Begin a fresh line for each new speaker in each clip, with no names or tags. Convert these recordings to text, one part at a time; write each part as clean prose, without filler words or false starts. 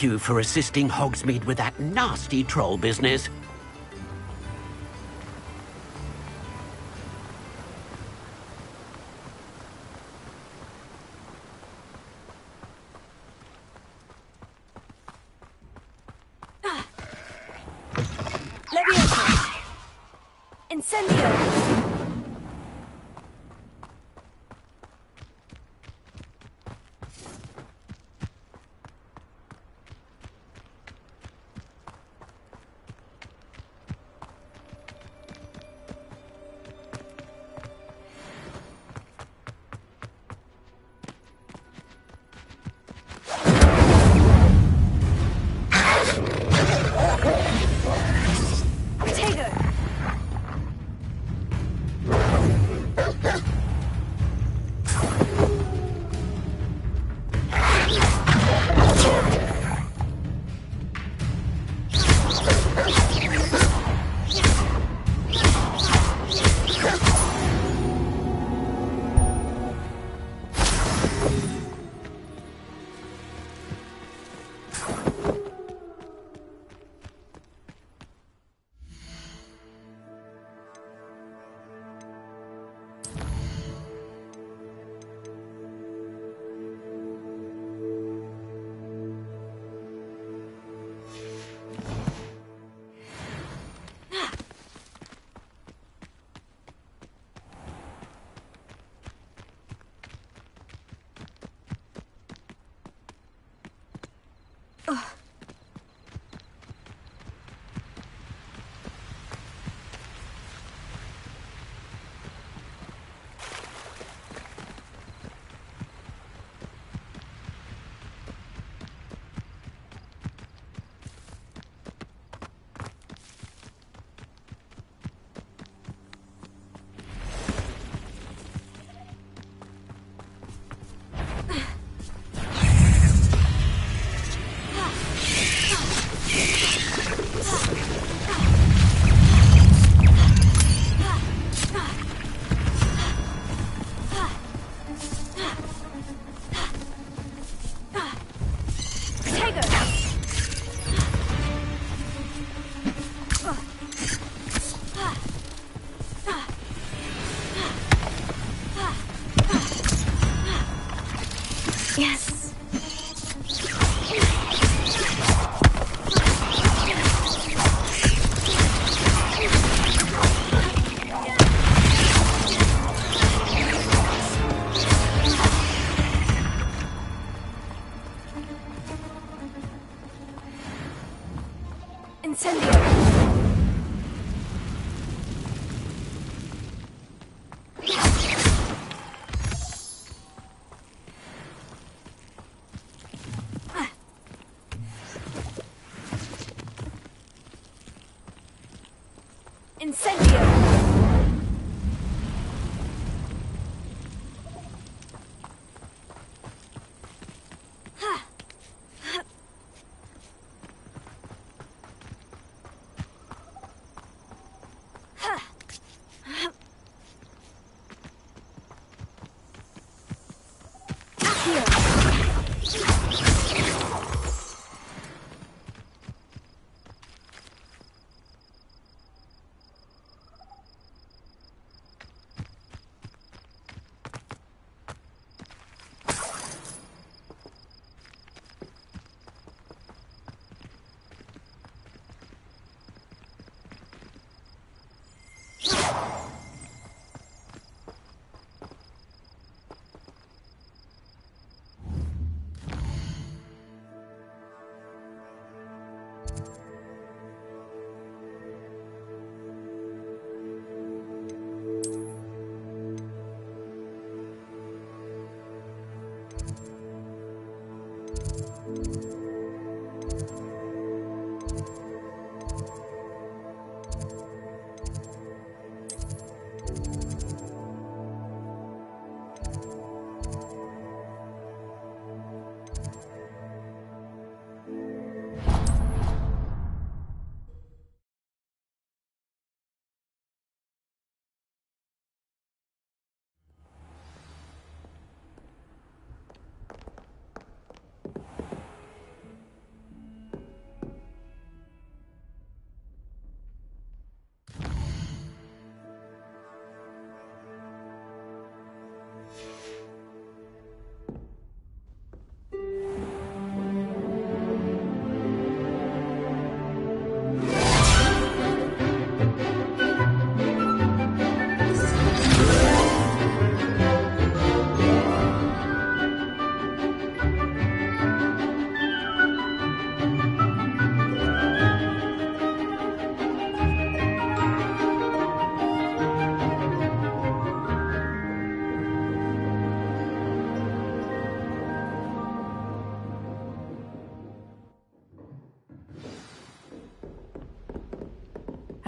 thank you for assisting Hogsmeade with that nasty troll business.
Incendio!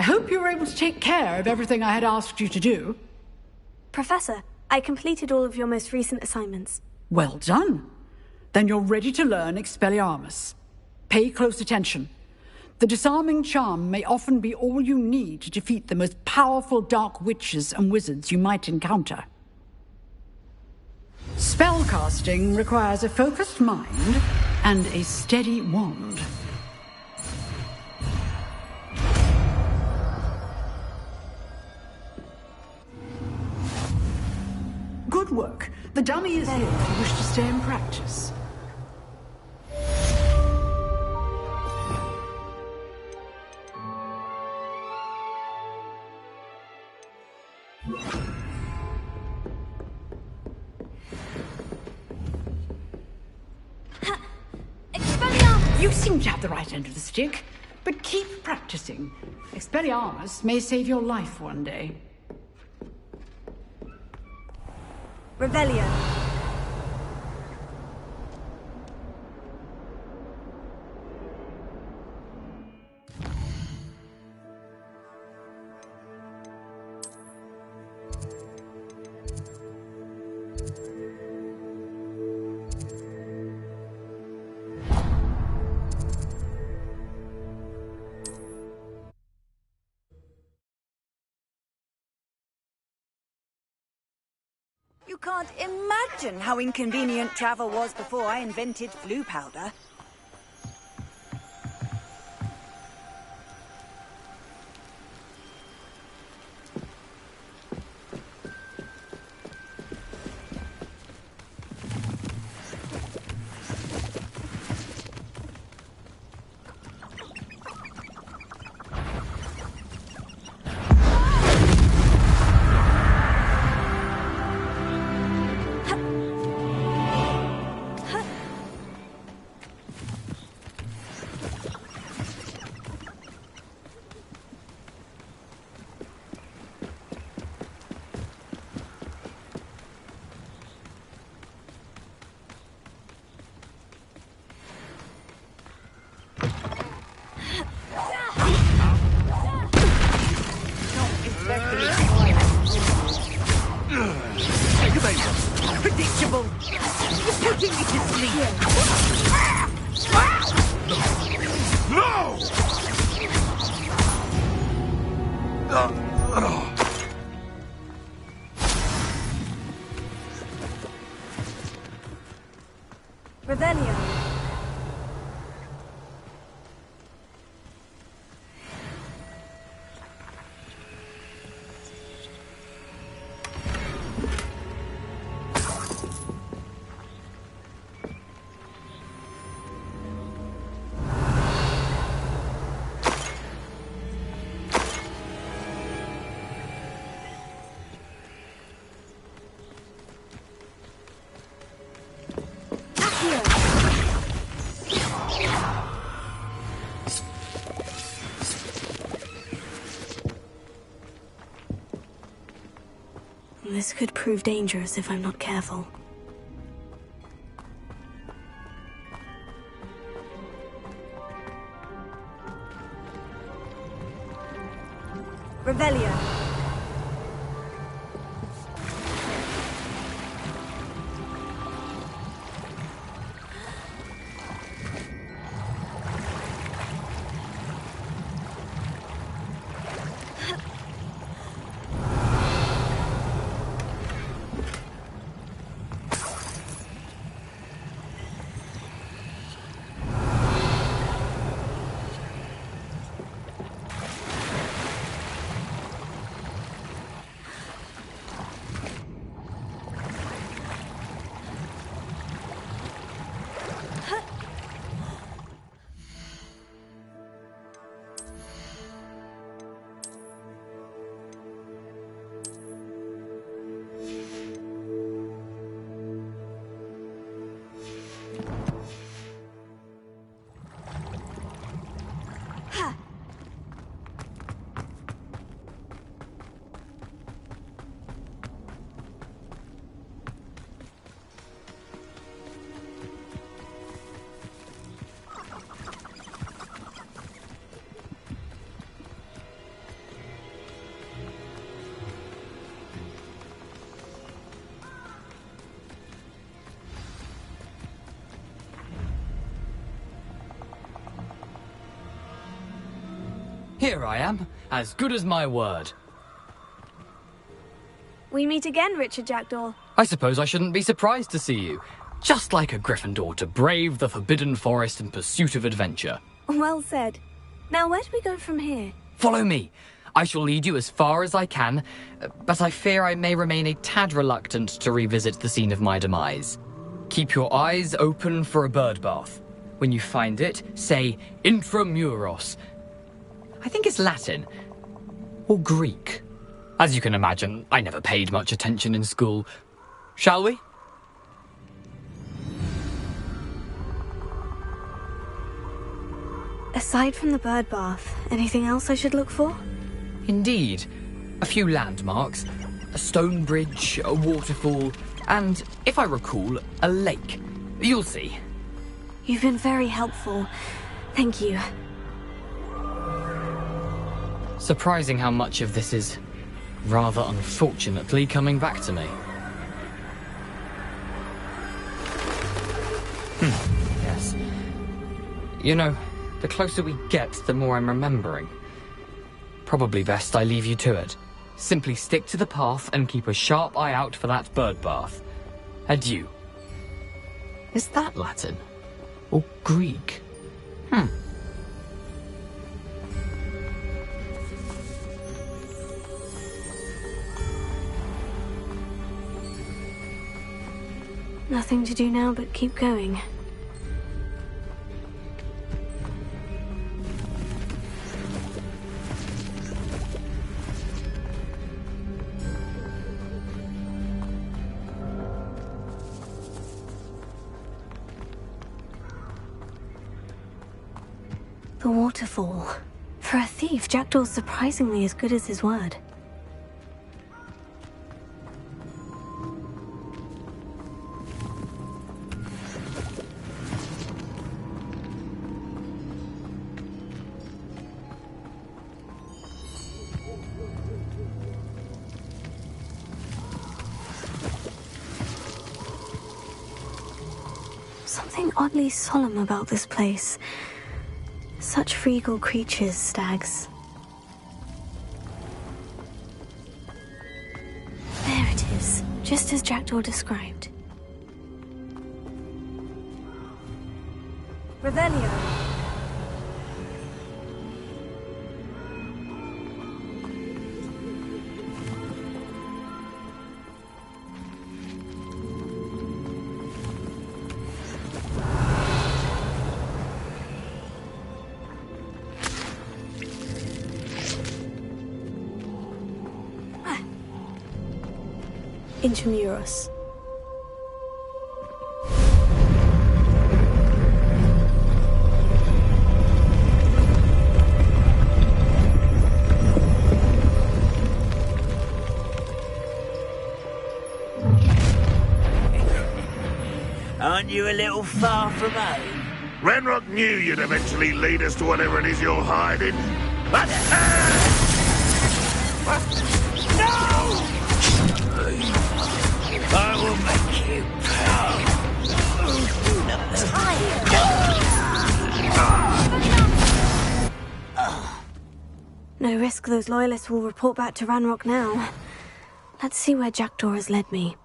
I hope you were able to take care of everything I had asked you to do.
Professor, I completed all of your most recent assignments.
Well done. Then you're ready to learn Expelliarmus. Pay close attention. The disarming charm may often be all you need to defeat the most powerful dark witches and wizards you might encounter. Spellcasting requires a focused mind and a steady wand. Good work. The dummy is here if you wish to stay and practice. You seem to have the right end of the stick, but keep practicing. Expelliarmus may save your life one day.
Revelio.
You can't imagine how inconvenient travel was before I invented blue powder.
Predictable. You're putting me to sleep.
No!
Revelio. This could prove dangerous if I'm not careful. Revelio.
Here I am, as good as my word.
We meet again, Richard Jackdaw.
I suppose I shouldn't be surprised to see you. Just like a Gryffindor to brave the Forbidden Forest in pursuit of adventure.
Well said. Now, where do we go from here?
Follow me. I shall lead you as far as I can, but I fear I may remain a tad reluctant to revisit the scene of my demise. Keep your eyes open for a bird bath. When you find it, say intramuros. I think it's Latin. Or Greek. As you can imagine, I never paid much attention in school. Shall we?
Aside from the bird bath, anything else I should look for?
Indeed. A few landmarks, a stone bridge, a waterfall, and, if I recall, a lake. You'll see.
You've been very helpful. Thank you.
Surprising how much of this is, rather unfortunately, coming back to me. Yes. You know, the closer we get, the more I'm remembering. Probably best I leave you to it. Simply stick to the path and keep a sharp eye out for that bird bath. Adieu. Is that Latin? Or Greek?
Nothing to do now but keep going. The waterfall. For a thief, Jackdaw's surprisingly as good as his word. Something oddly solemn about this place. Such regal creatures, stags. There it is, just as Jackdaw described.
Revelio.
Intramuros.
Aren't you a little far from home?
Ranrock knew you'd eventually lead us to whatever it is you're hiding.
No! I will make you
No risk those loyalists will report back to Ranrock now. Let's see where Jackdaw has led me.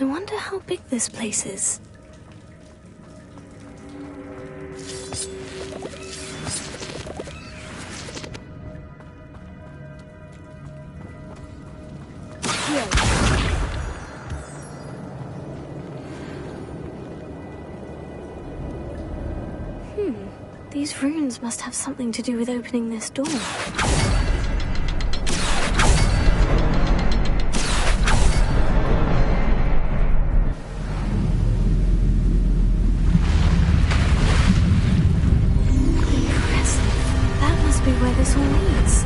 I wonder how big this place is. These runes must have something to do with opening this door. Where this all leads.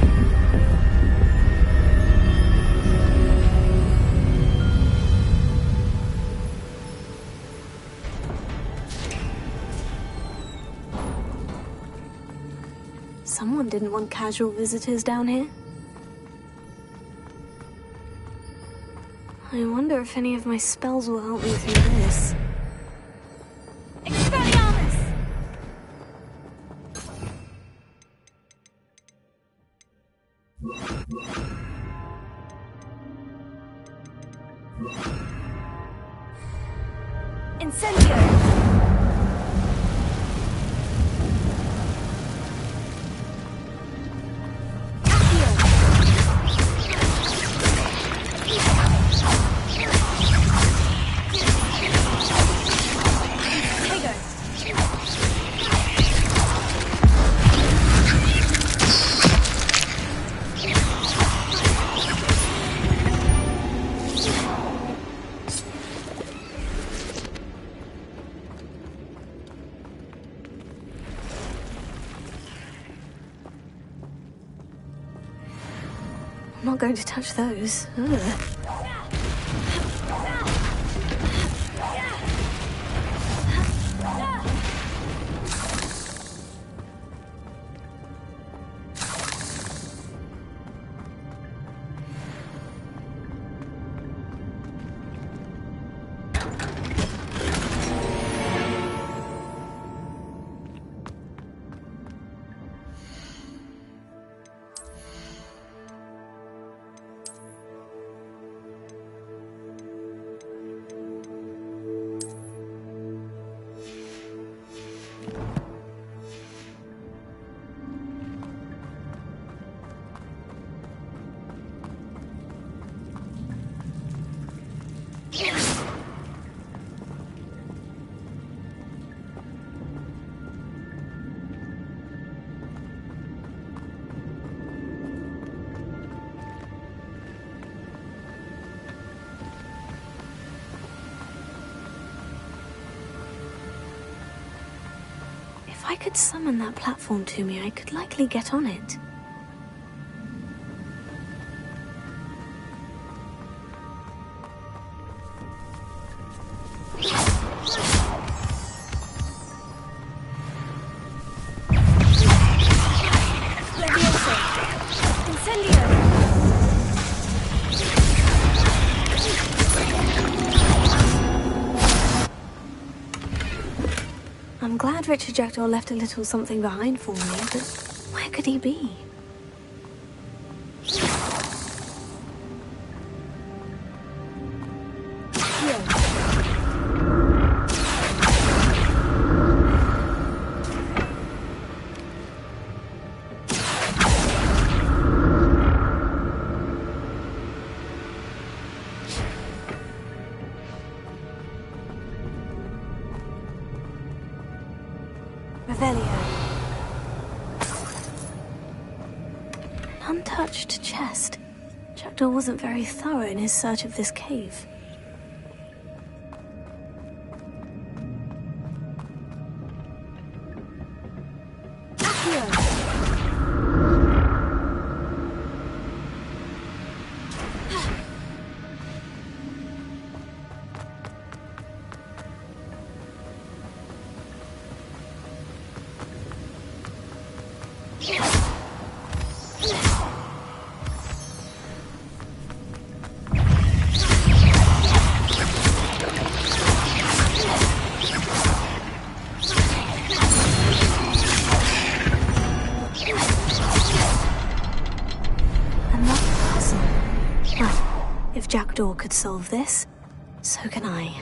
Someone didn't want casual visitors down here. I wonder if any of my spells will help me through this. Expelliarmus!
Incendio!
I'm not going to touch those. Ugh. If I could summon that platform to me, I could likely get on it. I'm glad Richard Jackdaw left a little something behind for me, but where could he be? An untouched chest. Jackdaw wasn't very thorough in his search of this cave. If Jackdaw could solve this, so can I.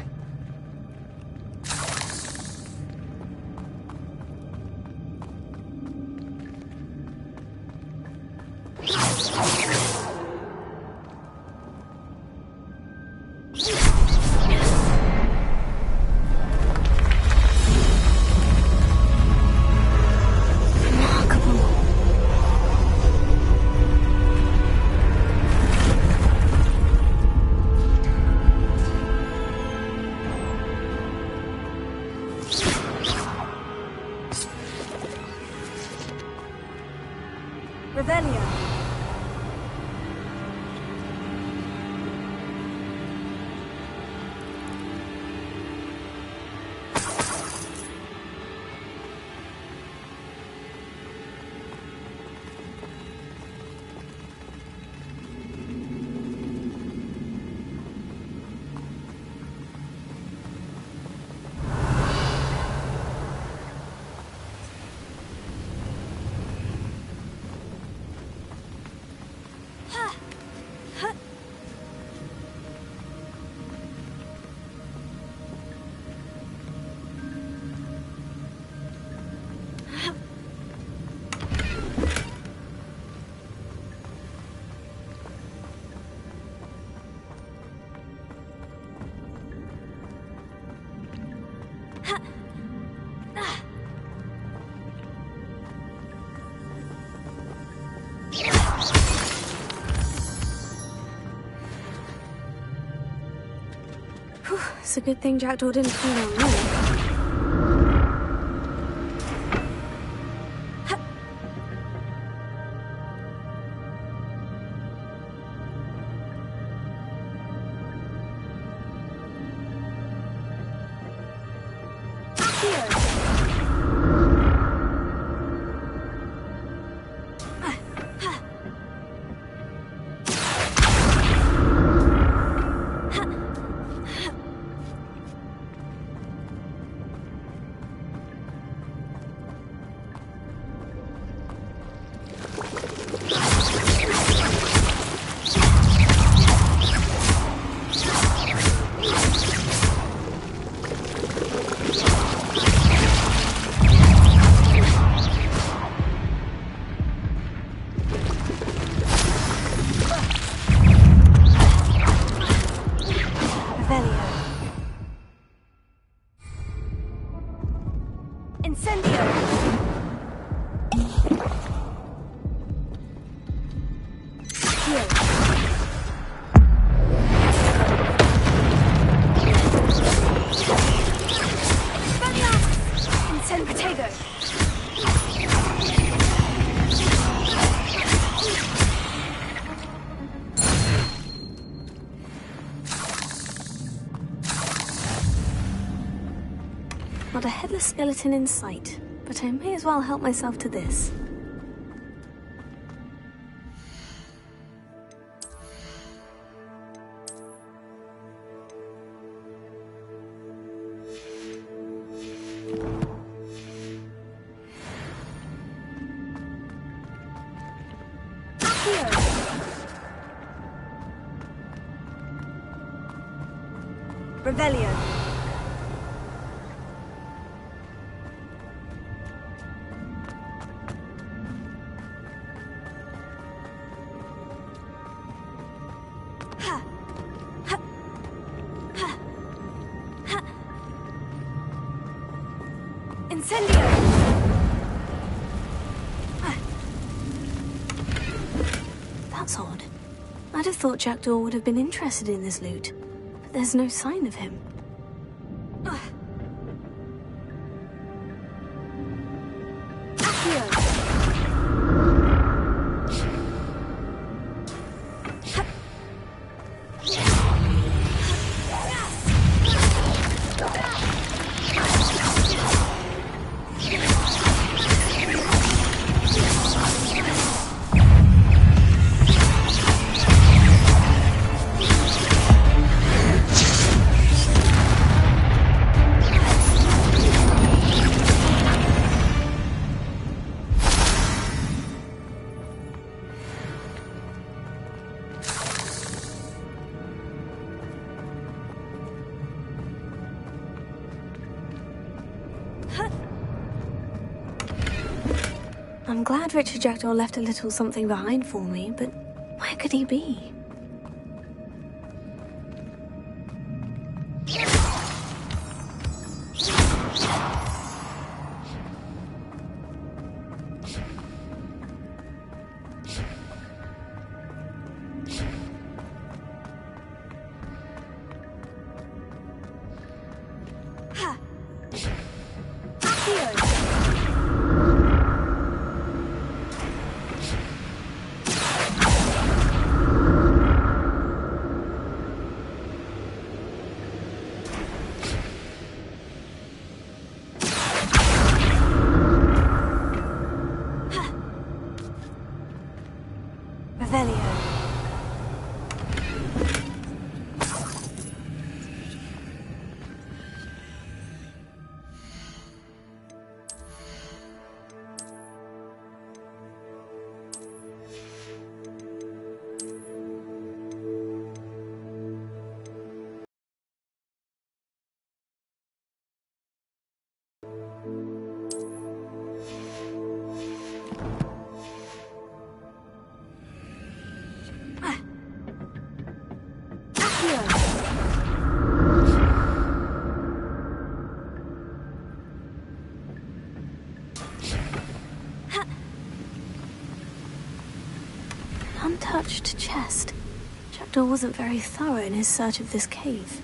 It's a good thing Jackdaw didn't fall down there. Not a headless skeleton in sight, but I may as well help myself to this.
Revelio.
That's odd. I'd have thought Jackdaw would have been interested in this loot, but there's no sign of him. I'm glad Richard Jackdaw left a little something behind for me, but where could he be? Untouched chest. Jackdaw wasn't very thorough in his search of this cave.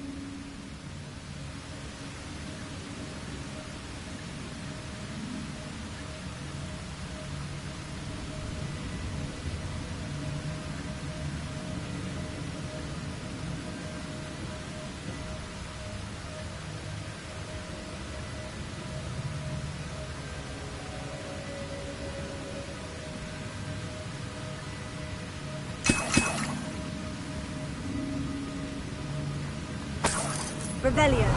Revelio.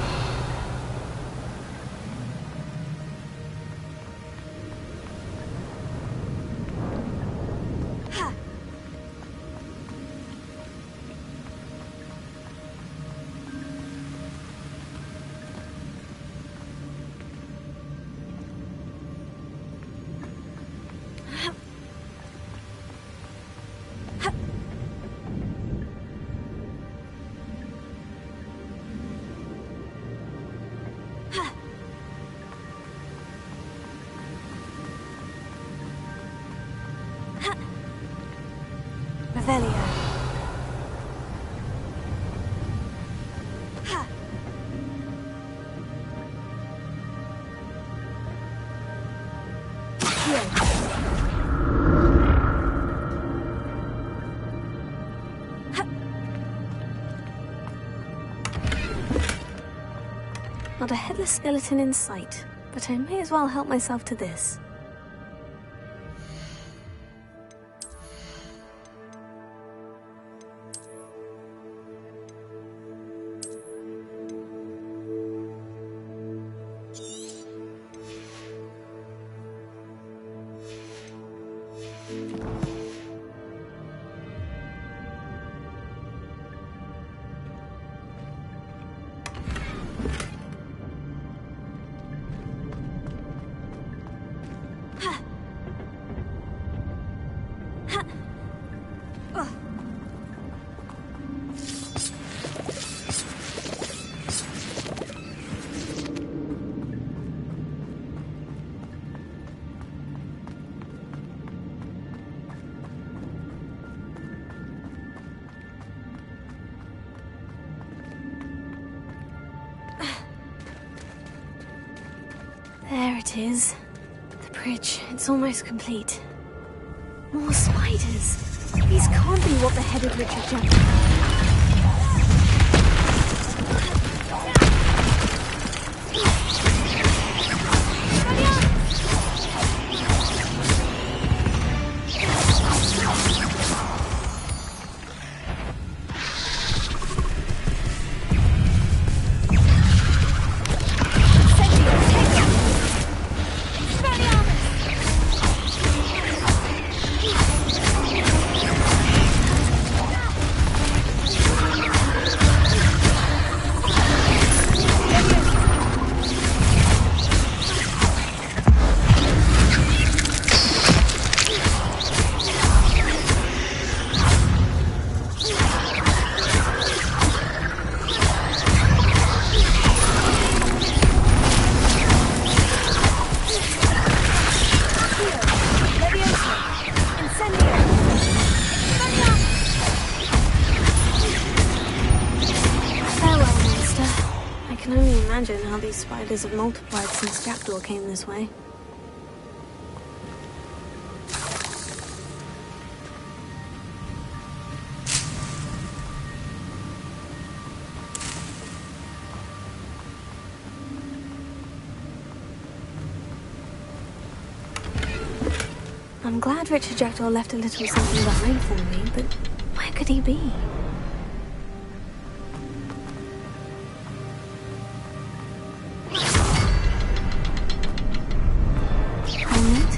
Revelio. Ha.
Not a headless skeleton in sight, but I may as well help myself to this. There it is. The bridge. It's almost complete. More spiders. These can't be what the headed Richard Jackson. Imagine how these spiders have multiplied since Jackdaw came this way. I'm glad Richard Jackdaw left a little something behind for me, but where could he be?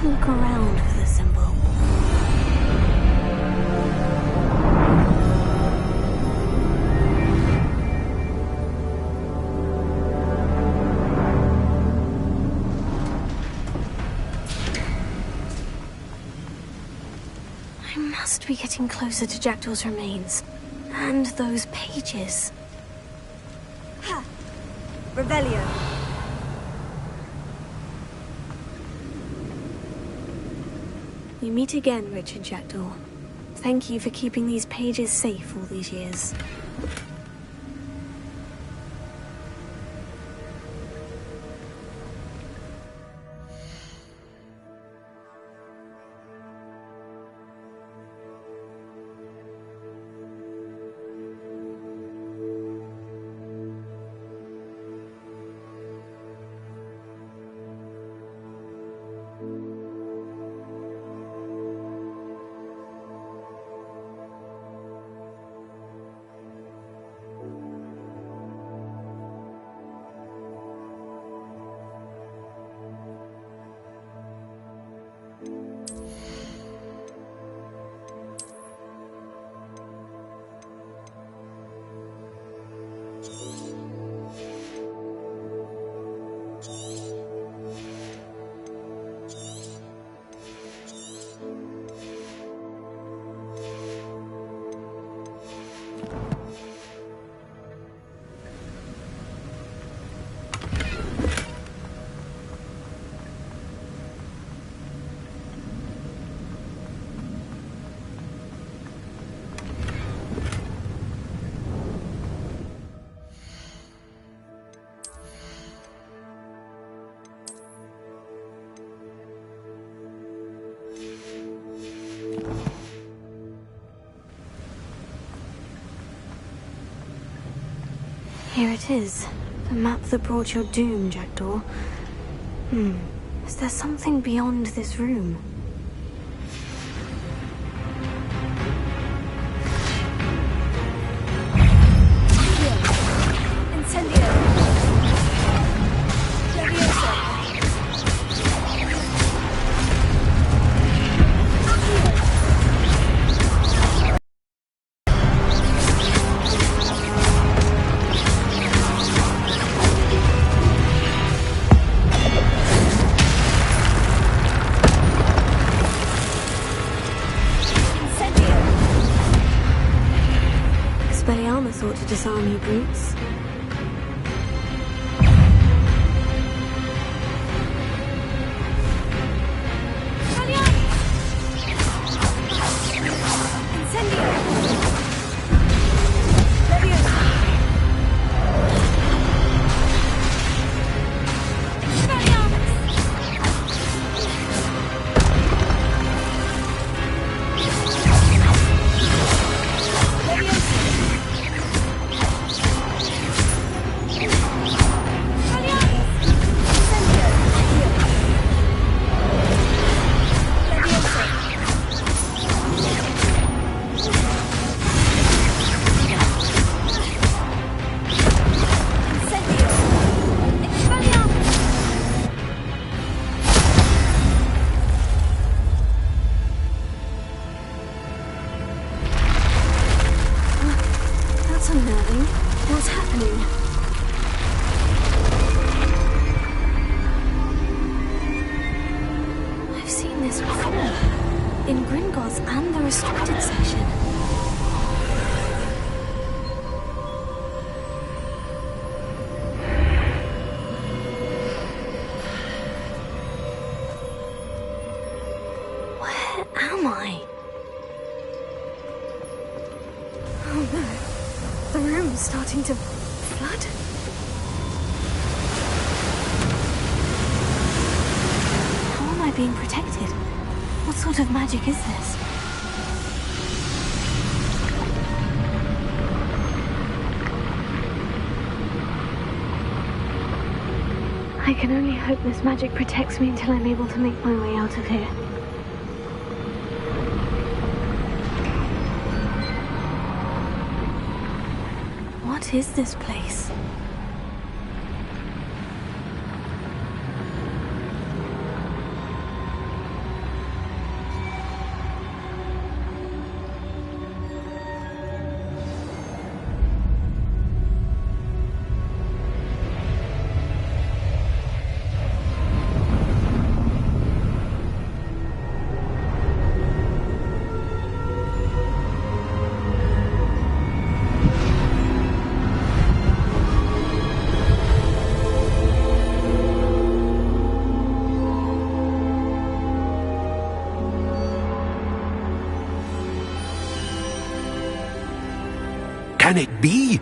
Look around for the symbol. I must be getting closer to Jackdaw's remains. And those pages.
Ha! Revelio.
We meet again, Richard Jackdaw. Thank you for keeping these pages safe all these years. Here it is. The map that brought your doom, Jackdaw. Is there something beyond this room?
Incendio! Leviosa!
Expelliarmus thought to disarm you brutes. What's happening? I've seen this before. In Gringotts and the restricted section. Where am I? Oh no. The room's starting to flood. How am I being protected? What sort of magic is this? I can only hope this magic protects me until I'm able to make my way out of here. What is this place?
Can it be?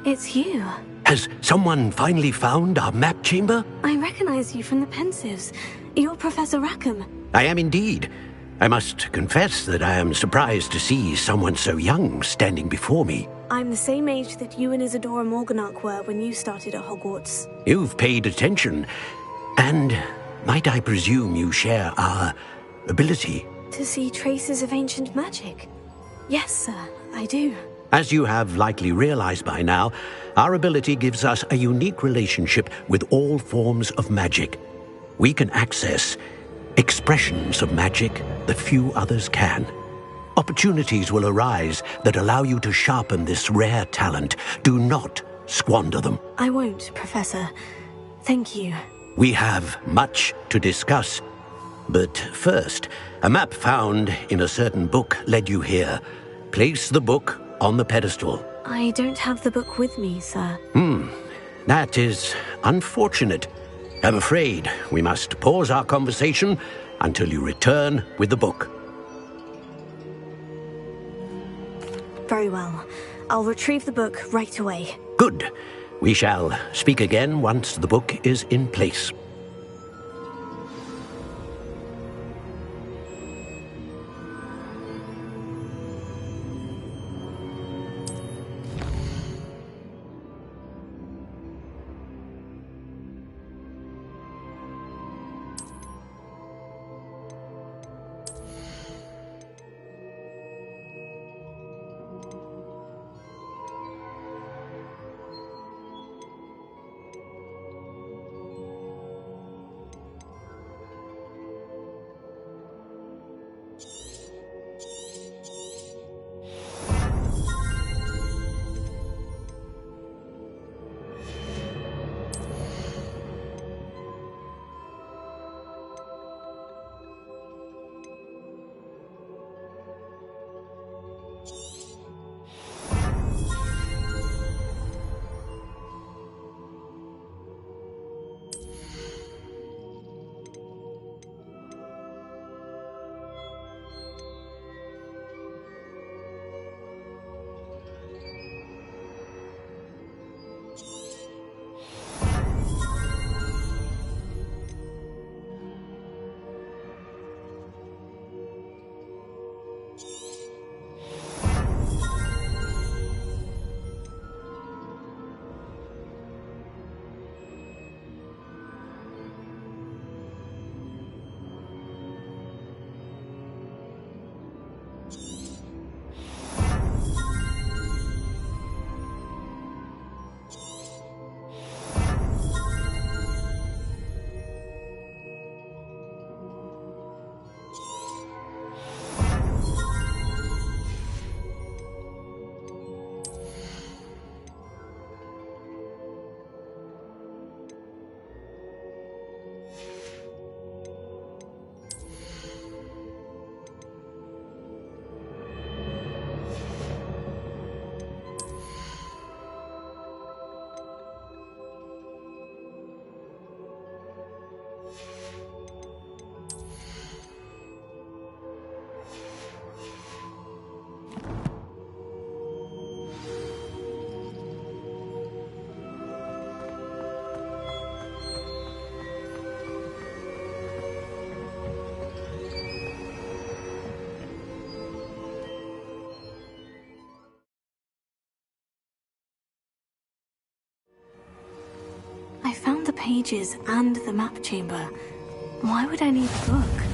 It's you.
Has someone finally found our map chamber?
I recognize you from the Pensives. You're Professor Rackham.
I am indeed. I must confess that I am surprised to see someone so young standing before me.
I'm the same age that you and Isadora Morganach were when you started at Hogwarts.
You've paid attention, and might I presume you share our ability?
To see traces of ancient magic? Yes, sir, I do.
As you have likely realized by now, our ability gives us a unique relationship with all forms of magic. We can access expressions of magic that few others can. Opportunities will arise that allow you to sharpen this rare talent. Do not squander them.
I won't, Professor. Thank you.
We have much to discuss. But first, a map found in a certain book led you here. Place the book on the pedestal.
I don't have the book with me, sir.
That is unfortunate. I'm afraid we must pause our conversation until you return with the book.
Very well. I'll retrieve the book right away.
Good. We shall speak again once the book is in place.
found the pages and the map chamber. Why would I need the book?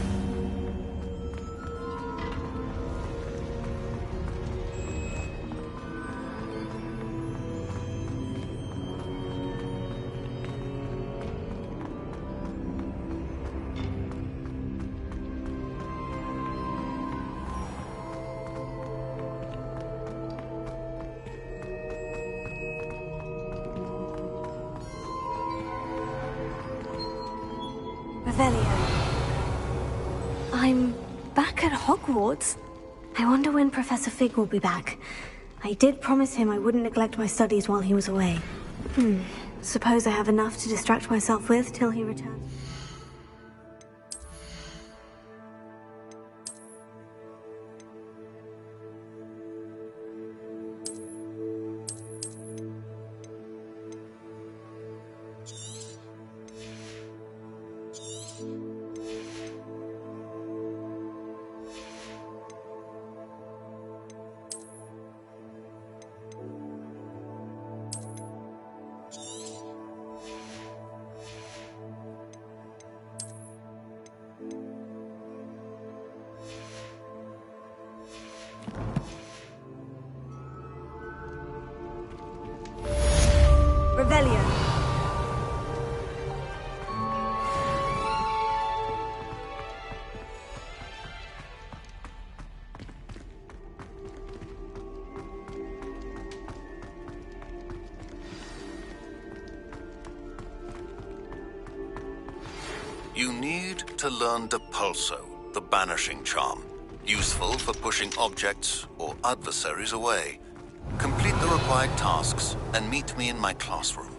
I'm back at Hogwarts. I wonder when Professor Fig will be back. I did promise him I wouldn't neglect my studies while he was away. Suppose I have enough to distract myself with till he returns.
Revelio.
You need to learn Depulso, the banishing charm. Useful for pushing objects or adversaries away. Complete the required tasks and meet me in my classroom.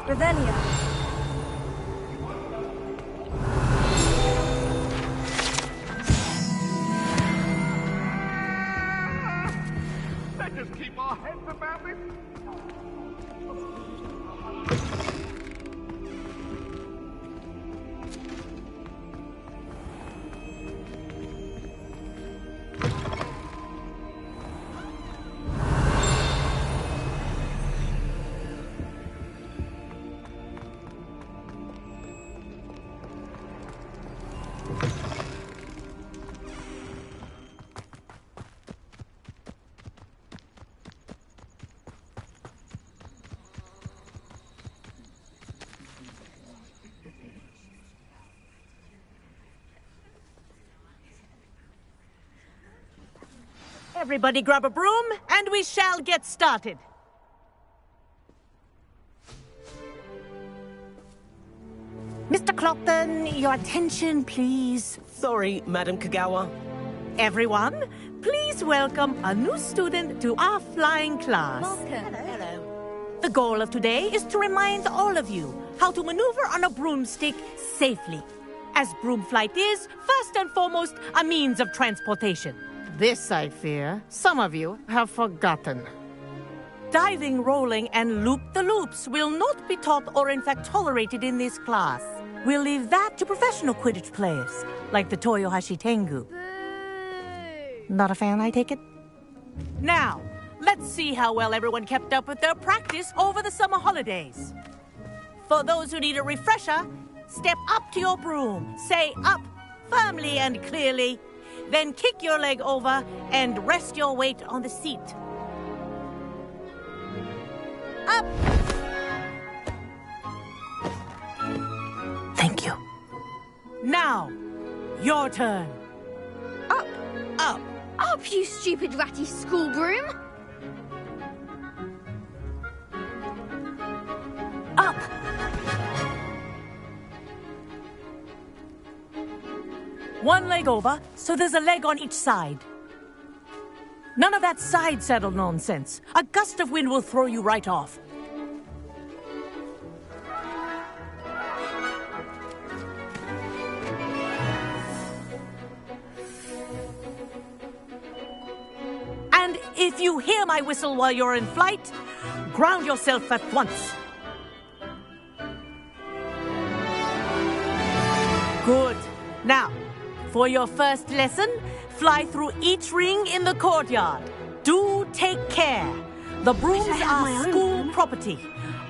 Revelio.
Let's just keep our heads about it.
Everybody grab a broom, and we shall get started. Mr. Clopton, your attention, please.
Sorry, Madam Kagawa.
Everyone, please welcome a new student to our flying class.
Hello.
The goal of today is to remind all of you how to maneuver on a broomstick safely, as broom flight is, first and foremost, a means of transportation. This, I fear, some of you have forgotten. Diving, rolling, and loop-the-loops will not be taught or in fact tolerated in this class. We'll leave that to professional Quidditch players, like the Toyohashi Tengu. Not a fan, I take it? Now, let's see how well everyone kept up with their practice over the summer holidays. For those who need a refresher, step up to your broom, say up firmly and clearly, then kick your leg over and rest your weight on the seat. Up! Thank you. Now, your turn.
Up.
Up, you stupid ratty school broom! Up!
One leg over, so there's a leg on each side. None of that side saddle nonsense. A gust of wind will throw you right off. And if you hear my whistle while you're in flight, ground yourself at once. Good. Now, for your first lesson, fly through each ring in the courtyard. Do take care. The brooms are school property.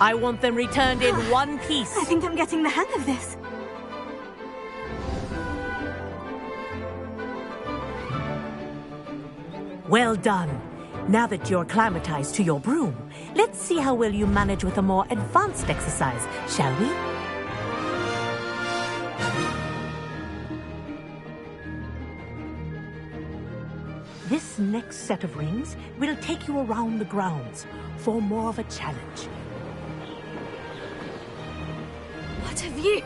I want them returned in one piece.
I think I'm getting the hang of this.
Well done. Now that you're acclimatized to your broom, let's see how well you manage with a more advanced exercise, shall we? This next set of rings will take you around the grounds for more of a challenge.
What have you?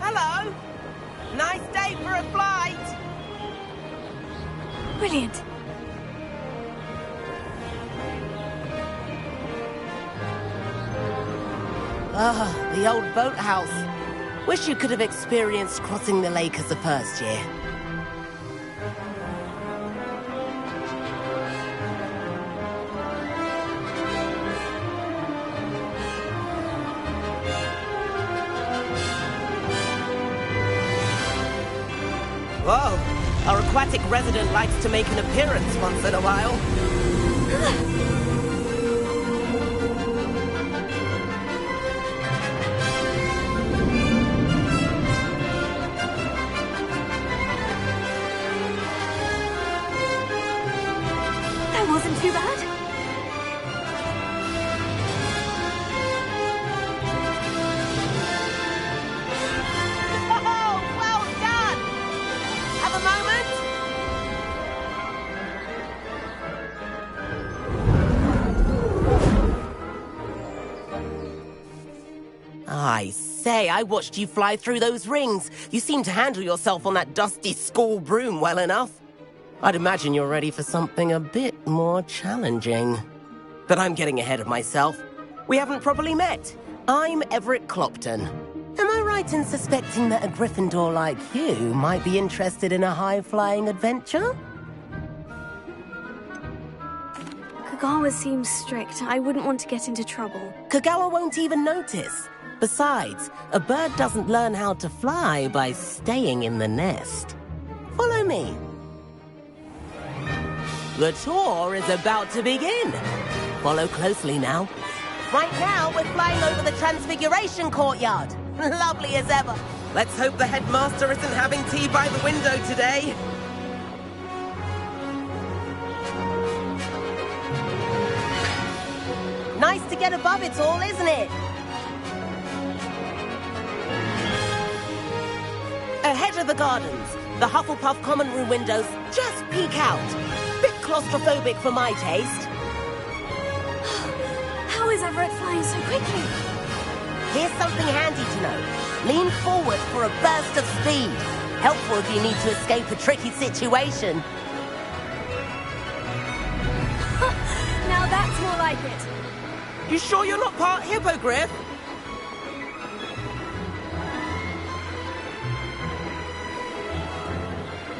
Hello. Nice day for a flight.
Brilliant.
Ah, the old boathouse. Wish you could have experienced crossing the lake as a first year. Whoa, our aquatic resident likes to make an appearance once in a while.
That wasn't too bad.
Oh, well done! Have a moment? I say, I watched you fly through those rings. You seem to handle yourself on that dusty school broom well enough. I'd imagine you're ready for something a bit more challenging. But I'm getting ahead of myself. We haven't properly met. I'm Everett Clopton. Am I right in suspecting that a Gryffindor like you might be interested in a high-flying adventure?
Kagawa seems strict. I wouldn't want to get into trouble.
Kagawa won't even notice. Besides, a bird doesn't learn how to fly by staying in the nest. Follow me. The tour is about to begin. Follow closely now. Right now, we're flying over the Transfiguration Courtyard. Lovely as ever. Let's hope the headmaster isn't having tea by the window today. Nice to get above it all, isn't it? Ahead of the gardens, the Hufflepuff common room windows just peek out. Bit claustrophobic for my taste.
How is Everett flying so quickly?
Here's something handy to know. Lean forward for a burst of speed. Helpful if you need to escape a tricky situation.
Now that's more like it.
You sure you're not part hippogriff?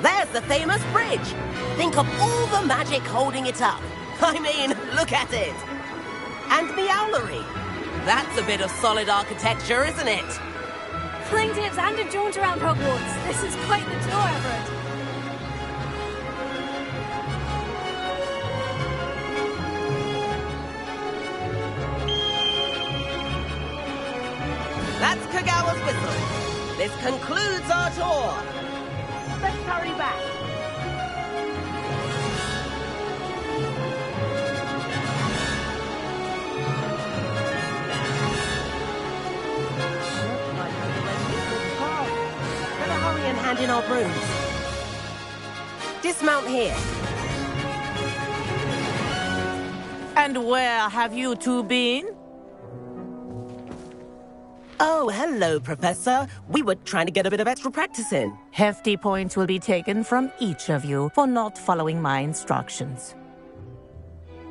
There's the famous bridge. Think of all the magic holding it up. I mean, look at it. And the owlery. That's a bit of solid architecture, isn't it?
Flying tips and a jaunt around Hogwarts. This is quite the tour, Everett.
That's Kagawa's whistle. This concludes our tour. Let's hurry back. hand in our brooms. Dismount here.
And where have you two been?
Oh, hello, Professor. We were trying to get a bit of extra practice in.
Hefty points will be taken from each of you for not following my instructions.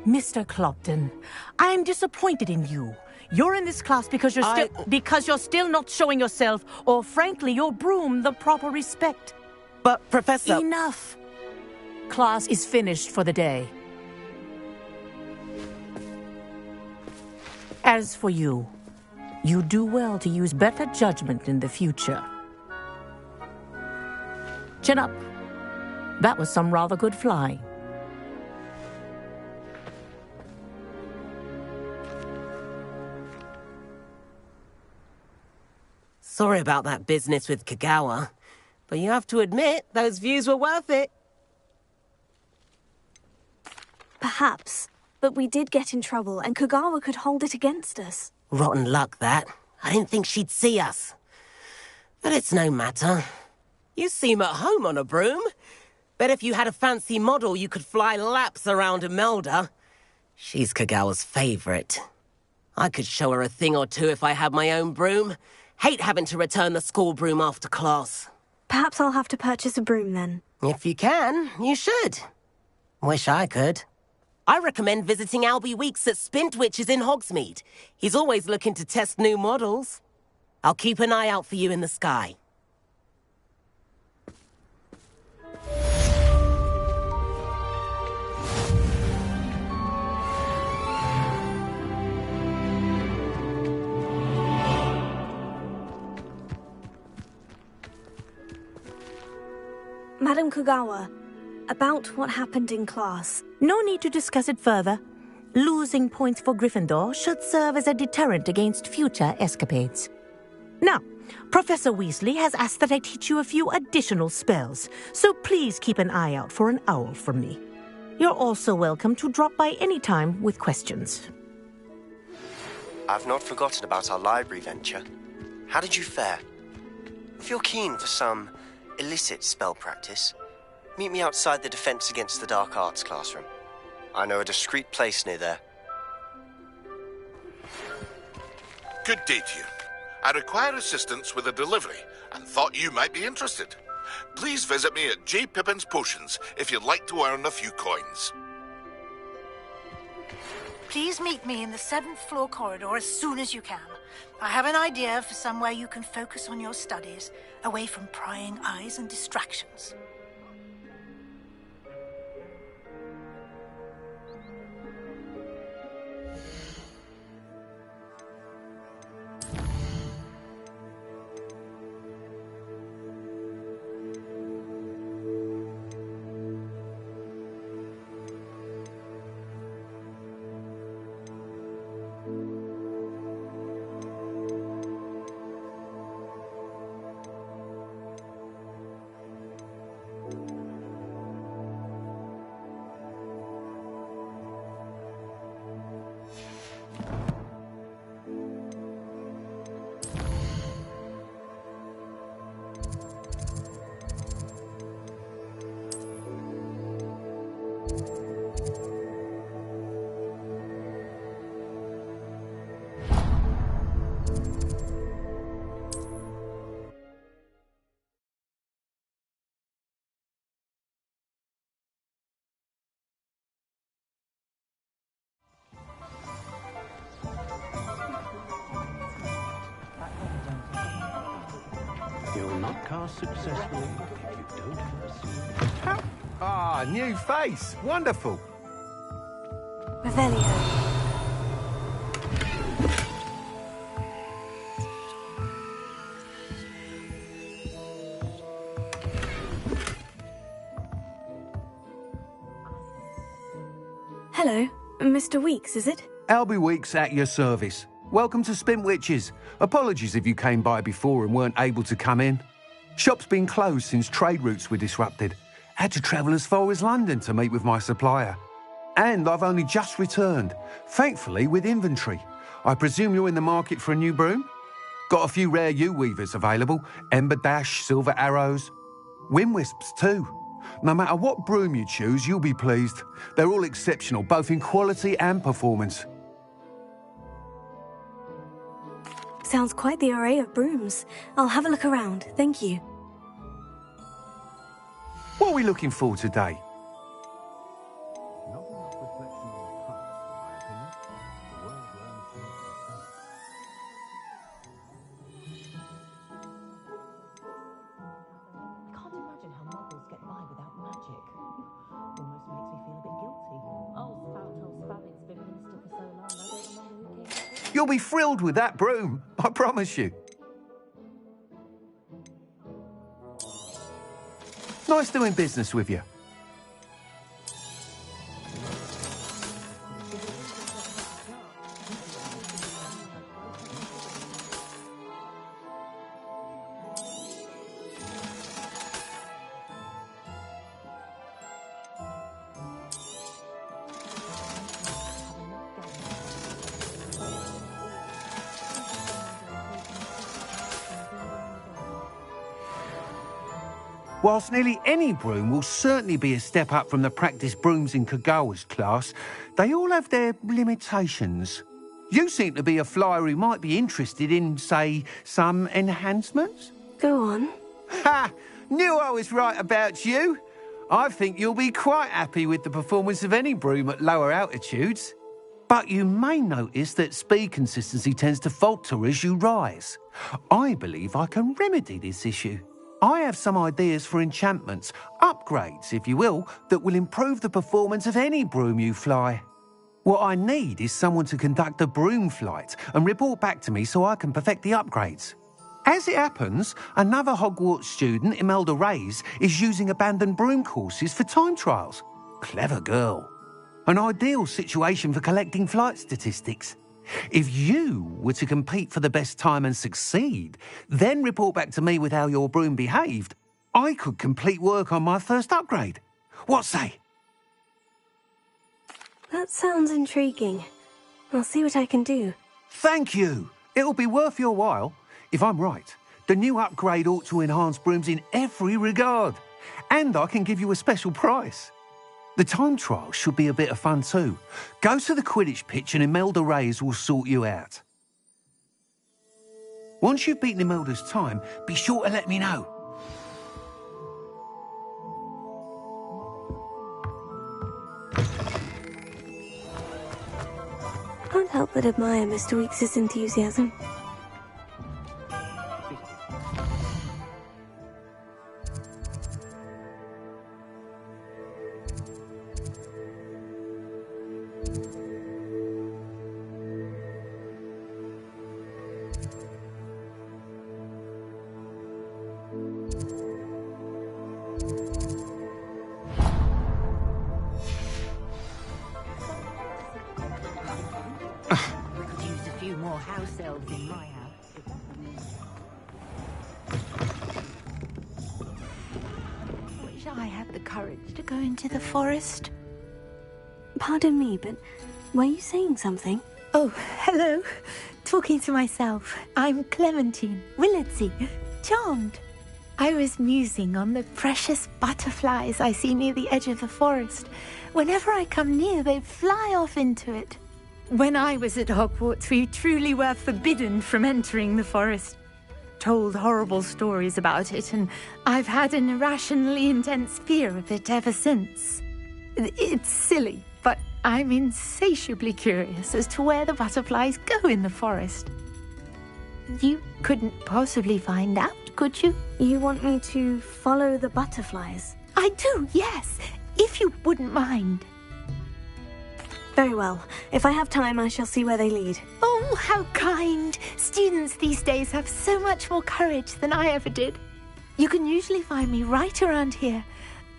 Mr. Clopton, I'm disappointed in you. You're in this class because you're still not showing yourself, or frankly, your broom, the proper respect.
But, Professor...
Enough. Class is finished for the day. As for you, you do well to use better judgment in the future. Chin up. That was some rather good flying.
Sorry about that business with Kagawa, but you have to admit, those views were worth it.
Perhaps, but we did get in trouble, and Kagawa could hold it against us.
Rotten luck, that. I didn't think she'd see us. But it's no matter. You seem at home on a broom. Bet if you had a fancy model, you could fly laps around Imelda. She's Kagawa's favorite. I could show her a thing or two if I had my own broom. Hate having to return the school broom after class.
Perhaps I'll have to purchase a broom then.
If you can, you should. Wish I could. I recommend visiting Albie Weeks at Spintwitches in Hogsmeade. He's always looking to test new models. I'll keep an eye out for you in the sky.
Madam Kagawa, about what happened in class.
No need to discuss it further. Losing points for Gryffindor should serve as a deterrent against future escapades. Now, Professor Weasley has asked that I teach you a few additional spells, so please keep an eye out for an owl from me. You're also welcome to drop by any time with questions.
I've not forgotten about our library venture. How did you fare? If you're keen for some illicit spell practice, meet me outside the Defense Against the Dark Arts classroom. I know a discreet place near there.
Good day to you. I require assistance with a delivery and thought you might be interested. Please visit me at J. Pippin's Potions if you'd like to earn a few coins.
Please meet me in the 7th floor corridor as soon as you can. I have an idea for somewhere you can focus on your studies, away from prying eyes and distractions.
You'll not cast successfully if you don't first.
Ah, new face. Wonderful.
Revelio. Hello, Mr. Weeks, is it?
Albie Weeks at your service. Welcome to Spintwitches. Apologies if you came by before and weren't able to come in. Shop's been closed since trade routes were disrupted. Had to travel as far as London to meet with my supplier. And I've only just returned, thankfully with inventory. I presume you're in the market for a new broom? Got a few rare yew weavers available, Ember Dash, Silver Arrows. Wind-wisps too. No matter what broom you choose, you'll be pleased. They're all exceptional, both in quality and performance.
Sounds quite the array of brooms. I'll have a look around, thank you.
What are we looking for today? You'll be thrilled with that broom, I promise you. Nice doing business with you. Whilst nearly any broom will certainly be a step up from the practice brooms in Kagawa's class, they all have their limitations. You seem to be a flyer who might be interested in, say, some enhancements?
Go on.
Ha! Knew I was right about you. I think you'll be quite happy with the performance of any broom at lower altitudes. But you may notice that speed consistency tends to falter as you rise. I believe I can remedy this issue. I have some ideas for enchantments, upgrades, if you will, that will improve the performance of any broom you fly. What I need is someone to conduct a broom flight and report back to me so I can perfect the upgrades. As it happens, another Hogwarts student, Imelda Reyes, is using abandoned broom courses for time trials. Clever girl. An ideal situation for collecting flight statistics. If you were to compete for the best time and succeed, then report back to me with how your broom behaved, I could complete work on my first upgrade. What say?
That sounds intriguing. I'll see what I can do.
Thank you. It'll be worth your while. If I'm right, the new upgrade ought to enhance brooms in every regard. And I can give you a special price. The time trial should be a bit of fun too. Go to the Quidditch pitch and Imelda Reyes will sort you out. Once you've beaten Imelda's time, be sure to let me know.
Can't help but admire Mr. Weekes' enthusiasm.
House elves in my house. I wish I had the courage to go into the forest.
Pardon me, but were you saying something?
Oh, hello. Talking to myself. I'm Clementine Willardsey, charmed. I was musing on the precious butterflies I see near the edge of the forest. Whenever I come near, they fly off into it. When I was at Hogwarts, we truly were forbidden from entering the forest. Told horrible stories about it, and I've had an irrationally intense fear of it ever since. It's silly, but I'm insatiably curious as to where the butterflies go in the forest. You couldn't possibly find out, could you?
You want me to follow the butterflies?
I do, yes, if you wouldn't mind.
Very well. If I have time, I shall see where they lead.
Oh, how kind! Students these days have so much more courage than I ever did. You can usually find me right around here.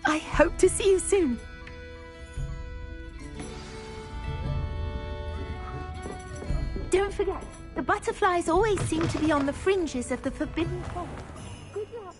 I hope to see you soon. Don't forget, the butterflies always seem to be on the fringes of the forbidden forest. Good luck.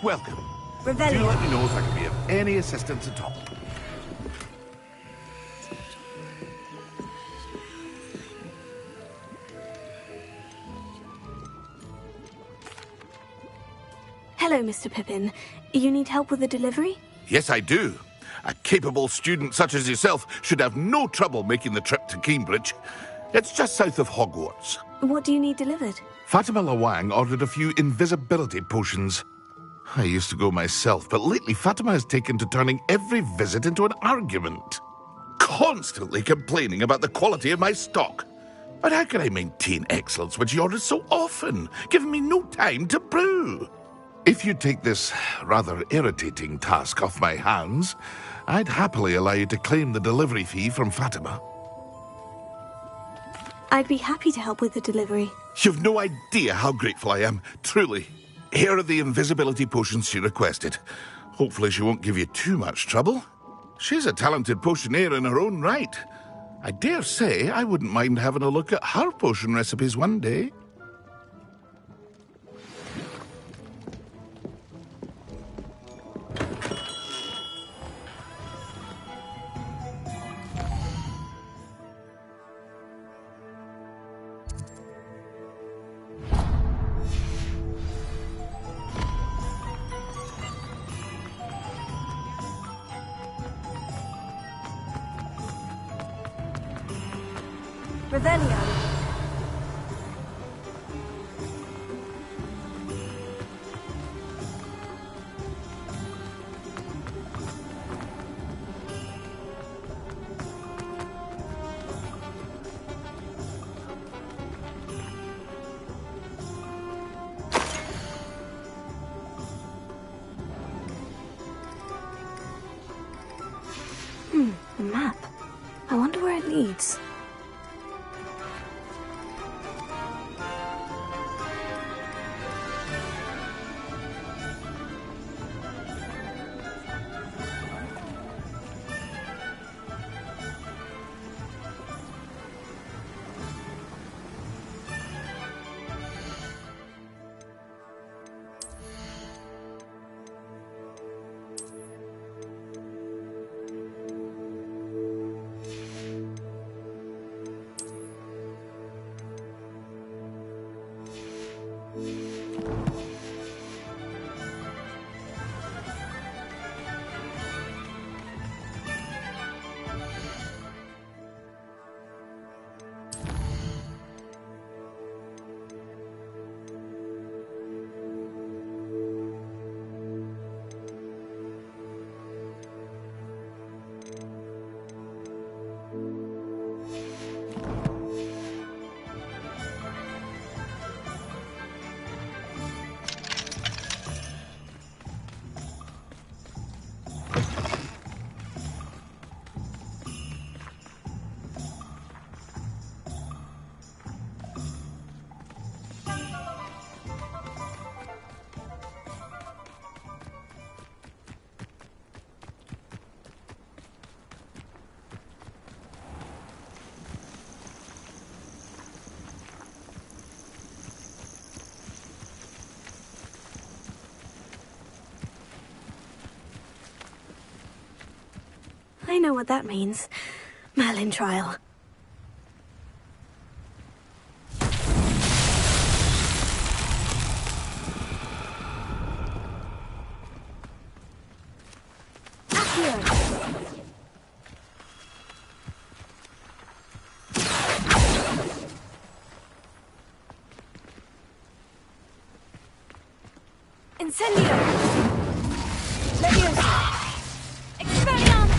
welcome.
Revelio.
Do let me know if I can be of any assistance at all.
Hello, Mr. Pippin. You need help with the delivery?
Yes, I do. A capable student such as yourself should have no trouble making the trip to Cambridge. It's just south of Hogwarts.
What do you need delivered?
Fatima Lawang ordered a few invisibility potions. I used to go myself, but lately Fatima has taken to turning every visit into an argument. Constantly complaining about the quality of my stock. But how can I maintain excellence when she orders so often, giving me no time to brew? If you take this rather irritating task off my hands, I'd happily allow you to claim the delivery fee from Fatima.
I'd be happy to help with the delivery.
You've no idea how grateful I am, truly. Here are the invisibility potions she requested. Hopefully she won't give you too much trouble. She's a talented potioneer in her own right. I dare say I wouldn't mind having a look at her potion recipes one day.
Revelio.
A map. I wonder where it leads. I know what that means. Merlin trial.
Incendio! Leviosa! Expelliarmus!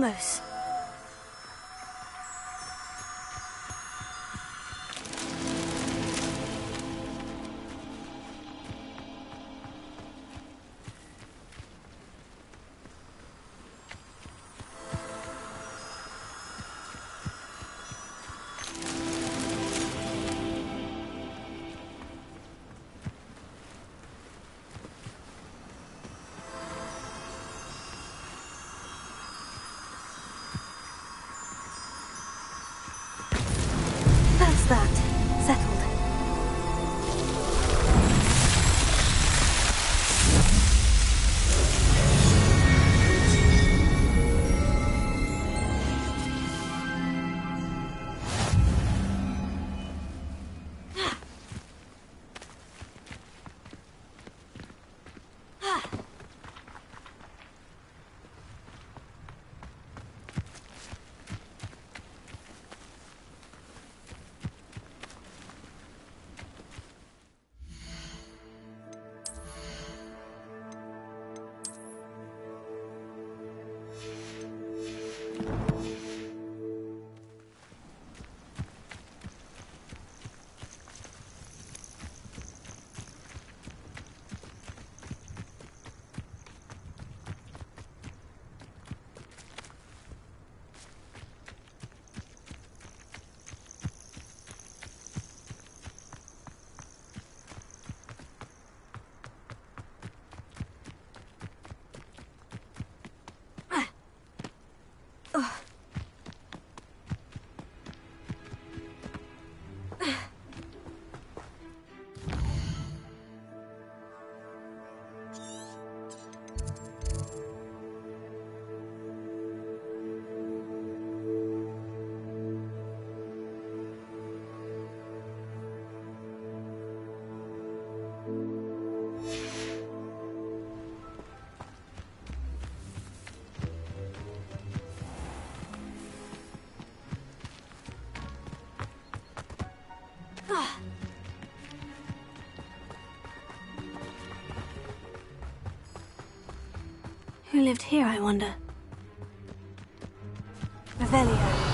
close. That's that. Settled. Who lived here, I wonder? Revelio.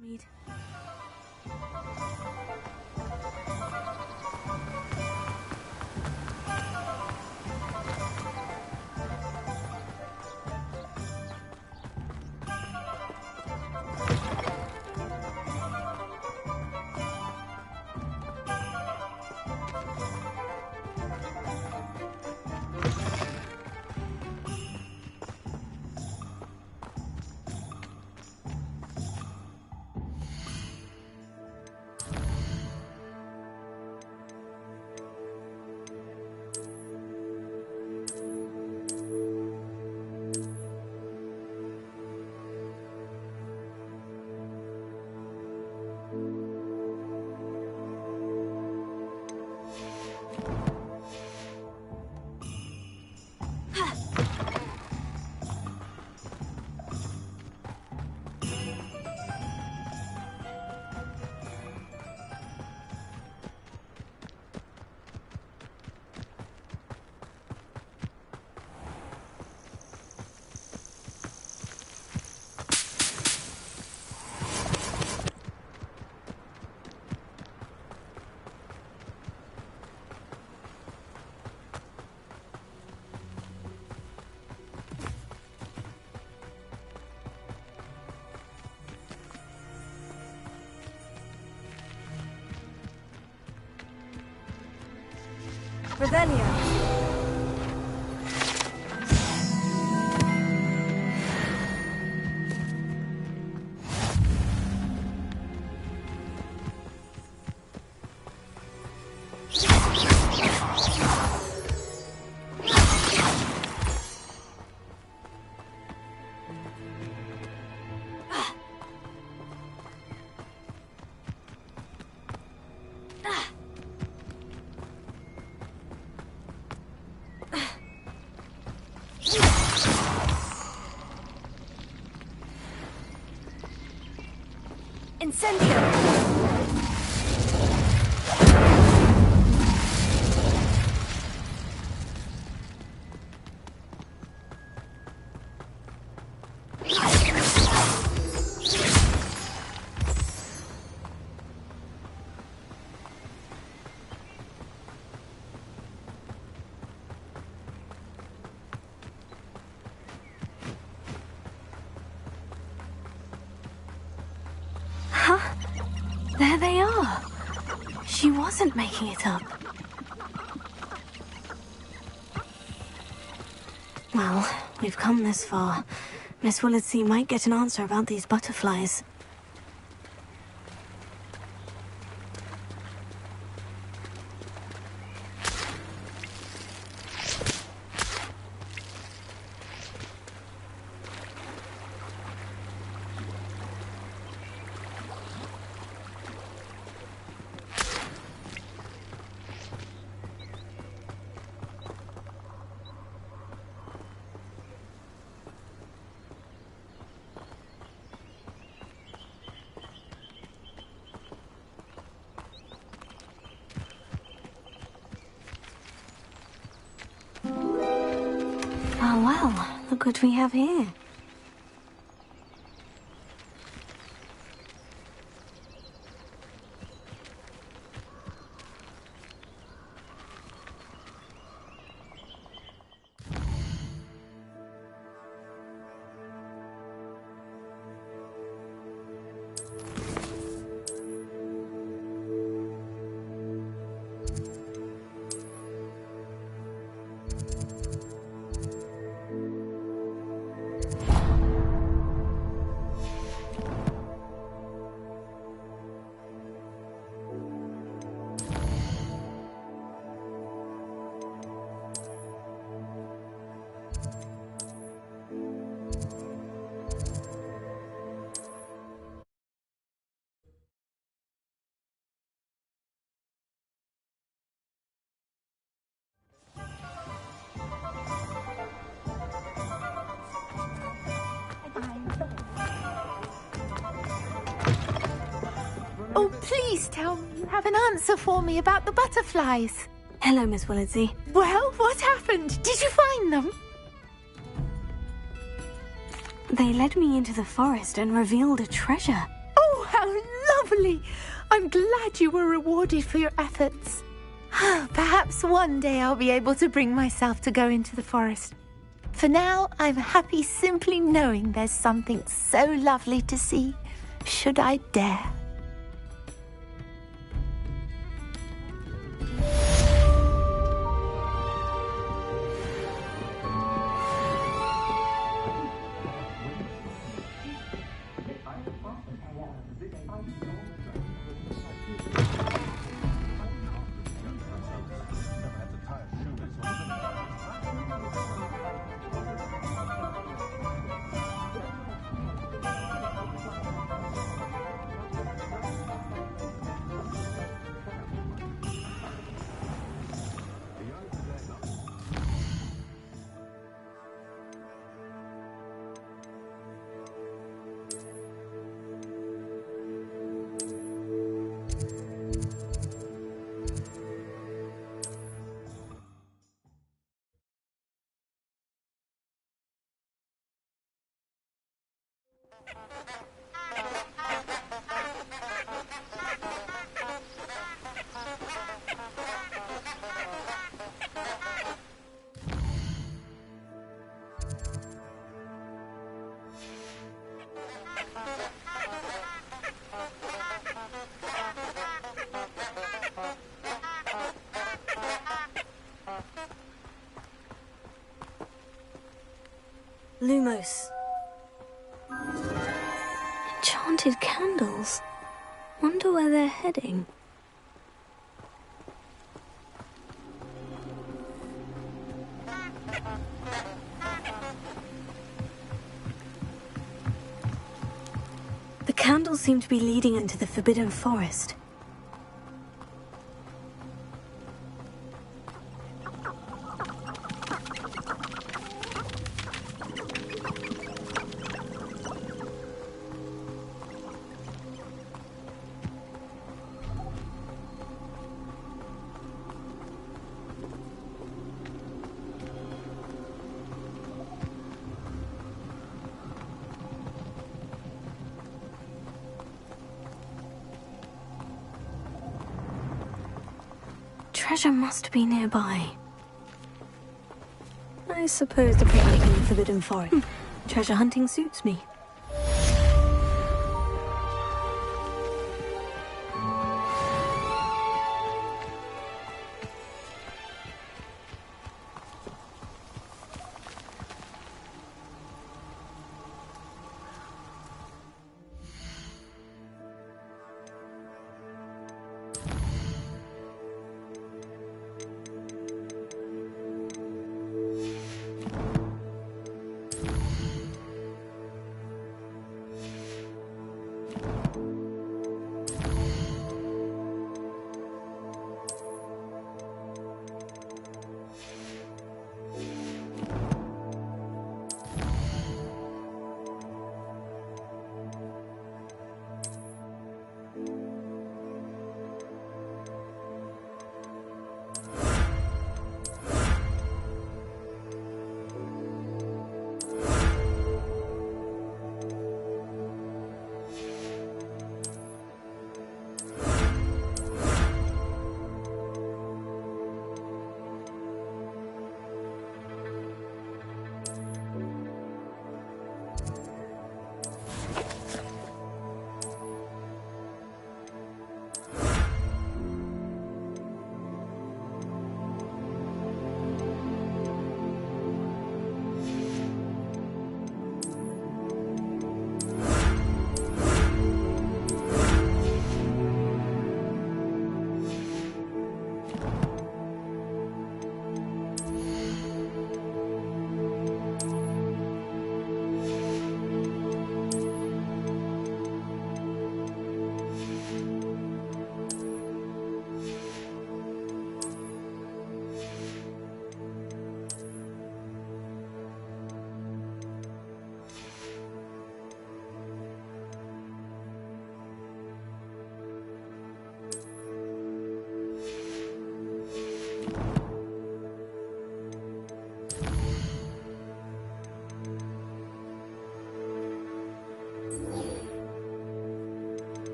Mead.
Revelio. Incendio!
Huh? There they are. She wasn't making it up. Well, we've come this far. Miss Willardsey might get an answer about these butterflies. Oh well, look what we have here.
Oh, please tell me you have an answer for me about the butterflies.
Hello, Miss Willardsey.
Well, what happened? Did you find them?
They led me into the forest and revealed a treasure.
Oh, how lovely! I'm glad you were rewarded for your efforts. Perhaps one day I'll be able to bring myself to go into the forest. For now, I'm happy simply knowing there's something so lovely to see, should I dare.
Lumos. Enchanted candles. Wonder where they're heading. The candles seem to be leading into the Forbidden Forest. Treasure must be nearby. I suppose the picnic in the Forbidden Forest. Treasure hunting suits me.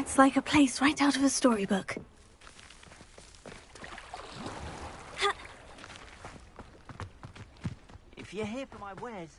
It's like a place right out of a storybook.
If you're here for my wares...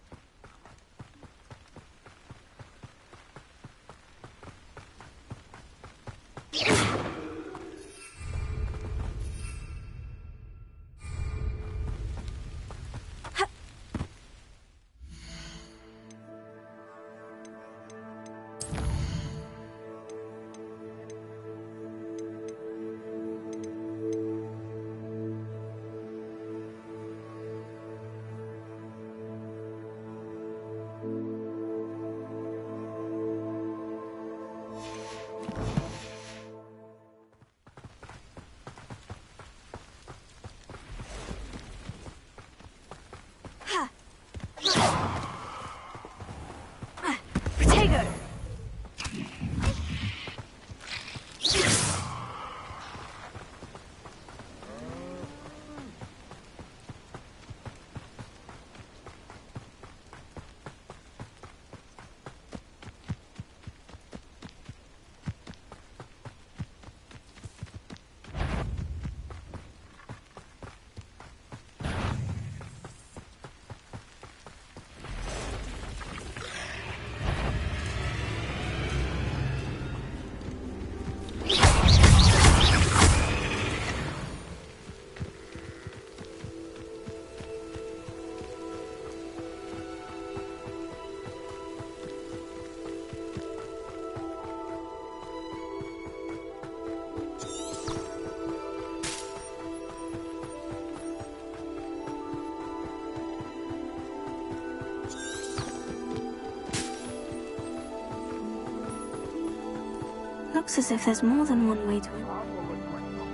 looks as if there's more than one way to...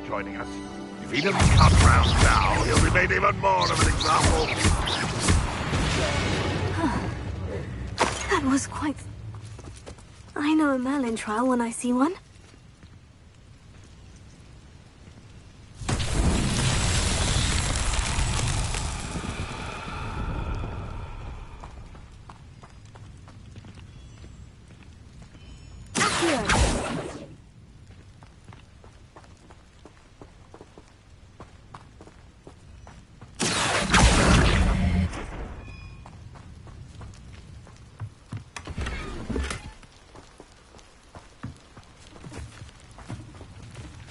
Joining us. If he doesn't come round now, he'll be made even more of an example.
That was quite... I know a Merlin trial when I see one.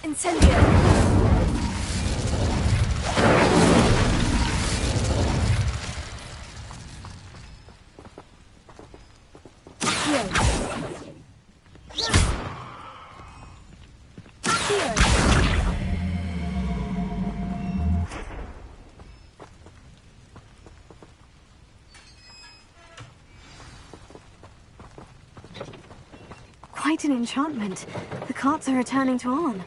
Incendio! Quite an enchantment. The carts are returning to on.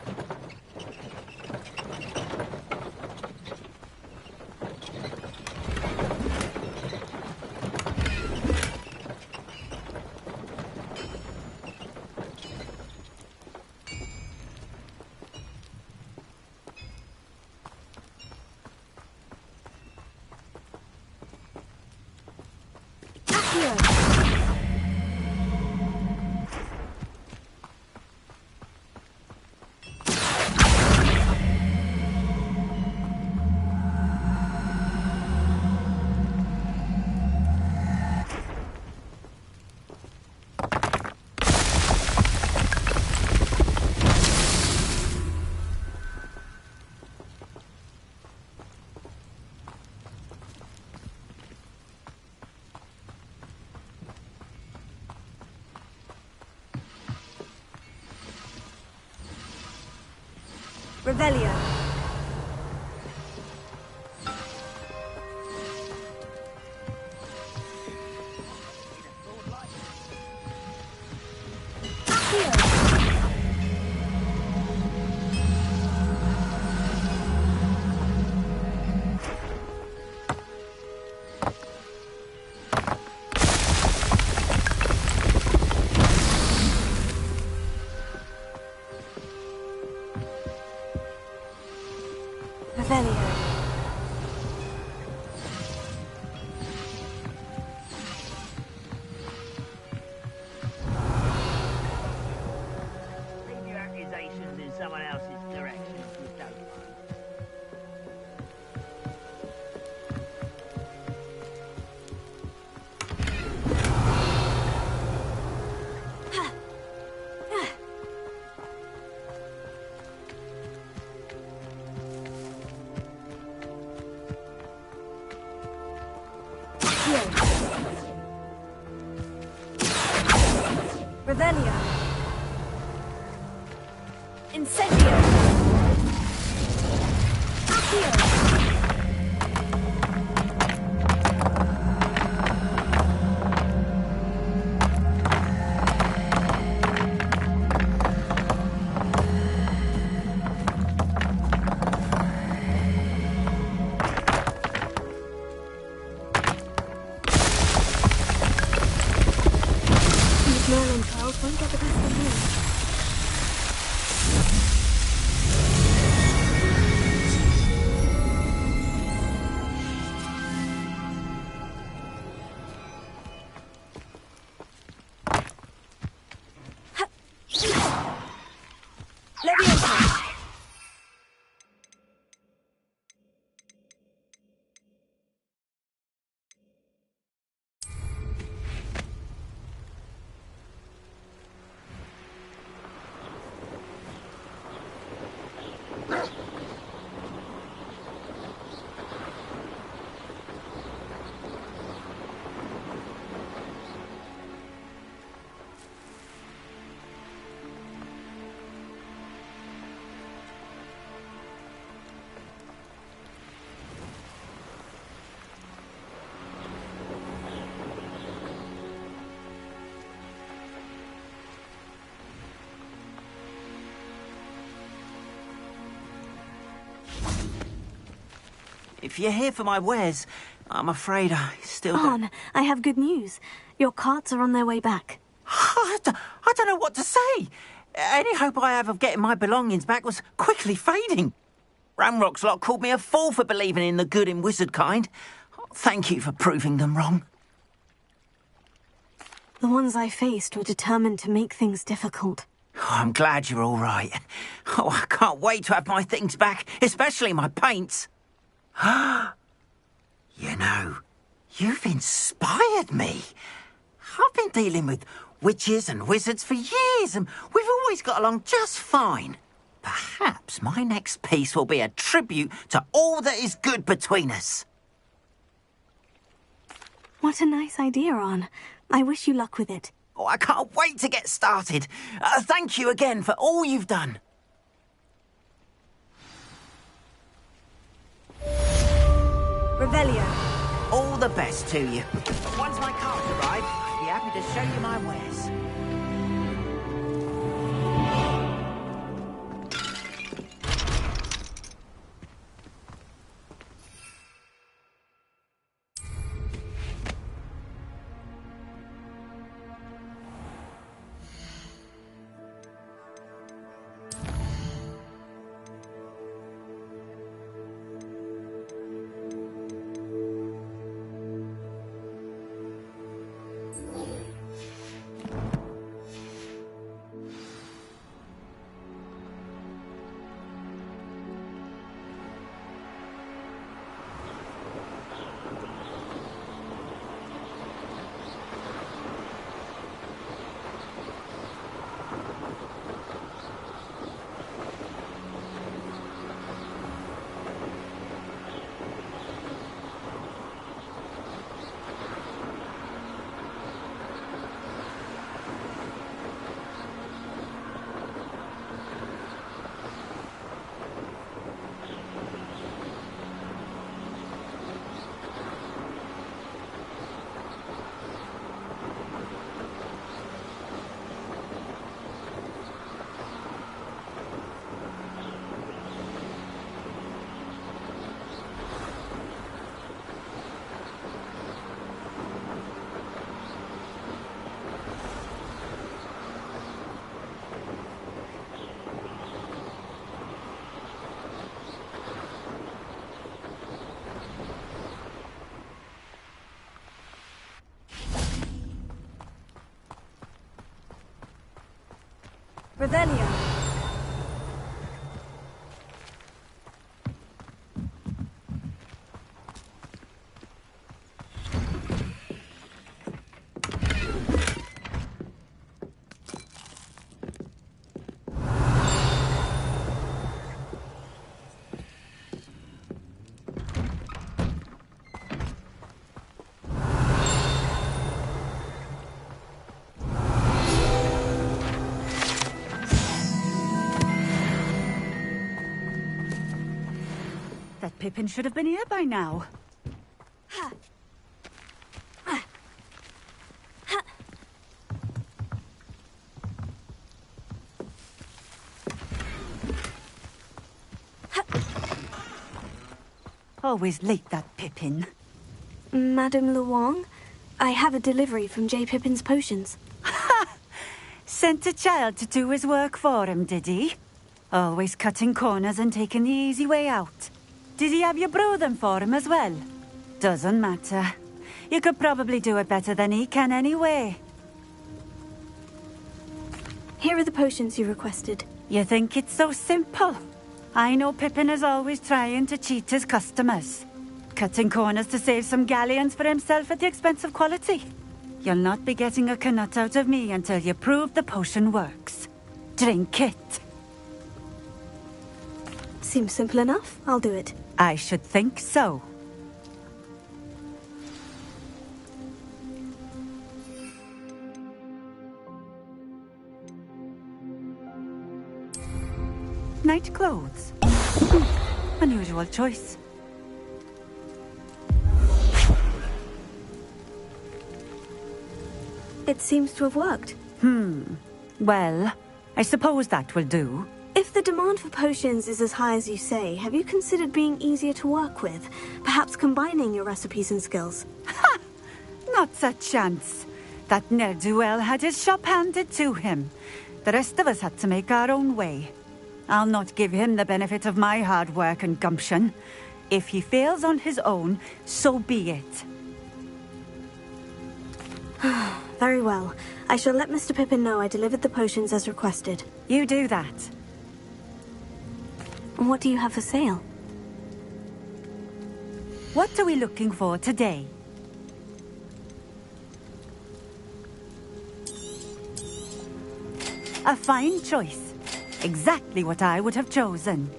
Revelio. Revelio. Incendio. Accio. Merlin trials won't get the
If you're here for my wares, I'm afraid I still don't...
On, I have good news. Your carts are on their way back.
I don't know what to say. Any hope I have of getting my belongings back was quickly fading. Ramrock's lot called me a fool for believing in the good in wizard kind. Thank you for proving them wrong.
The ones I faced were determined to make things difficult.
Oh, I'm glad you're all right. Oh, I can't wait to have my things back, especially my paints. You know, you've inspired me. I've been dealing with witches and wizards for years, and we've always got along just fine. Perhaps my next piece will be a tribute to all that is good between us.
What a nice idea, On. I wish you luck with it.
Oh, I can't wait to get started. Thank you again for all you've done.
Revelio.
All the best to you. Once my carts arrive, I'll be happy to show you my wares.
Revelio.
That Pippin should have been here by now. Always late, that Pippin.
Madame Luong, I have a delivery from J. Pippin's potions.
Sent a child to do his work for him, did he? Always cutting corners and taking the easy way out. Did he have you brew them for him as well? Doesn't matter. You could probably do it better than he can anyway.
Here are the potions you requested.
You think it's so simple? I know Pippin is always trying to cheat his customers. Cutting corners to save some galleons for himself at the expense of quality. You'll not be getting a canut out of me until you prove the potion works. Drink it.
Seems simple enough. I'll do it.
I should think so. Night clothes. Unusual choice.
It seems to have worked.
Well, I suppose that will do.
If If the demand for potions is as high as you say, have you considered being easier to work with? Perhaps combining your recipes and skills?
Ha! Not a chance. That ne'er-do-well had his shop handed to him. The rest of us had to make our own way. I'll not give him the benefit of my hard work and gumption. If he fails on his own, so be it.
Very well. I shall let Mr. Pippin know I delivered the potions as requested.
You do that.
And what do you have for sale?
What are we looking for today? A fine choice. Exactly what I would have chosen.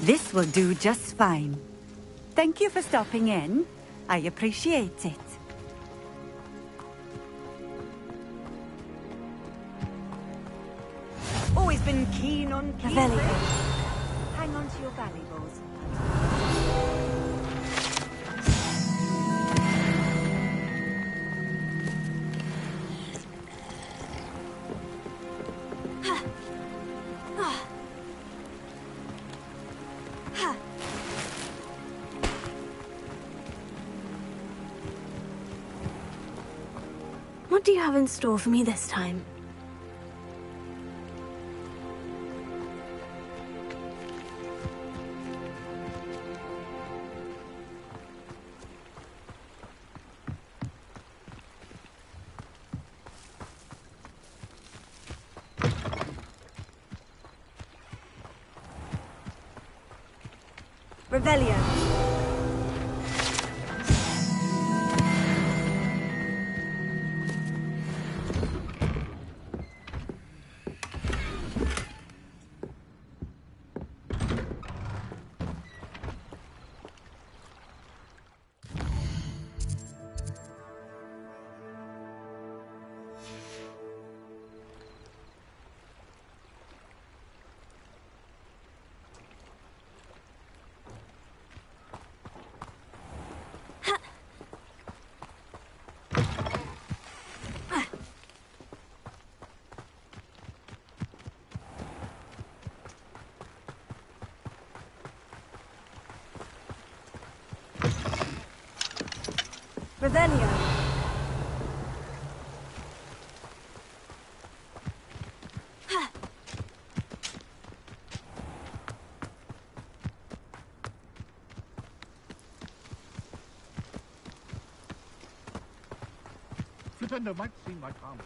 This will do just fine. Thank you for stopping in. I appreciate it.
Always been keen on key
Revelio.
fish. Hang on to your valuables.
What do you have in store for me this time?
Revelio. Revelio.
Flipendo might seem like harm.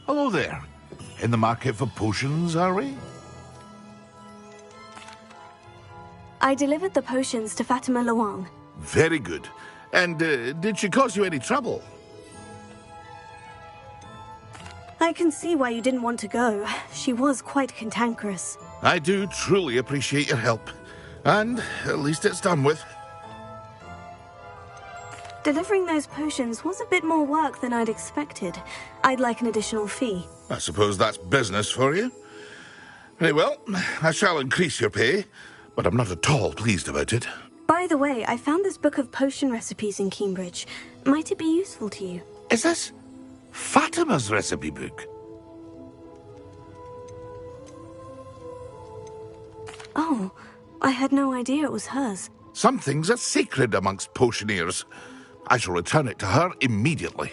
Hello there. In the market for potions, are we?
I delivered the potions to Fatima Lawang.
Very good. And did she cause you any trouble?
I can see why you didn't want to go. She was quite cantankerous.
I do truly appreciate your help. And at least it's done with.
Delivering those potions was a bit more work than I'd expected. I'd like an additional fee.
I suppose that's business for you. Very well, I shall increase your pay, but I'm not at all pleased about it.
By the way, I found this book of potion recipes in Cambridge. Might it be useful to you?
Is this Fatima's recipe book?
Oh, I had no idea it was hers.
Some things are sacred amongst potioneers. I shall return it to her immediately.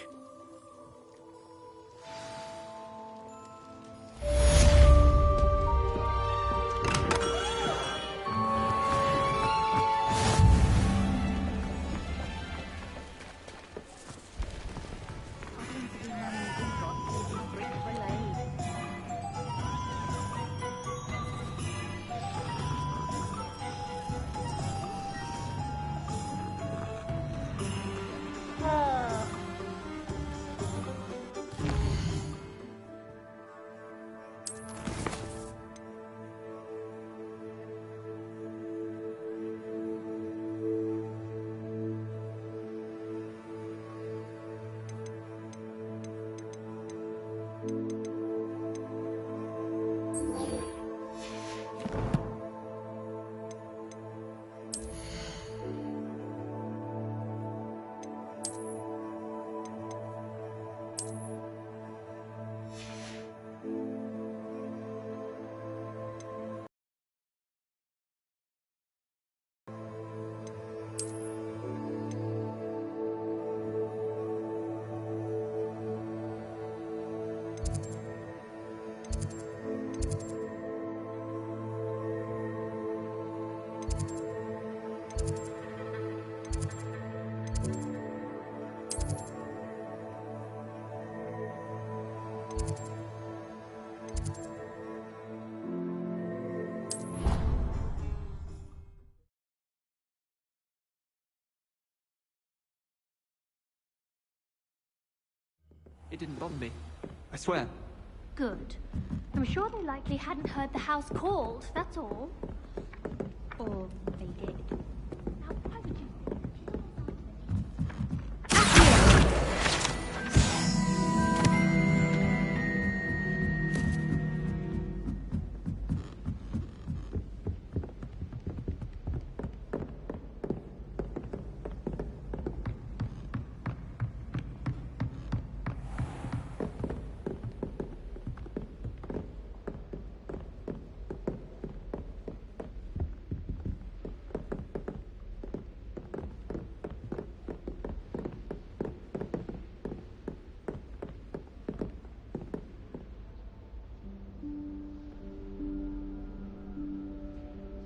It didn't bother me. I swear.
Good. I'm sure they likely hadn't heard the house called, that's all. Or they did. Now, why would you...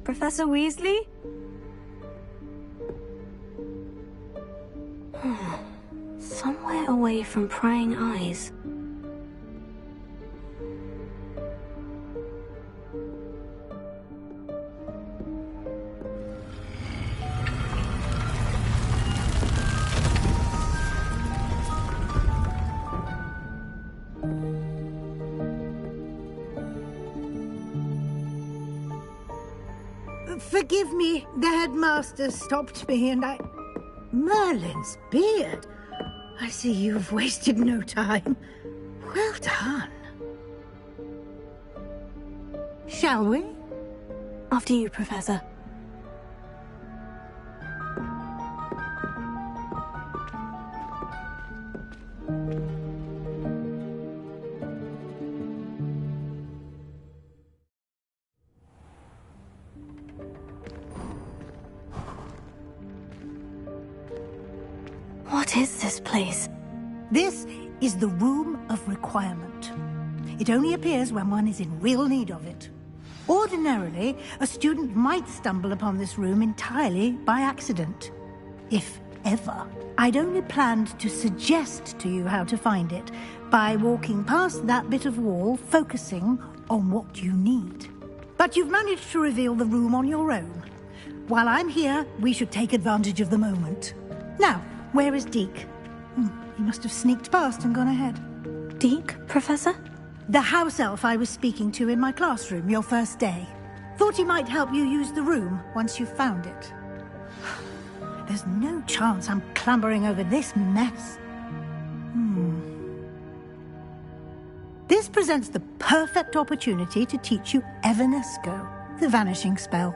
Professor Weasley? Somewhere away from prying eyes.
Forgive me, the headmaster stopped me and I... Merlin's beard. I see you've wasted no time. Well done. Shall we?
After you, Professor. What is this place?
This is the Room of Requirement. It only appears when one is in real need of it. Ordinarily, a student might stumble upon this room entirely by accident. If ever. I'd only planned to suggest to you how to find it by walking past that bit of wall, focusing on what you need. But you've managed to reveal the room on your own. While I'm here, we should take advantage of the moment. Now, where is Deke? He must have sneaked past and gone ahead.
Deke, Professor?
The house elf I was speaking to in my classroom your first day. Thought he might help you use the room once you've found it. There's no chance I'm clambering over this mess. This presents the perfect opportunity to teach you Evanesco, the vanishing spell.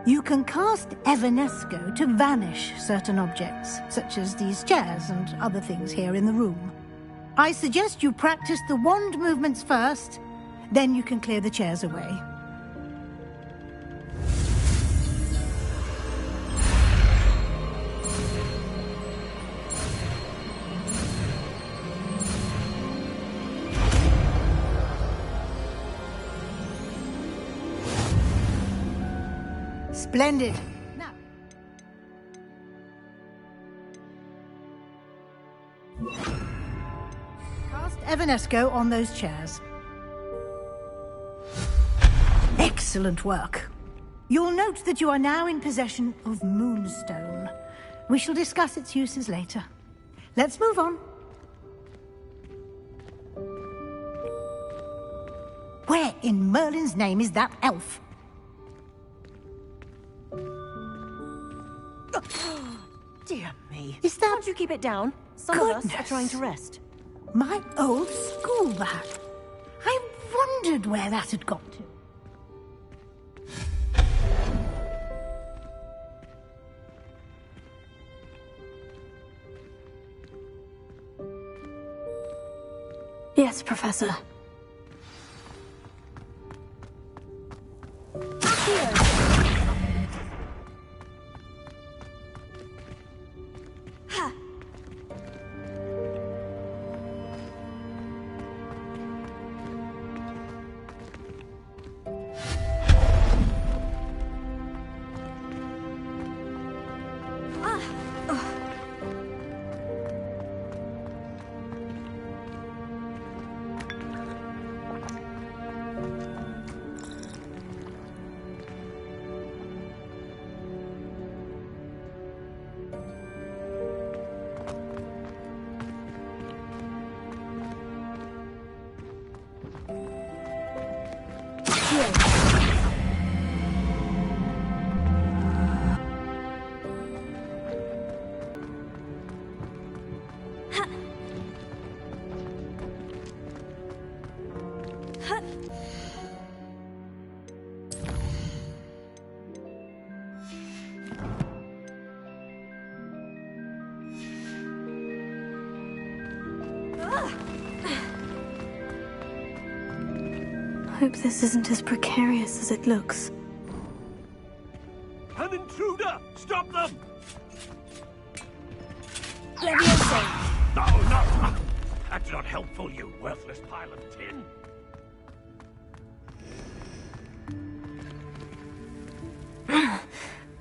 You can cast Evanesco to vanish certain objects, such as these chairs and other things here in the room. I suggest you practice the wand movements first, then you can clear the chairs away. Splendid. Now. Cast Evanesco on those chairs. Excellent work. You'll note that you are now in possession of Moonstone. We shall discuss its uses later. Let's move on. Where in Merlin's name is that elf?
Dear me.
Is that...
Can't you keep it down? Some of us are trying to rest.
My old school bag. I wondered where that had got to.
Yes, Professor. Hope this isn't as precarious as it looks.
An intruder! Stop them!
Leviosa!
No, no! That's not helpful, you worthless pile of tin!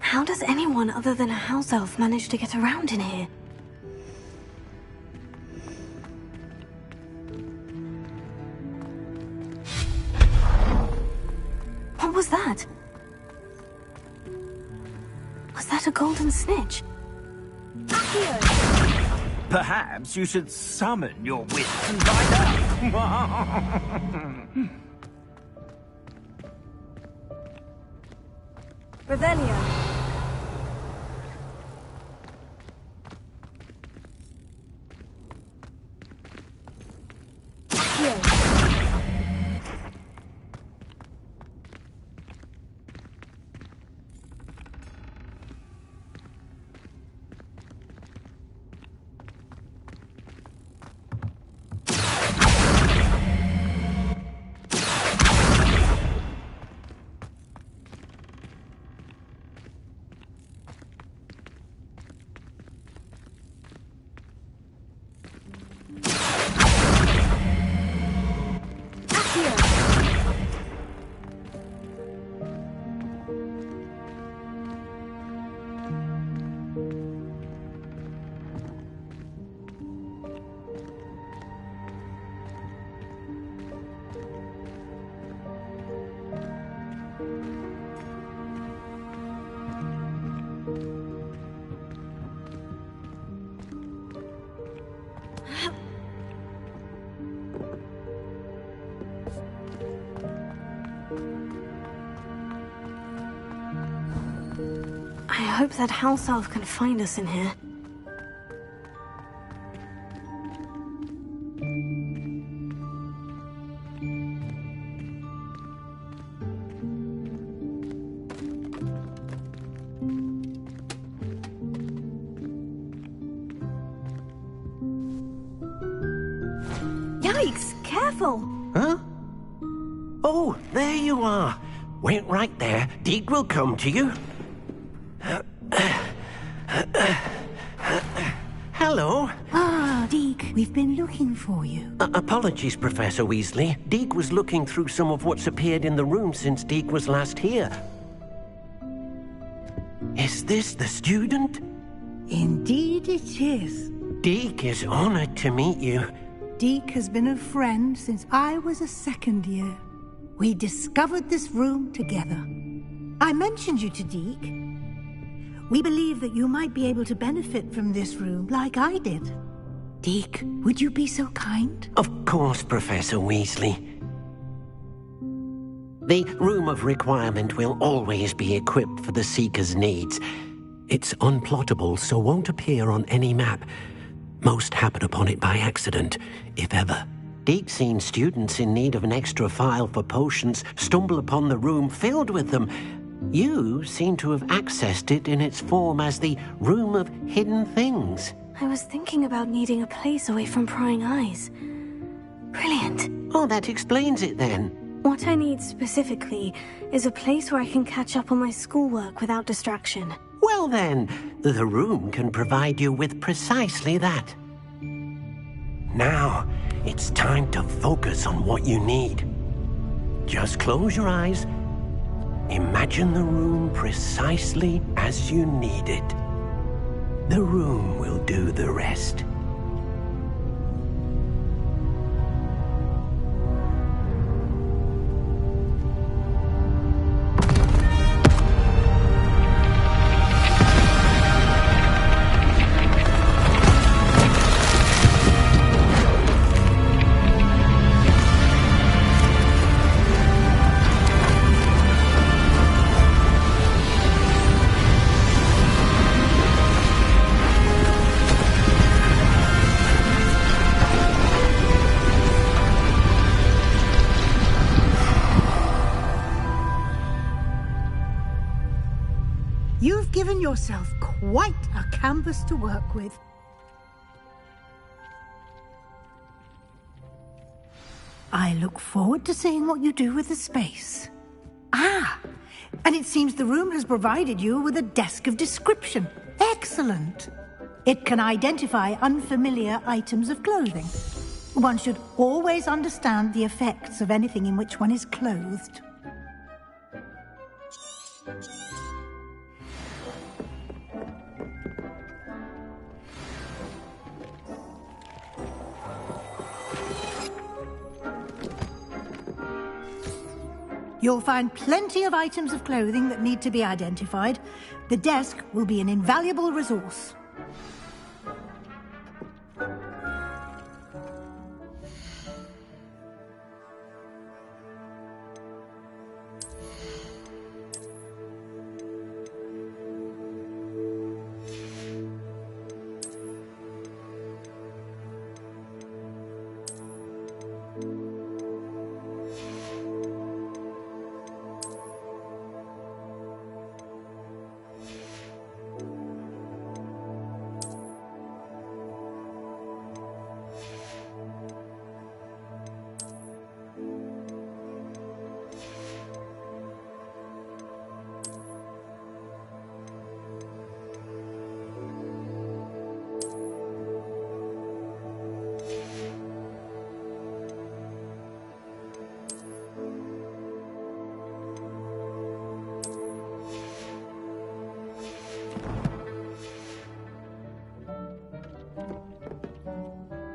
How does anyone other than a house elf manage to get around in here? What was that? Was that a golden snitch?
Perhaps you should summon your wits and find out!
Revelio.
I hope that house elf can find us in here.
Yikes! Careful!
Huh? Oh, there you are. Wait right there. Deek will come to you. Hello.
Ah, Deek, we've been looking for you.
Apologies, Professor Weasley. Deek was looking through some of what's appeared in the room since Deek was last here. Is this the student?
Indeed it is.
Deek is honored to meet you.
Deek has been a friend since I was a second year. We discovered this room together. I mentioned you to Deek. We believe that you might be able to benefit from this room like I did. Deek, would you be so kind?
Of course, Professor Weasley. The Room of Requirement will always be equipped for the Seeker's needs. It's unplottable, so won't appear on any map. Most happen upon it by accident, if ever. Deek's seen students in need of an extra file for potions stumble upon the room filled with them. You seem to have accessed it in its form as the Room of Hidden Things.
I was thinking about needing a place away from prying eyes. Brilliant.
Oh, that explains it then.
What I need specifically is a place where I can catch up on my schoolwork without distraction.
Well then, the room can provide you with precisely that. Now, it's time to focus on what you need. Just close your eyes. Imagine the room precisely as you need it. The room will do the rest.
You've given yourself quite a canvas to work with. I look forward to seeing what you do with the space. Ah, and it seems the room has provided you with a desk of description. Excellent. It can identify unfamiliar items of clothing. One should always understand the effects of anything in which one is clothed. You'll find plenty of items of clothing that need to be identified. The desk will be an invaluable resource.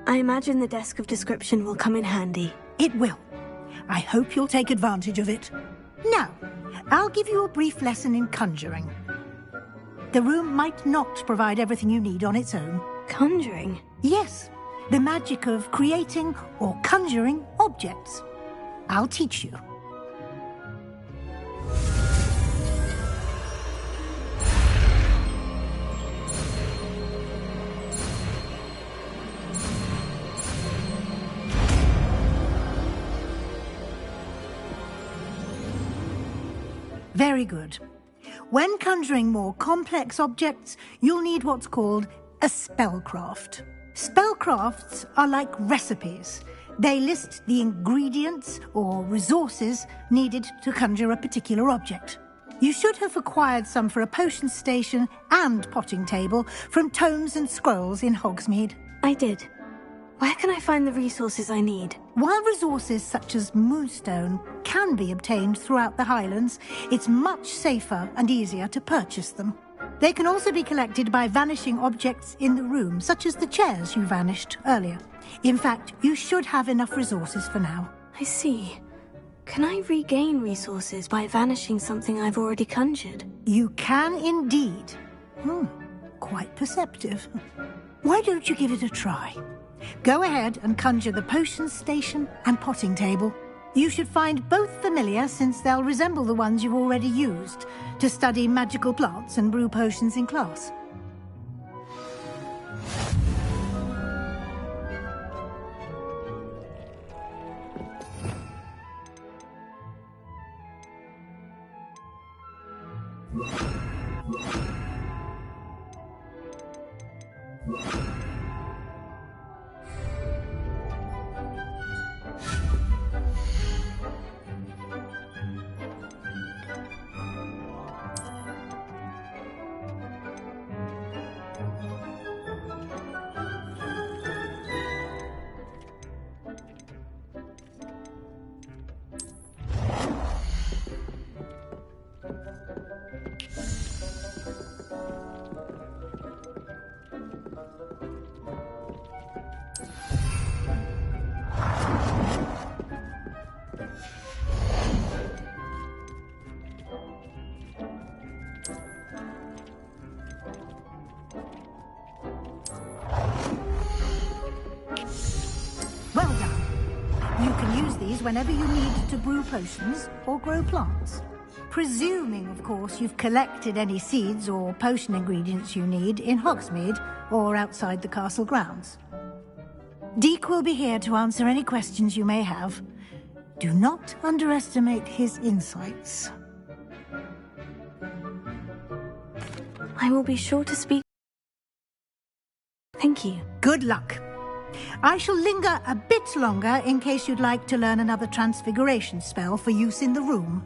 I imagine the desk of description will come in handy.
It will. I hope you'll take advantage of it. Now, I'll give you a brief lesson in conjuring. The room might not provide everything you need on its own.
Conjuring?
Yes, the magic of creating or conjuring objects. I'll teach you. Very good. When conjuring more complex objects, you'll need what's called a spellcraft. Spellcrafts are like recipes. They list the ingredients or resources needed to conjure a particular object. You should have acquired some for a potion station and potting table from tomes and scrolls in Hogsmeade.
I did. Where can I find the resources I need?
While resources such as Moonstone can be obtained throughout the Highlands, it's much safer and easier to purchase them. They can also be collected by vanishing objects in the room, such as the chairs you vanished earlier. In fact, you should have enough resources for now.
I see. Can I regain resources by vanishing something I've already conjured?
You can indeed. Quite perceptive. Why don't you give it a try? Go ahead and conjure the potion station and potting table. You should find both familiar, since they'll resemble the ones you've already used to study magical plants and brew potions in class. Well done. You can use these whenever you need to brew potions or grow plants. Presuming, of course, you've collected any seeds or potion ingredients you need in Hogsmeade or outside the castle grounds. Deek will be here to answer any questions you may have. Do not underestimate his insights.
I will be sure to speak. Thank you.
Good luck. I shall linger a bit longer in case you'd like to learn another transfiguration spell for use in the room.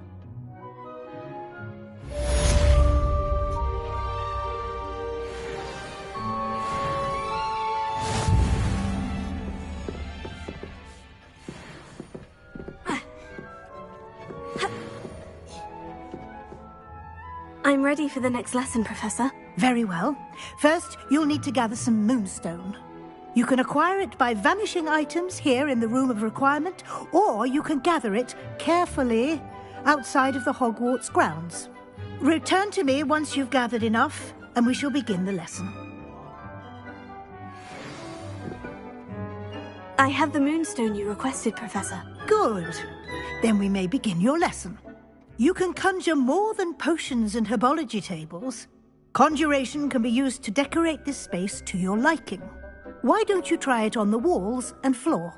I'm ready for the next lesson, Professor.
Very well. First, you'll need to gather some Moonstone. You can acquire it by vanishing items here in the Room of Requirement, or you can gather it carefully outside of the Hogwarts grounds. Return to me once you've gathered enough, and we shall begin the lesson.
I have the Moonstone you requested, Professor.
Good. Then we may begin your lesson. You can conjure more than potions and herbology tables. Conjuration can be used to decorate this space to your liking. Why don't you try it on the walls and floor?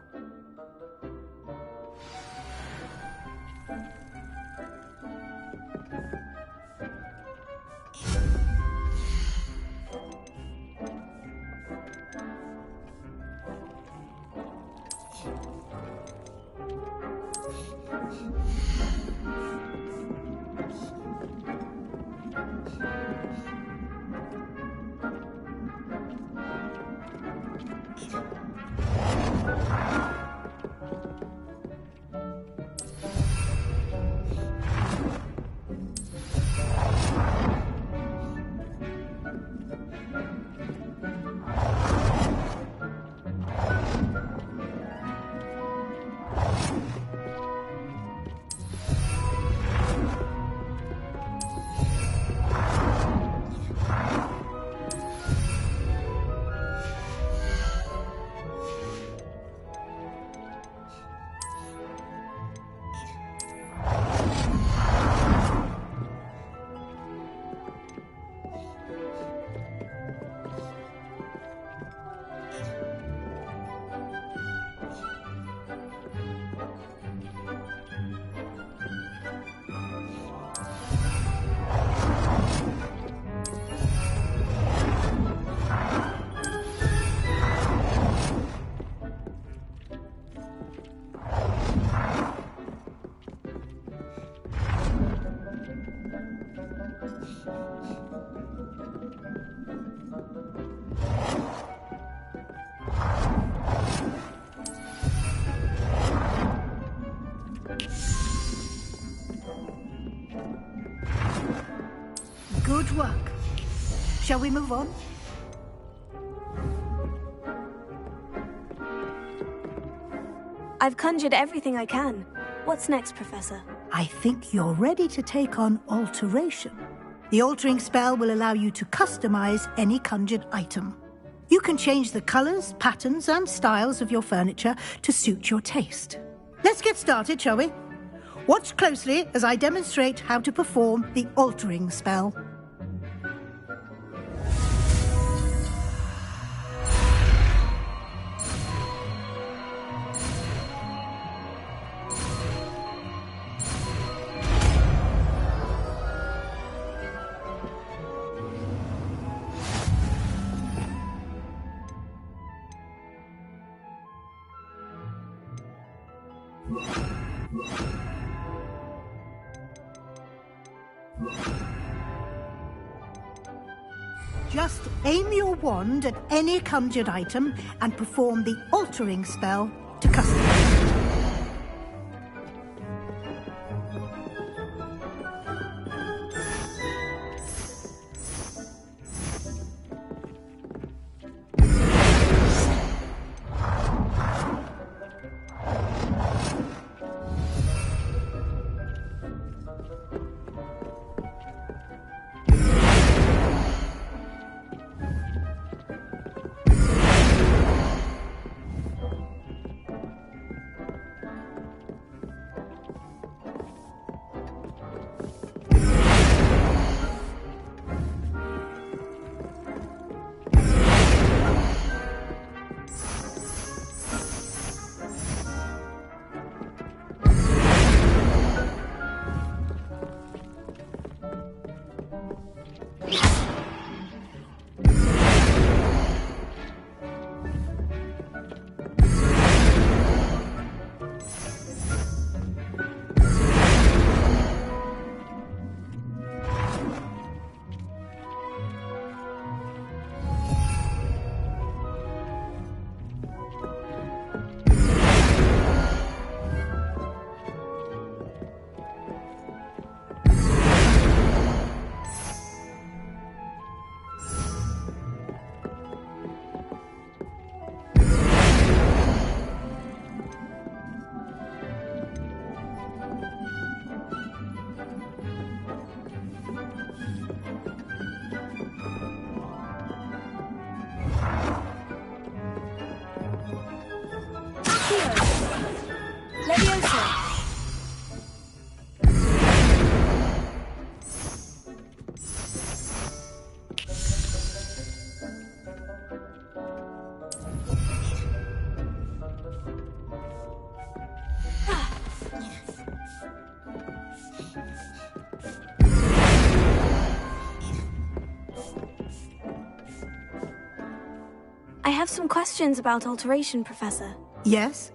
Good work. Shall we move on?
I've conjured everything I can. What's next, Professor?
I think you're ready to take on alteration. The altering spell will allow you to customize any conjured item. You can change the colors, patterns, and styles of your furniture to suit your taste. Let's get started, shall we? Watch closely as I demonstrate how to perform the altering spell. Just aim your wand at any conjured item and perform the altering spell to customize it.
I have some questions about alteration, Professor.
Yes?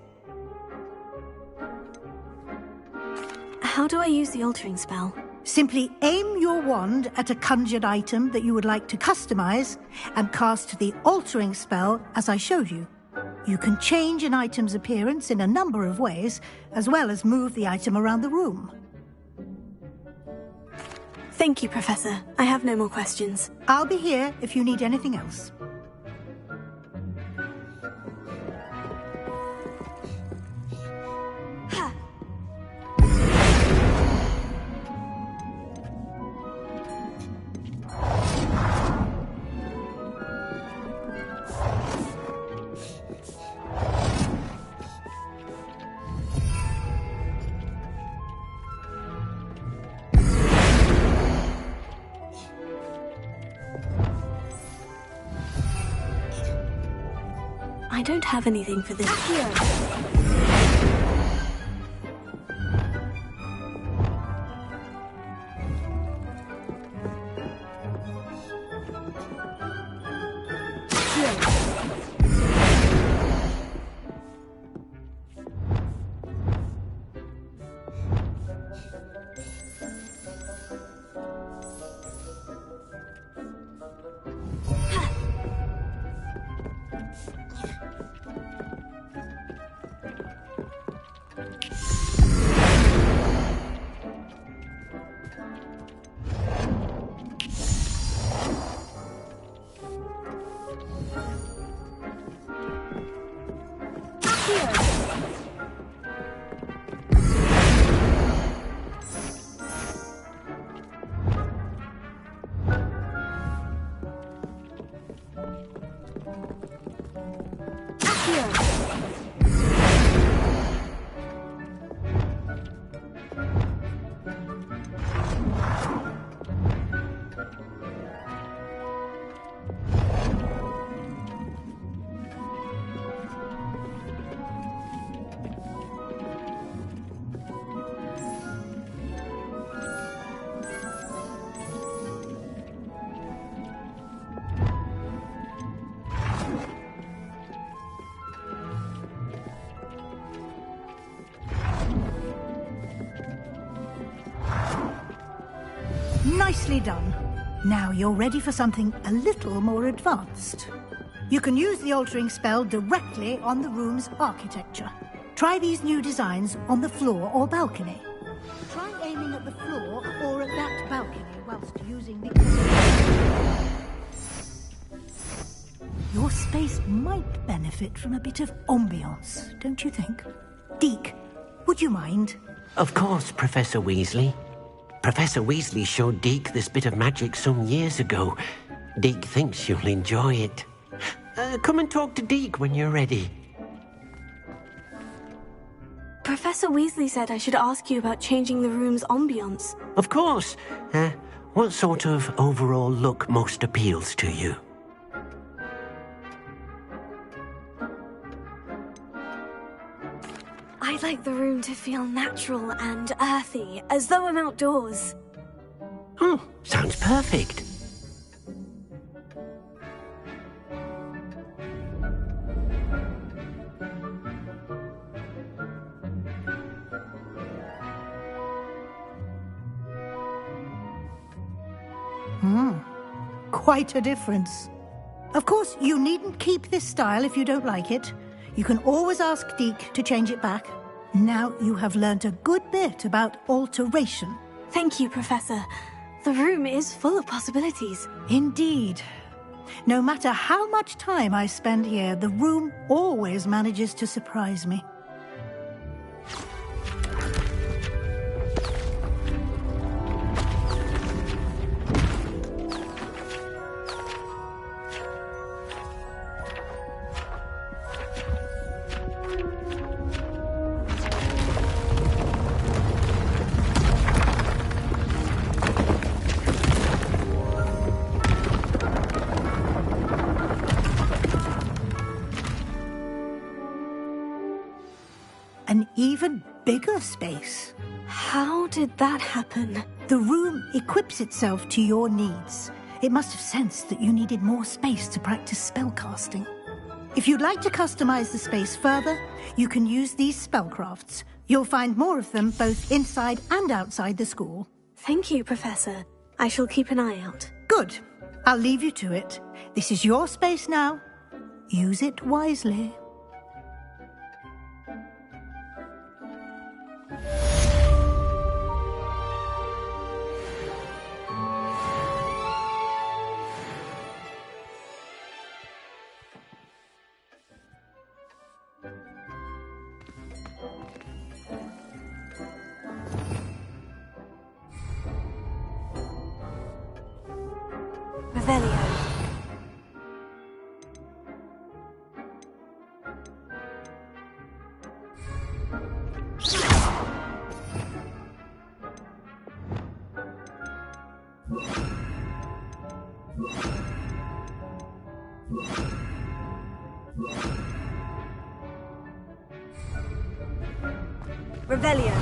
How do I use the altering spell?
Simply aim your wand at a conjured item that you would like to customize and cast the altering spell as I showed you. You can change an item's appearance in a number of ways, as well as move the item around the room.
Thank you, Professor. I have no more questions.
I'll be here if you need anything else.
I don't have anything for this.
Nicely done. Now you're ready for something a little more advanced. You can use the altering spell directly on the room's architecture. Try these new designs on the floor or balcony. Try aiming at the floor or at that balcony whilst using the... Your space might benefit from a bit of ambiance, don't you think? Deke, would you mind?
Of course, Professor Weasley. Professor Weasley showed Deke this bit of magic some years ago. Deke thinks you'll enjoy it. Come and talk to Deke when you're ready.
Professor Weasley said I should ask you about changing the room's ambiance.
Of course. What sort of overall look most appeals to you?
I'd like the room to feel natural and earthy, as though I'm outdoors.
Oh, sounds perfect.
Quite a difference. Of course, you needn't keep this style if you don't like it. You can always ask Deke to change it back. Now you have learnt a good bit about alteration.
Thank you, Professor. The room is full of possibilities.
Indeed. No matter how much time I spend here, the room always manages to surprise me. An even bigger space.
How did that happen?
The room equips itself to your needs. It must have sensed that you needed more space to practice spellcasting. If you'd like to customize the space further, you can use these spellcrafts. You'll find more of them both inside and outside the school.
Thank you, Professor. I shall keep an eye out.
Good. I'll leave you to it. This is your space now. Use it wisely.
Revelio. Revelio.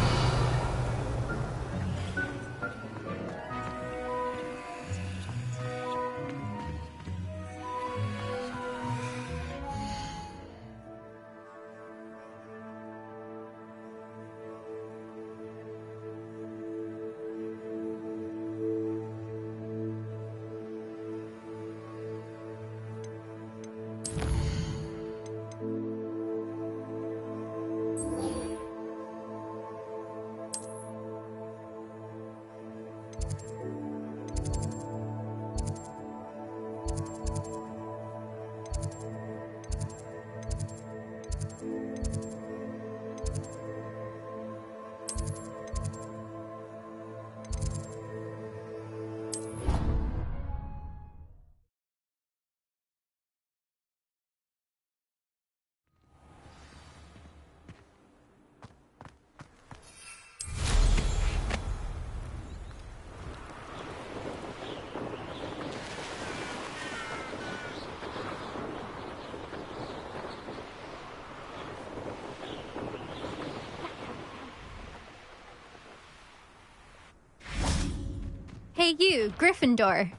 Hey you, Gryffindor.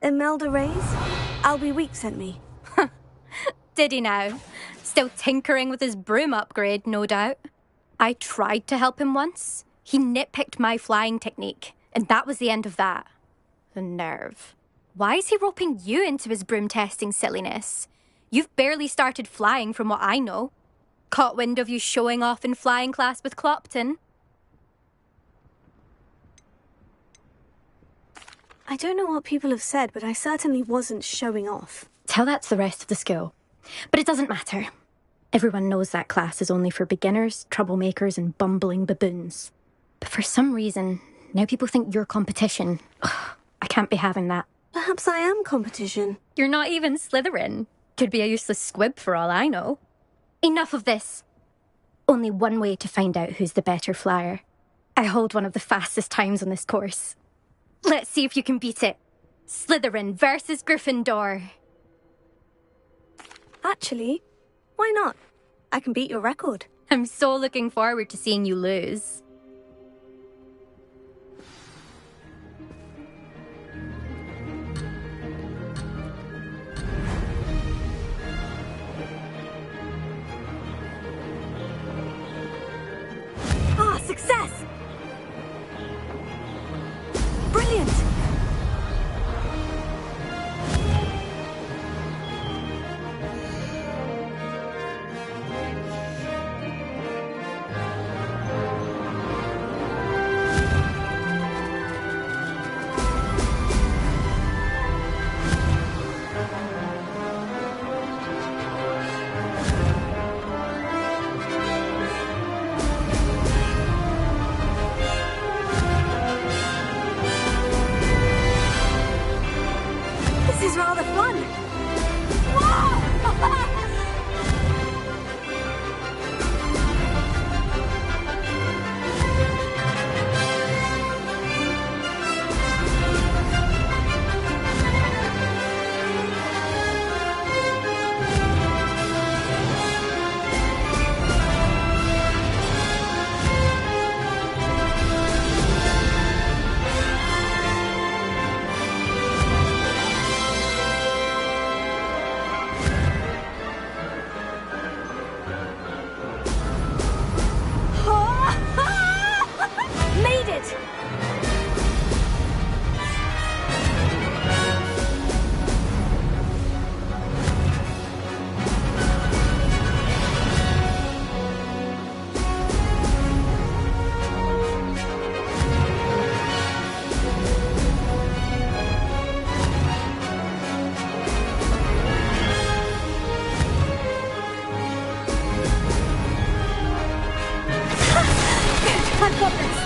Imelda Reyes? Albie Week sent me.
Did he now? Still tinkering with his broom upgrade, no doubt. I tried to help him once. He nitpicked my flying technique, and that was the end of that. The nerve. Why is he roping you into his broom testing silliness? You've barely started flying from what I know. Caught wind of you showing off in flying class with Clopton.
I don't know what people have said, but I certainly wasn't showing off.
Tell that to the rest of the school. But it doesn't matter. Everyone knows that class is only for beginners, troublemakers, and bumbling baboons. But for some reason, now people think you're competition. Ugh, I can't be having that.
Perhaps I am competition.
You're not even Slytherin. Could be a useless squib for all I know. Enough of this. Only one way to find out who's the better flyer. I hold one of the fastest times on this course. Let's see if you can beat it. Slytherin versus Gryffindor.
Actually, why not? I can beat your record.
I'm so looking forward to seeing you lose.
Success! Brilliant! This is rather fun. Made it! I've got this!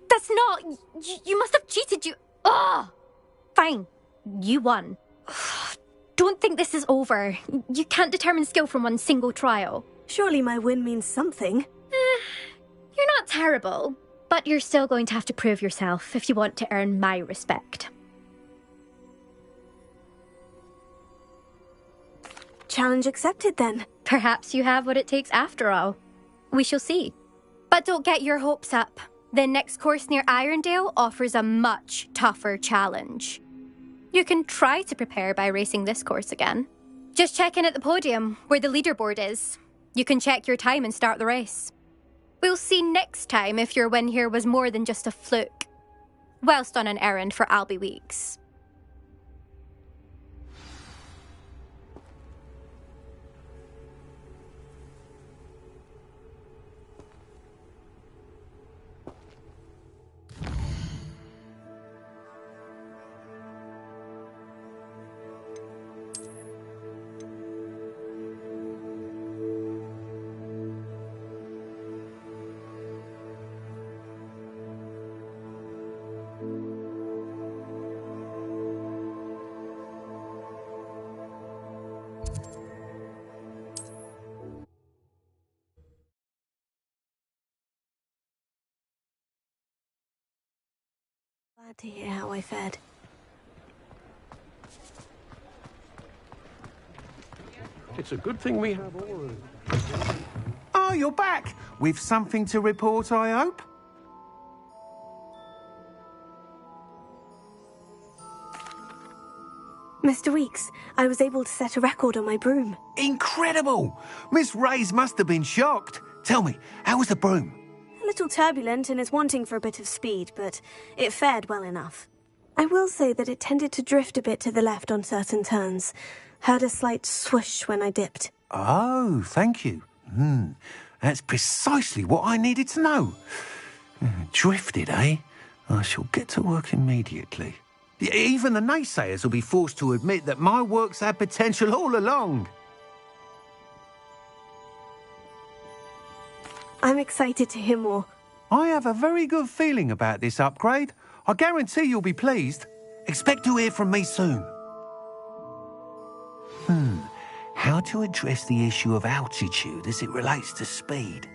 That's not... You must have cheated, you... Fine. You won. Don't think this is over. You can't determine skill from one single trial.
Surely my win means something.
You're not terrible, but you're still going to have to prove yourself if you want to earn my respect.
Challenge accepted, then.
Perhaps you have what it takes after all. We shall see. But don't get your hopes up. The next course near Irondale offers a much tougher challenge. You can try to prepare by racing this course again. Just check in at the podium, where the leaderboard is. You can check your time and start the race. We'll see next time if your win here was more than just a fluke. Whilst on an errand for Albie Weeks.
Glad to hear how I fared.
It's a good thing we have all of...
Oh, you're back! With something to report, I hope?
Mr. Weeks, I was able to set a record on my broom.
Incredible! Miss Reyes must have been shocked. Tell me, how was the broom?
A little turbulent and is wanting for a bit of speed, but it fared well enough. I will say that it tended to drift a bit to the left on certain turns. Heard a slight swoosh when I dipped.
Oh, thank you. That's precisely what I needed to know. Drifted, eh? I shall get to work immediately. Even the naysayers will be forced to admit that my work's had potential all along.
I'm excited to hear more.
I have a very good feeling about this upgrade. I guarantee you'll be pleased. Expect to hear from me soon. How to address the issue of altitude as it relates to speed?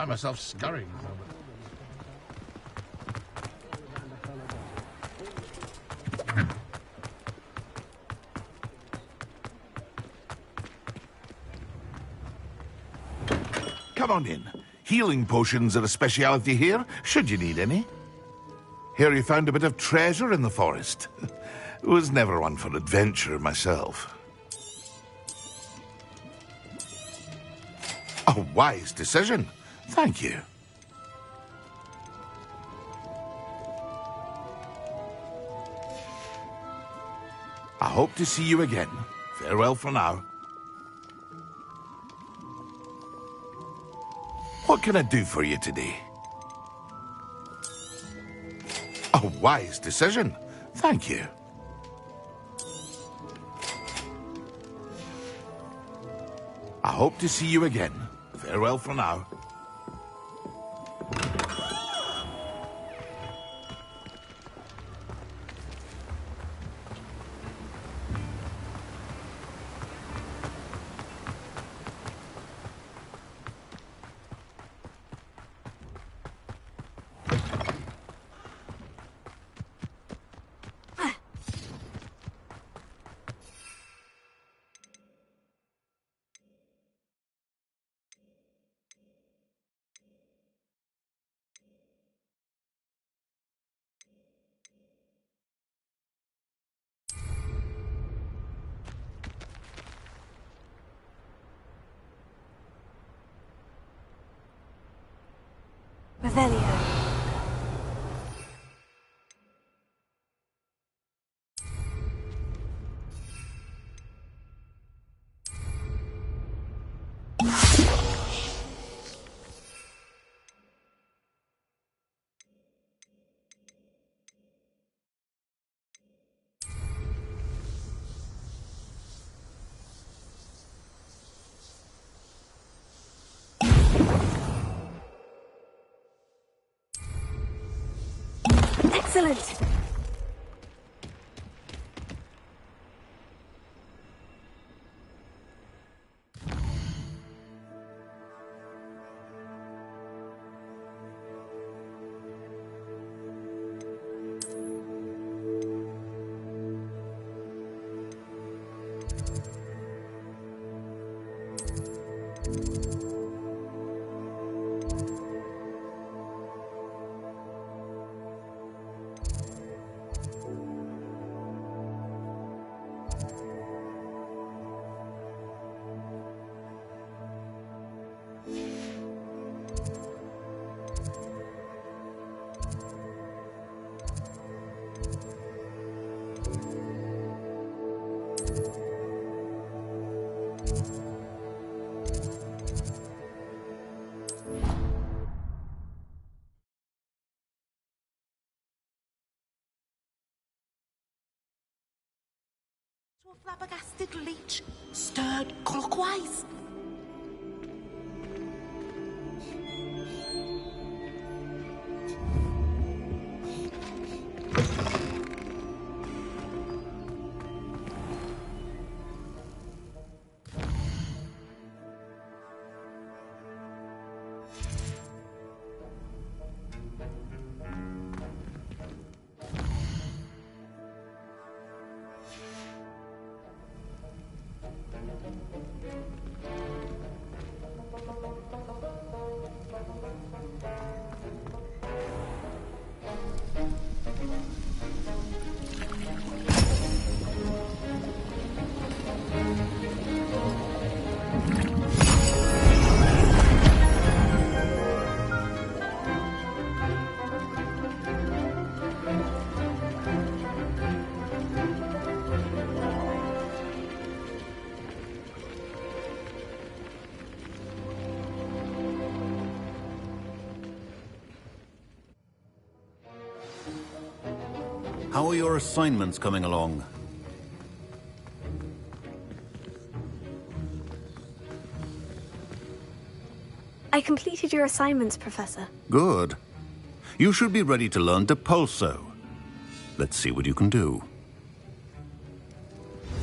Find myself scurrying. Come on in. Healing potions are a speciality here, should you need any. Here you found a bit of treasure in the forest. Was never one for adventure myself. A wise decision. Thank you. I hope to see you again. Farewell for now. What can I do for you today? A wise decision. Thank you. I hope to see you again. Farewell for now.
Revelio. Excellent!
A flabbergasted leech stirred clockwise.
How are your assignments coming along?
I completed your assignments, Professor.
Good. You should be ready to learn Depulso. Let's see what you can do.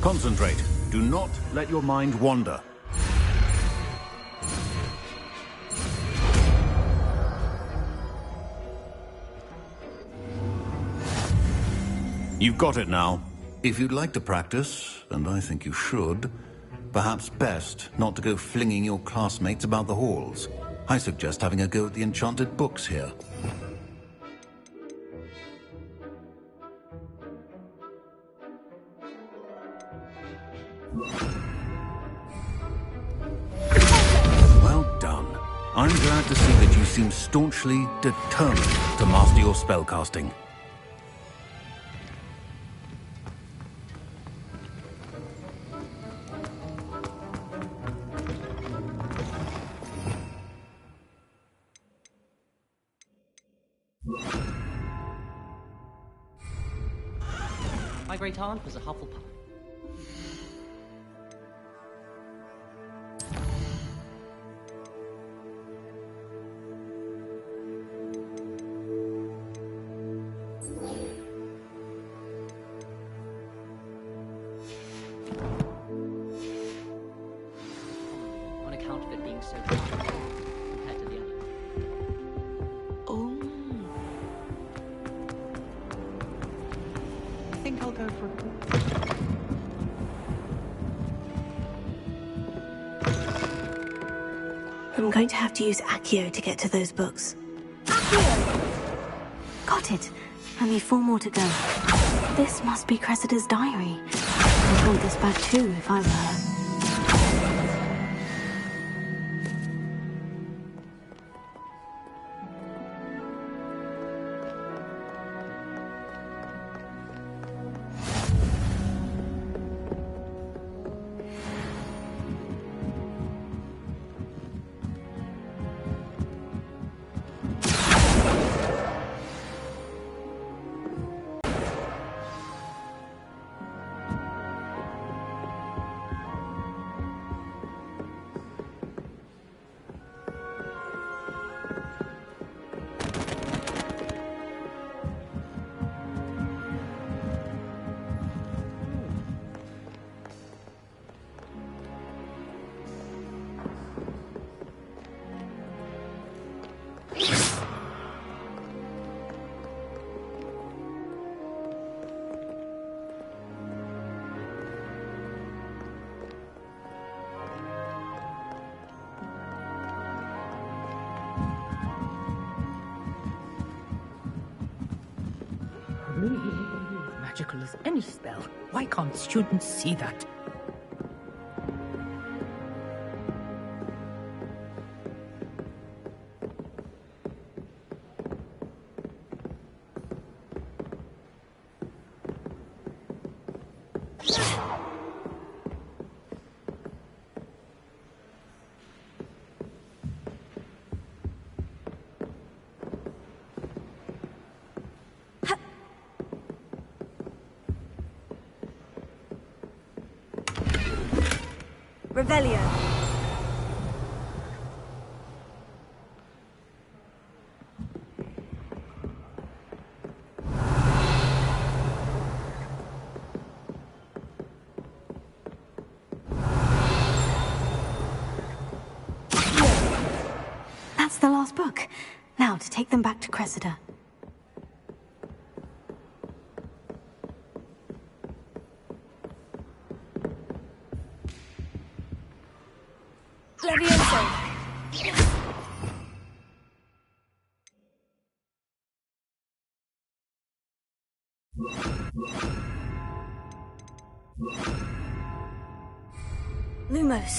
Concentrate. Do not let your mind wander. You've got it now. If you'd like to practice, and I think you should, perhaps best not to go flinging your classmates about the halls. I suggest having a go at the enchanted books here. Well done. I'm glad to see that you seem staunchly determined to master your spellcasting.
My great aunt was a Hufflepuff. On account of it being so different compared to the others.
I think I'll go for
I'm going to have to use Accio to get to those books. Got it. Only 4 more to go. This must be Cressida's diary. I'd want this back too if I were her.
magical as any spell. Why can't students see that?
Revelio.
That's the last book. Now to take them back to Cressida.
Lumos.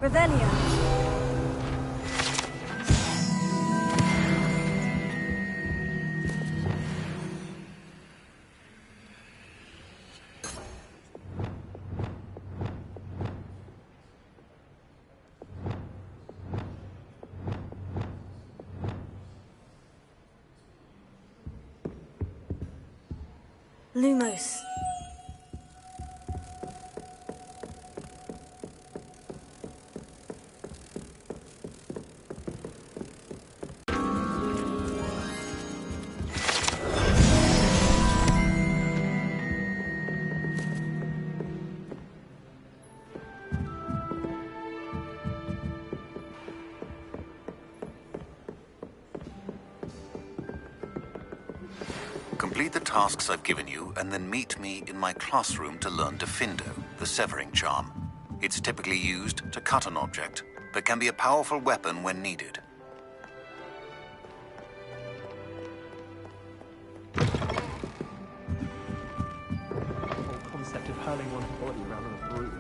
Revelio. Lumos.
Complete the tasks I've given you, and then meet me in my classroom to learn Defindo, the severing charm. It's typically used to cut an object, but can be a powerful weapon when needed.
The whole concept of hurling one's body around on a broom.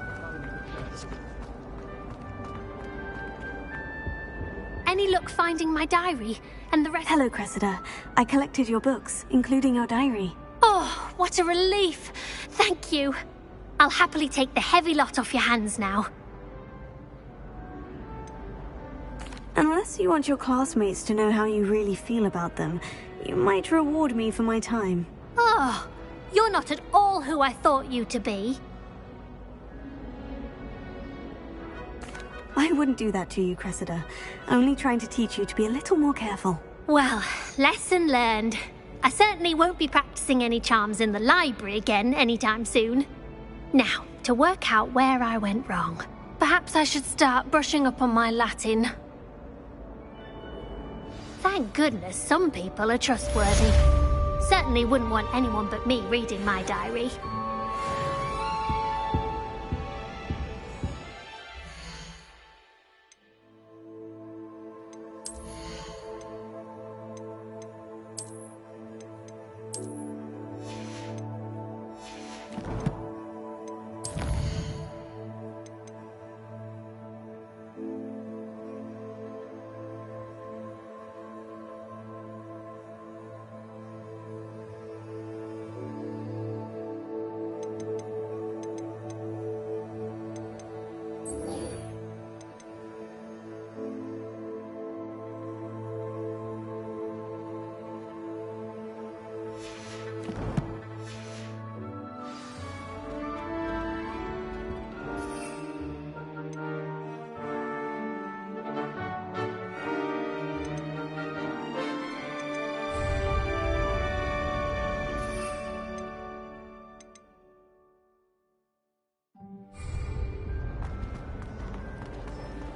Any luck finding my diary and the rest?
Hello, Cressida. I collected your books, including your diary.
Oh, what a relief. Thank you. I'll happily take the heavy lot off your hands now.
Unless you want your classmates to know how you really feel about them, you might reward me for my time.
Oh, you're not at all who I thought you to be.
I wouldn't do that to you, Cressida. Only trying to teach you to be a little more careful.
Well, lesson learned. I certainly won't be practicing any charms in the library again anytime soon. Now, to work out where I went wrong. Perhaps I should start brushing up on my Latin. Thank goodness some people are trustworthy. Certainly wouldn't want anyone but me reading my diary.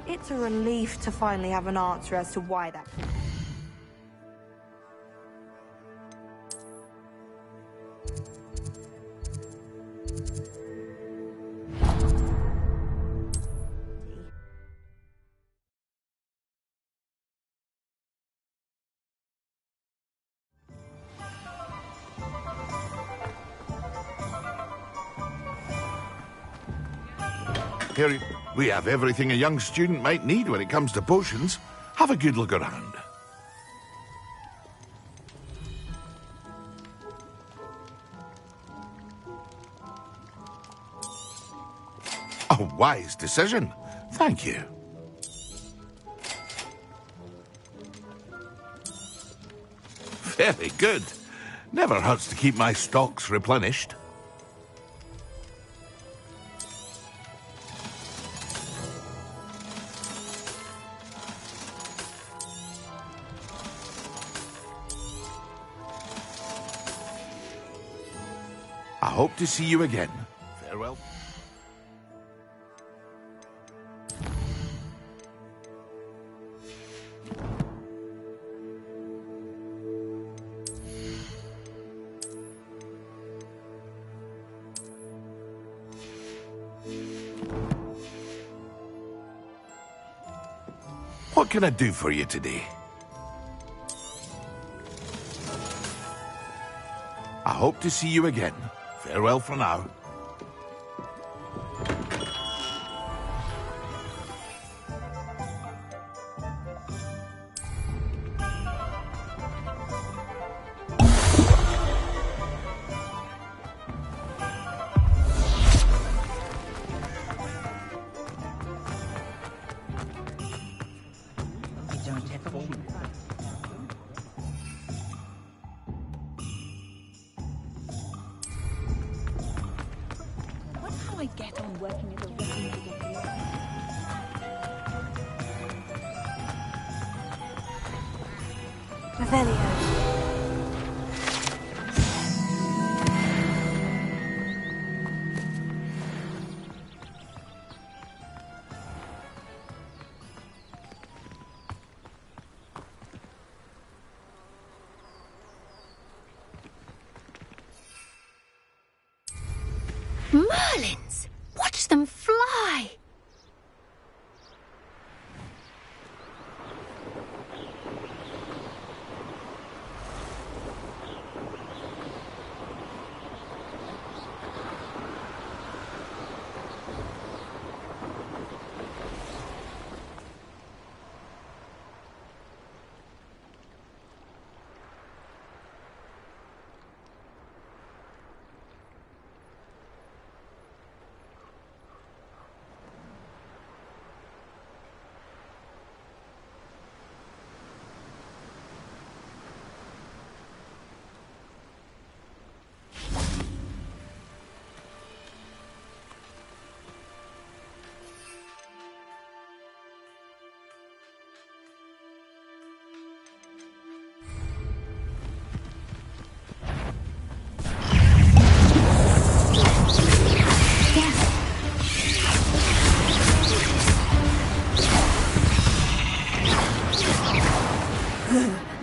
It's a relief to finally have an answer as to why that...
Here, we have everything a young student might need when it comes to potions. Have a good look around. A wise decision. Thank you. Very good. Never hurts to keep my stocks replenished. I hope to see you again. Farewell. What can I do for you today? I hope to see you again. Farewell for now.
I get on working as a reputable
Revelio.
Merlins! Watch them fly!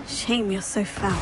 Shame you're so foul.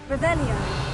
Revelio.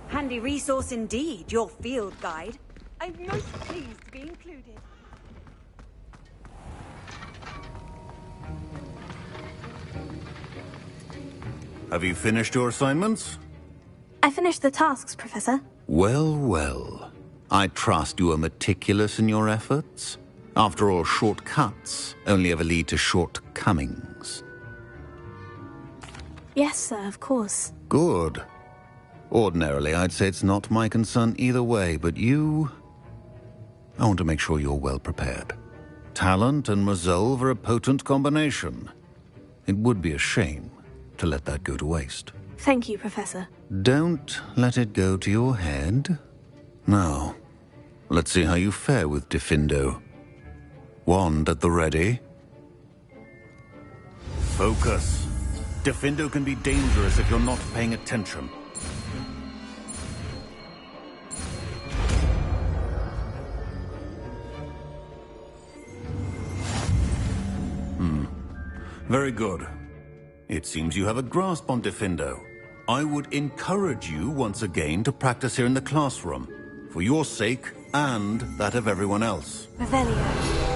Handy resource indeed, your field guide. I'm most pleased to be included.
Have you finished your assignments?
I finished the tasks, Professor.
Well, well. I trust you are meticulous in your efforts. After all, shortcuts only ever lead to shortcomings.
Yes, sir, of course.
Good. Ordinarily, I'd say it's not my concern either way, but you... I want to make sure you're well prepared. Talent and resolve are a potent combination. It would be a shame to let that go to waste.
Thank you, Professor.
Don't let it go to your head. Now, let's see how you fare with Diffindo. Wand at the ready.
Focus. Diffindo can be dangerous if you're not paying attention. Very good. It seems you have a grasp on Diffindo. I would encourage you once again to practice here in the classroom, for your sake and that of everyone else.
Revelio.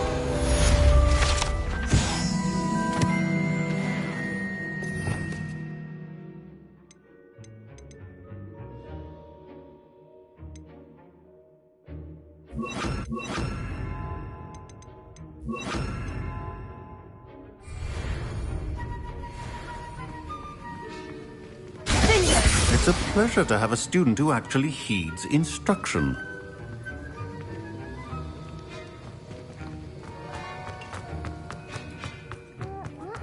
It's a pleasure to have a student who actually heeds instruction.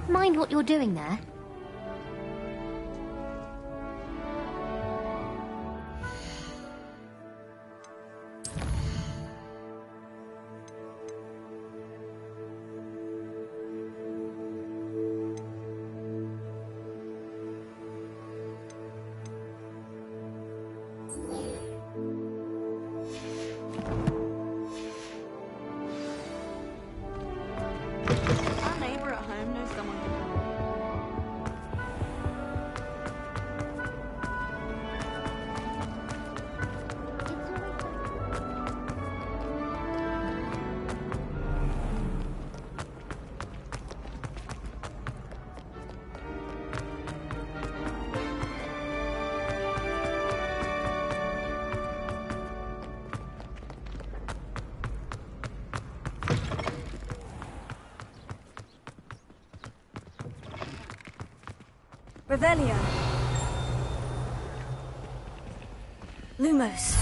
Mind what you're doing there?
Our neighbour at home knows someone who
Revelio. Lumos.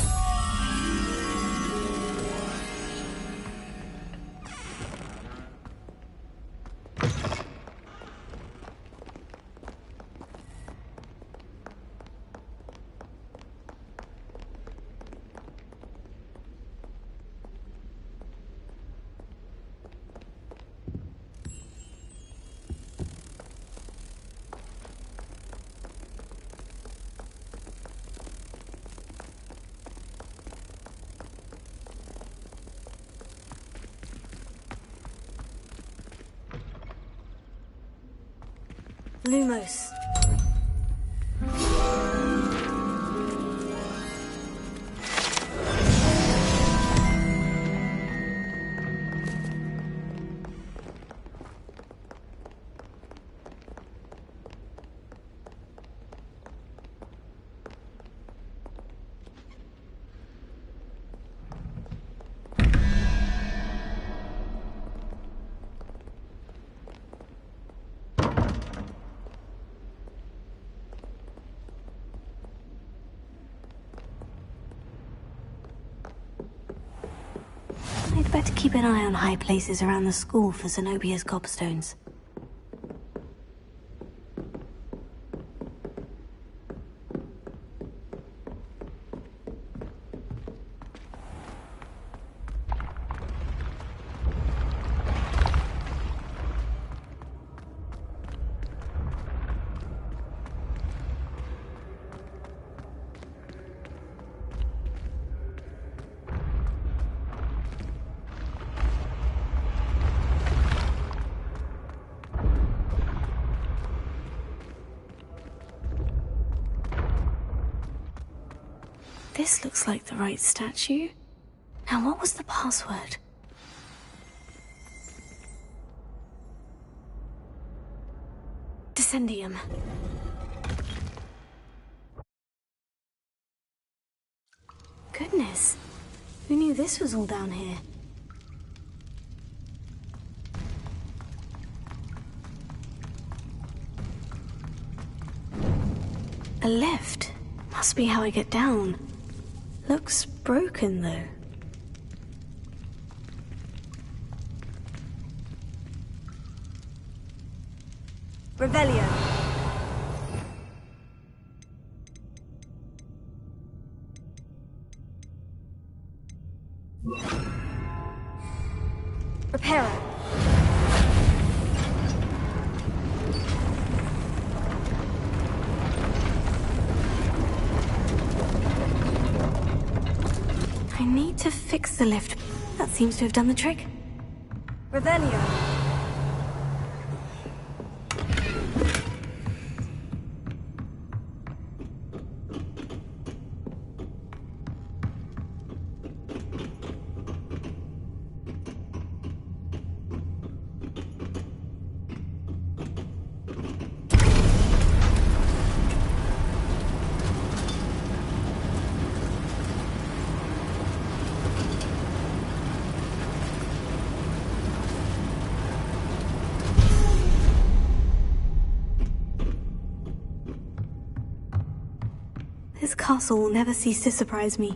Lumos. I'd better keep an eye on high places around the school for Zenobia's cobstones. This looks like the right statue. Now, what was the password? Descendium. Goodness. Who knew this was all down here? A lift. Must be how I get down. Looks broken, though. Revelio.
Reparo.
I need to fix the lift. That seems to have done the trick.
Revelio.
This castle will never cease to surprise me.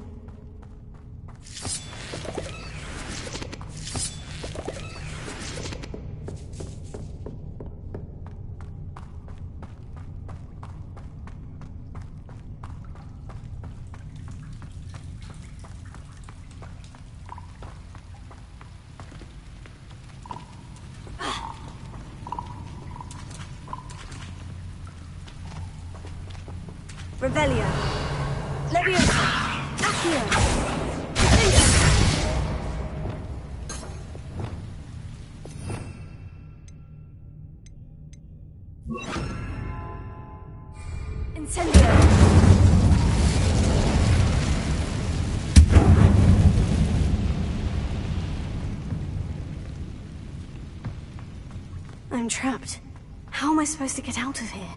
Revelio. Leviosa. Accio. Incendio.
I'm trapped. How am I supposed to get out of here?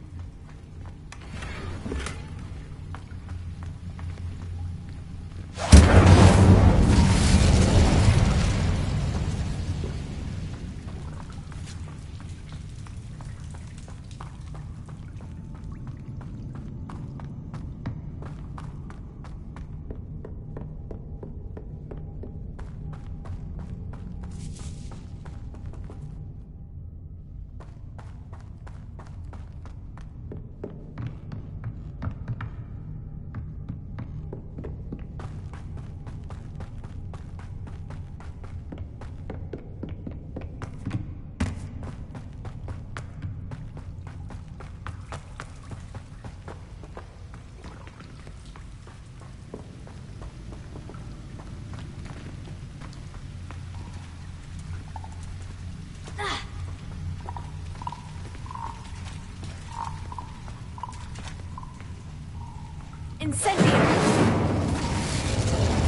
Incendio.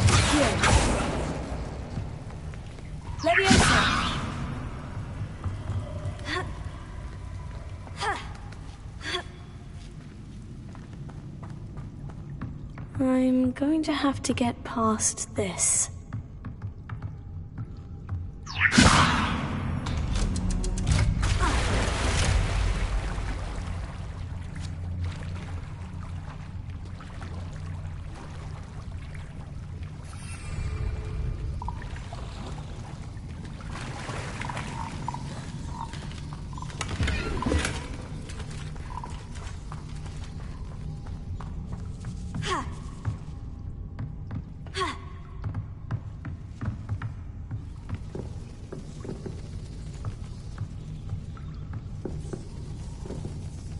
Accio. Leviosa.
I'm going to have to get past this.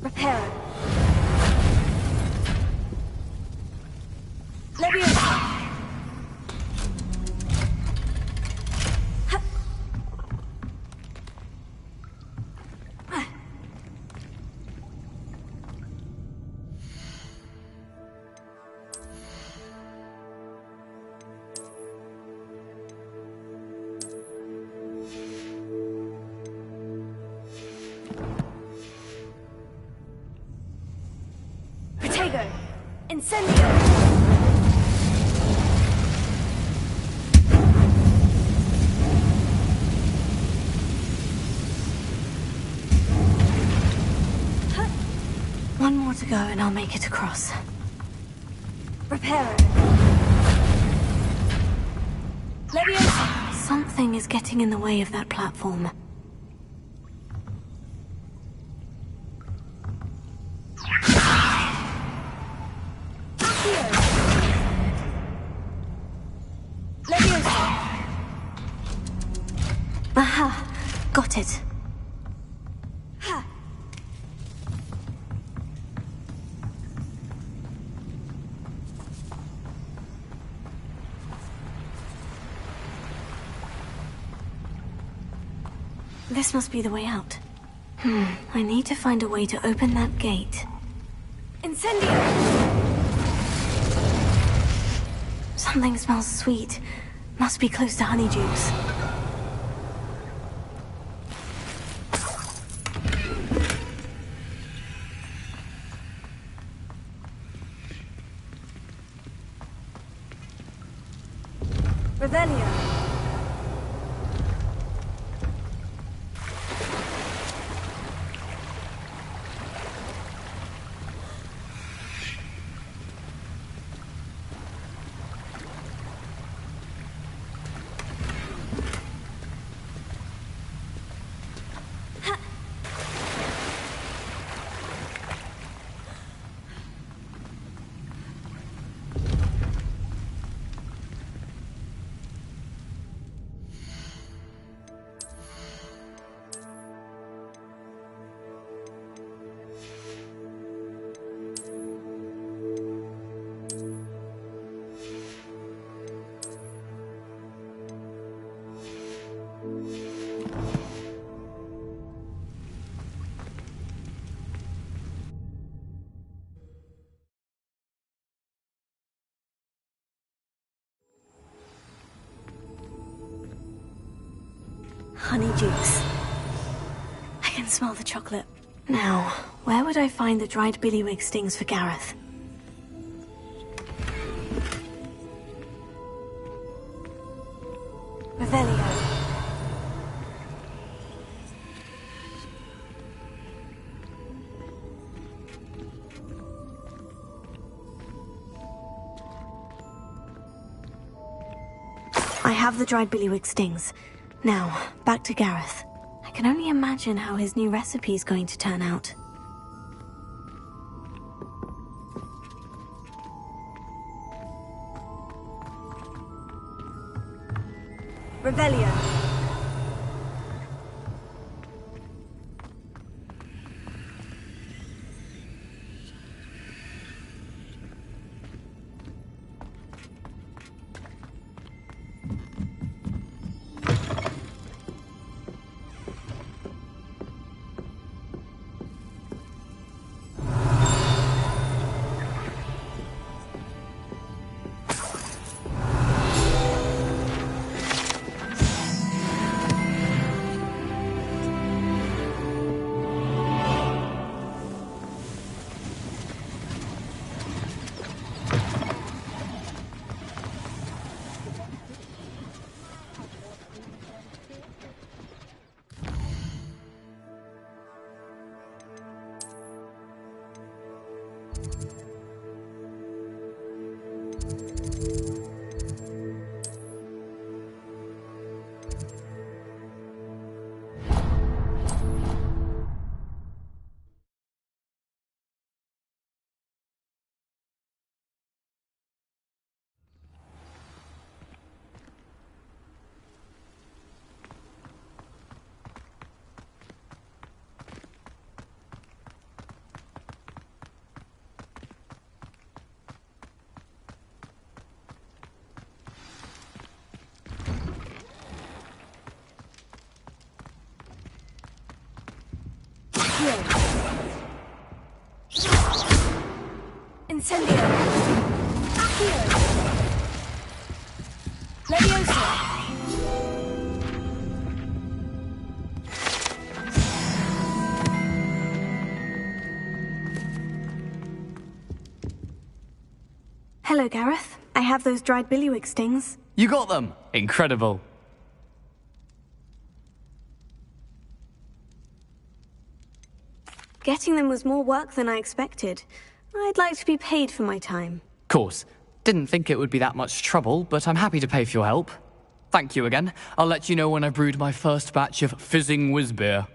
Reparo. Leviosa. Protego. Incendio.
One more to go and I'll make it across.
Reparo. Leviosa.
Something is getting in the way of that platform. This must be the way out. I need to find a way to open that gate.
Incendio!
Something smells sweet. Must be close to honeydews.
Revelio.
Honeydews. I can smell the chocolate. Now, where would I find the dried billywig stings for Gareth?
Revelio.
I have the dried billywig stings. Now, back to Gareth. I can only imagine how his new recipe is going to turn out.
Revelio. Incendio. Accio. Leviosa.
Hello, Gareth. I have those dried billywig stings.
You got them! Incredible.
Getting them was more work than I expected. I'd like to be paid for my time.
Course. Didn't think it would be that much trouble, but I'm happy to pay for your help. Thank you again. I'll let you know when I've brewed my first batch of fizzing whiz-beer.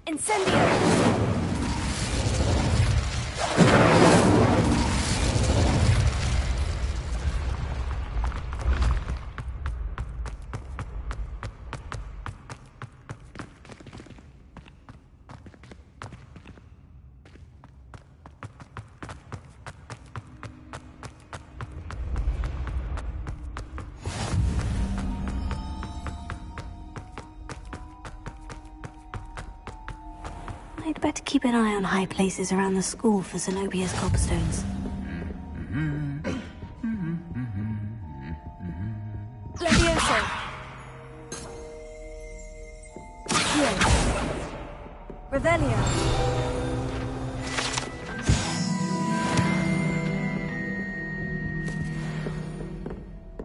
Incendio!
I'd better keep an eye on high places around the school for Zenobia's gobstones.
Levioso! Accio! Revelio!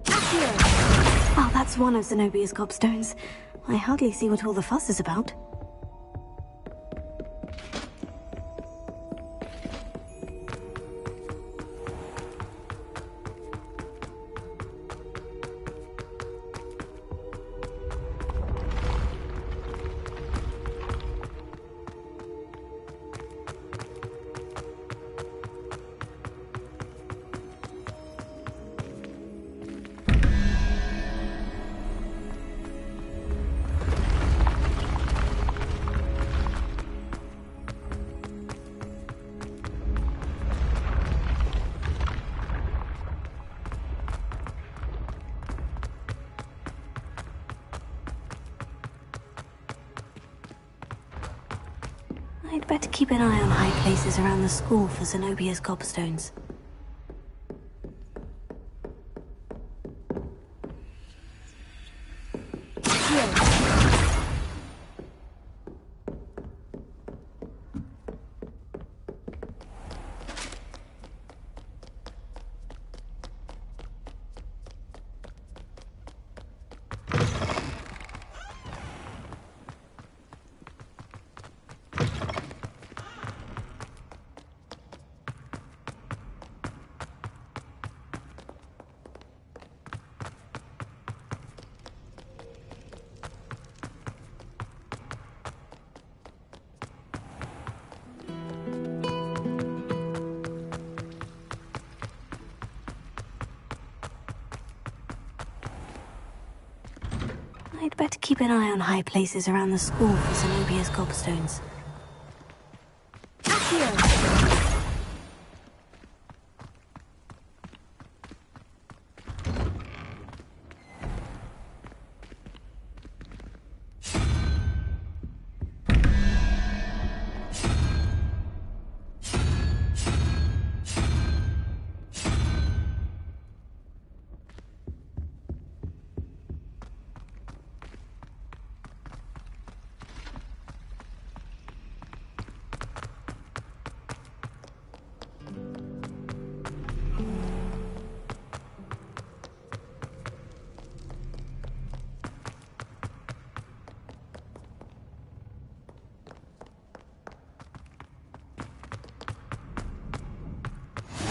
Accio!
Oh, that's one of Zenobia's gobstones. I hardly see what all the fuss is about. I'd better keep an eye on high places around the school for Zenobia's gobstones. I'd better keep an eye on high places around the school for Zenobia's gobstones.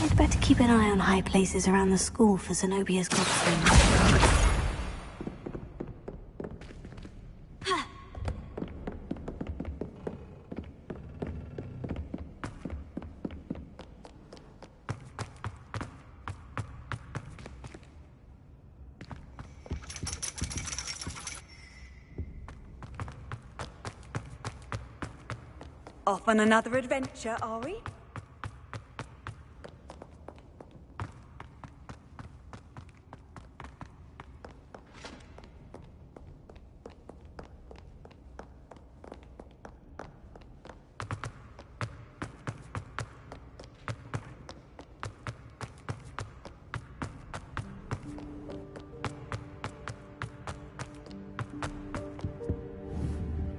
I'd better keep an eye on high places around the school for Zenobia's gobstones.
Off on another adventure, are we?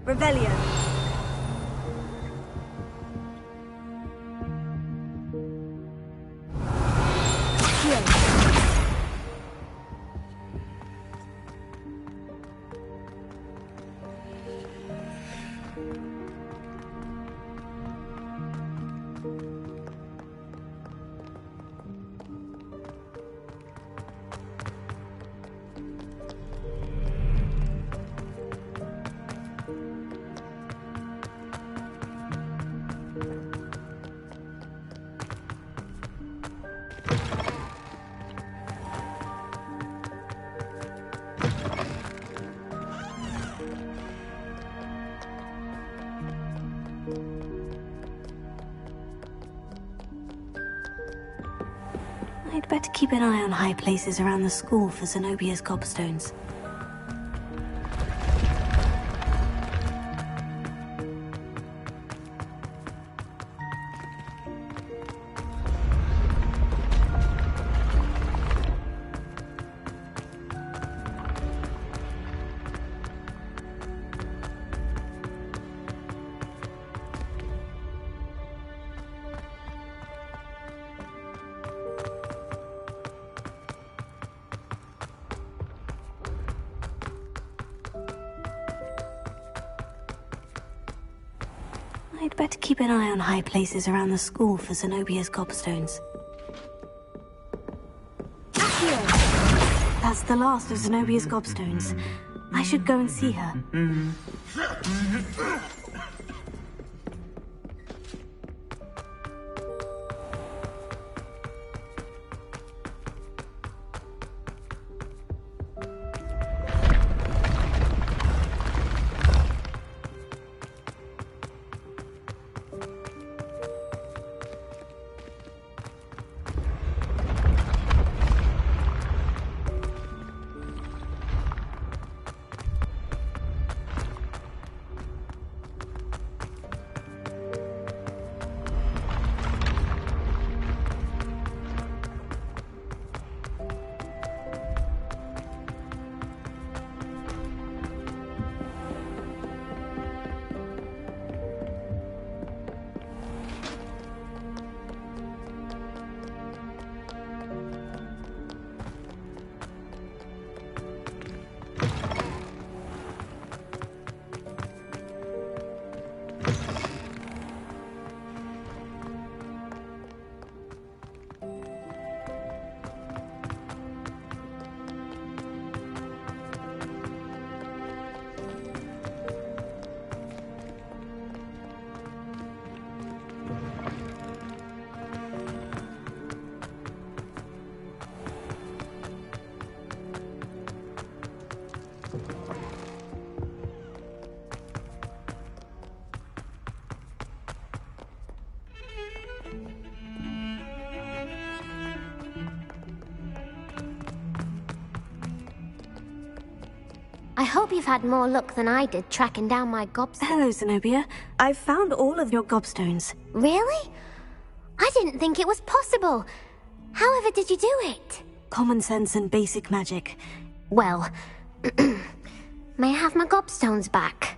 Revelio.
better keep an eye on high places around the school for Zenobia's gobstones. I'd better keep an eye on high places around the school for Zenobia's gobstones. That's the last of Zenobia's gobstones. I should go and see her.
I hope you've had more luck than I did tracking down my gobstones.
Hello, Zenobia. I've found all of your gobstones.
Really? I didn't think it was possible. However did you do it?
Common sense and basic magic.
Well, may I have my gobstones back?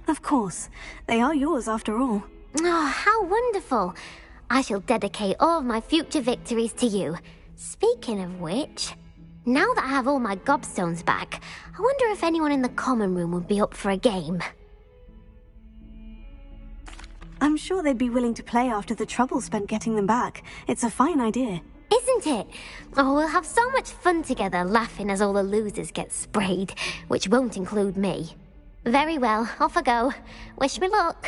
Of course. They are yours after all.
Oh, how wonderful. I shall dedicate all of my future victories to you. Speaking of which, now that I have all my gobstones back, I wonder if anyone in the common room would be up for a game.
I'm sure they'd be willing to play after the trouble spent getting them back. It's a fine idea.
Isn't it? Oh, we'll have so much fun together laughing as all the losers get sprayed, which won't include me. Very well, off I go. Wish me luck.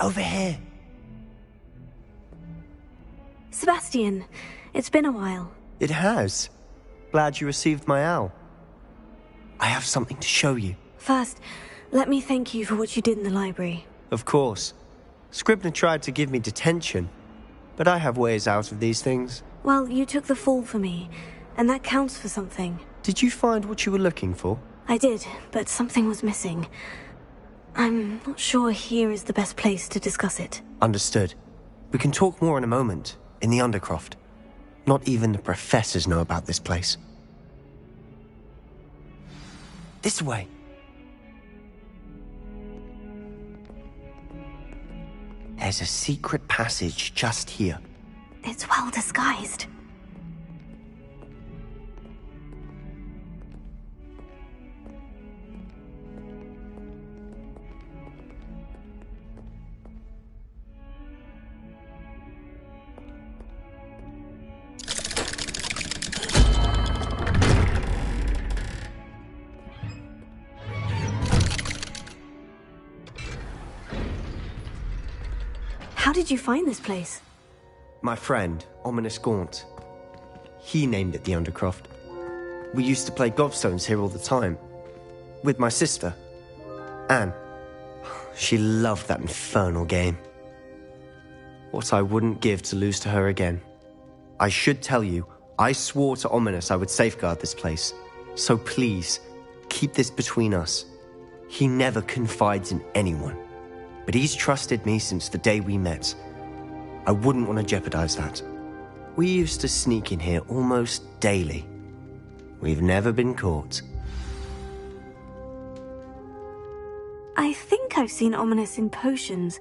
Over here.
Sebastian, it's been a while.
It has. Glad you received my owl. I have something to show you.
First, let me thank you for what you did in the library.
Of course. Scribner tried to give me detention, but I have ways out of these things.
Well, you took the fall for me, and that counts for something.
Did you find what you were looking for?
I did, but something was missing. I'm not sure here is the best place to discuss it.
Understood. We can talk more in a moment, in the Undercroft. Not even the professors know about this place. This way. There's a secret passage just here.
It's well disguised. How did you find this place?
My friend, Ominous Gaunt. He named it the Undercroft. We used to play gobstones here all the time. With my sister, Anne. She loved that infernal game. What I wouldn't give to lose to her again. I should tell you, I swore to Ominous I would safeguard this place. So please, keep this between us. He never confides in anyone. But he's trusted me since the day we met. I wouldn't want to jeopardize that. We used to sneak in here almost daily. We've never been caught.
I think I've seen Ominous in potions.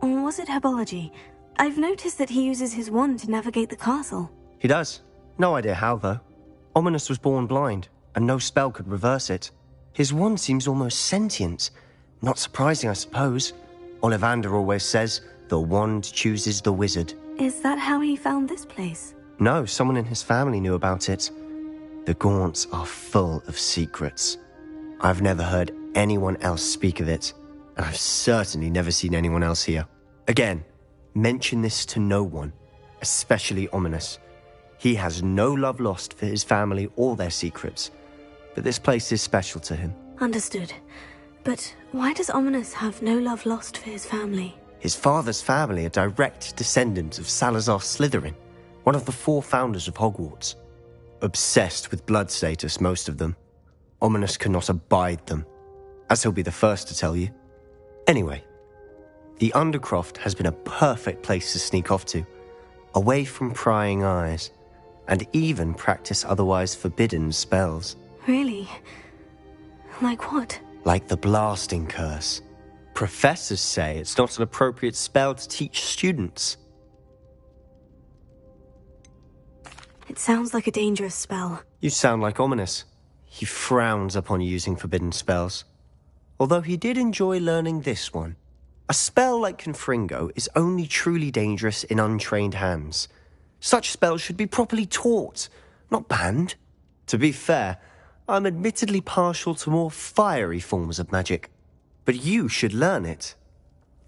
Or was it herbology? I've noticed that he uses his wand to navigate the castle.
He does. No idea how, though. Ominous was born blind, and no spell could reverse it. His wand seems almost sentient. Not surprising, I suppose. Ollivander always says, the wand chooses the wizard.
Is that how he found this place?
No, someone in his family knew about it. The Gaunts are full of secrets. I've never heard anyone else speak of it, and I've certainly never seen anyone else here. Again, mention this to no one, especially Ominous. He has no love lost for his family or their secrets, but this place is special to him.
Understood. But why does Ominous have no love lost for his family?
His father's family are direct descendants of Salazar Slytherin, one of the 4 founders of Hogwarts. Obsessed with blood status, most of them. Ominous cannot abide them, as he'll be the first to tell you. Anyway, the Undercroft has been a perfect place to sneak off to, away from prying eyes, and even practice otherwise forbidden spells.
Really? Like what?
Like the blasting curse. Professors say it's not an appropriate spell to teach students.
It sounds like a dangerous spell.
You sound like Ominous. He frowns upon using forbidden spells. Although he did enjoy learning this one. A spell like Confringo is only truly dangerous in untrained hands. Such spells should be properly taught, not banned. To be fair, I'm admittedly partial to more fiery forms of magic. But you should learn it.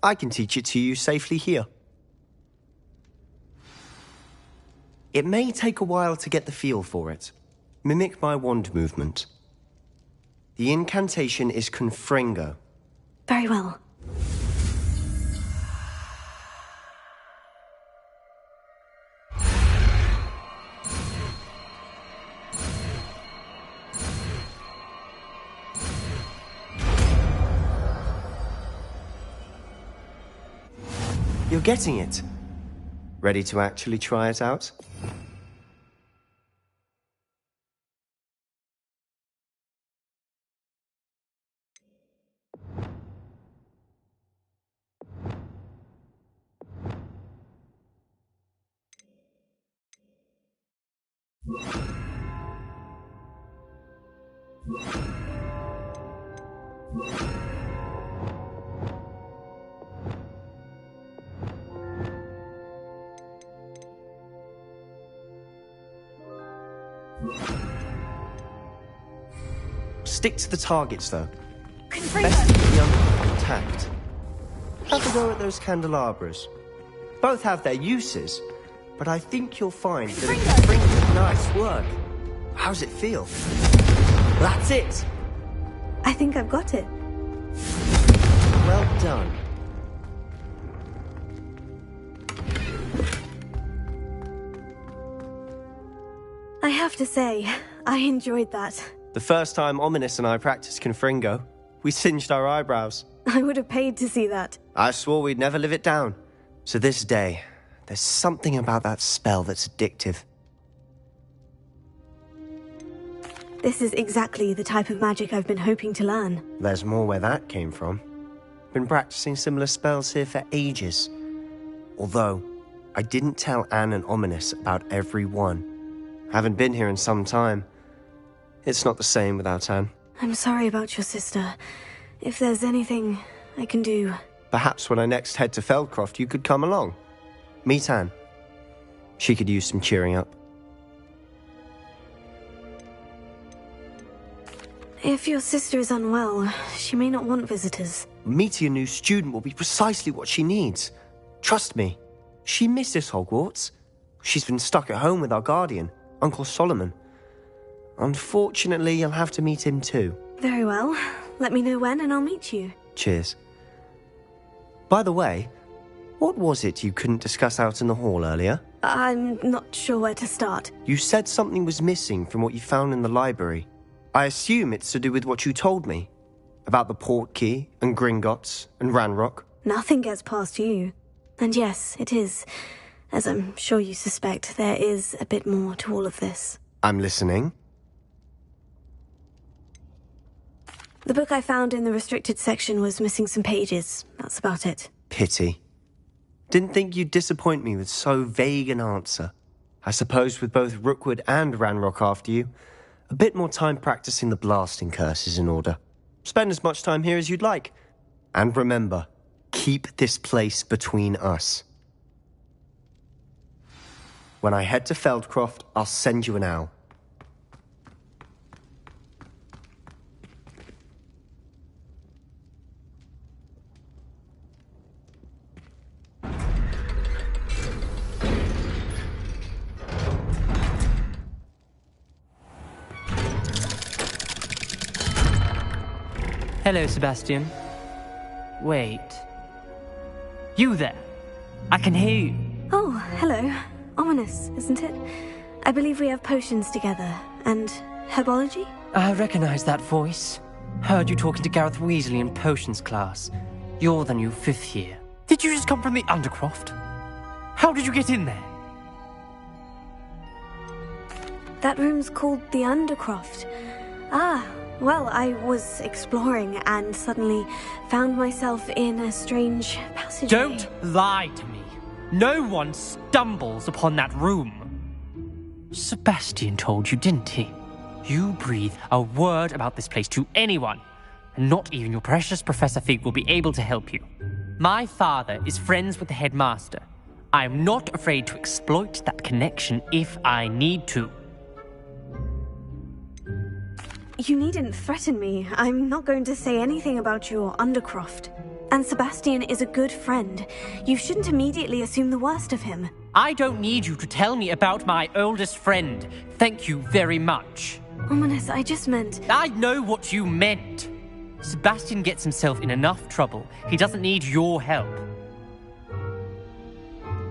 I can teach it to you safely here. It may take a while to get the feel for it. Mimic my wand movement. The incantation is Confringo.
Very well.
You're getting it. Ready to actually try it out? Stick to the targets, though. Best to keep the Undercroft intact. Have a go at those candelabras. Both have their uses, but I think you'll find that it's nice work. How's it feel? That's it!
I think I've got it.
Well done.
I have to say, I enjoyed that.
The first time Ominous and I practiced Confringo, we singed our eyebrows.
I would have paid to see that.
I swore we'd never live it down. So this day, there's something about that spell that's addictive.
This is exactly the type of magic I've been hoping to learn.
There's more where that came from. Been practicing similar spells here for ages. Although, I didn't tell Anne and Ominous about every one. Haven't been here in some time. It's not the same without Anne.
I'm sorry about your sister. If there's anything I can do...
Perhaps when I next head to Feldcroft, you could come along. Meet Anne. She could use some cheering up.
If your sister is unwell, she may not want visitors.
Meeting a new student will be precisely what she needs. Trust me. She misses Hogwarts. She's been stuck at home with our guardian, Uncle Solomon. Unfortunately, you'll have to meet him too.
Very well. Let me know when and I'll meet you.
Cheers. By the way, what was it you couldn't discuss out in the hall earlier?
I'm not sure where to start.
You said something was missing from what you found in the library. I assume it's to do with what you told me. About the Portkey, and Gringotts, and Ranrock.
Nothing gets past you. And yes, it is. As I'm sure you suspect, there is a bit more to all of this.
I'm listening.
The book I found in the restricted section was missing some pages. That's about it.
Pity. Didn't think you'd disappoint me with so vague an answer. I suppose with both Rookwood and Ranrock after you, a bit more time practicing the blasting curse is in order. Spend as much time here as you'd like. And remember, keep this place between us. When I head to Feldcroft, I'll send you an owl.
Hello, Sebastian. Wait. You there? I can hear you.
Oh, hello. Ominous, isn't it? I believe we have potions together. And herbology?
I recognize that voice. Heard you talking to Gareth Weasley in potions class. You're the new 5th year. Did you just come from the Undercroft? How did you get in there?
That room's called the Undercroft. Ah, well, I was exploring and suddenly found myself in a strange passageway.
Don't lie to me. No one stumbles upon that room. Sebastian told you, didn't he? You breathe a word about this place to anyone, and not even your precious Professor Fig will be able to help you. My father is friends with the headmaster. I am not afraid to exploit that connection if I need to.
You needn't threaten me. I'm not going to say anything about your Undercroft. And Sebastian is a good friend. You shouldn't immediately assume the worst of him.
I don't need you to tell me about my oldest friend. Thank you very much.
Ominous, I just meant...
I know what you meant. Sebastian gets himself in enough trouble. He doesn't need your help.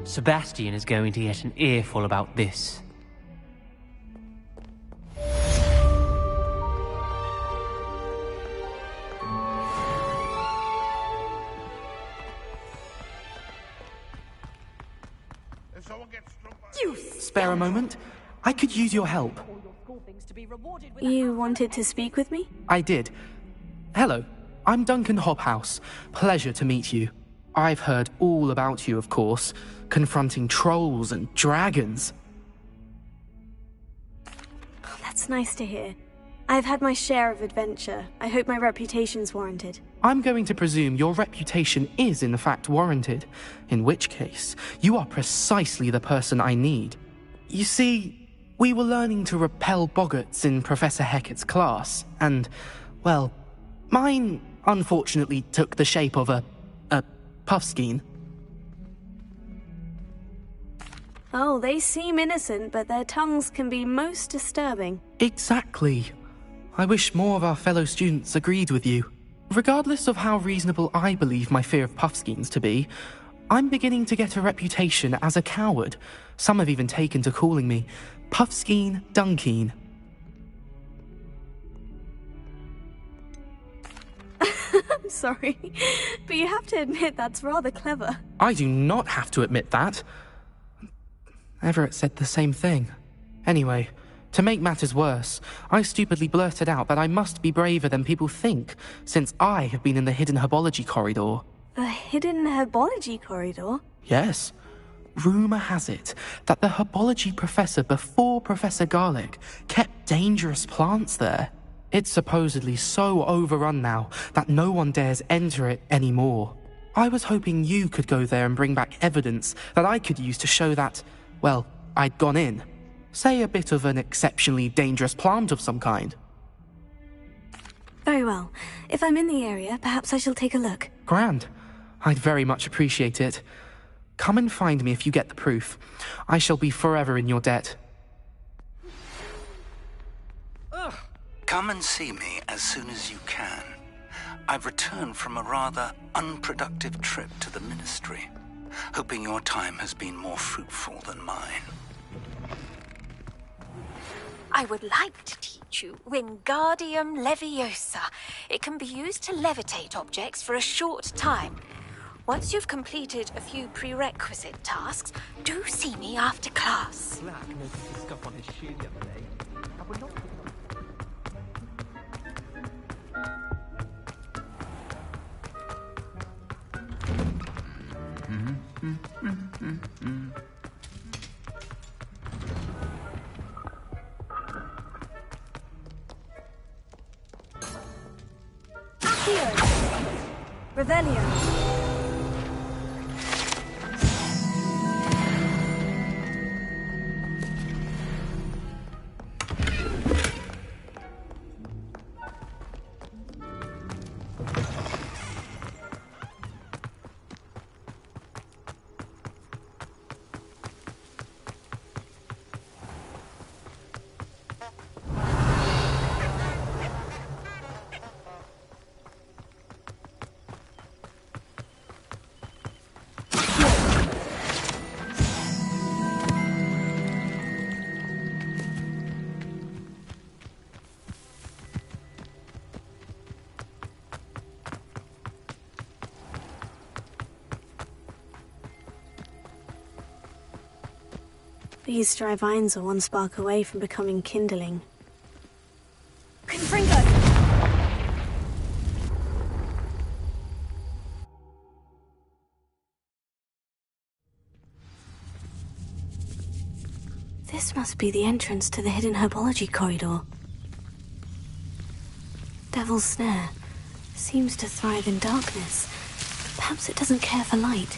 Sebastian is going to get an earful about this.
Spare a moment? I could use your help.
You wanted to speak with me?
I did. Hello, I'm Duncan Hobhouse. Pleasure to meet you. I've heard all about you, of course, confronting trolls and dragons.
Oh, that's nice to hear. I've had my share of adventure. I hope my reputation's warranted.
I'm going to presume your reputation is in fact warranted, in which case, you are precisely the person I need. You see, we were learning to repel boggarts in Professor Hecat's class, and, well, mine unfortunately took the shape of a Puffskein.
Oh, they seem innocent, but their tongues can be most disturbing.
Exactly. I wish more of our fellow students agreed with you. Regardless of how reasonable I believe my fear of Puffskeins to be, I'm beginning to get a reputation as a coward. Some have even taken to calling me Puffskein Dunkeen.
I'm sorry, but you have to admit that's rather clever.
I do not have to admit that. Everett said the same thing. Anyway, to make matters worse, I stupidly blurted out that I must be braver than people think, since I have been in the hidden herbology corridor.
The hidden herbology corridor?
Yes. Rumour has it that the herbology professor before Professor Garlic kept dangerous plants there. It's supposedly so overrun now that no one dares enter it anymore. I was hoping you could go there and bring back evidence that I could use to show that, well, I'd gone in. Say a bit of an exceptionally dangerous plant of some kind.
Very well. If I'm in the area, perhaps I shall take a look.
Grand. I'd very much appreciate it. Come and find me if you get the proof. I shall be forever in your debt.
Come and see me as soon as you can. I've returned from a rather unproductive trip to the Ministry, hoping your time has been more fruitful than mine.
I would like to teach you Wingardium Leviosa. It can be used to levitate objects for a short time. Once you've completed a few prerequisite tasks, do see me after class.
Black noticed the scuff on his shoe the other day. I would not pick it up.
Revelio.
These dry vines are one spark away from becoming kindling.
Confringo!
This must be the entrance to the hidden herbology corridor. Devil's Snare seems to thrive in darkness. Perhaps it doesn't care for light.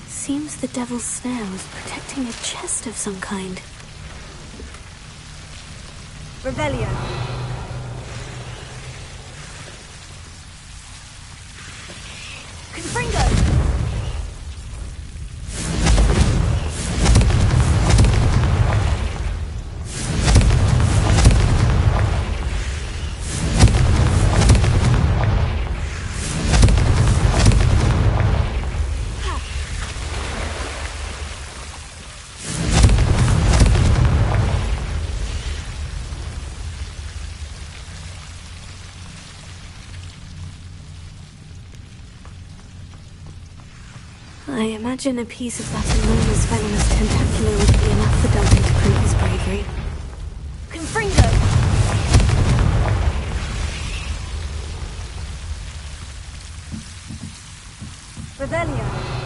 Seems the Devil's Snare was protecting a chest of some kind.
Revelio. Confringo.
I imagine a piece of that enormous venomous tentacular would be enough for Duncan to prove his bravery.
Confringo! Revelio.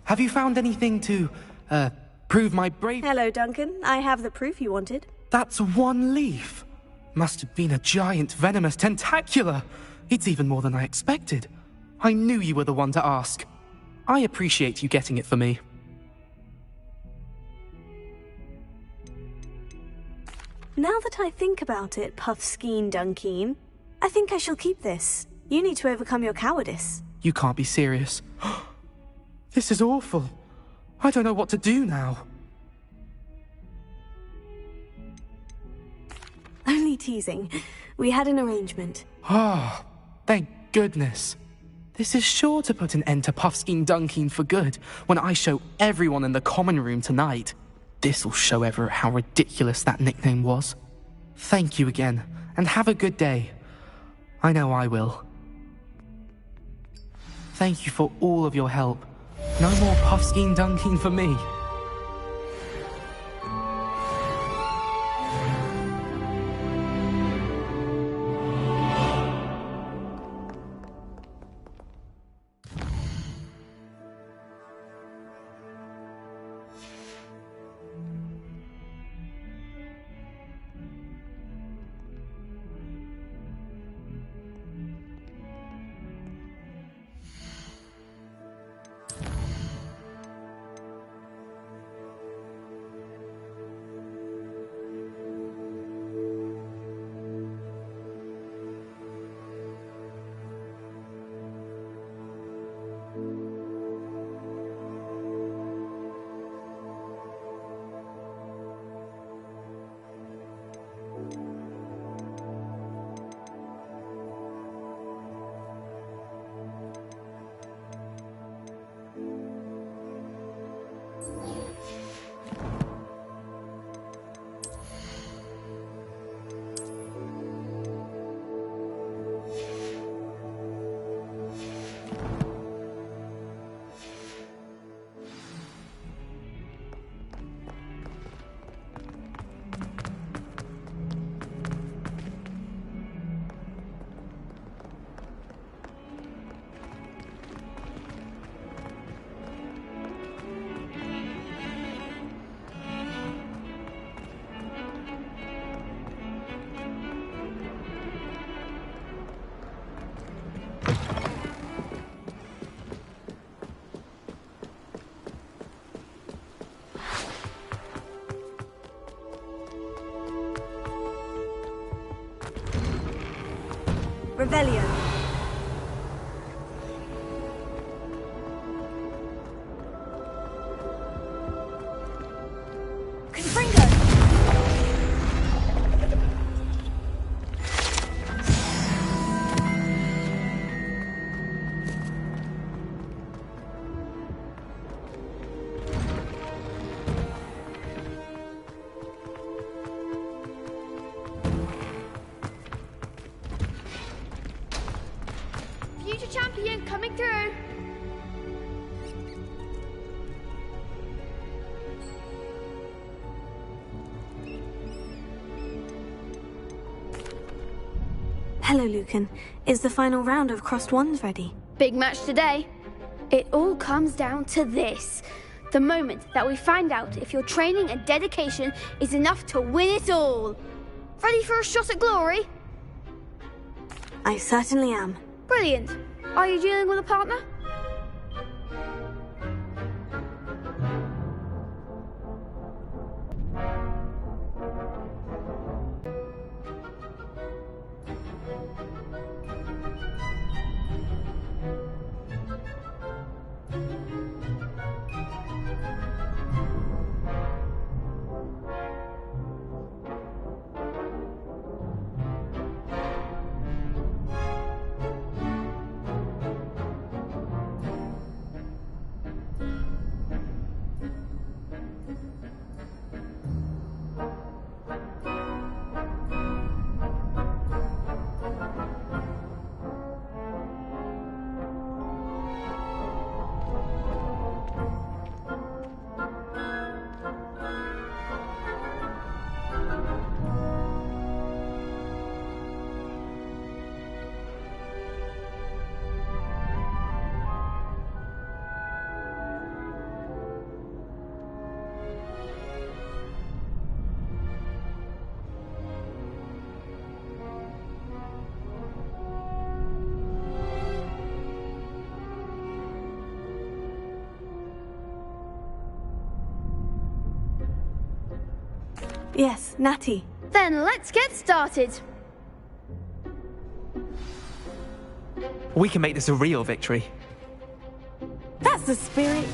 Have you found anything to, prove my bravery?
Hello, Duncan. I have the proof you wanted.
That's one leaf. Must have been a giant venomous tentacula. It's even more than I expected. I knew you were the one to ask. I appreciate you getting it for me.
Now that I think about it, Puffskein Dunkeen, I think I shall keep this. You need to overcome your cowardice.
You can't be serious. This is awful. I don't know what to do now.
Only teasing. We had an arrangement.
Ah, thank goodness. This is sure to put an end to Puffskein Dunkeen for good when I show everyone in the common room tonight. This'll show Everett how ridiculous that nickname was. Thank you again, and have a good day. I know I will. Thank you for all of your help. No more Puffskein Dunkeen for me.
Revelio. Confringo.
Future champion coming through.
Hello, Lucan. Is the final round of Crossed Wands ready?
Big match today. It all comes down to this. The moment that we find out if your training and dedication is enough to win it all. Ready for a shot at glory?
I certainly am.
Brilliant. Are you dealing with a partner?
Yes, Natty.
Then let's get started.
We can make this a real victory.
That's the spirit.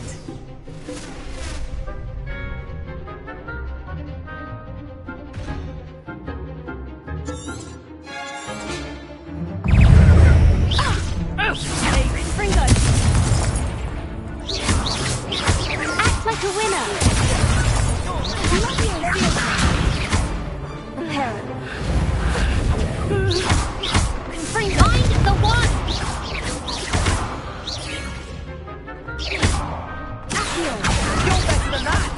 Act like a winner. Find the one.
You're better than that.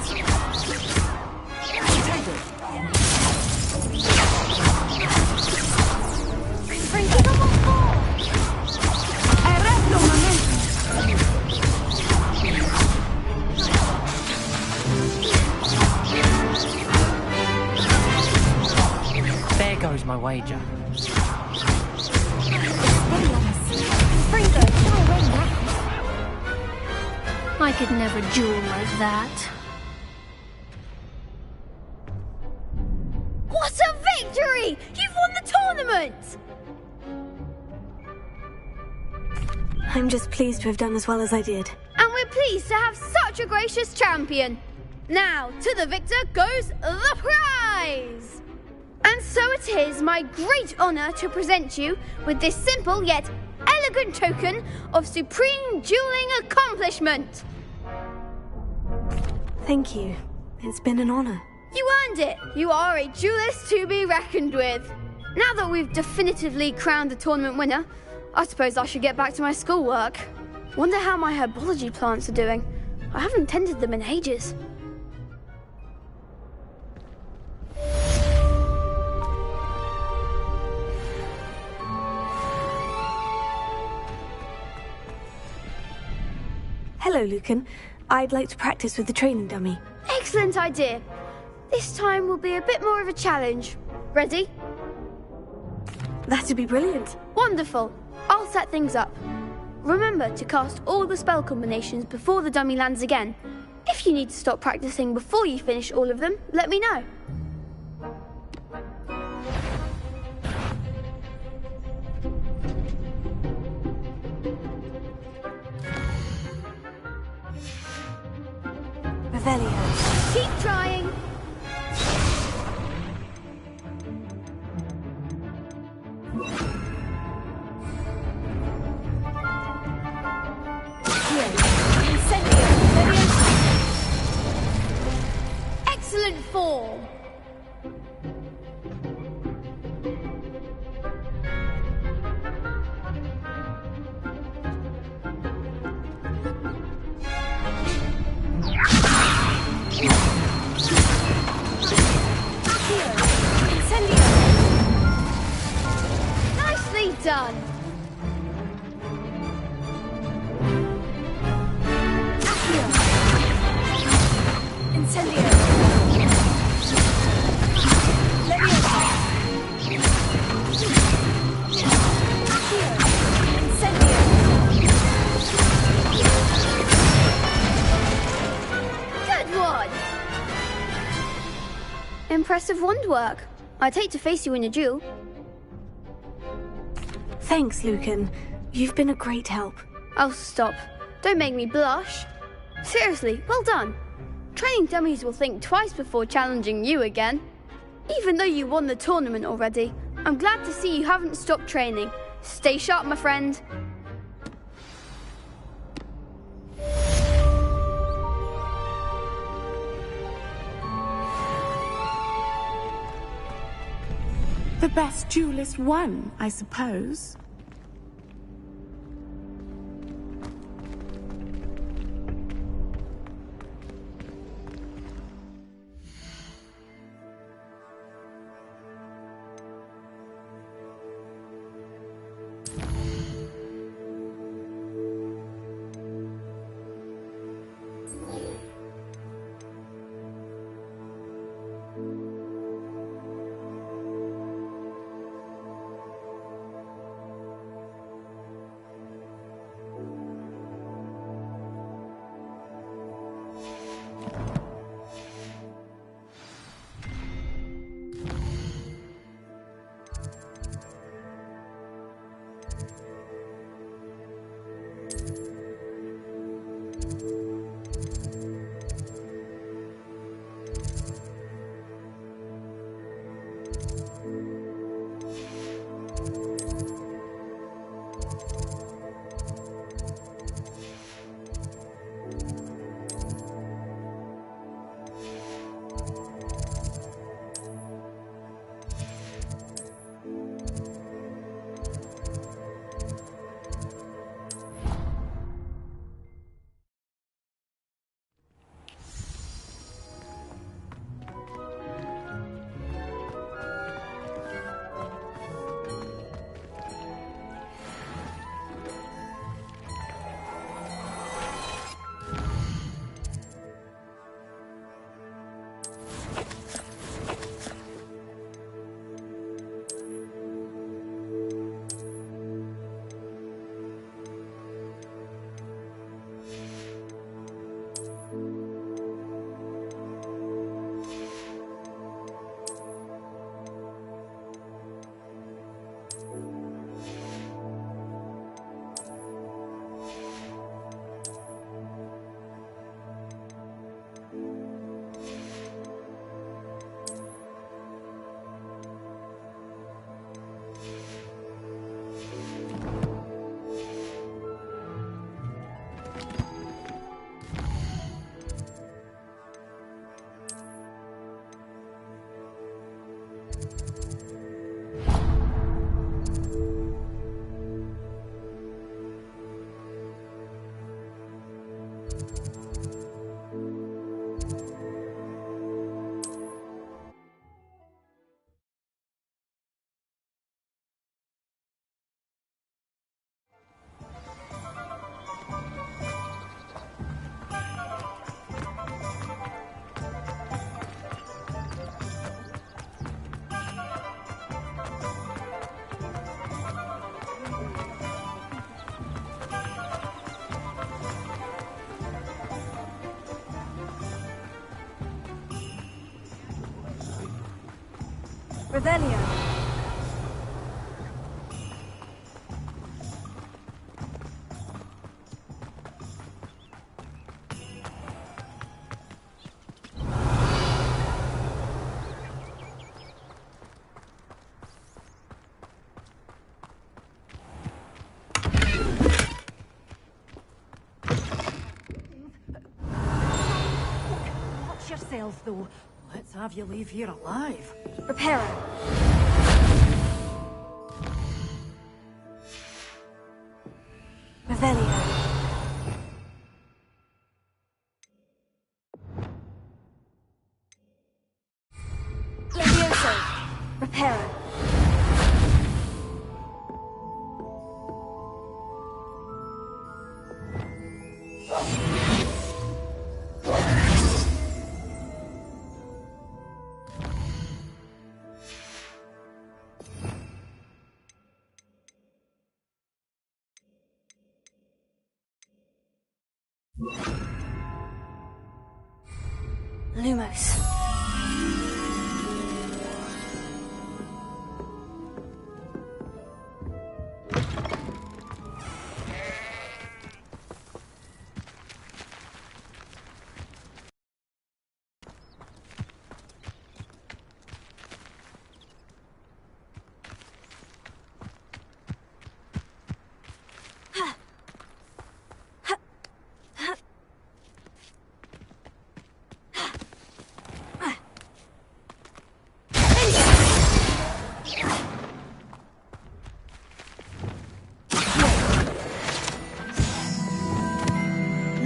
There goes my wager.
I could never duel like that.
What a victory! You've won the tournament!
I'm just pleased to have done as well as I did.
And we're pleased to have such a gracious champion. Now, to the victor goes the prize! And so it is my great honor to present you with this simple yet elegant token of supreme dueling accomplishment.
Thank you. It's been an honor.
You earned it. You are a duelist to be reckoned with. Now that we've definitively crowned the tournament winner, I suppose I should get back to my schoolwork. Wonder how my herbology plants are doing. I haven't tended them in ages.
Hello, Lucan. I'd like to practice with the training dummy.
Excellent idea. This time will be a bit more of a challenge. Ready?
That'd be brilliant.
Wonderful. I'll set things up. Remember to cast all the spell combinations before the dummy lands again. If you need to stop practicing before you finish all of them, let me know.
Revelio.
Keep trying. Excellent form. done.
Incendio. Leviosa. Accio. Incendio.
Good one! Impressive wand work. I'd hate to face you in a duel.
Thanks, Lucan. You've been a great help.
Oh, stop. Don't make me blush. Seriously, well done. Training dummies will think twice before challenging you again. Even though you won the tournament already, I'm glad to see you haven't stopped training. Stay sharp, my friend.
The best duelist won, I suppose.
Revelio.
Watch yourself, though. Let's have you leave here alive.
Reparo. Revelio. Levioso. Reparo.
Lumos.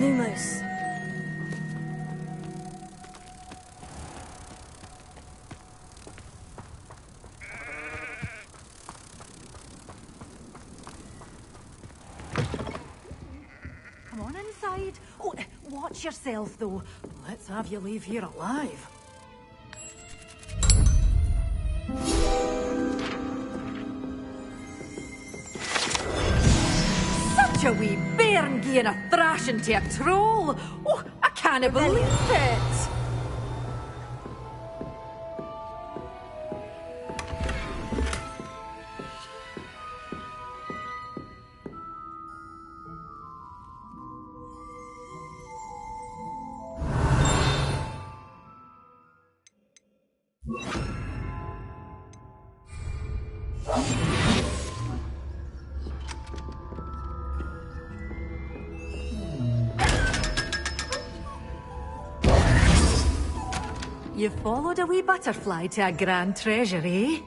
Lumos.
Come on inside. Oh, watch yourself, though. Let's have you leave here alive. Such a wee bairn gieing a thrashing to a troll. Oh, I can't believe it. You followed a wee butterfly to a grand treasure, eh?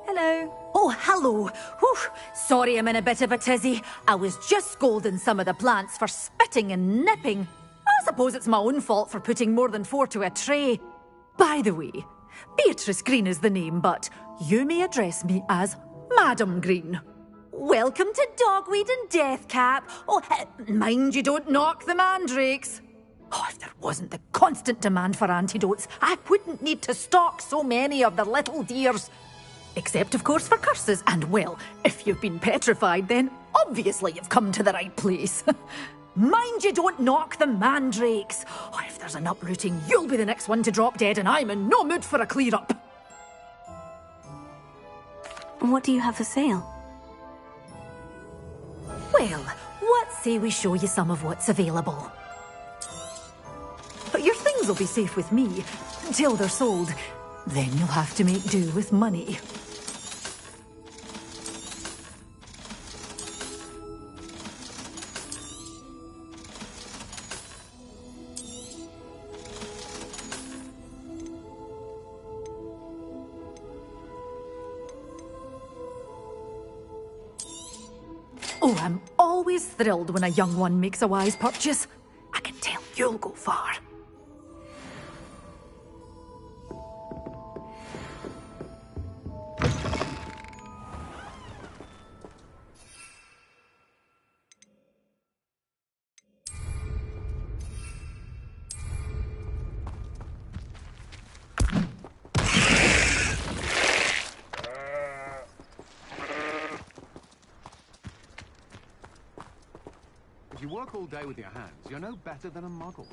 Hello.
Oh, hello. Whew. Sorry I'm in a bit of a tizzy. I was just scolding some of the plants for spitting and nipping. I suppose it's my own fault for putting more than 4 to a tray. By the way, Beatrice Green is the name, but you may address me as Madam Green. Welcome to Dogweed and Deathcap. Oh, mind you don't knock the mandrakes. Oh, if there wasn't the constant demand for antidotes, I wouldn't need to stock so many of the little dears. Except, of course, for curses. And, well, if you've been petrified, then obviously you've come to the right place. Mind you don't knock the mandrakes. Oh, if there's an uprooting, you'll be the next one to drop dead, and I'm in no mood for a clear-up.
What do you have for sale?
Well, what say we show you some of what's available? But your things will be safe with me until they're sold. Then you'll have to make do with money. Oh, I'm always thrilled when a young one makes a wise purchase. I can tell you'll go far.
If you work all day with your hands, you're no better than a muggle.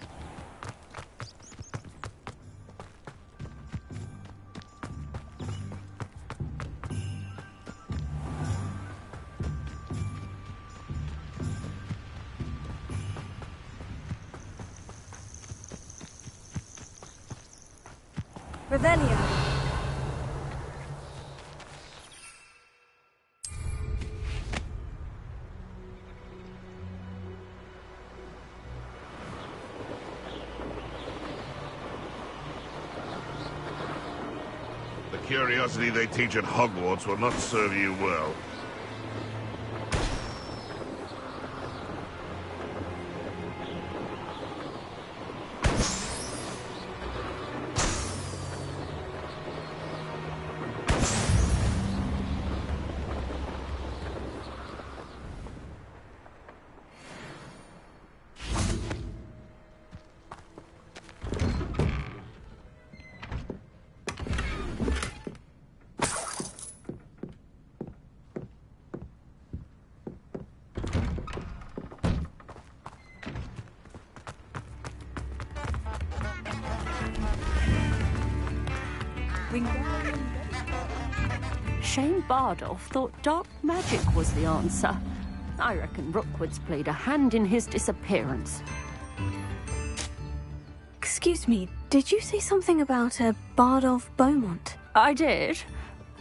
Revelio.
The curiosity they teach at Hogwarts will not serve you well.
Shane Bardolph thought dark magic was the answer. I reckon Rookwood's played a hand in his disappearance.
Excuse me, did you say something about a Bardolph Beaumont?
I did.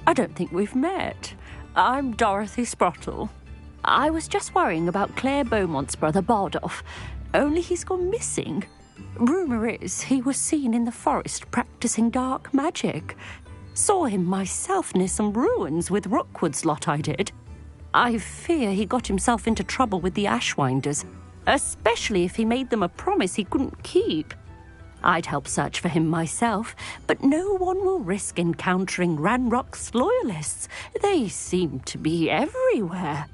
I don't think we've met. I'm Dorothy Sprottle. I was just worrying about Claire Beaumont's brother Bardolph, only he's gone missing. Rumour is he was seen in the forest practicing dark magic. Saw him myself near some ruins with Rookwood's lot I did. I fear he got himself into trouble with the Ashwinders, especially if he made them a promise he couldn't keep. I'd help search for him myself, but no one will risk encountering Ranrock's loyalists. They seem to be everywhere.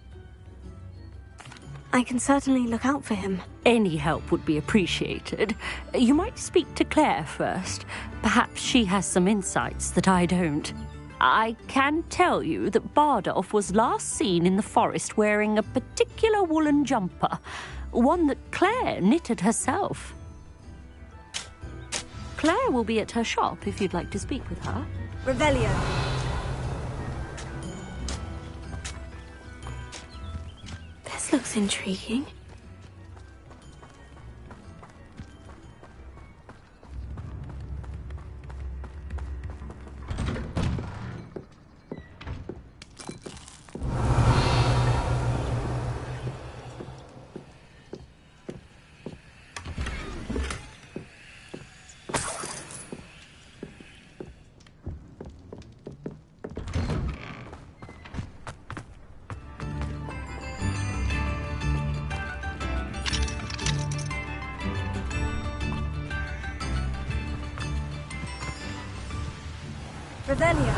I can certainly look out for him.
Any help would be appreciated. You might speak to Claire first. Perhaps she has some insights that I don't. I can tell you that Bardolph was last seen in the forest wearing a particular woolen jumper, one that Claire knitted herself. Claire will be at her shop if you'd like to speak with her.
Revelio.
This looks intriguing.
Revelio.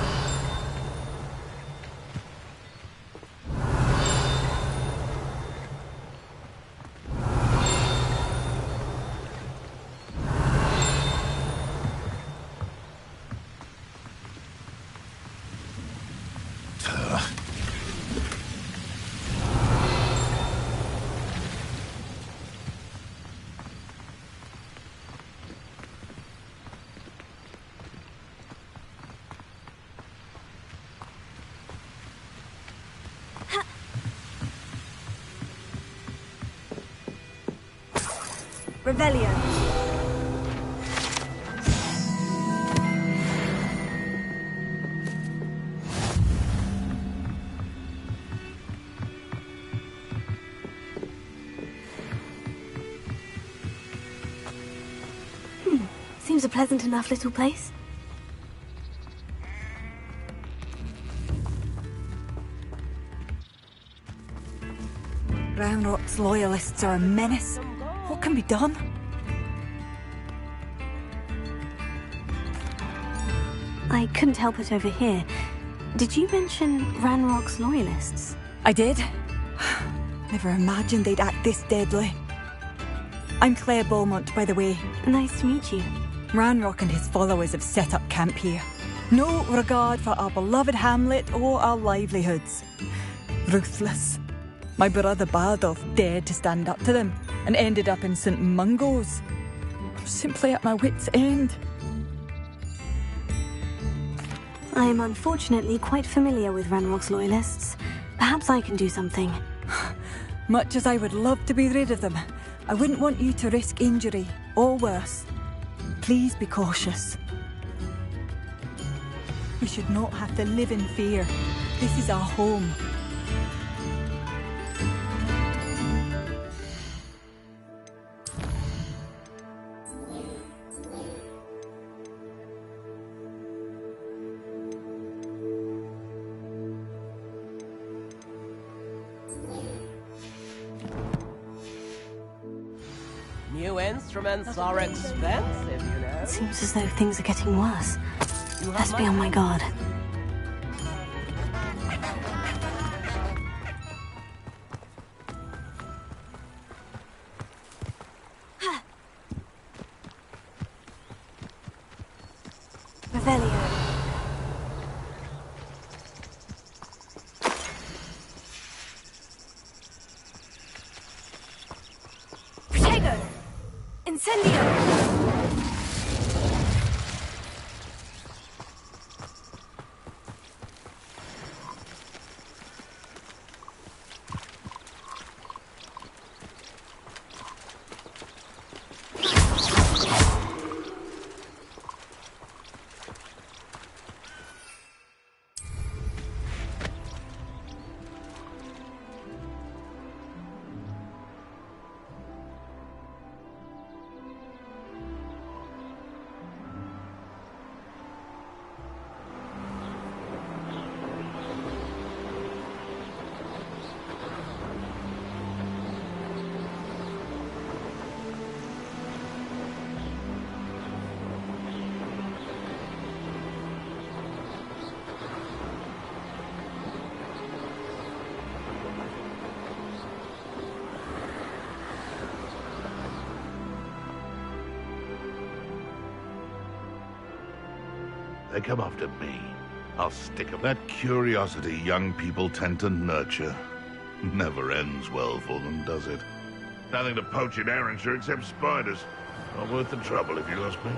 Revelio.
Seems a pleasant enough little place.
Ranrock's loyalists are a menace. What can be done?
I couldn't help it over here. Did you mention Ranrock's loyalists?
I did. Never imagined they'd act this deadly. I'm Claire Beaumont, by the way.
Nice to meet you.
Ranrock and his followers have set up camp here. No regard for our beloved hamlet or our livelihoods. Ruthless. My brother Bardolph dared to stand up to them and ended up in St. Mungo's. I'm simply at my wit's end.
I am unfortunately quite familiar with Ranrock's loyalists. Perhaps I can do something.
Much as I would love to be rid of them, I wouldn't want you to risk injury, or worse. Please be cautious. We should not have to live in fear. This is our home.
New instruments are expensive, you know.
It seems as though things are getting worse. Let's be on my guard. Revelio. Protego! Incendio!
they come after me, I'll stick 'em. That curiosity young people tend to nurture never ends well for them, does it? Nothing to poach in Arrowshire except spiders. Not worth the trouble, if you ask me.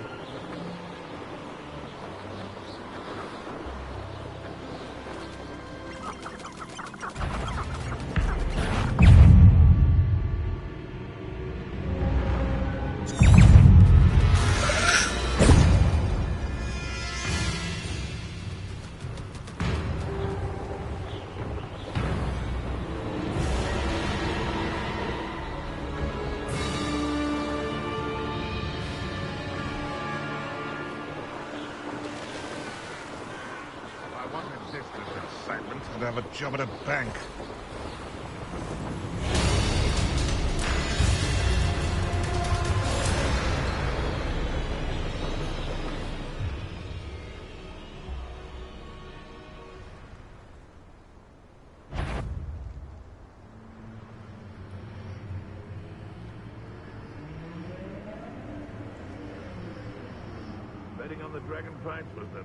I'd have a job at a bank. Betting on the dragon fights, was it?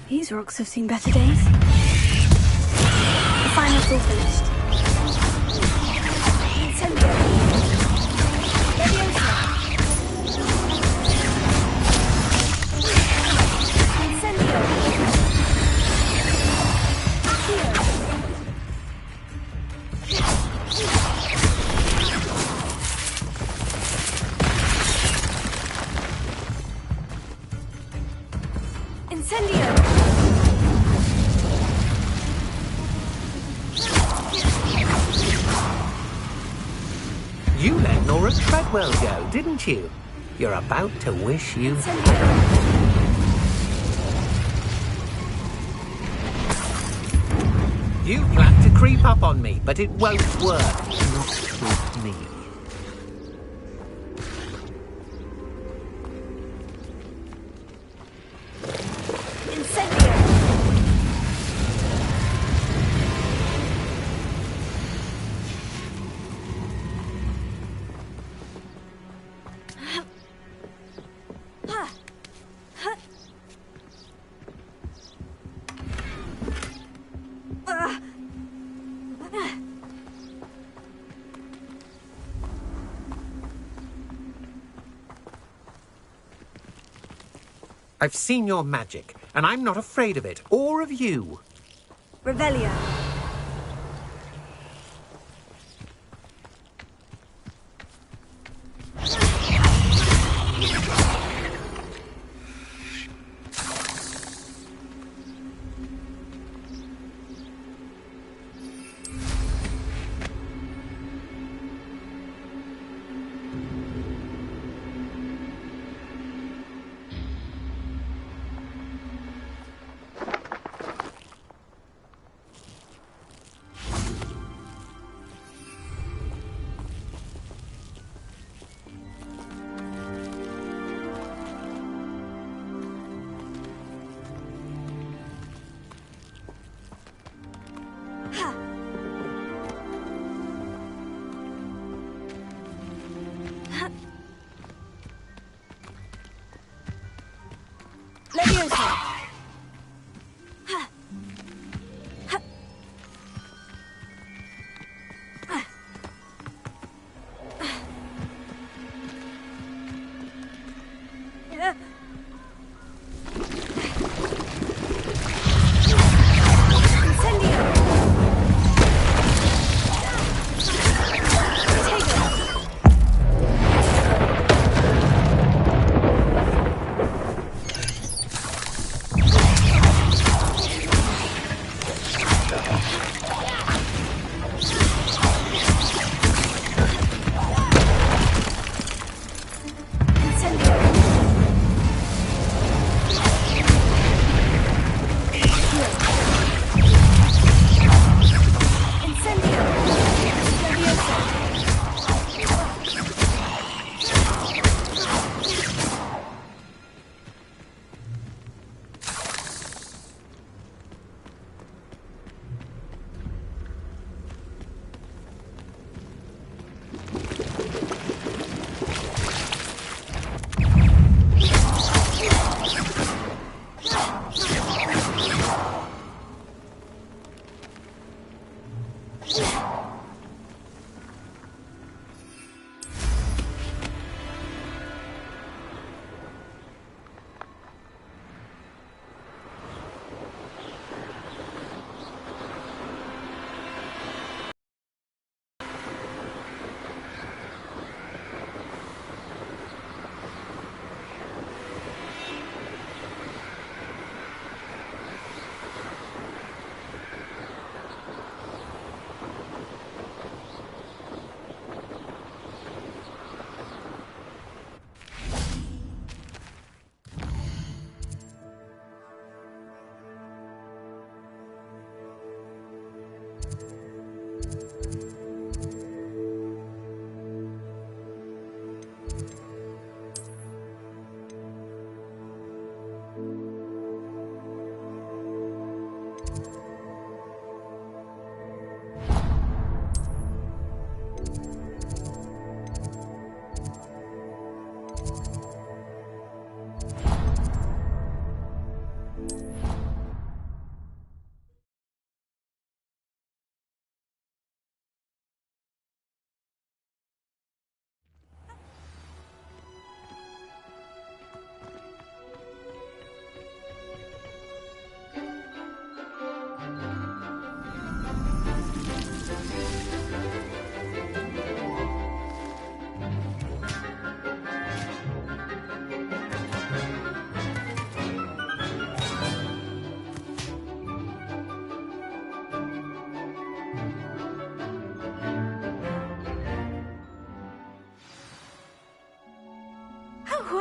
These rocks have seen better days. The final's all finished. Incendio. Leviosa. Incendio. Accio. Incendio.
You let Nora Treadwell go, didn't you? You're about to wish you had. You plan to creep up on me, but it won't work. Not with me. I've seen your magic, and I'm not afraid of it, or of you.
Revelio.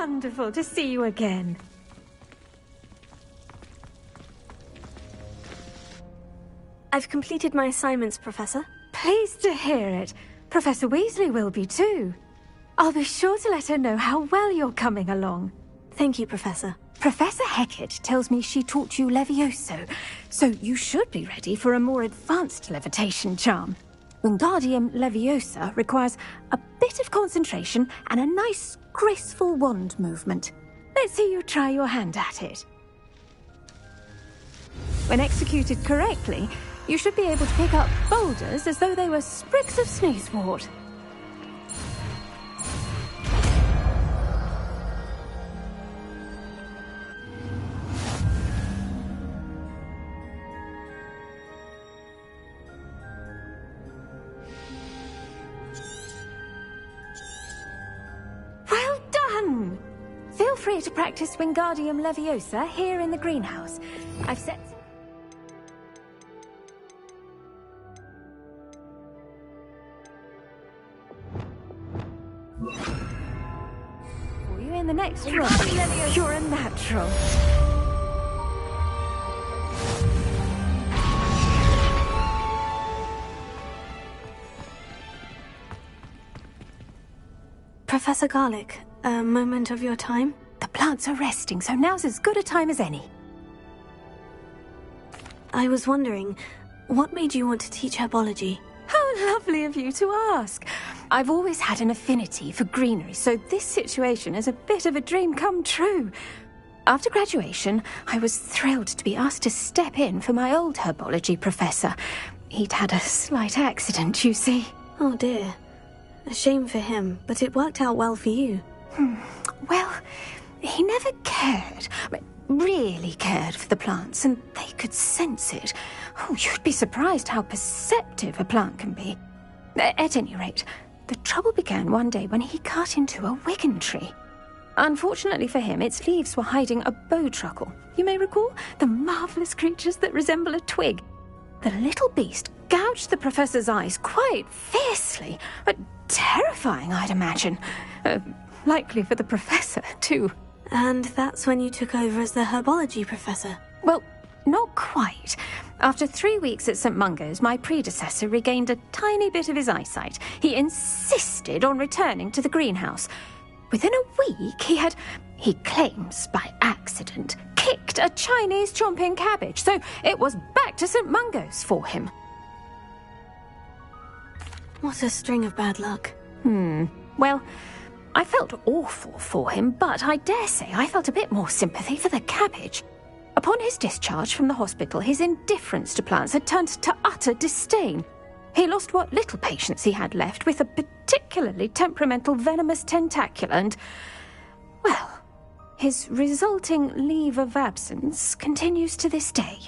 wonderful to see you again.
I've completed my assignments, Professor.
Pleased to hear it. Professor Weasley will be too. I'll be sure to let her know how well you're coming along.
Thank you, Professor.
Professor Hecat tells me she taught you Levioso, so you should be ready for a more advanced levitation charm. Wingardium Leviosa requires a bit of concentration and a nice, graceful wand movement. Let's see you try your hand at it. When executed correctly, you should be able to pick up boulders as though they were sprigs of sneezewort. Well done! Feel free to practice Wingardium Leviosa here in the greenhouse. I've set... for you in the next room. You're a natural.
Professor Garlick, a moment of your time?
The plants are resting, so now's as good a time as any.
I was wondering, what made you want to teach herbology?
How lovely of you to ask. I've always had an affinity for greenery, so this situation is a bit of a dream come true. After graduation, I was thrilled to be asked to step in for my old herbology professor. He'd had a slight accident, you see.
Oh dear. A shame for him, but it worked out well for you.
Well, he never cared, really cared for the plants, and they could sense it. Oh, you'd be surprised how perceptive a plant can be. At any rate, the trouble began one day when he cut into a wigan tree. Unfortunately for him, its leaves were hiding a bowtruckle. You may recall the marvellous creatures that resemble a twig. The little beast gouged the professor's eyes quite fiercely, but terrifying, I'd imagine. Likely for the professor, too.
And that's when you took over as the herbology professor?
Well, not quite. After 3 weeks at St. Mungo's, my predecessor regained a tiny bit of his eyesight. He insisted on returning to the greenhouse. Within a week, he claims by accident, kicked a Chinese chomping cabbage, so it was back to St. Mungo's for him.
What a string of bad luck.
Well, I felt awful for him, but I dare say I felt a bit more sympathy for the cabbage. Upon his discharge from the hospital, his indifference to plants had turned to utter disdain. He lost what little patience he had left with a particularly temperamental venomous tentacula and, well, his resulting leave of absence continues to this day.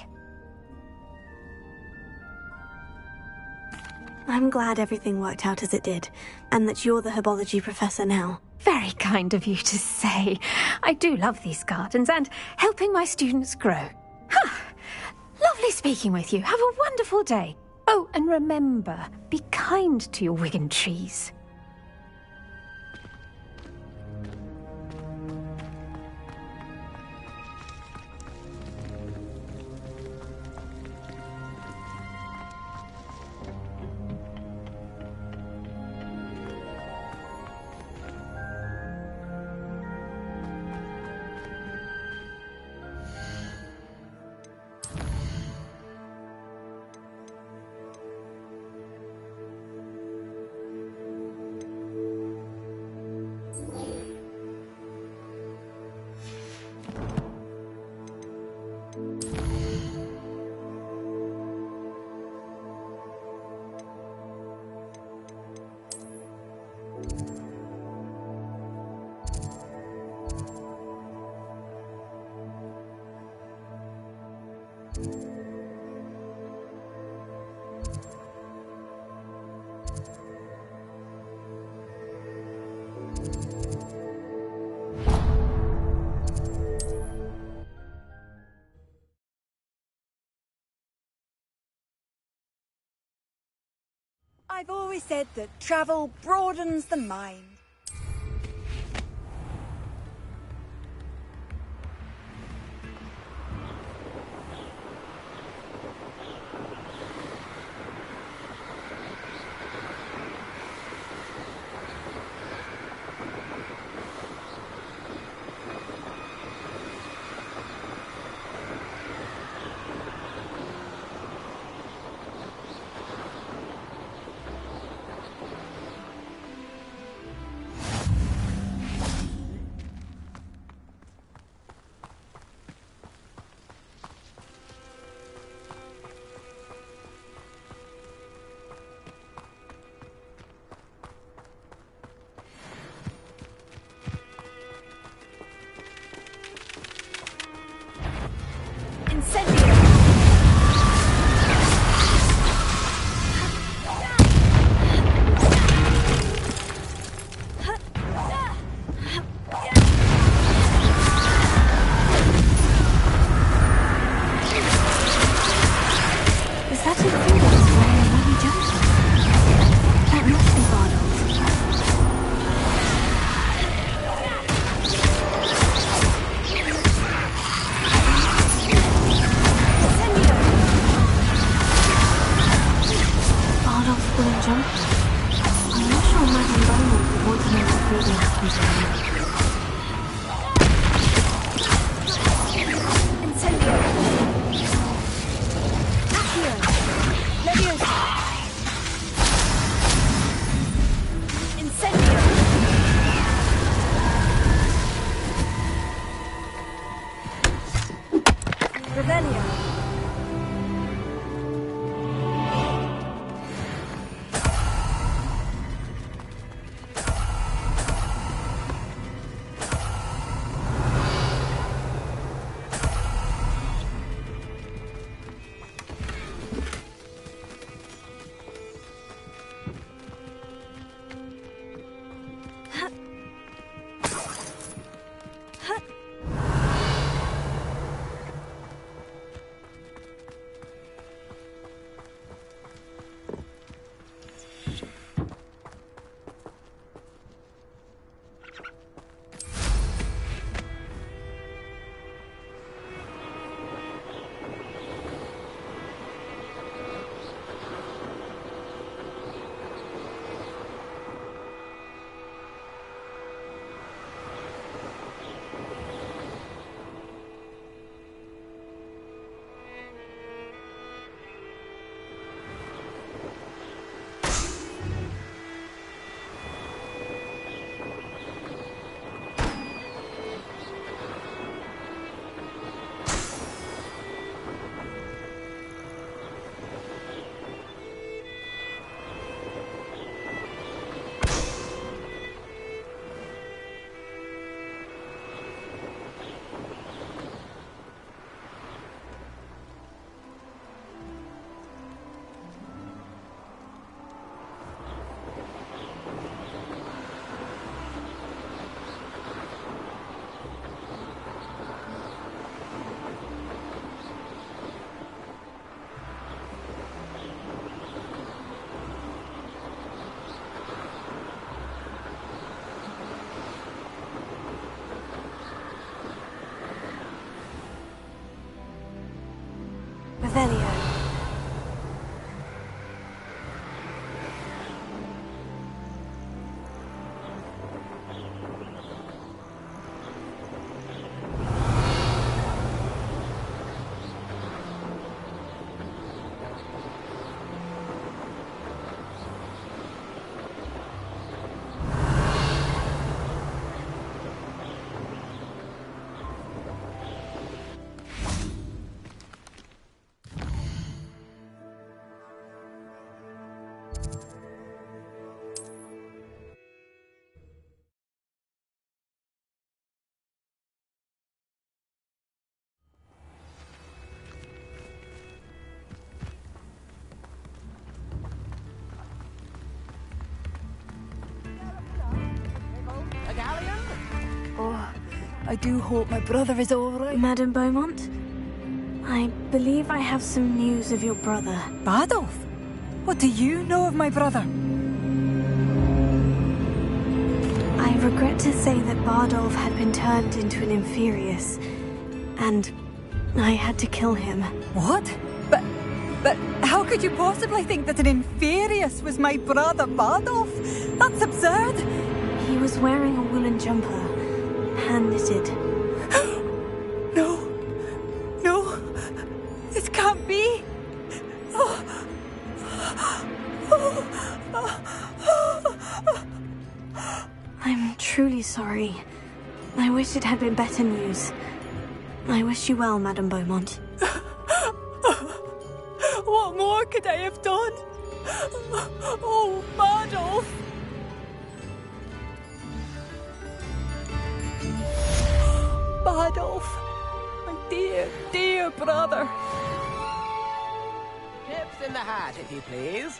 I'm glad everything worked out as it did, and that you're the herbology professor now.
Very kind of you to say. I do love these gardens and helping my students grow. Lovely speaking with you. Have a wonderful day. Oh, and remember, be kind to your wigan trees.
I've always said that travel broadens the mind.
Is that Inferius wearing a lovely jumper? That must be Bardolph. Bardolph's woolen jumper. I'm not sure Madame Beaumont would want to know what really happened to him. Revelio.
I do hope my brother is all right.
Madame Beaumont, I believe I have some news of your brother.
Bardolph? What do you know of my brother?
I regret to say that Bardolph had been turned into an Inferius, and I had to kill him.
What? But how could you possibly think that an Inferius was my brother Bardolph? That's absurd!
He was wearing a woolen jumper, hand-knitted.
No, this can't be.
I'm truly sorry. I wish it had been better news. I wish you well, Madame Beaumont.
What more could I have done? Oh, Bardolph! Bardolph, my dear
dear, dear brother.
Chips in the hat, if you please.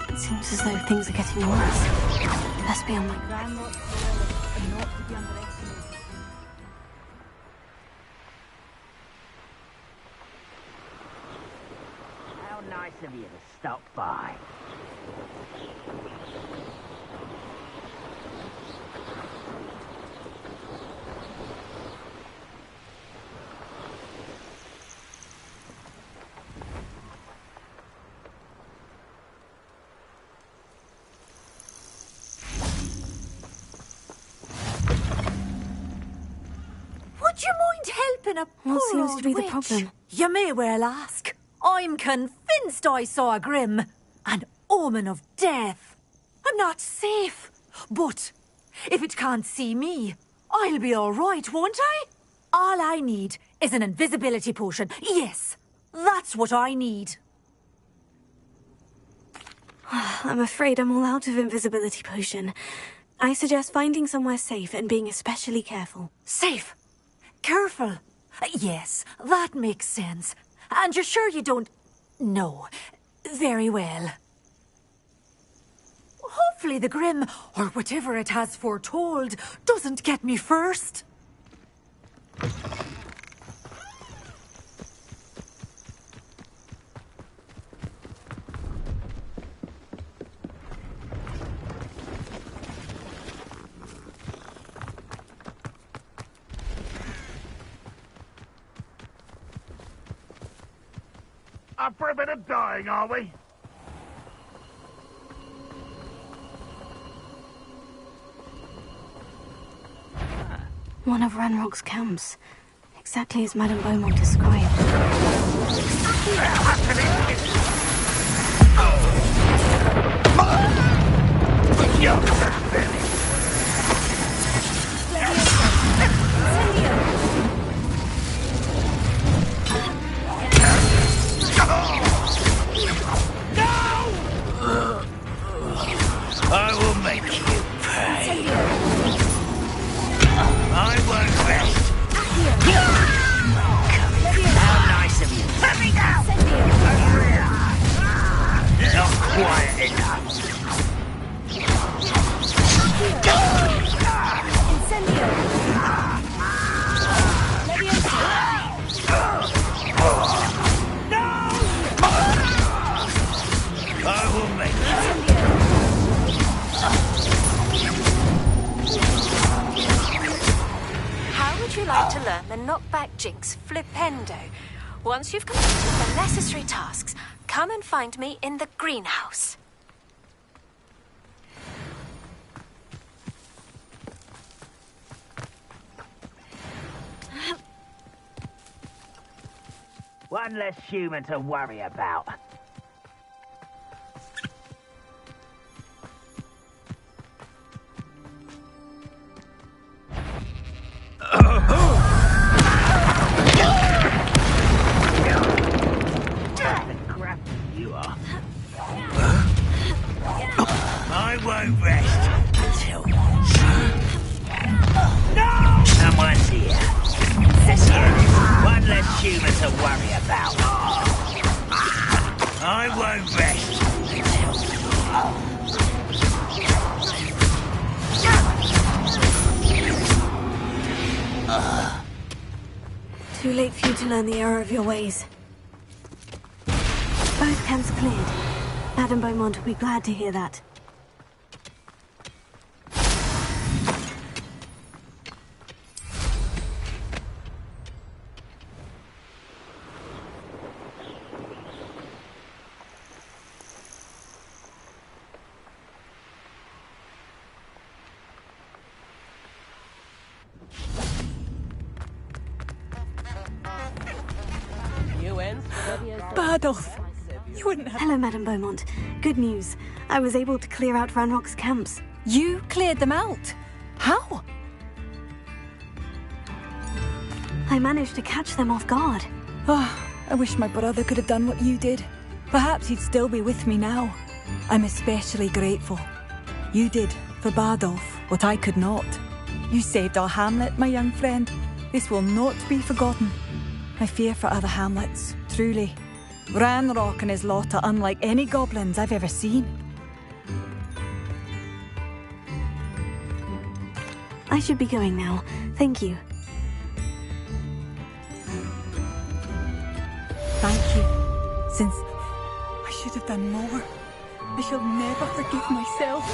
It seems as though things are getting worse. Best be on my...
How nice of you to stop by.
Would you mind helping a poor
What seems
old
to be the
witch?
problem?
You may well ask. I'm convinced I saw a grim, an omen of death. I'm not safe, but if it can't see me, I'll be all right, won't I? All I need is an invisibility potion. Yes, that's what I need.
I'm afraid I'm all out of invisibility potion. I suggest finding somewhere safe and being especially careful.
Safe? Careful? Yes, that makes sense. And you're sure you don't... No. Very well. Hopefully the Grim, or whatever it has foretold, doesn't get me first.
Up for a bit of dying, are we?
One of Ranrock's camps. Exactly as Madame Beaumont described.
I will make you pay. I won't rest. How nice of you. Let me go! Not quiet enough. I will make you.
How would you like to learn the knockback jinx flipendo? Once you've completed the necessary tasks, come and find me in the greenhouse.
One less human to worry about. You are. I won't rest until... No! Someone's here. One less human to worry about. I won't rest until...
Too late for you to learn the error of your ways. Both camps cleared. Madame Beaumont will be glad to hear that.
Badolf, you wouldn't have...
Hello, Madame Beaumont. Good news. I was able to clear out Ranrock's camps.
You cleared them out? How?
I managed to catch them off guard.
Oh, I wish my brother could have done what you did. Perhaps he'd still be with me now. I'm especially grateful. You did, for Badolf, what I could not. You saved our hamlet, my young friend. This will not be forgotten. I fear for other hamlets, truly. Ranrock and his lot are unlike any goblins I've ever seen.
I should be going now. Thank you.
Thank you. Since I should have done more, I shall never forgive myself.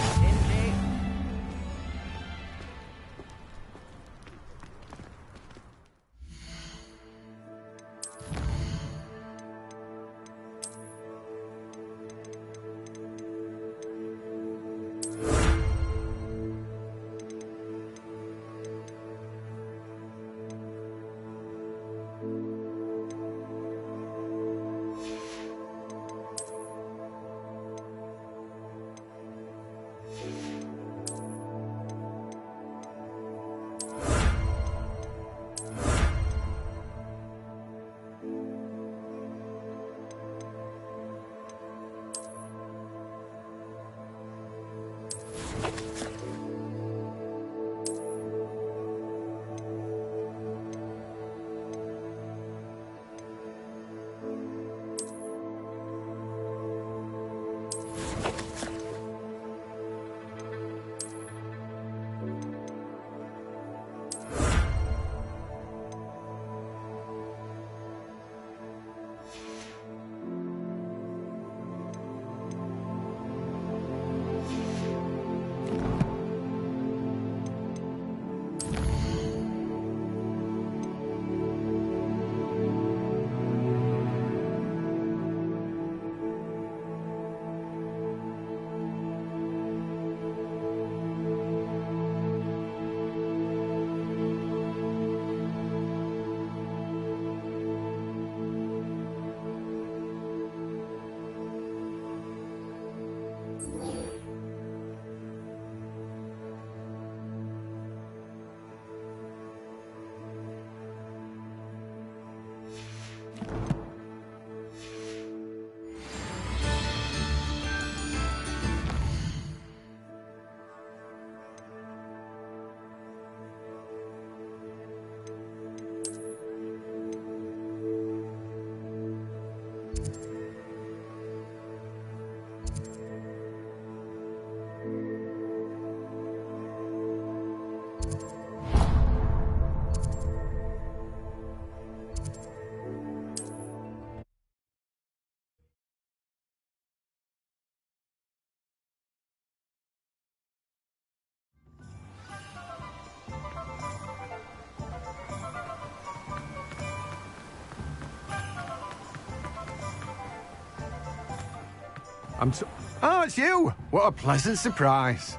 Oh, it's you! What a pleasant surprise.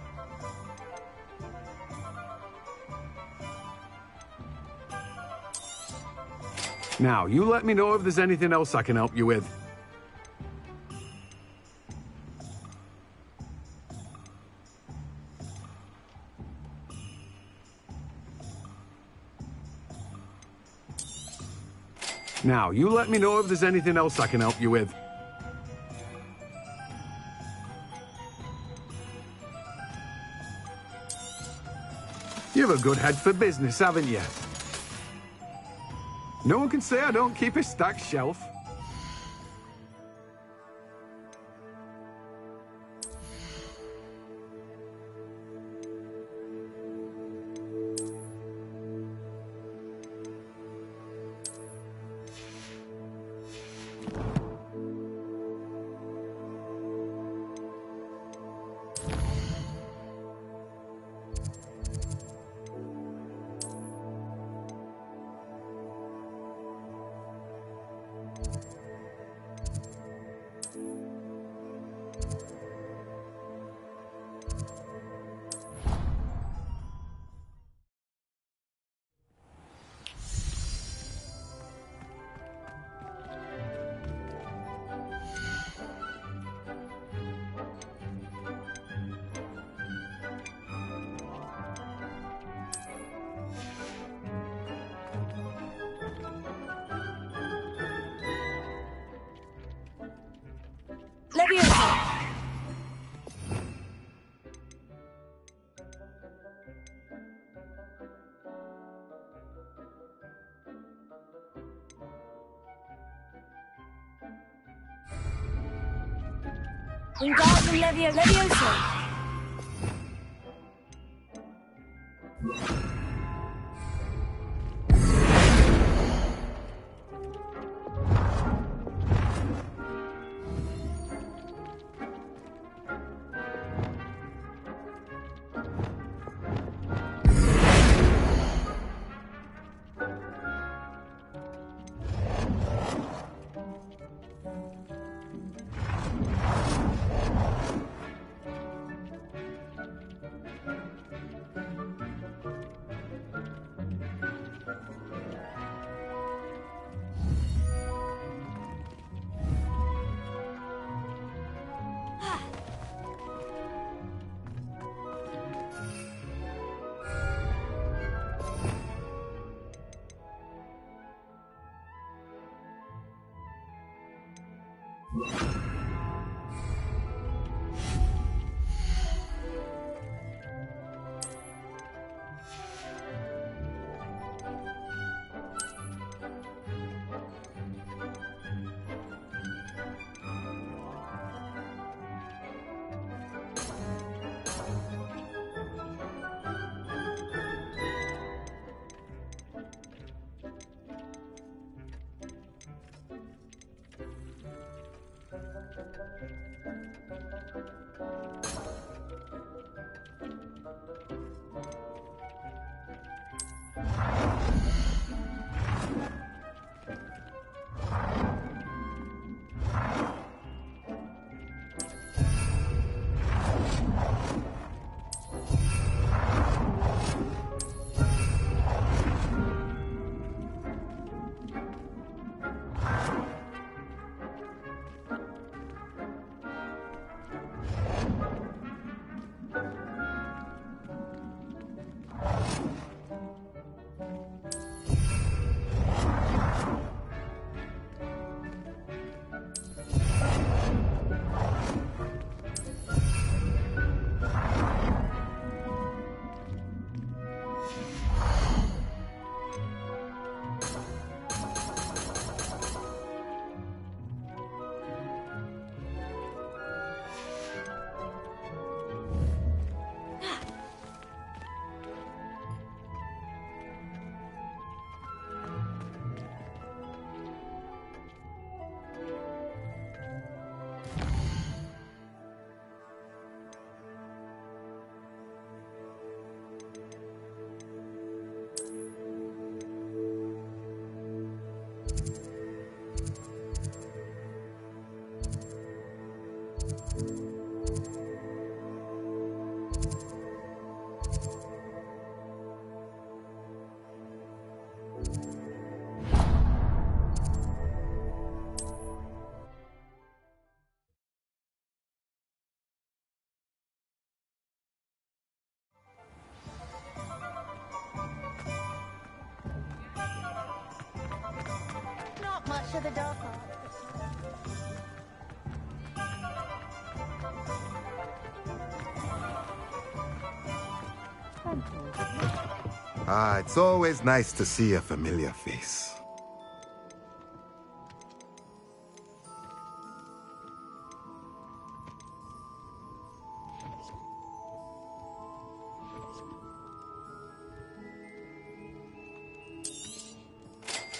Now, you let me know if there's anything else I can help you with. Now, you let me know if there's anything else I can help you with. You have a good head for business, haven't you? No one can say I don't keep a stacked shelf.
Wingardium Leviosa.
Not much of the dark art.
Ah, it's always nice to see a familiar face.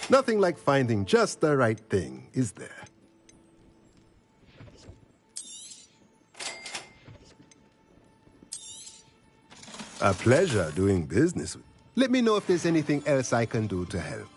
Nothing like finding just the right thing, is there? A pleasure doing business with. Let me know if there's anything else I can do to help.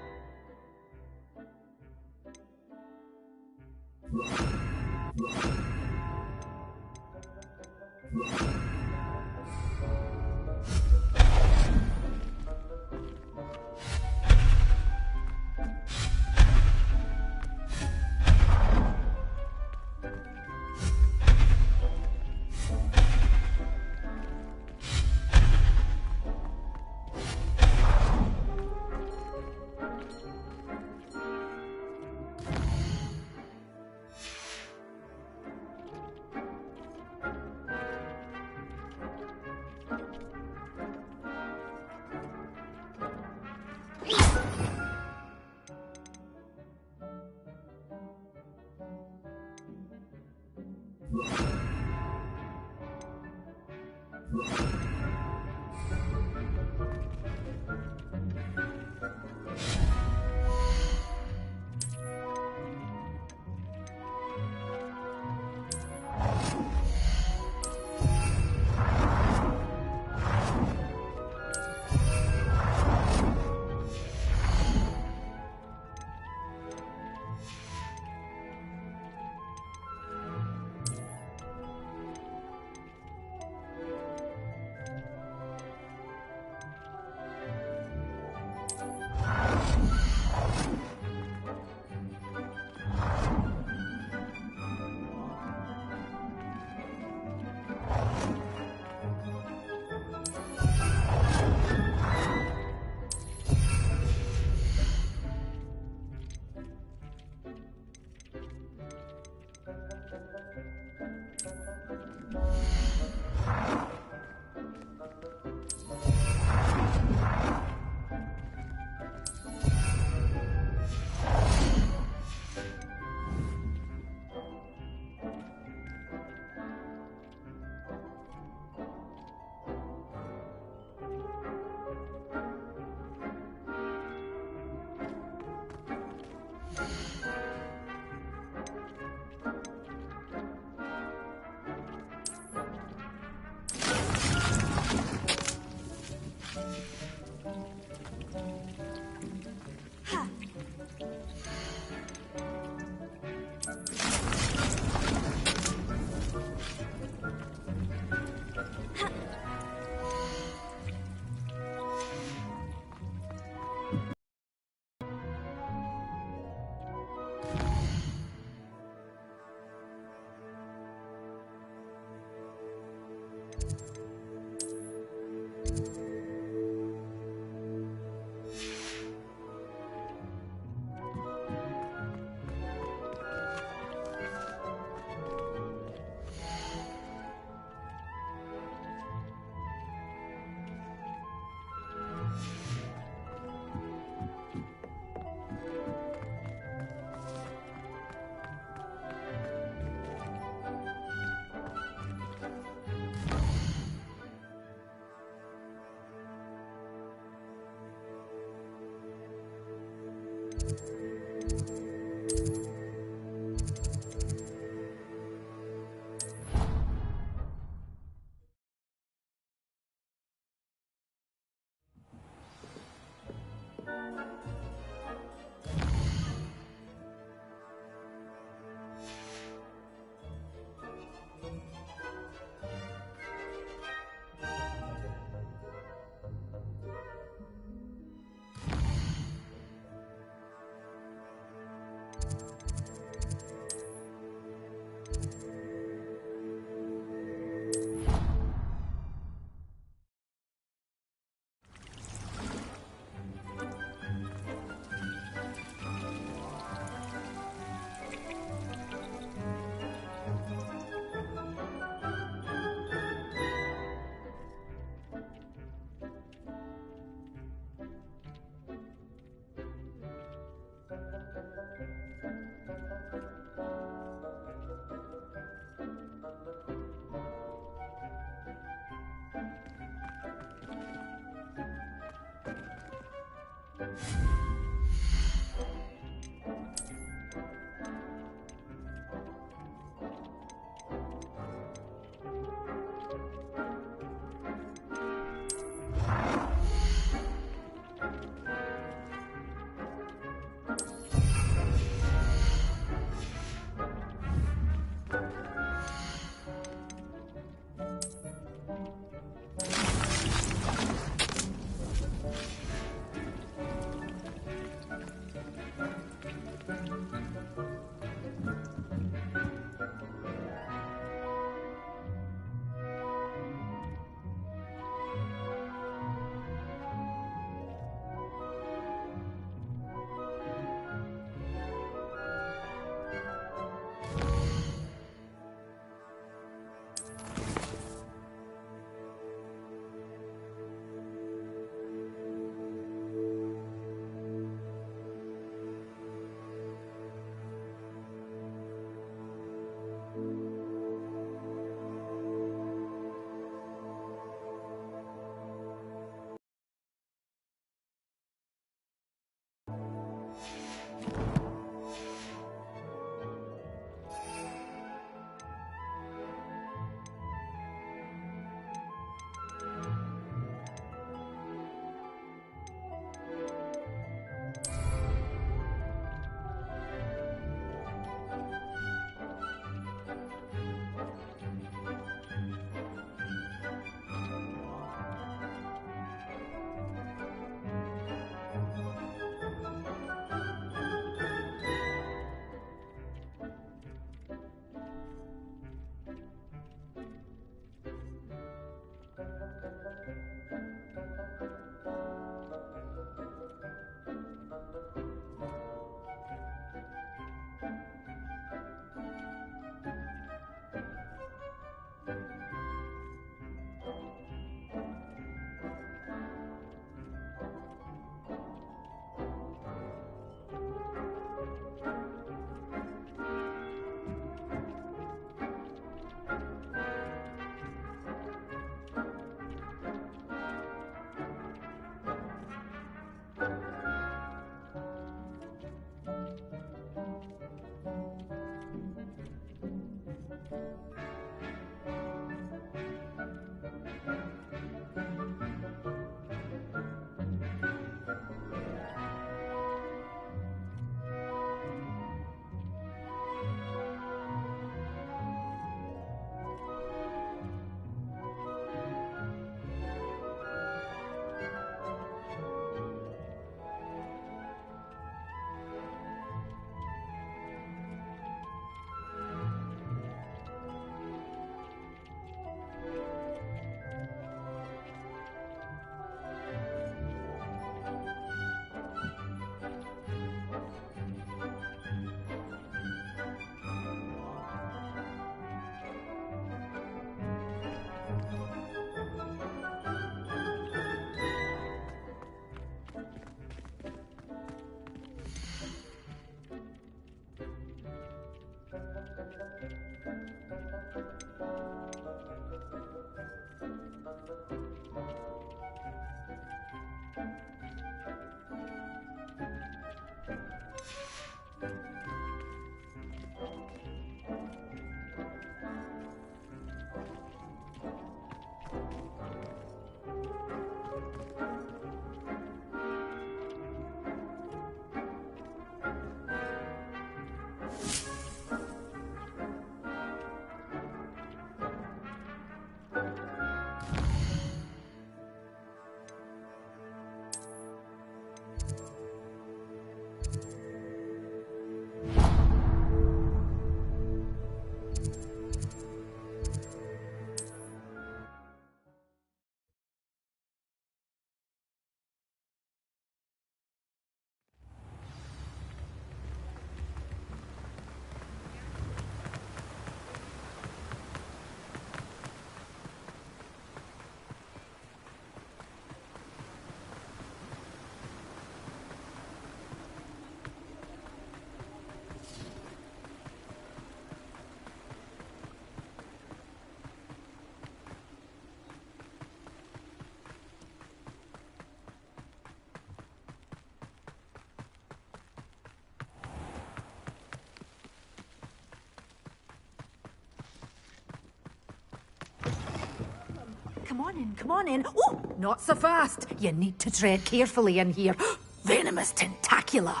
Come on in, come on in. Oh, not so fast. You need to tread carefully in here. Venomous tentacula.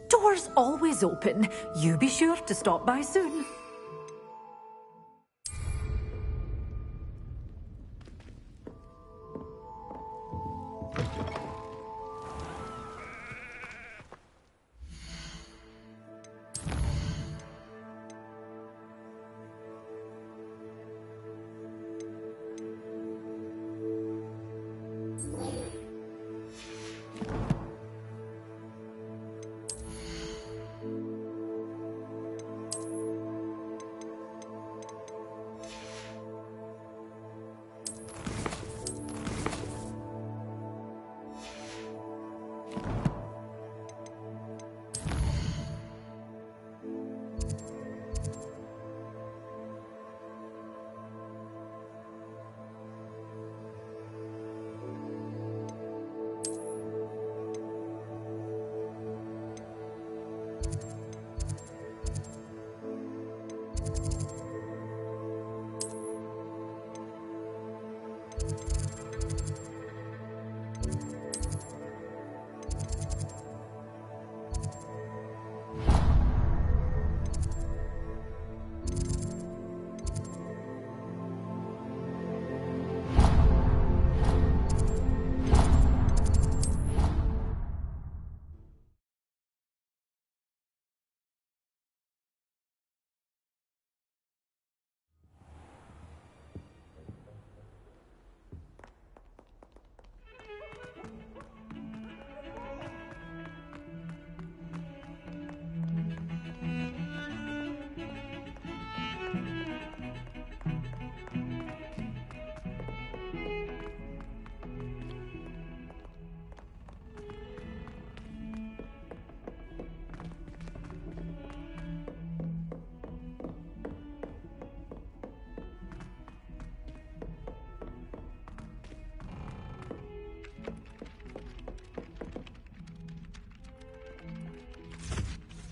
Doors always open. You be sure to stop by soon.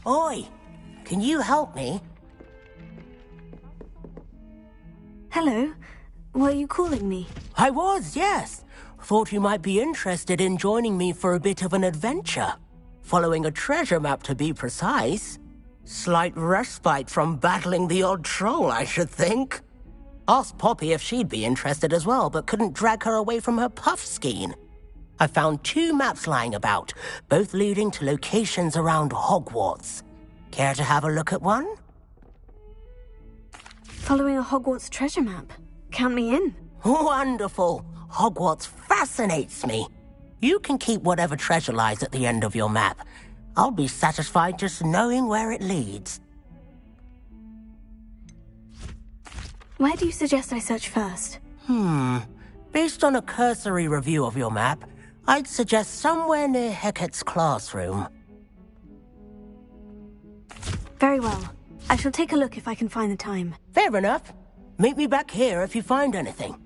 Oi! Can you help me?
Hello. Were you calling me?
I was, yes. Thought you might be interested in joining me for a bit of an adventure. Following a treasure map, to be precise. Slight respite from battling the odd troll, I should think. Asked Poppy if she'd be interested as well, but couldn't drag her away from her puff skein. I found 2 maps lying about, both leading to locations around Hogwarts. Care to have a look at one?
Following a Hogwarts treasure map. Count me in.
Wonderful. Hogwarts fascinates me. You can keep whatever treasure lies at the end of your map. I'll be satisfied just knowing where it leads.
Where do you suggest I search first?
Based on a cursory review of your map, I'd suggest somewhere near Hecat's classroom.
Very well. I shall take a look if I can find the time.
Fair enough. Meet me back here if you find anything.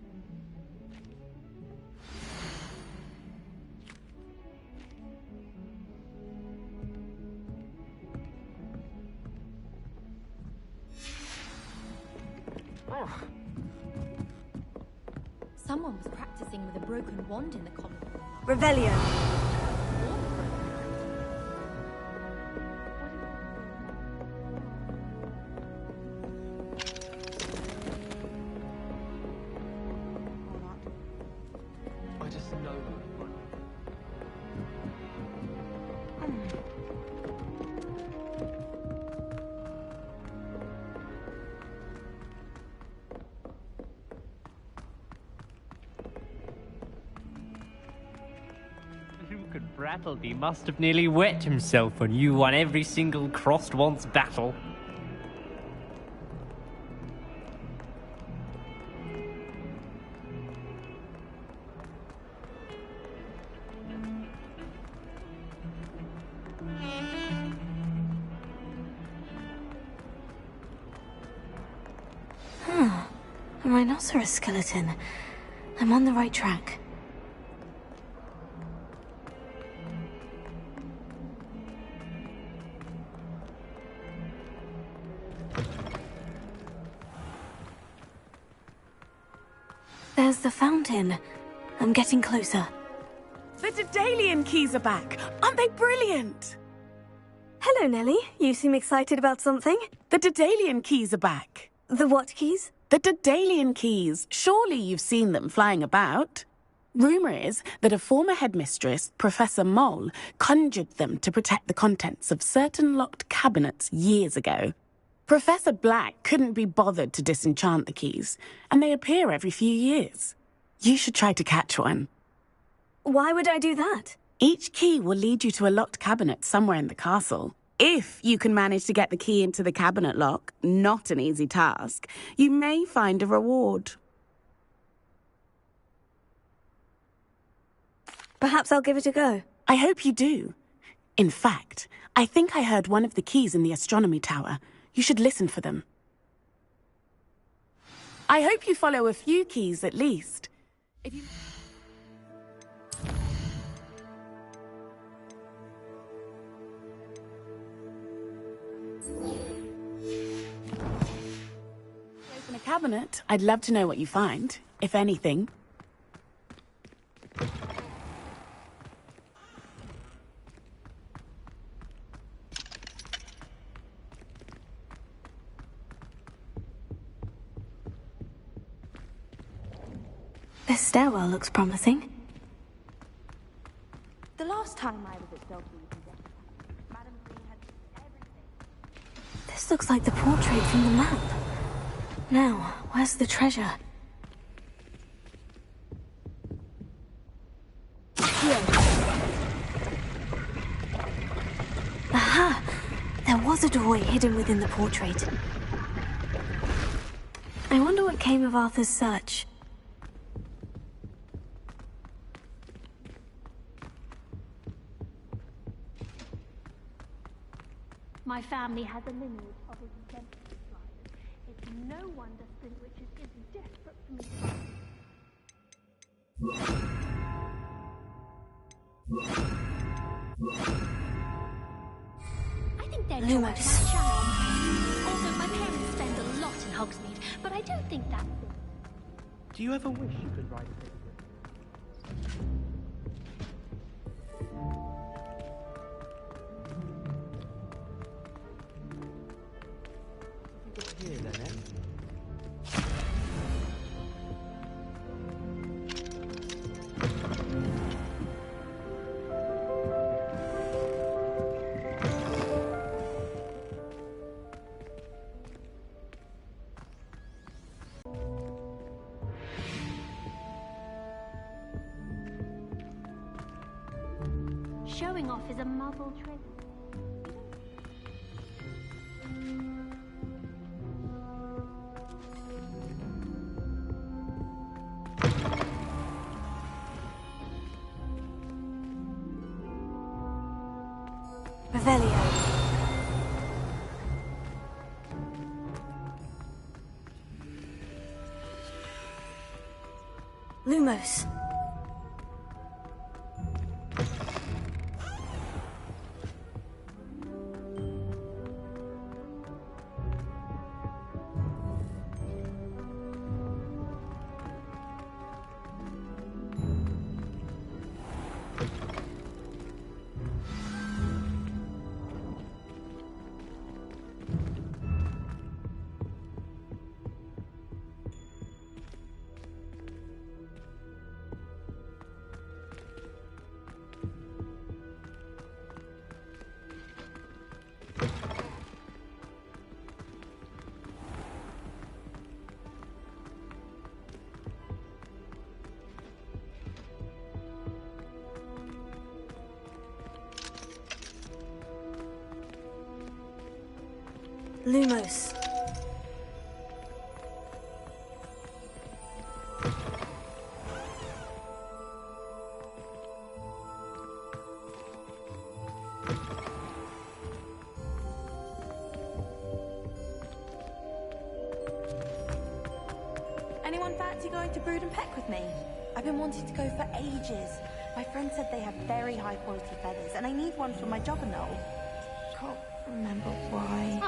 Someone was practicing with a broken wand in the common room.
Revelio.
I just know.
Luke and Brattleby must have nearly wet himself when you won every single crossed once battle.
A rhinoceros skeleton. I'm on the right track. There's the fountain. I'm getting closer.
The Daedalian keys are back. Aren't they brilliant?
Hello, Nellie. You seem excited about something.
The Daedalian keys are back.
The what keys?
The Daedalian keys. Surely you've seen them flying about. Rumour is that a former headmistress, Professor Moll, conjured them to protect the contents of certain locked cabinets years ago. Professor Black couldn't be bothered to disenchant the keys, and they appear every few years. You should try to catch one.
Why would I do that?
Each key will lead you to a locked cabinet somewhere in the castle. If you can manage to get the key into the cabinet lock, not an easy task, you may find a reward.
Perhaps I'll give it a go.
I hope you do. In fact, I think I heard one of the keys in the astronomy tower. You should listen for them. I hope you follow a few keys at least. If you... Open a cabinet, I'd love to know what you find, if anything.
This stairwell looks promising.
The last time I was at Dogweed, Madam Green had everything.
This looks like the portrait from the map. Now, where's the treasure? Here. Aha! There was a doorway hidden within the portrait. I wonder what came of Arthur's search.
My family has a lineage of exemplary flyers. It's no wonder St. Richard is desperate for me. I think they're too much my charm. Also, my parents spend a lot in Hogsmeade, but I don't think that's it.
Do you ever wish you could ride a bit? Here, then, eh?
Showing off is a muzzle trick.
Revelio. Lumos. Lumos.
Anyone fancy going to Brood and Peck with me? I've been wanting to go for ages. My friend said they have very high quality feathers, and I need one for my juggernaut. Can't remember why.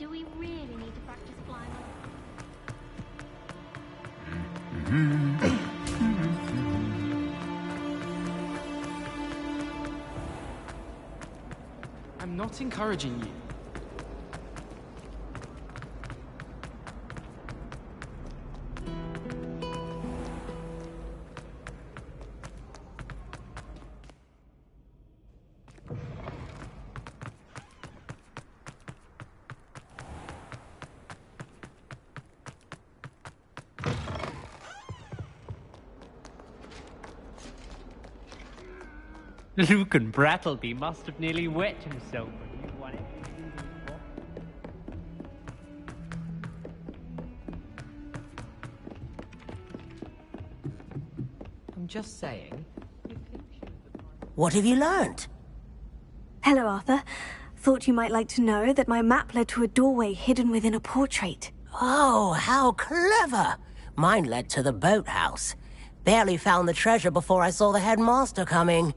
Do we really need to practice flying
I'm not encouraging you.
Luke and Brattleby must have nearly wet himself when you won it.
I'm just saying.
What have you learned?
Hello, Arthur. Thought you might like to know that my map led to a doorway hidden within a portrait.
Oh, how clever! Mine led to the boathouse. Barely found the treasure before I saw the headmaster coming.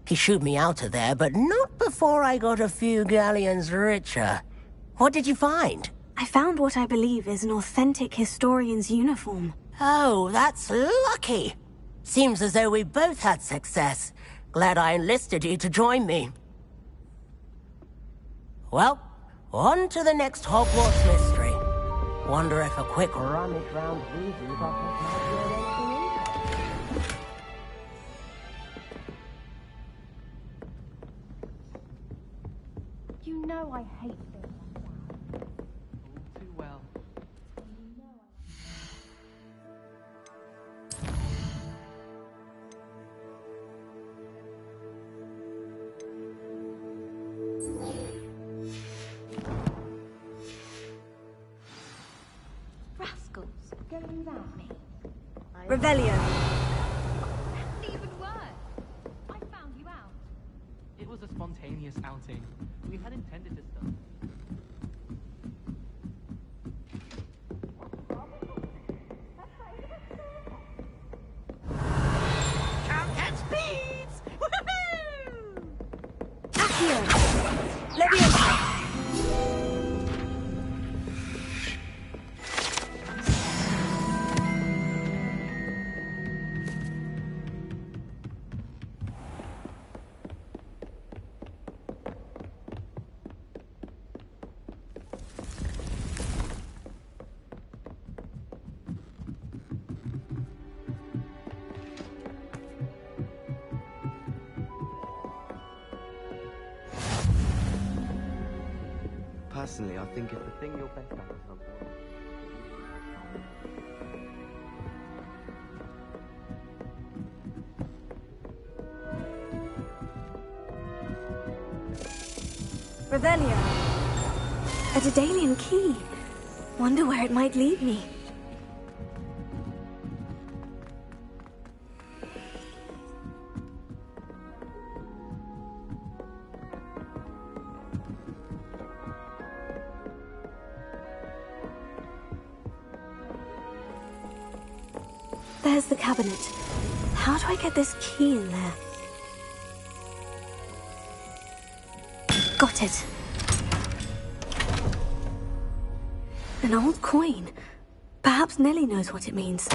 He shooed me out of there, but not before I got a few galleons richer. What did you find?
I found what I believe is an authentic historian's uniform.
Oh, that's lucky. Seems as though we both had success. Glad I enlisted you to join me. Well, on to the next Hogwarts mystery. Wonder if a quick rummage round Weasley's office might be anything.
You know I hate this.
Too well.
Rascals, going without me.
Revelio.
That's even worse. I found you out.
It was a spontaneous outing. We had intended to start.
Count speeds! Woohoo!
Accio. Leviosa.
Personally, I think if the thing you're best at is Hogwarts.
Revelio. A Daedalian key. Wonder where it might lead me. There's the cabinet. How do I get this key in there? Got it. An old coin. Perhaps Nellie knows what it means.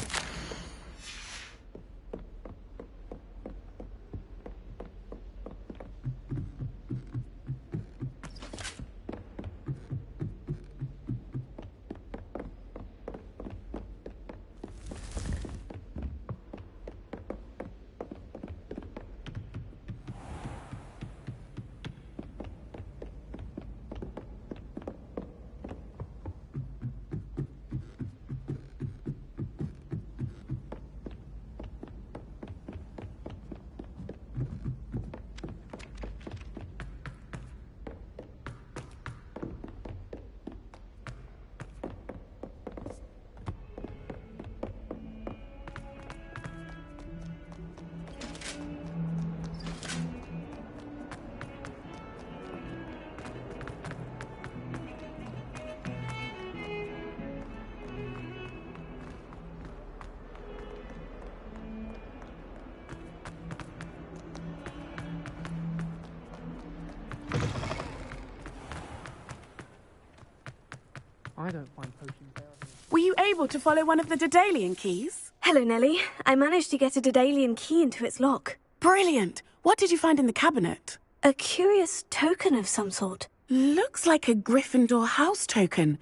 I don't find potions there.
Were you able to follow one of the Daedalian keys?
Hello, Nellie. I managed to get a Daedalian key into its lock.
Brilliant! What did you find in the cabinet?
A curious token of some sort.
Looks like a Gryffindor house token.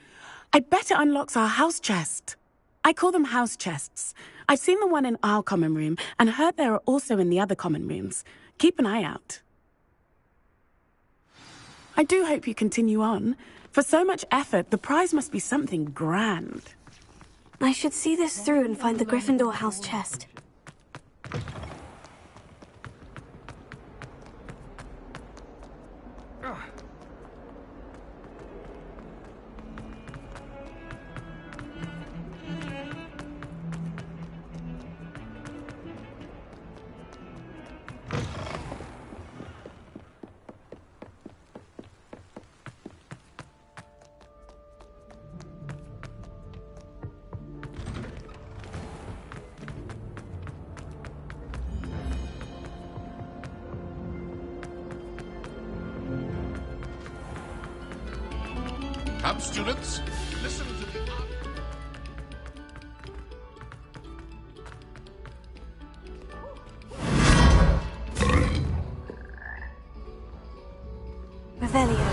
I bet it unlocks our house chest. I call them house chests. I've seen the one in our common room and heard there are also in the other common rooms. Keep an eye out. I do hope you continue on. For so much effort, the prize must be something grand.
I should see this through and find the Gryffindor house chest.
Come, students, listen to the...
Revelio.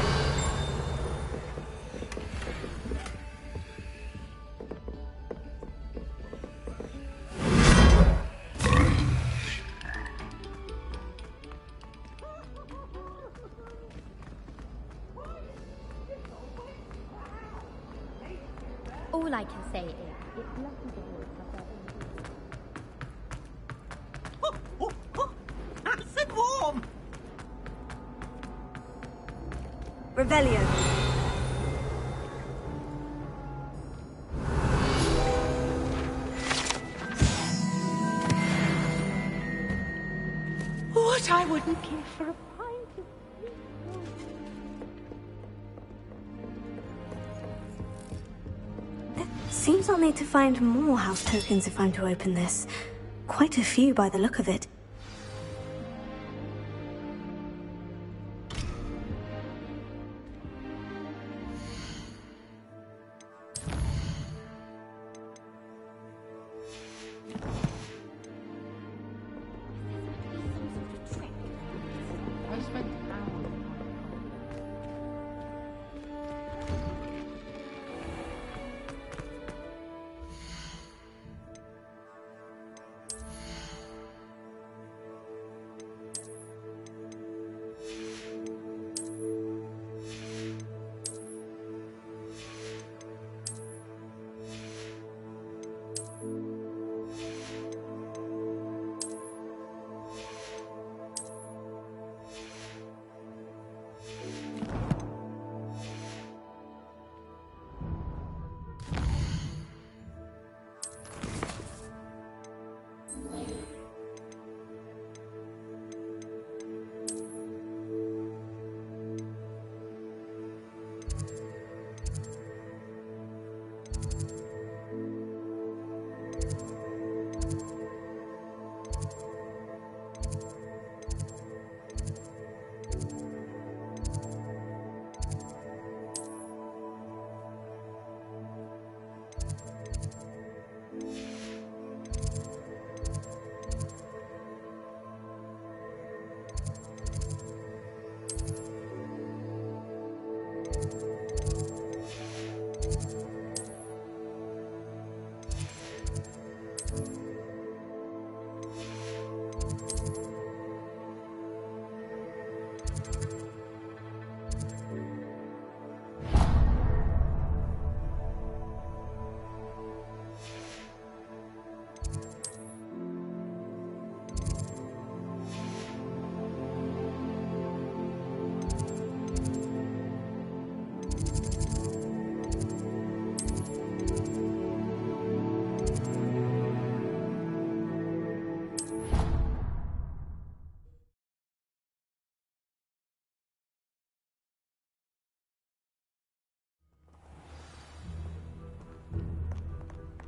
All I can say is, it's lucky the boys have their
Nice and warm!
Revelio.
What I wouldn't give for a pint of...
Seems I'll need to find more house tokens if I'm to open this. Quite a few by the look of it.
I spent hours.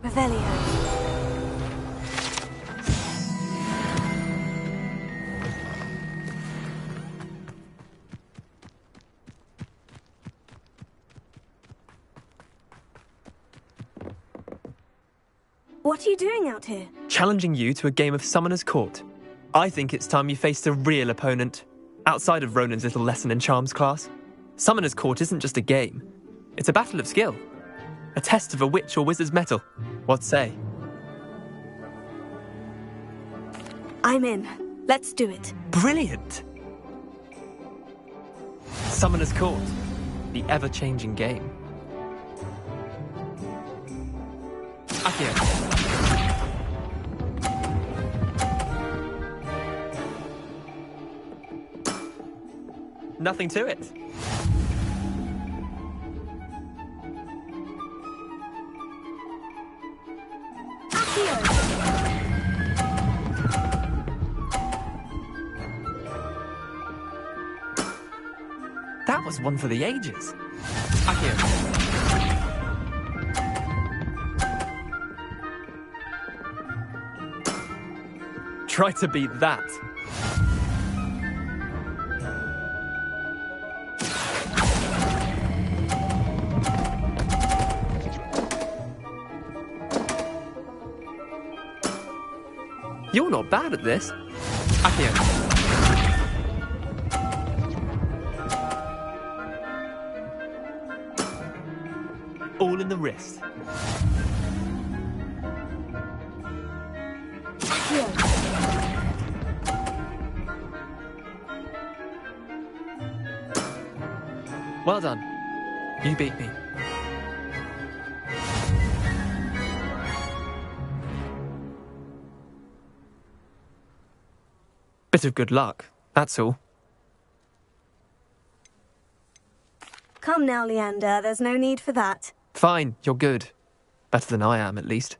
Revelio. What are you doing out here?
Challenging you to a game of Summoner's Court. I think it's time you faced a real opponent, outside of Ronan's little lesson in charms class. Summoner's Court isn't just a game. It's a battle of skill. A test of a witch or wizard's mettle. What say?
I'm in. Let's do it.
Brilliant! Summoner's Court. The ever-changing game. Accio. Nothing to it. That was one for the ages. Accio. Try to beat that. You're not bad at this. Accio. All in the wrist. Well done. You beat me. Bit of good luck, that's all.
Come now, Leander. There's no need for that.
Fine, you're good. Better than I am, at least.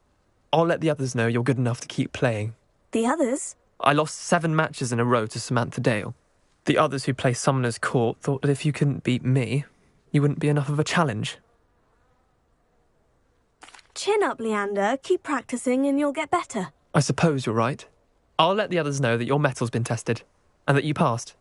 I'll let the others know you're good enough to keep playing.
The others?
I lost 7 matches in a row to Samantha Dale. The others who play Summoner's Court thought that if you couldn't beat me, you wouldn't be enough of a challenge.
Chin up, Leander. Keep practicing and you'll get better.
I suppose you're right. I'll let the others know that your metal's been tested, and that you passed.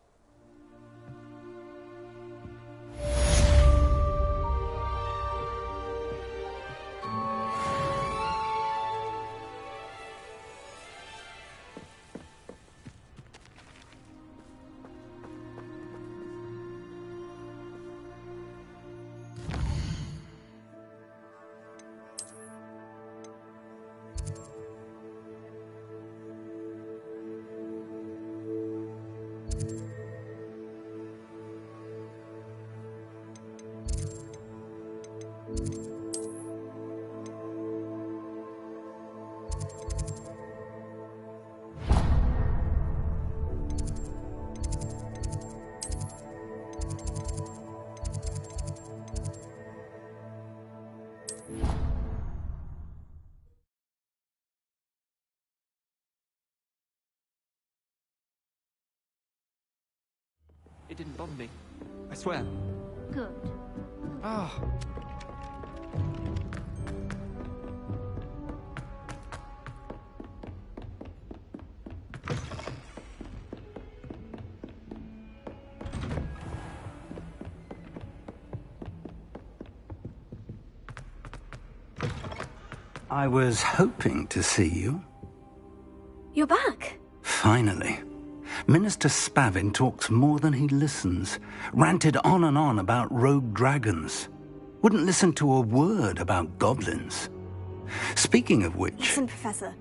It didn't bother me. I swear.
Good.
Ah.
I was hoping to see you.
You're back.
Finally. Minister Spavin talks more than he listens. Ranted on and on about rogue dragons. Wouldn't listen to a word about goblins. Speaking of which...
Listen, Professor.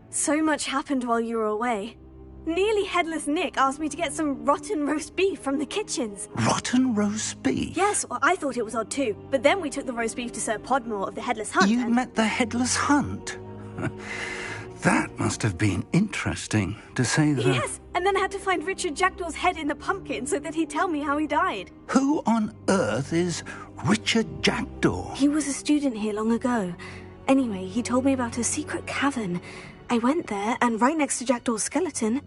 So much happened while you were away. Nearly Headless Nick asked me to get some rotten roast beef from the kitchens.
Rotten roast beef?
Yes, well, I thought it was odd too. But then we took the roast beef to Sir Podmore of the Headless Hunt.
You met the Headless Hunt? That must have been interesting, to say the...
Yes, and then I had to find Richard Jackdaw's head in the pumpkin so that he'd tell me how he died.
Who on earth is Richard Jackdaw?
He was a student here long ago. Anyway, he told me about a secret cavern. I went there, and right next to Jackdaw's skeleton,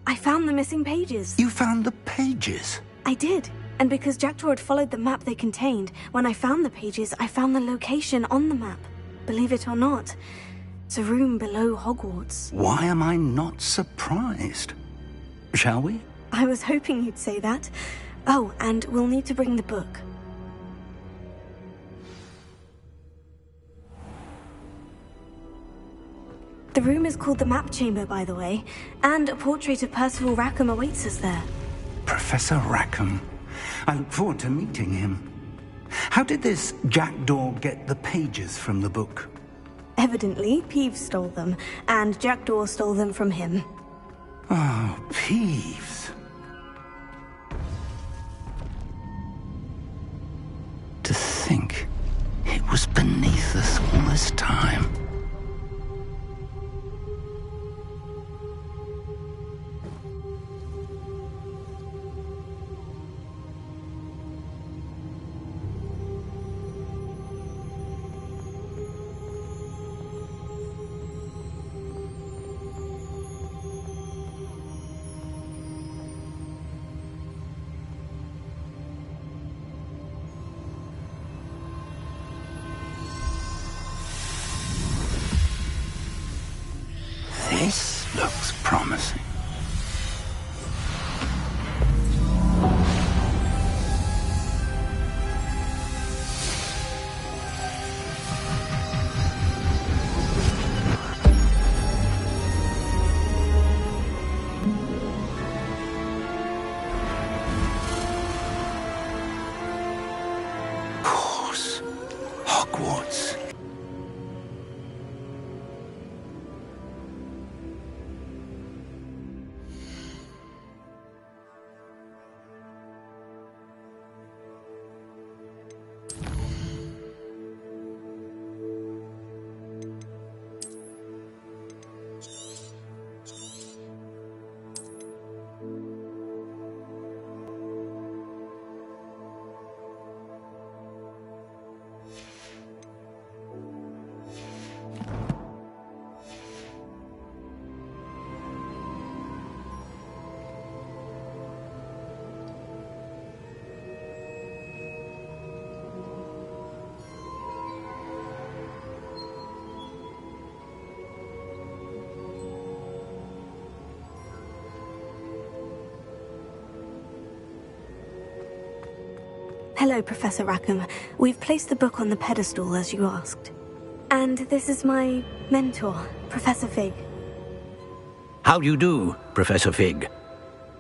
I found the missing pages.
You found the pages?
I did. And because Jackdaw had followed the map they contained, when I found the pages, I found the location on the map. Believe it or not, it's a room below Hogwarts.
Why am I not surprised? Shall we?
I was hoping you'd say that. Oh, and we'll need to bring the book. The room is called the Map Chamber, by the way, and a portrait of Percival Rackham awaits us there.
Professor Rackham. I look forward to meeting him. How did this jackdaw get the pages from the book?
Evidently, Peeves stole them, and Jackdaw stole them from him.
Oh, Peeves. To think it was beneath us all this time. This looks promising. Of course, Hogwarts.
Hello, Professor Rackham. We've placed the book on the pedestal, as you asked. And this is my mentor, Professor Fig.
How do you do, Professor Fig?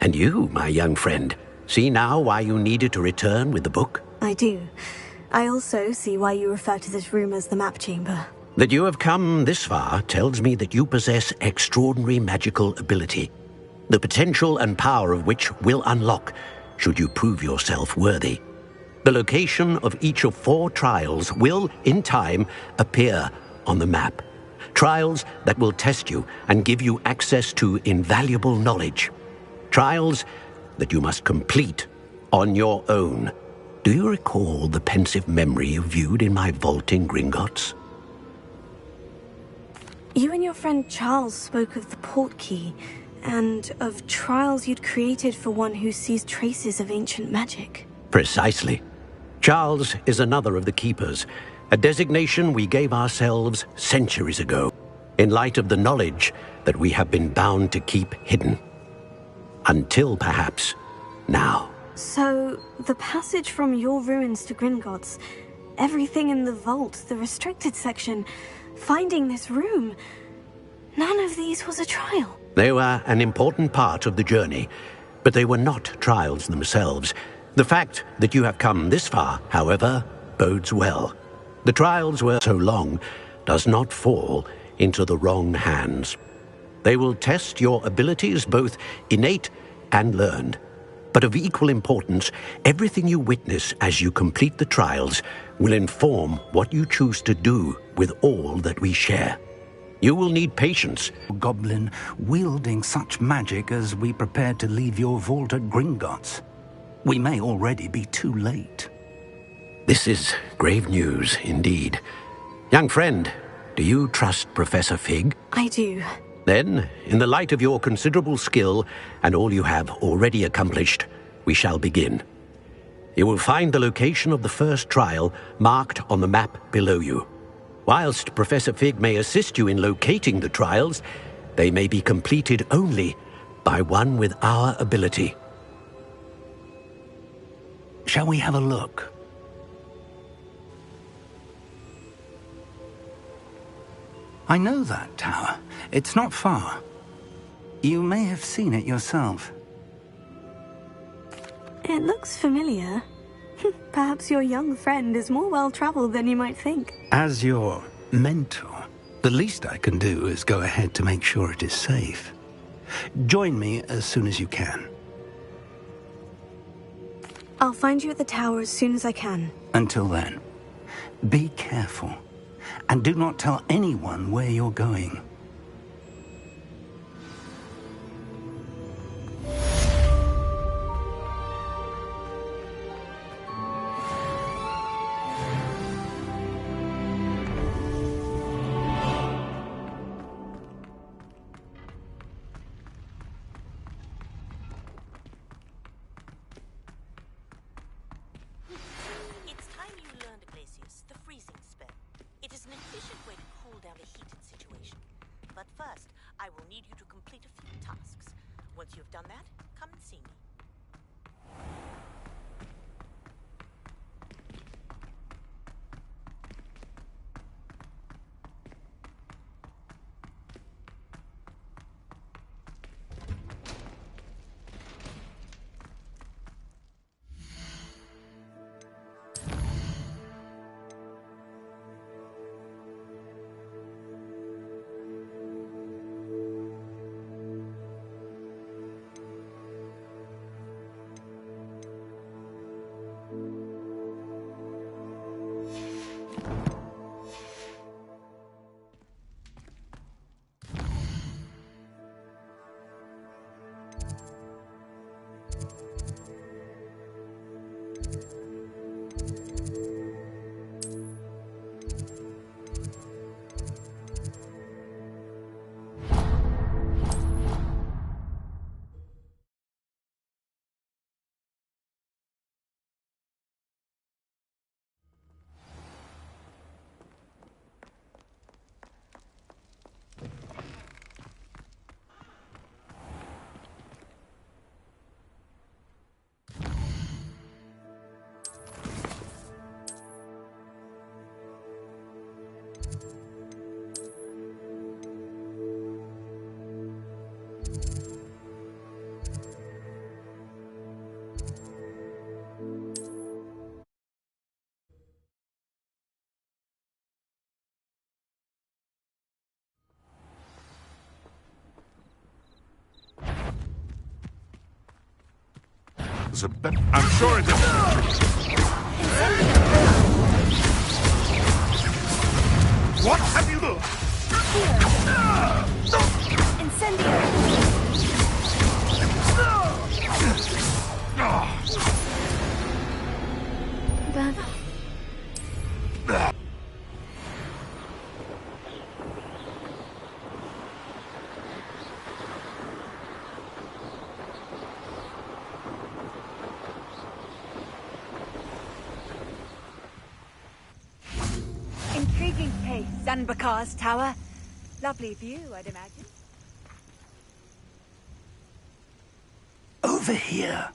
And you, my young friend, see now why you needed to return with the book?
I do. I also see why you refer to this room as the Map Chamber.
That you have come this far tells me that you possess extraordinary magical ability, the potential and power of which will unlock should you prove yourself worthy. The location of each of 4 trials will, in time, appear on the map. Trials that will test you and give you access to invaluable knowledge. Trials that you must complete on your own. Do you recall the pensive memory you viewed in my vault in Gringotts?
You and your friend Charles spoke of the portkey, and of trials you'd created for one who sees traces of ancient magic.
Precisely. Charles is another of the Keepers, a designation we gave ourselves centuries ago, in light of the knowledge that we have been bound to keep hidden. Until, perhaps, now.
So, the passage from your ruins to Gringotts, everything in the vault, the restricted section, finding this room, none of these was a trial.
They were an important part of the journey, but they were not trials themselves. The fact that you have come this far, however, bodes well. The trials were so long does not fall into the wrong hands. They will test your abilities, both innate and learned. But of equal importance, everything you witness as you complete the trials will inform what you choose to do with all that we share. You will need patience.
Goblin wielding such magic as we prepared to leave your vault at Gringotts. We may already be too late.
This is grave news indeed. Young friend, do you trust Professor Fig?
I do.
Then, in the light of your considerable skill and all you have already accomplished, we shall begin. You will find the location of the first trial marked on the map below you. Whilst Professor Fig may assist you in locating the trials, they may be completed only by one with our ability.
Shall we have a look? I know that tower. It's not far. You may have seen it yourself.
It looks familiar. Perhaps your young friend is more well-traveled than you might think.
As your mentor, the least I can do is go ahead to make sure it is safe. Join me as soon as you can.
I'll find you at the tower as soon as I can.
Until then, be careful. And do not tell anyone where you're going.
I'm sure it is. What have you done?
Intriguing place, Zanbakar's tower. Lovely view, I'd imagine.
Over here.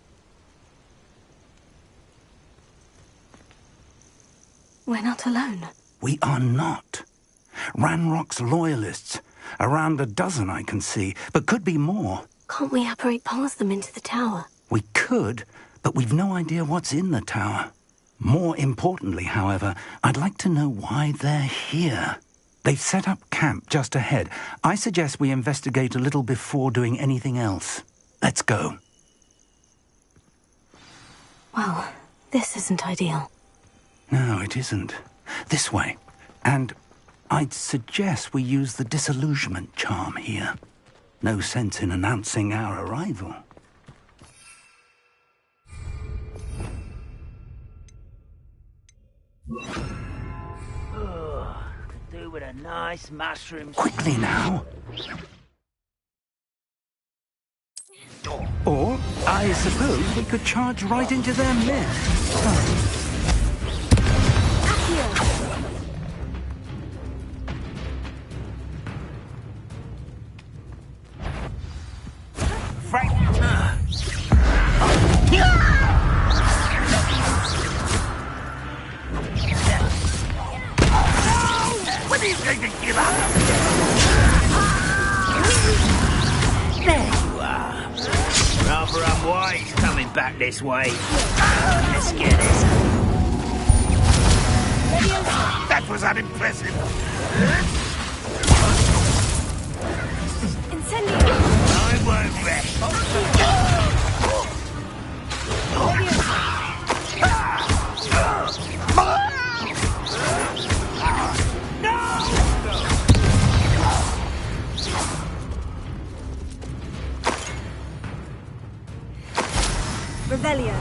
We're not alone.
We are not. Ranrock's loyalists. Around a dozen I can see, but could be more.
Can't we apparate past them into the tower?
We could, but we've no idea what's in the tower. More importantly, however, I'd like to know why they're here. They've set up camp just ahead. I suggest we investigate a little before doing anything else. Let's go.
Well, this isn't ideal.
No, it isn't. This way. And I'd suggest we use the disillusionment charm here. No sense in announcing our arrival.
Could do with a nice mushroom.
Quickly now. Or, I suppose we could charge right into their midst.
Frank! When are you going to give up? rather unwise coming back this way. Let's get it.
That was unimpressive.
Incendio!
I won't rest.
Revelio.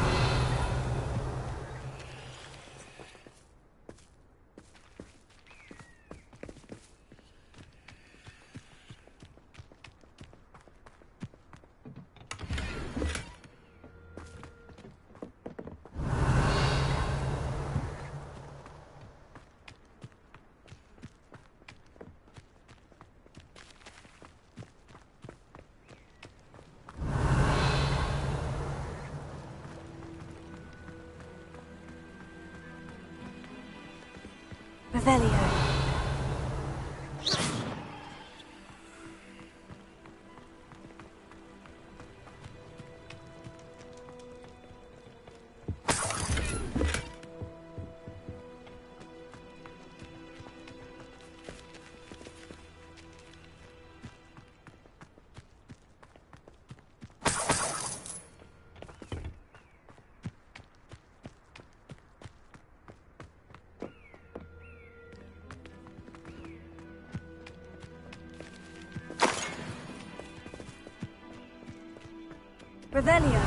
Revelio. Revelio.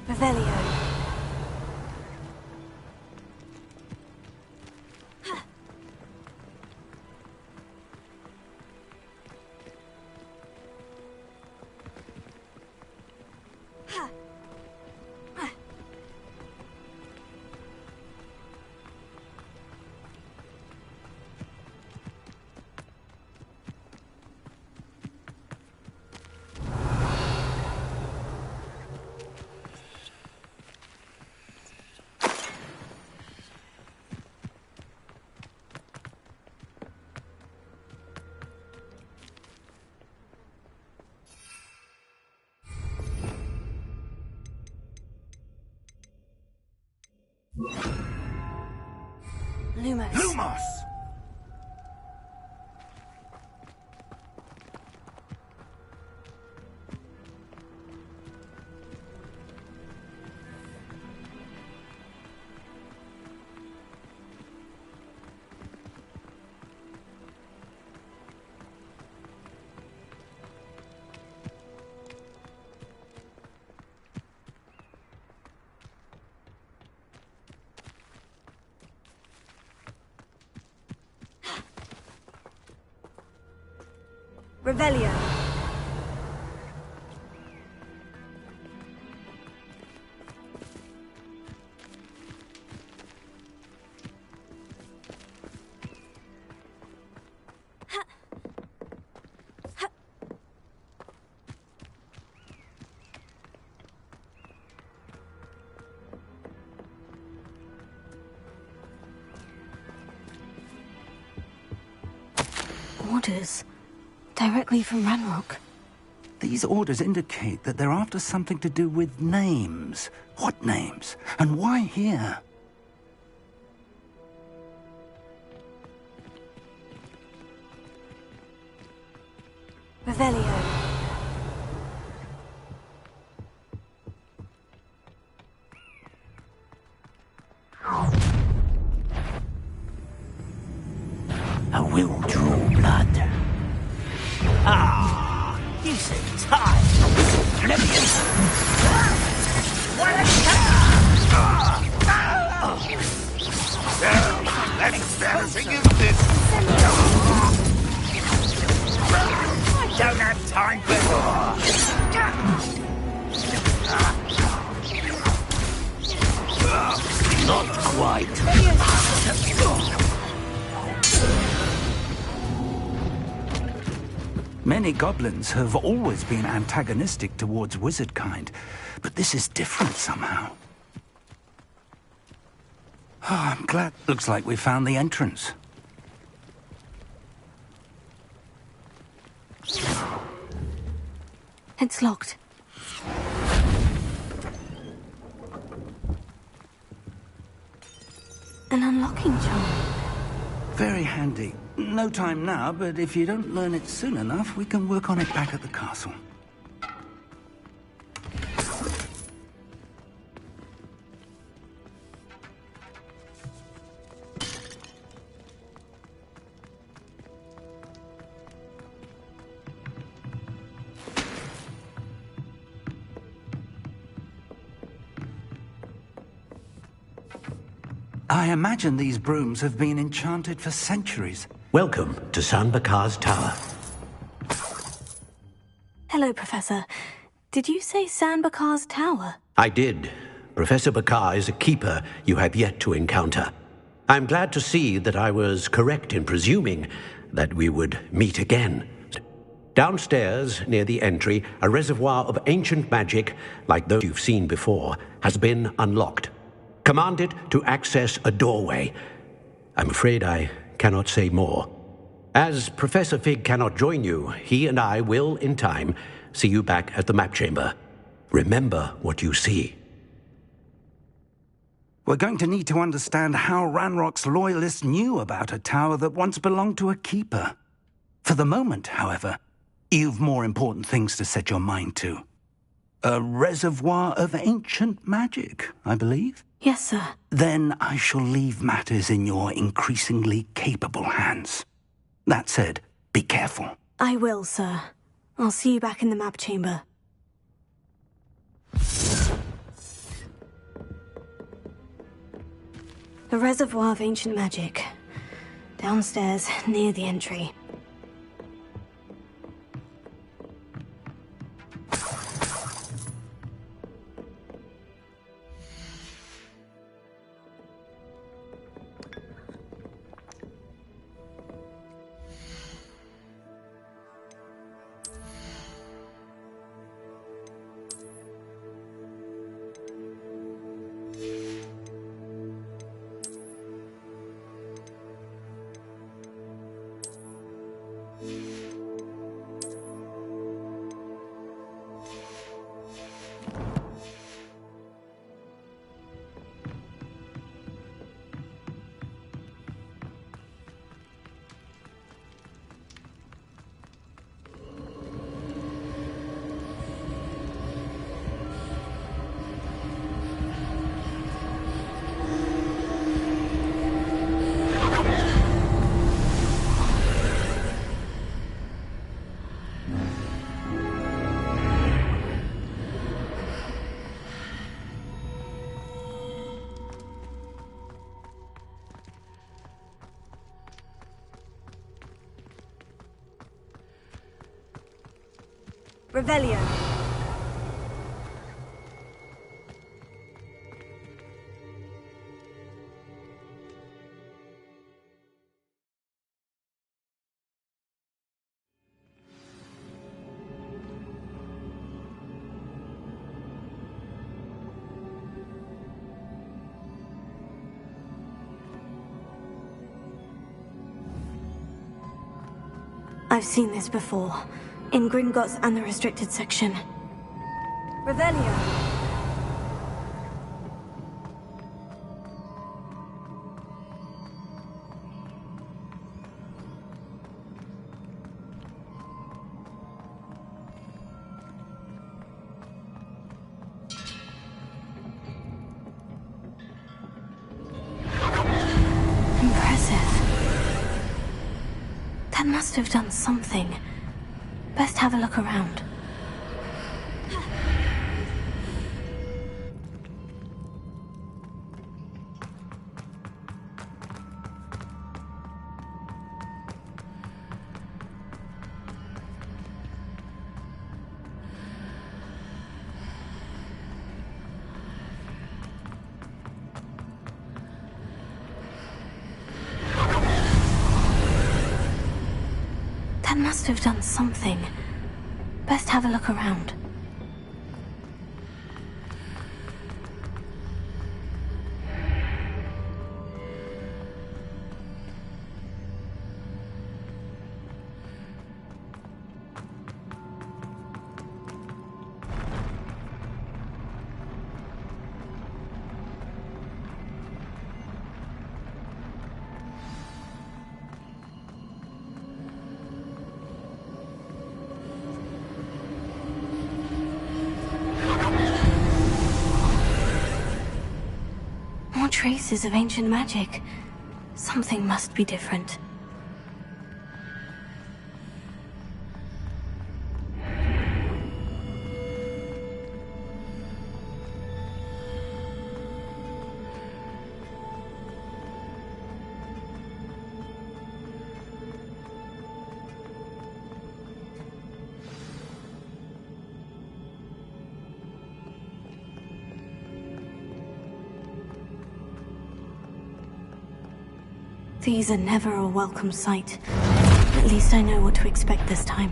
Revelio. Lumos.
Lumos!
Revelio. Orders. Directly from Ranrock.
These orders indicate that they're after something to do with names. What names? And why here?
Revelio.
I will draw blood. Ah, you said time. Let me in.
light.
Many goblins have always been antagonistic towards wizard kind, but this is different somehow. Oh, I'm glad. Looks like we found the entrance.
It's locked. An unlocking charm.
Very handy. No time now, but if you don't learn it soon enough, we can work on it back at the castle. I imagine these brooms have been enchanted for centuries.
Welcome to San Bakar's tower.
Hello, Professor. Did you say San Bakar's tower?
I did. Professor Bakar is a keeper you have yet to encounter. I'm glad to see that I was correct in presuming that we would meet again. Downstairs, near the entry, a reservoir of ancient magic, like those you've seen before, has been unlocked. Command it to access a doorway. I'm afraid I cannot say more. As Professor Fig cannot join you, he and I will, in time, see you back at the map chamber. Remember what you see.
We're going to need to understand how Ranrock's loyalists knew about a tower that once belonged to a keeper. For the moment, however, you've more important things to set your mind to. A reservoir of ancient magic, I believe?
Yes, sir.
Then I shall leave matters in your increasingly capable hands. That said, be careful.
I will, sir. I'll see you back in the map chamber. The reservoir of ancient magic. Downstairs, near the entry. Revelio. I've seen this before. In Gringotts and the restricted section. Revelio. Impressive. That must have done something. Best have a look around. That must have done something. Best have a look around. More traces of ancient magic. Something must be different. These are never a welcome sight. At least I know what to expect this time.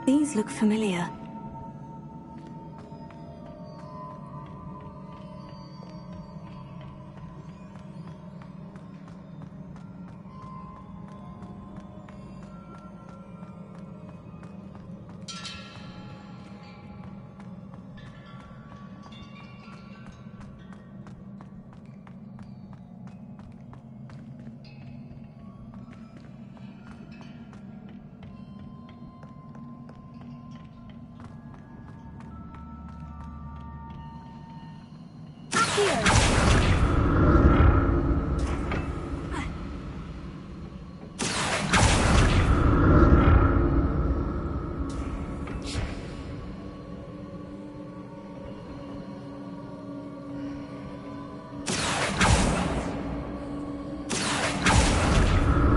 These look familiar.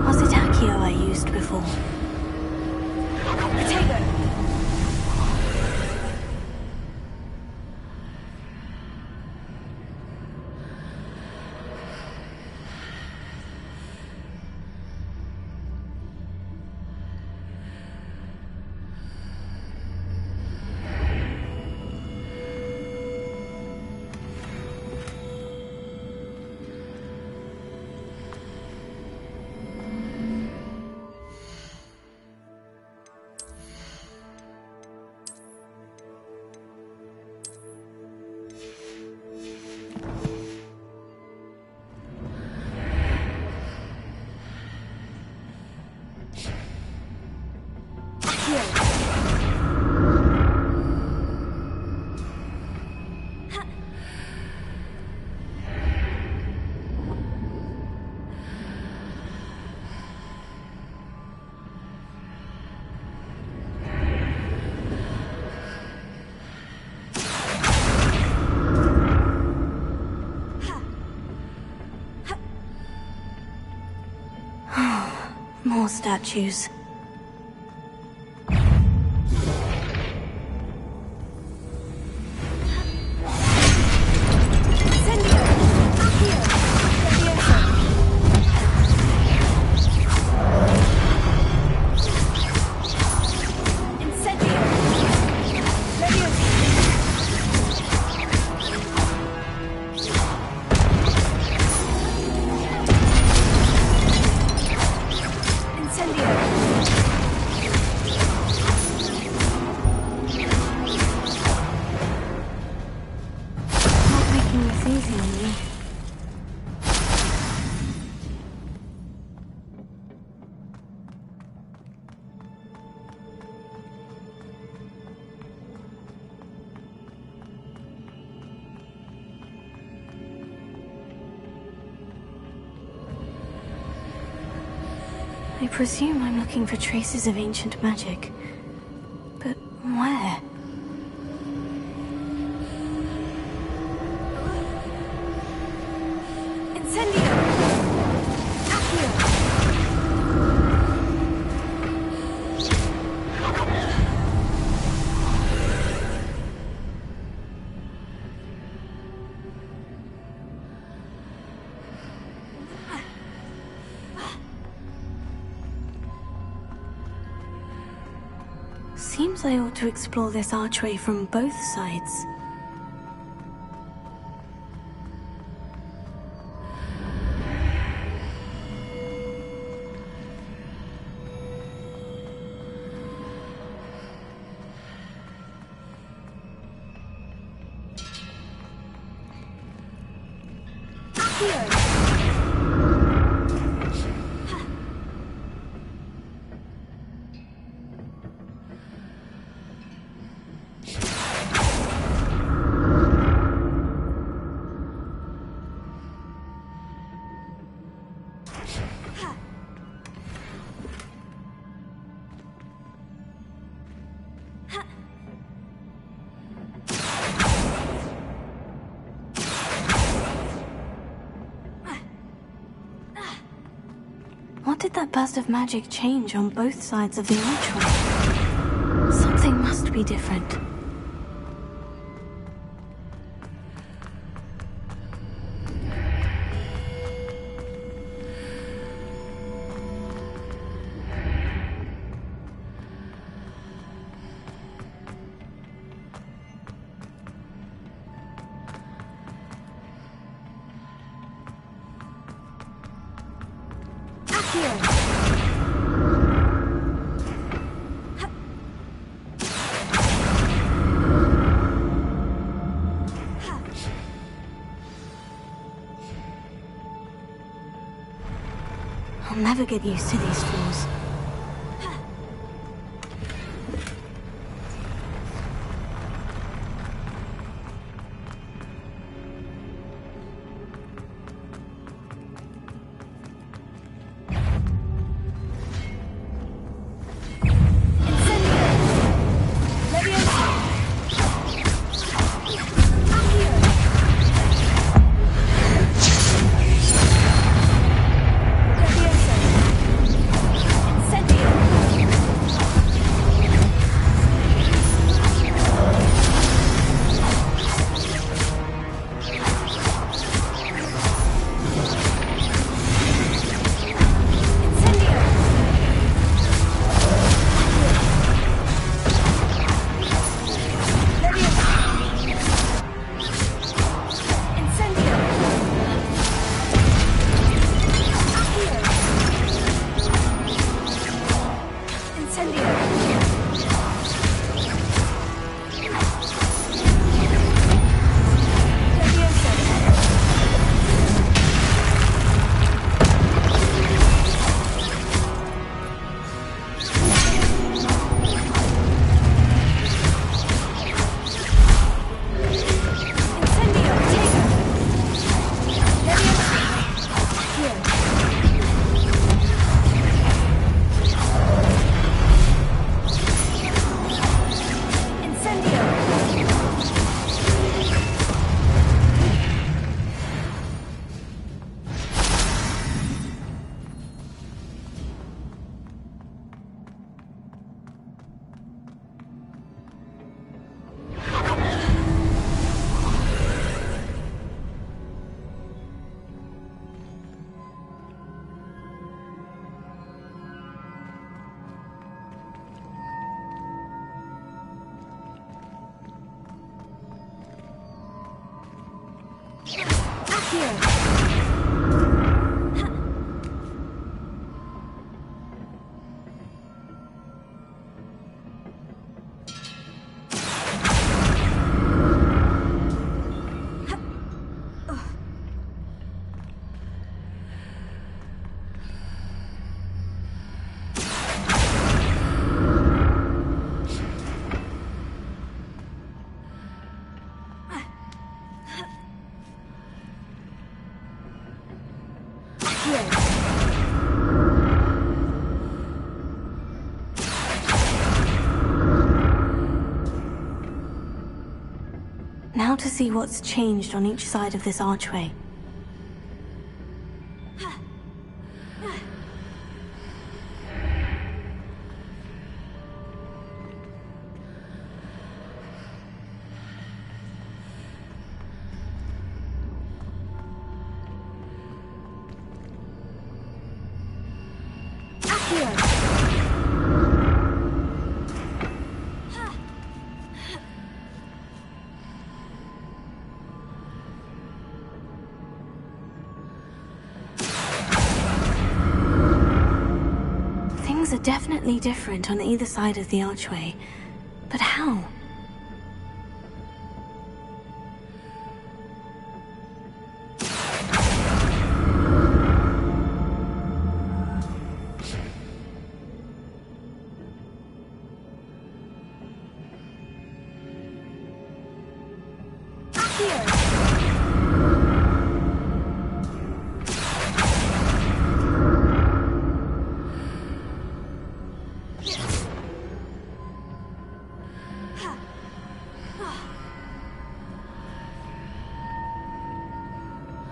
Was it Accio I used before? More statues.
Incendio!
I presume I'm looking for traces of ancient magic. But where?
Incendio!
Seems I ought to explore this archway from both sides. What did that burst of magic change on both sides of the archway? Something must be different. I'll never get used to these floors. to see what's changed on each side of this archway. Things are definitely different on either side of the archway. But how?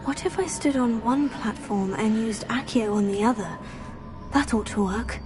What if I stood on one platform and used Accio on the other? That ought to work.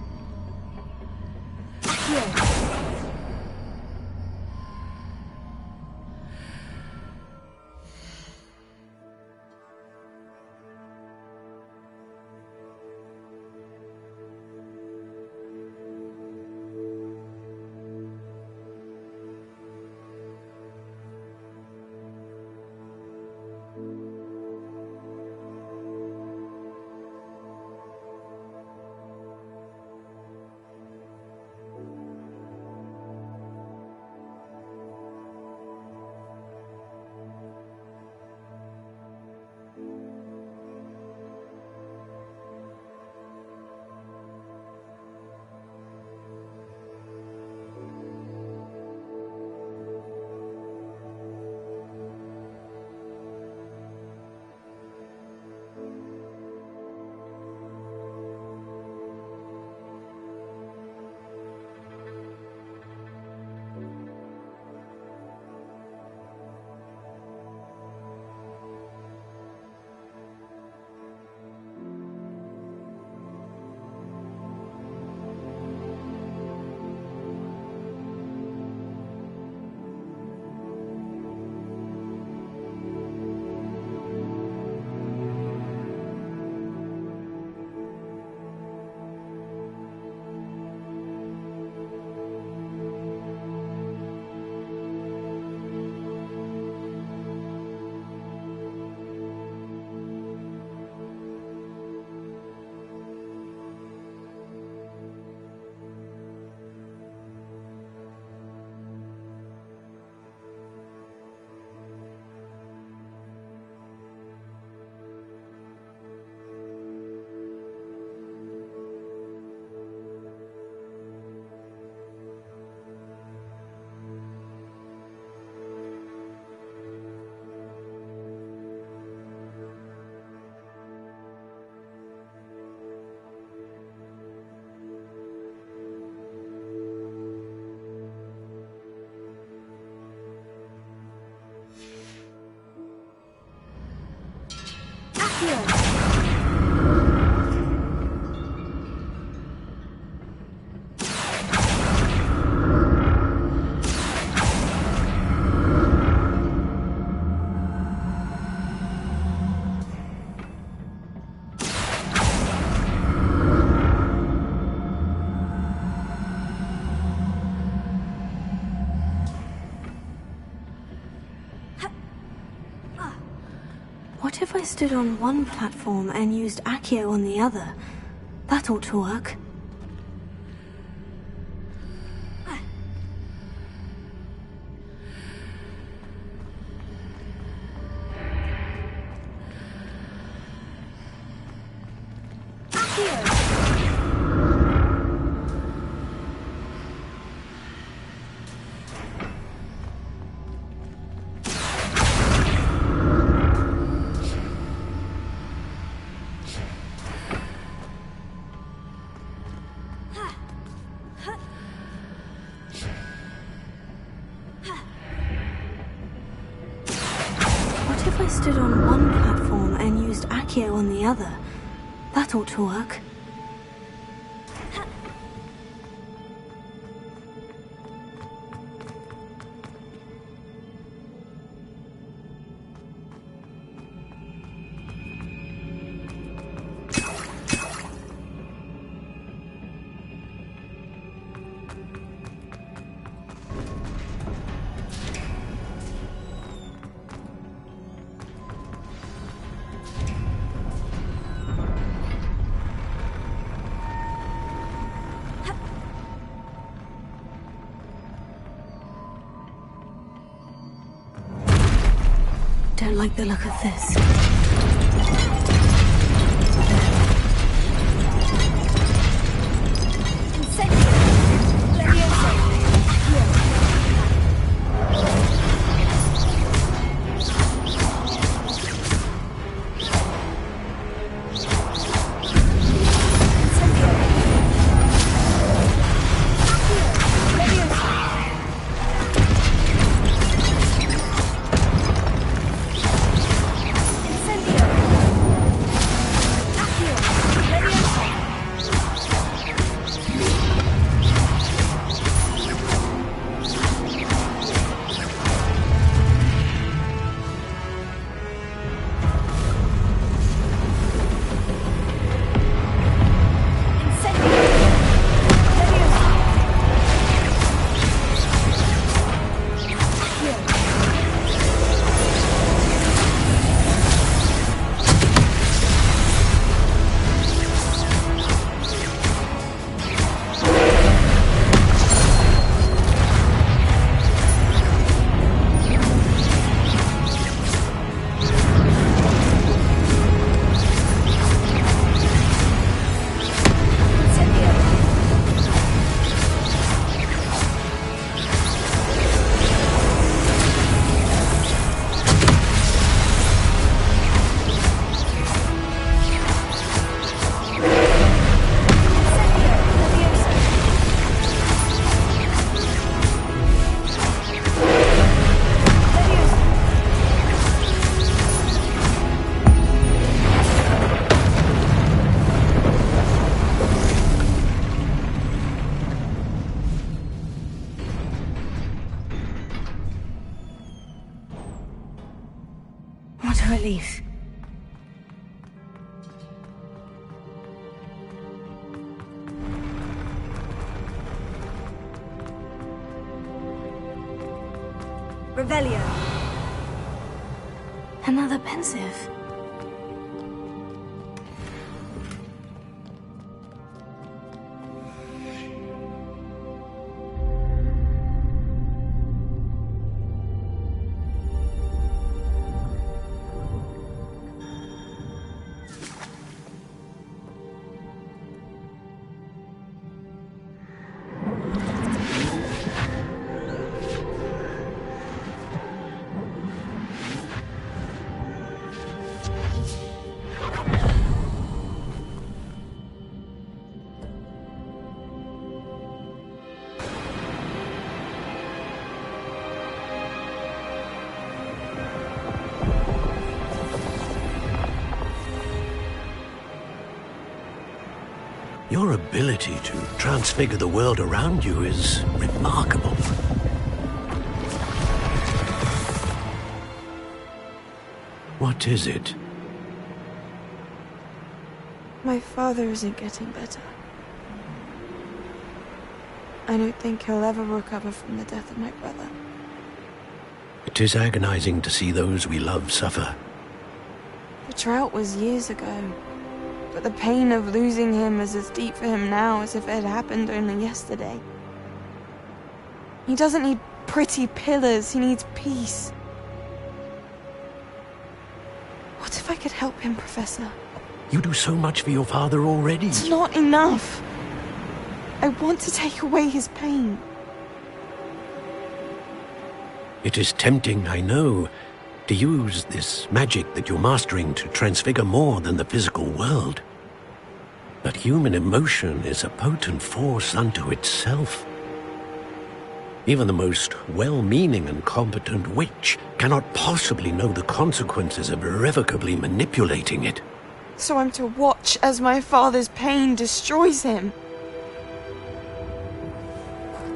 What if I stood on one platform and used Accio on the other? That ought to work. the other. That ought to work. Don't like the look of this. What a relief. Revelio. Another pensive.
Your ability to transfigure the world around you is remarkable. What is it?
My father isn't getting better. I don't think he'll ever recover from the death of my brother.
It is agonizing to see those we love suffer.
The drought was years ago, but the pain of losing him is as deep for him now as if it had happened only yesterday. He doesn't need pretty pillars, he needs peace. What if I could help him, Professor?
You do so much for your father already.
It's not enough. I want to take away his pain.
It is tempting, I know, to use this magic that you're mastering to transfigure more than the physical world. But human emotion is a potent force unto itself. Even the most well-meaning and competent witch cannot possibly know the consequences of irrevocably manipulating it.
So I'm to watch as my father's pain destroys him.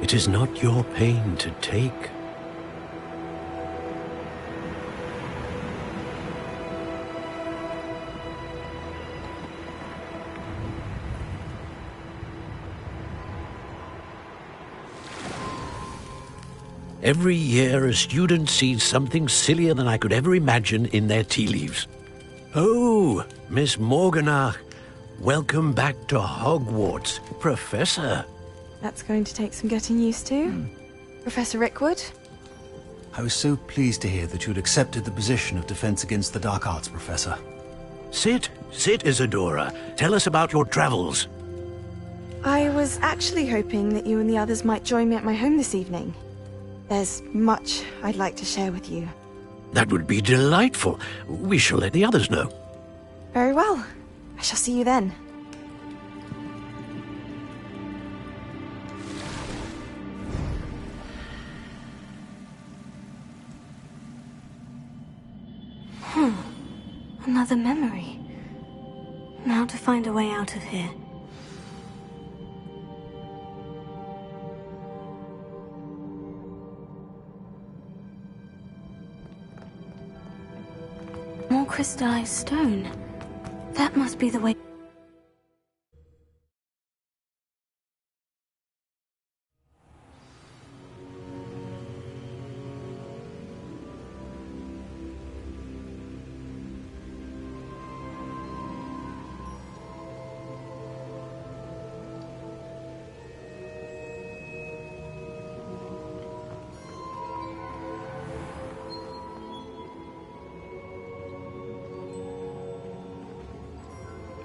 It is not your pain to take. Every year, a student sees something sillier than I could ever imagine in their tea leaves. Oh, Miss Morganach, welcome back to Hogwarts, Professor.
That's going to take some getting used to. Professor Rickwood?
I was so pleased to hear that you'd accepted the position of Defense Against the Dark Arts, Professor.
Sit, Isadora. Tell us about your travels.
I was actually hoping that you and the others might join me at my home this evening. There's much I'd like to share with you.
That would be delightful. We shall let the others know.
Very well. I shall see you then.
Another memory. Now to find a way out of here. More crystallized stone. That must be the way.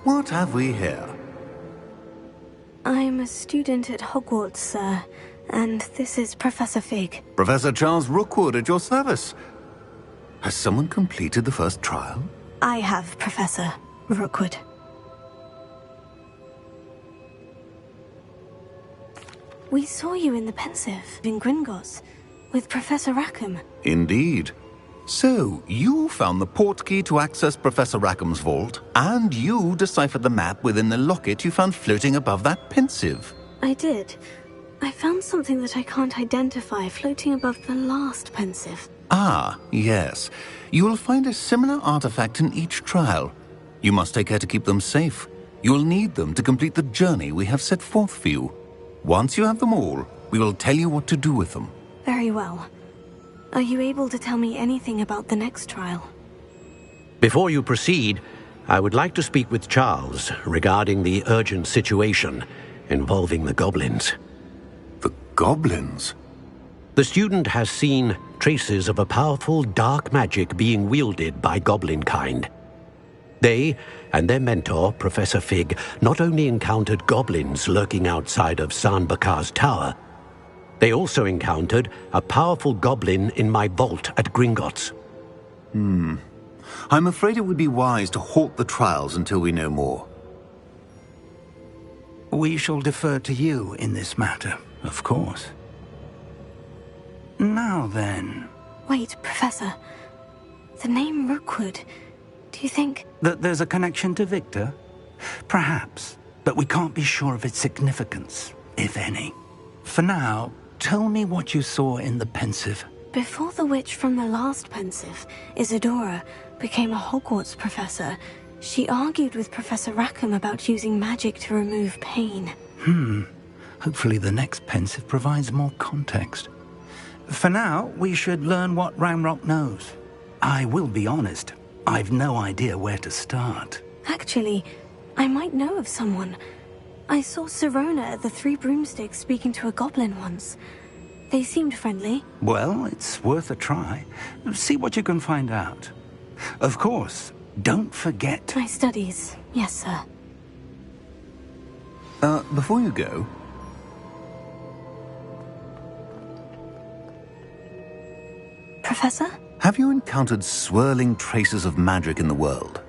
What have we here?
I'm a student at Hogwarts, sir, and this is Professor Fig.
Professor Charles Rookwood at your service. Has someone completed the first trial?
I have, Professor Rookwood. We saw you in the Pensive in Gringotts with Professor Rackham.
Indeed. So, you found the portkey to access Professor Rackham's vault, and you deciphered the map within the locket you found floating above that Pensive.
I did. I found something that I can't identify floating above the last Pensive.
Ah, yes. You will find a similar artifact in each trial. You must take care to keep them safe. You will need them to complete the journey we have set forth for you. Once you have them all, we will tell you what to do with them.
Very well. Are you able to tell me anything about the next trial?
Before you proceed, I would like to speak with Charles regarding the urgent situation involving the goblins.
The goblins?
The student has seen traces of a powerful dark magic being wielded by goblin kind. They and their mentor, Professor Fig, not only encountered goblins lurking outside of San Bakar's tower, they also encountered a powerful goblin in my vault at Gringotts.
I'm afraid it would be wise to halt the trials until we know more.
We shall defer to you in this matter, of course. Now then...
Wait, Professor. The name Rookwood. Do you think...
that there's a connection to Victor? Perhaps, but we can't be sure of its significance, if any. For now, tell me what you saw in the Pensive.
Before the witch from the last Pensive, Isadora, became a Hogwarts professor, she argued with Professor Rackham about using magic to remove pain.
Hopefully the next Pensive provides more context. For now, we should learn what Ramrock knows. I will be honest, I've no idea where to start.
Actually, I might know of someone. I saw Sirona at the Three Broomsticks speaking to a goblin once. They seemed friendly.
Well, it's worth a try. See what you can find out. Of course, don't forget...
My studies, yes, sir.
Before you go...
Professor?
Have you encountered swirling traces of magic in the world?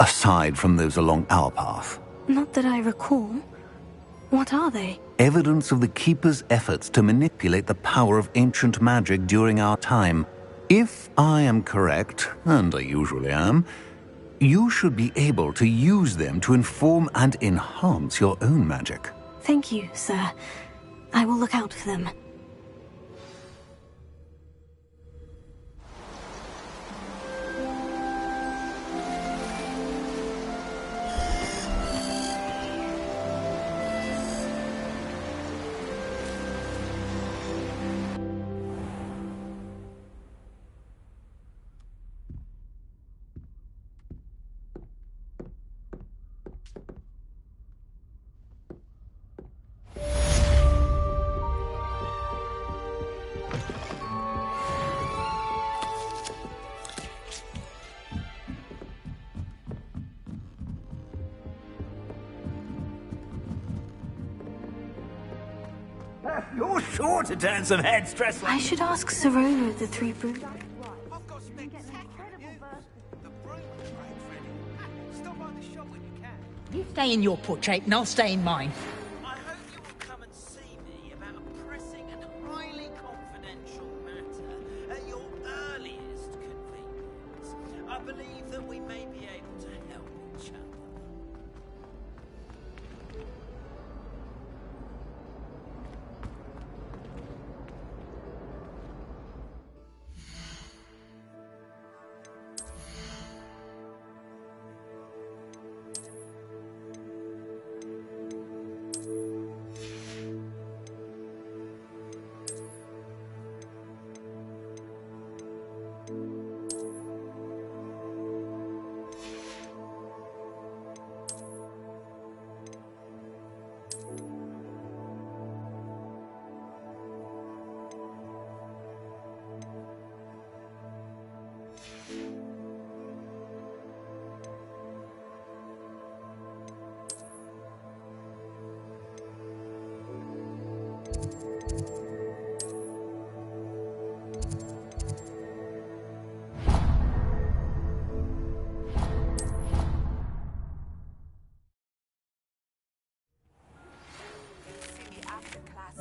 Aside from those along our path?
Not that I recall. What are they?
Evidence of the Keeper's efforts to manipulate the power of ancient magic during our time. If I am correct, and I usually am, You should be able to use them to inform and enhance your own magic.
Thank you, sir. I will look out for them.
You're sure to turn some heads, dressed like...
I should ask Sirona the three brood.
You stay in your portrait and I'll stay in mine.
I hope you will come and see me about a pressing and highly confidential matter at your earliest convenience. I believe that we may be able to help each other.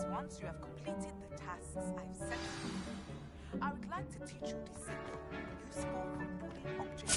Once you have completed the tasks I've set for you, I would like to teach you this simple, useful component object.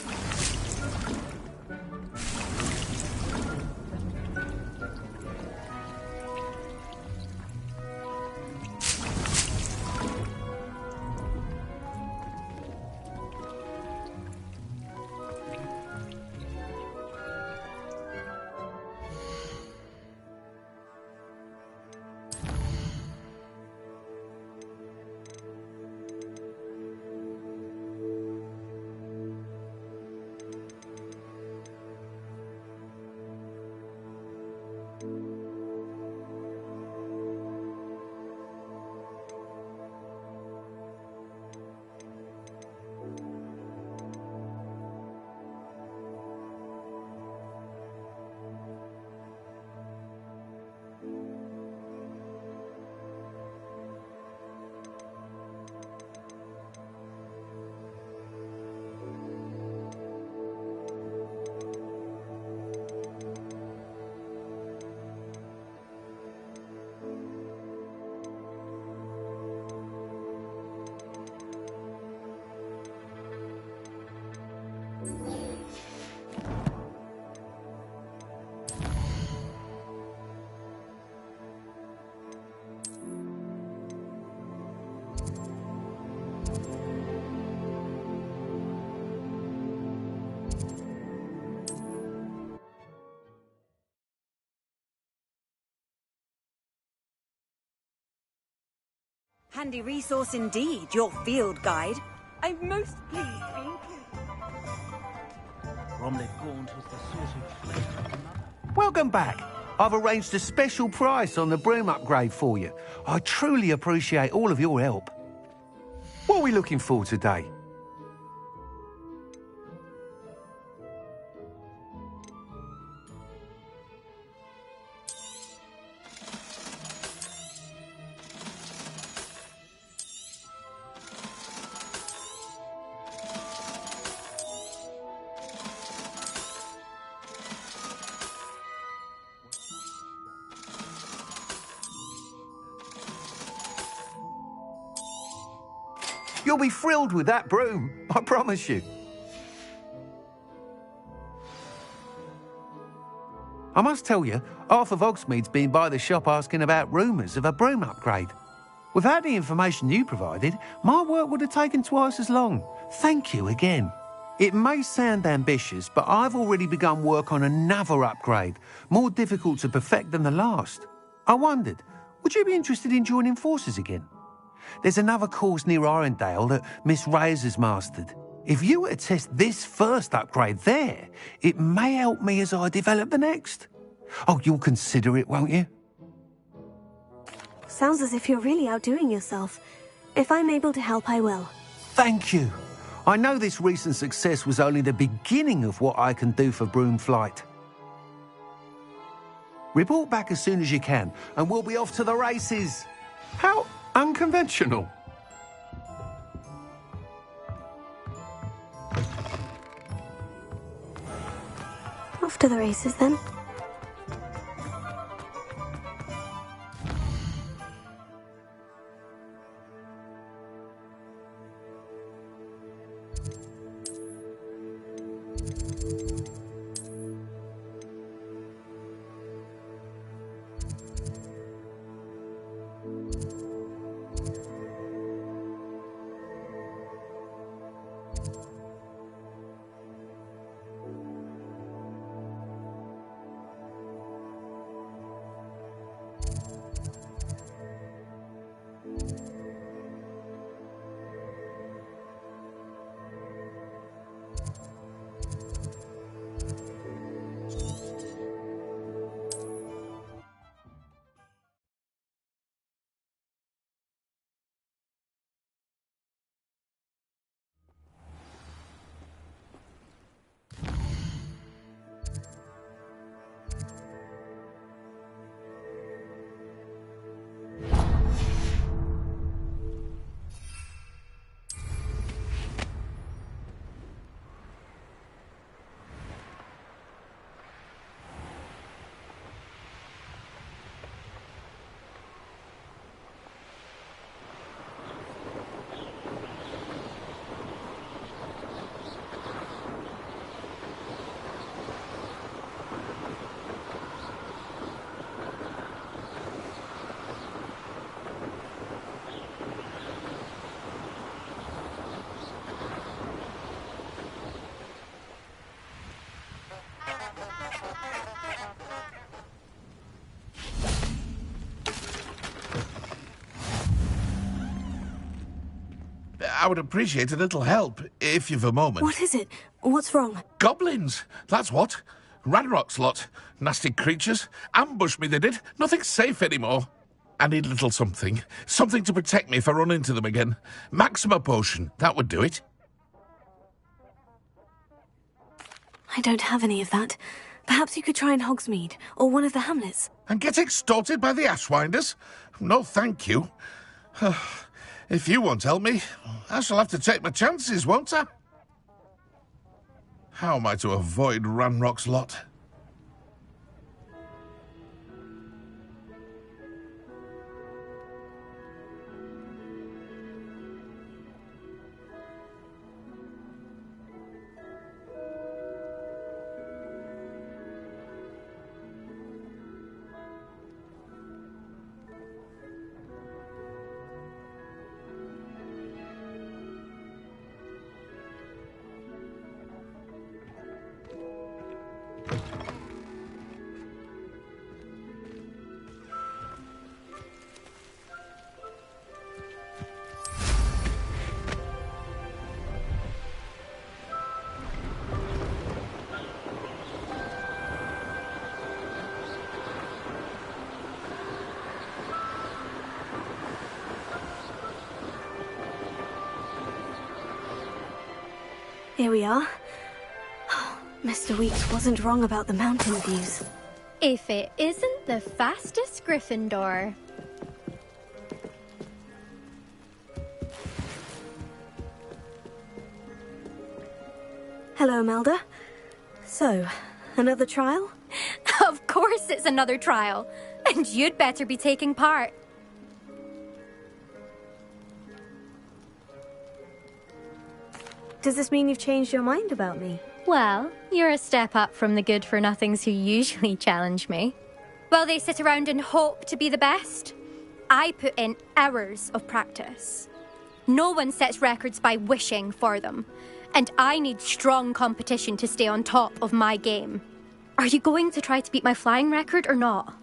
Handy resource indeed, your field guide. I'm most pleased to be included.
Bromley Gaunt was the sort of place. Welcome back. I've arranged a special price on the broom upgrade for you. I truly appreciate all of your help. What are we looking for today? You'll be thrilled with that broom, I promise you.
I must tell you, half of Hogsmeade's been by the shop asking about rumours of a broom upgrade. Without the information you provided, my work would have taken twice as long. Thank you again. It may sound ambitious, but I've already begun work on another upgrade, more difficult to perfect than the last. I wondered, would you be interested in joining forces again? There's another course near Arendelle that Miss Reyes has mastered. If you were to test this first upgrade there, it may help me as I develop the next. Oh, you'll consider it, won't you?
Sounds as if you're really outdoing yourself. If I'm able to help, I will.
Thank you. I know this recent success was only the beginning of what I can do for Broomflight. Report back as soon as you can, and we'll be off to the races. How unconventional.
Off to the races, then.
I would appreciate a little help, if you've a moment.
What is it? What's wrong?
Goblins! That's what. Ranrock's lot. Nasty creatures. Ambushed me, they did. Nothing's safe anymore. I need a little something. Something to protect me if I run into them again. Maxima potion. That would do it.
I don't have any of that. Perhaps you could try in Hogsmeade, or one of the hamlets.
And get extorted by the Ashwinders? No, thank you. If you won't help me, I shall have to take my chances, won't I? How am I to avoid Ranrock's lot?
Here we are. Mr. Weeks wasn't wrong about the mountain views.
If it isn't the fastest Gryffindor.
Hello, Imelda. So, another trial?
Of course it's another trial. And you'd better be taking part.
Does this mean you've changed your mind about me?
Well, you're a step up from the good-for-nothings who usually challenge me. While they sit around and hope to be the best, I put in hours of practice. No one sets records by wishing for them, and I need strong competition to stay on top of my game. Are you going to try to beat my flying record or not?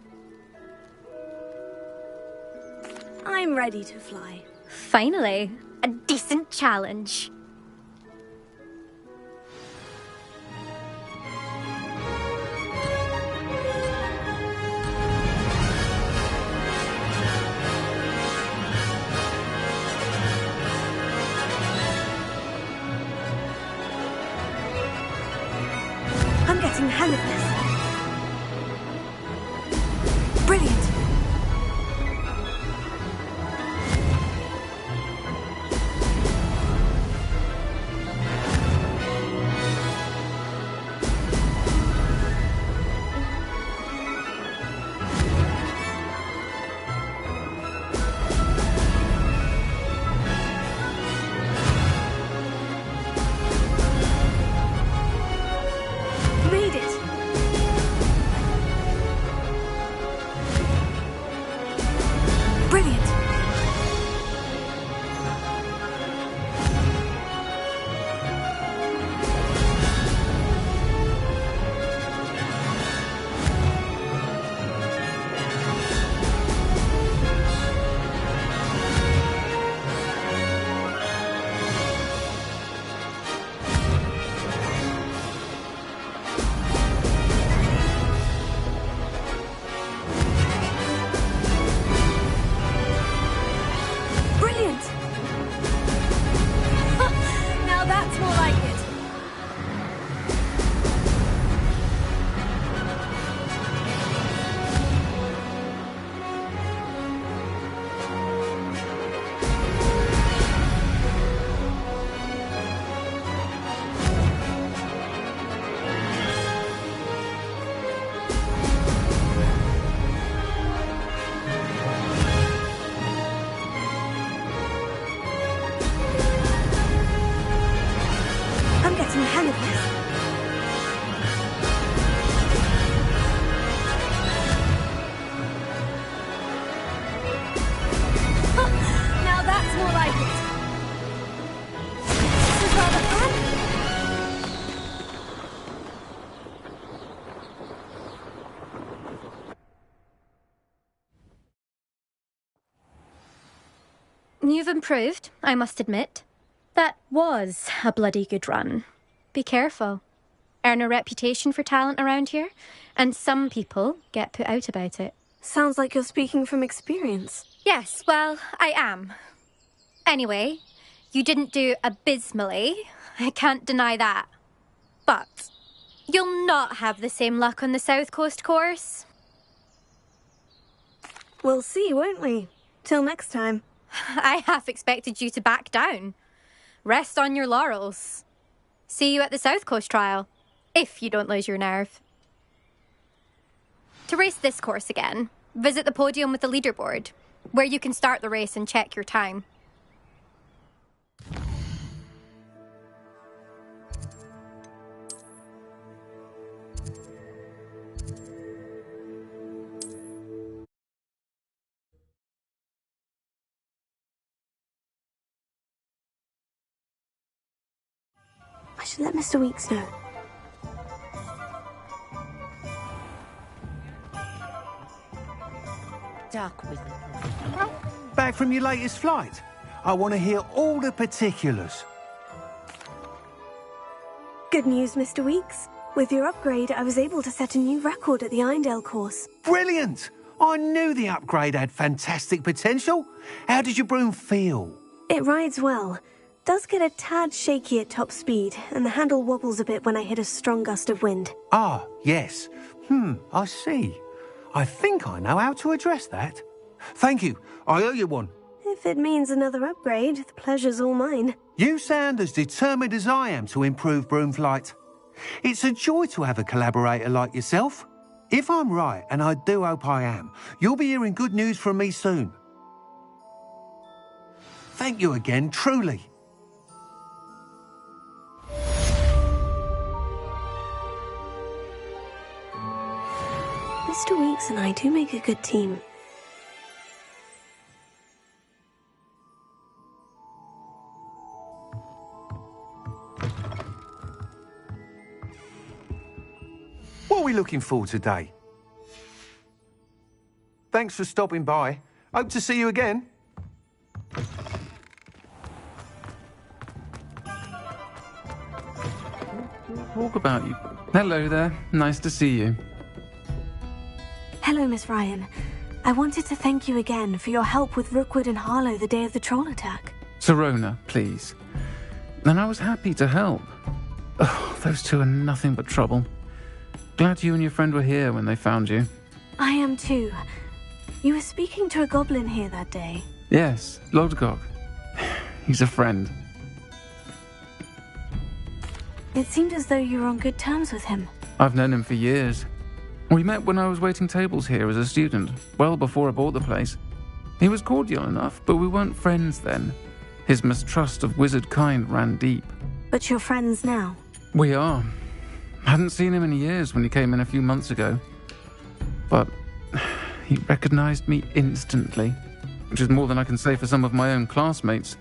I'm ready to fly.
Finally, a decent challenge.
I'm getting the hang of this. Brilliant. Made it. Brilliant. Brilliant. Now that's more like it. I'm getting the hang of this. Now that's more like it. This is rather fun.
You've improved, I must admit. That was a bloody good run. Be careful. Earn a reputation for talent around here, and some people get put out about it.
Sounds like you're speaking from experience.
Yes, well, I am. Anyway, you didn't do abysmally. I can't deny that. But you'll not have the same luck on the South Coast course.
We'll see, won't we? Till next time.
I half expected you to back down. Rest on your laurels. See you at the South Coast trial, if you don't lose your nerve. To race this course again, visit the podium with the leaderboard, where you can start the race and check your time.
I should let Mr. Weeks know.
Dark wizard.
Back from your latest flight? I want to hear all the particulars.
Good news, Mr. Weeks. With your upgrade, I was able to set a new record at the Irondale course.
Brilliant! I knew the upgrade had fantastic potential. How did your broom feel?
It rides well. Does get a tad shaky at top speed, and the handle wobbles a bit when I hit a strong gust of wind.
Ah, yes. I see. I think I know how to address that. Thank you. I owe you one.
If it means another upgrade, the pleasure's all mine.
You sound as determined as I am to improve broom flight. It's a joy to have a collaborator like yourself. If I'm right, and I do hope I am, you'll be hearing good news from me soon. Thank you again, truly.
Mr. Weeks and I do make a good team.
What are we looking for today? Thanks for stopping by. Hope to see you again.
Talk about you. Hello there. Nice to see you.
Hello, Miss Ryan. I wanted to thank you again for your help with Rookwood and Harlow the day of the troll attack.
Serona, please. And I was happy to help. Oh, those two are nothing but trouble. Glad you and your friend were here when they found you.
I am too. You were speaking to a goblin here that day.
Yes, Lodgok. He's a friend.
It seemed as though you were on good terms with him.
I've known him for years. We met when I was waiting tables here as a student, well before I bought the place. He was cordial enough, but we weren't friends then. His mistrust of wizard kind ran deep.
But you're friends now?
We are. Hadn't seen him in years when he came in a few months ago. But he recognized me instantly, which is more than I can say for some of my own classmates.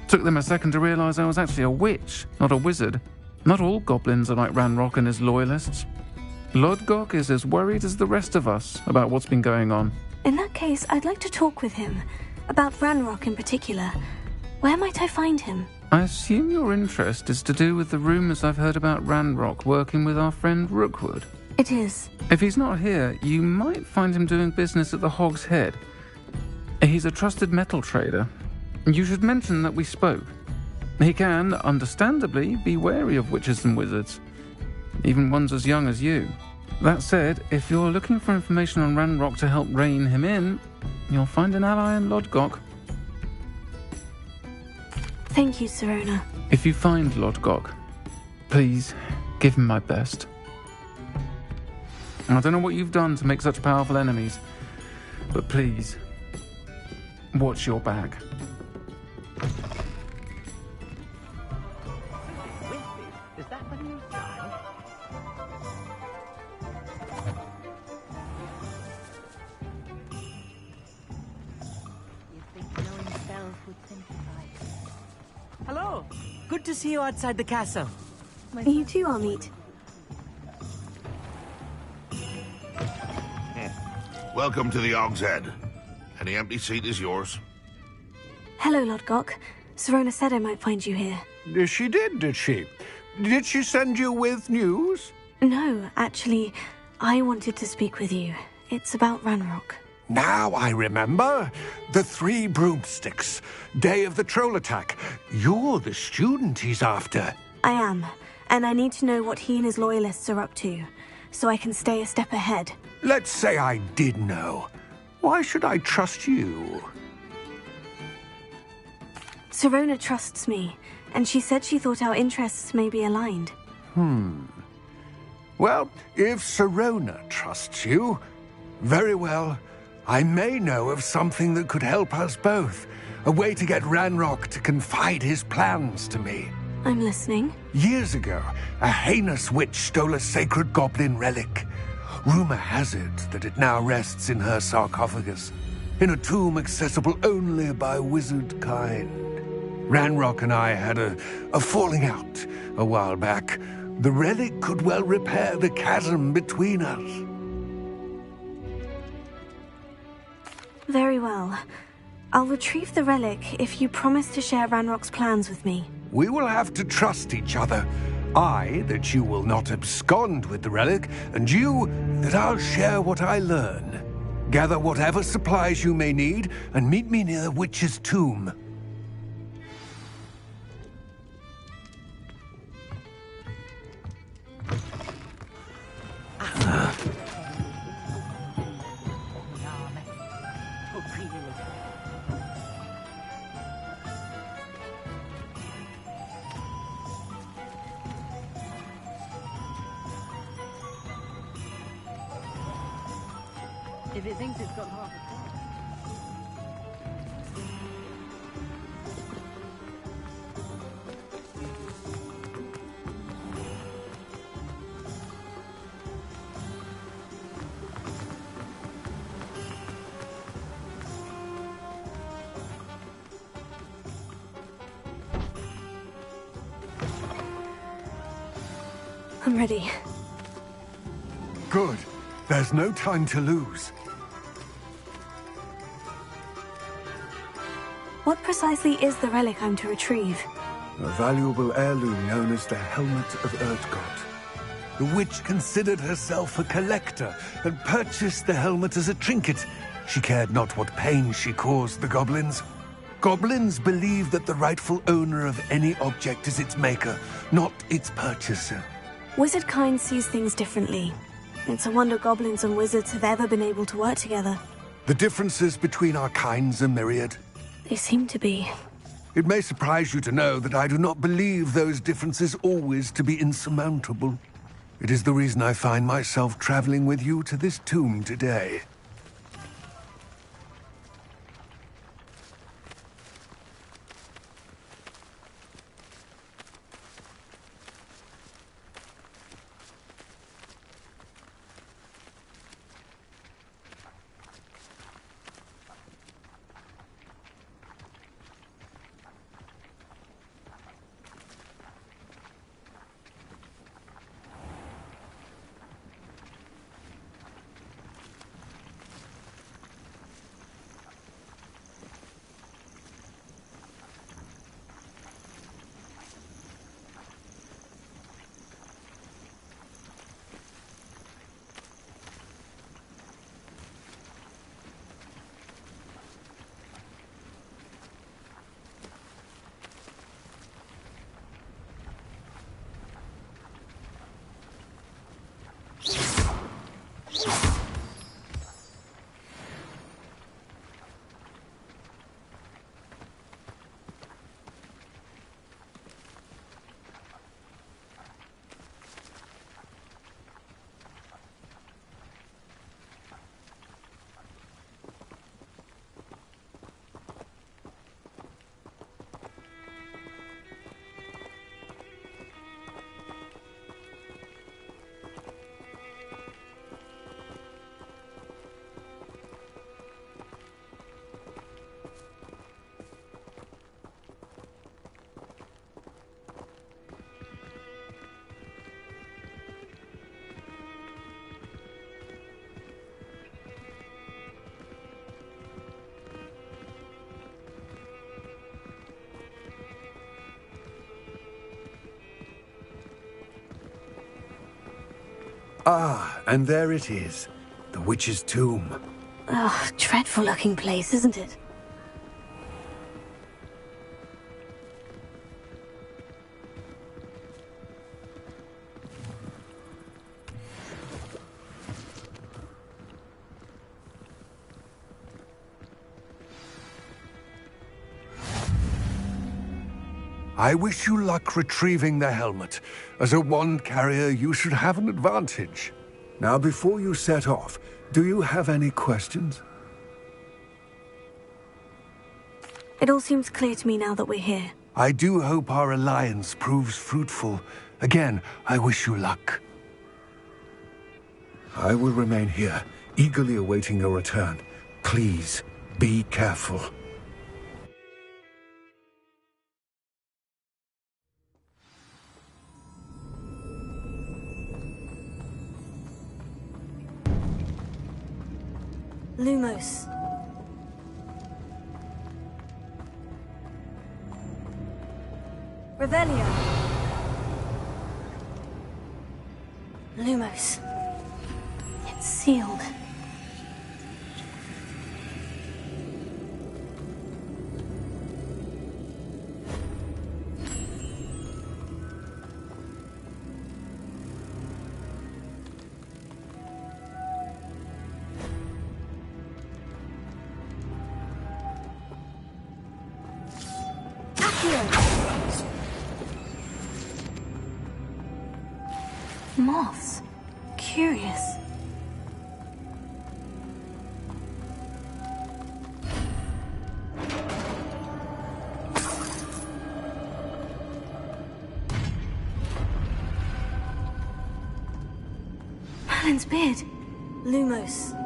Took them a second to realize I was actually a witch, not a wizard. Not all goblins are like Ranrock and his loyalists. Lodgok is as worried as the rest of us about what's been going on.
In that case, I'd like to talk with him. About Ranrock in particular. Where might I find him?
I assume your interest is to do with the rumors I've heard about Ranrock working with our friend Rookwood.
It is.
If he's not here, you might find him doing business at the Hog's Head. He's a trusted metal trader. You should mention that we spoke. He can, understandably, be wary of witches and wizards, even ones as young as you. That said, if you're looking for information on Ranrock to help rein him in, you'll find an ally in Lodgok.
Thank you, Serona.
If you find Lodgok, please give him my best. I don't know what you've done to make such powerful enemies, but please, watch your back.
Is that the new style?
You'd think knowing spells would simplify.
Hello. Good to see you outside the castle.
You too, Amit.
Welcome to the Hog's Head. Any empty seat is yours.
Hello, Lodgok. Serona said I might find you here.
She did she? Did she send you with news?
No, actually, I wanted to speak with you. It's about Ranrock.
Now I remember. The 3 broomsticks. Day of the troll attack. You're the student he's after.
I am, and I need to know what he and his loyalists are up to, so I can stay a step ahead.
Let's say I did know. Why should I trust you?
Serona trusts me, and she said she thought our interests may be aligned.
Well, if Serona trusts you, very well. I may know of something that could help us both. A way to get Ranrock to confide his plans to me.
I'm listening.
Years ago, a heinous witch stole a sacred goblin relic. Rumor has it that it now rests in her sarcophagus, in a tomb accessible only by wizard kind. Ranrock and I had a falling out a while back. The relic could well repair the chasm between us.
Very well. I'll retrieve the relic if you promise to share Ranrock's plans with me.
We will have to trust each other. I, that you will not abscond with the relic, and you, that I'll share what I learn. Gather whatever supplies you may need, and meet me near the witch's tomb.
If it thinks it's got half a
I'm ready.
Good. There's no time to lose.
What precisely is the relic I'm to retrieve?
A valuable heirloom known as the Helmet of Erdgott. The witch considered herself a collector and purchased the helmet as a trinket. She cared not what pain she caused the goblins. Goblins believe that the rightful owner of any object is its maker, not its purchaser.
Wizard kind sees things differently. It's a wonder goblins and wizards have ever been able to work together.
The differences between our kinds are myriad.
They seem to be.
It may surprise you to know that I do not believe those differences always to be insurmountable. It is the reason I find myself traveling with you to this tomb today. Ah, and there it is. The witch's tomb.
Ugh, dreadful looking place, isn't it?
I wish you luck retrieving the helmet. As a wand carrier, you should have an advantage. Now, before you set off, do you have any questions?
It all seems clear to me now that we're here.
I do hope our alliance proves fruitful. Again, I wish you luck. I will remain here, eagerly awaiting your return. Please, be careful.
Lumos. Revelio. Lumos. It's sealed. Moths. Curious. Merlin's beard. Lumos.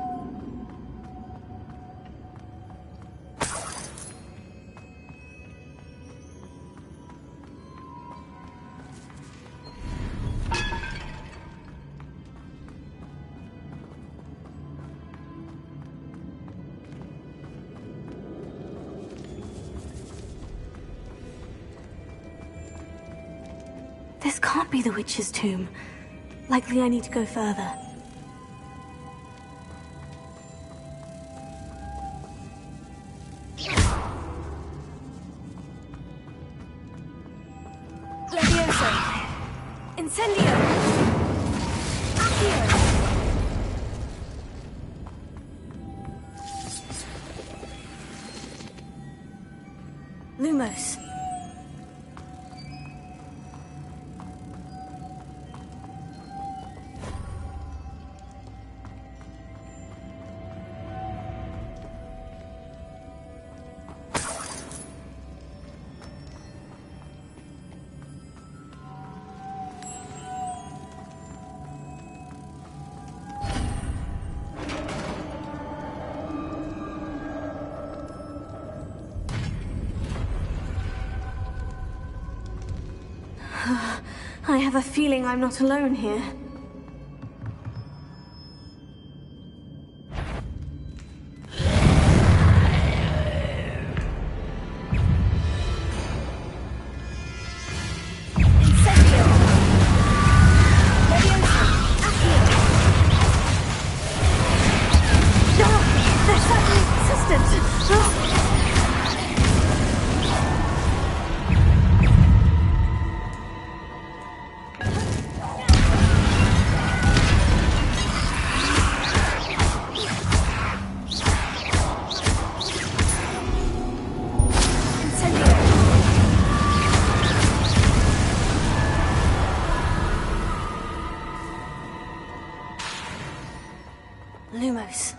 that be the witch's tomb? Likely I need to go further.
Levioso! Incendio! Accio!
Lumos. I have a feeling I'm not alone here. Lumos.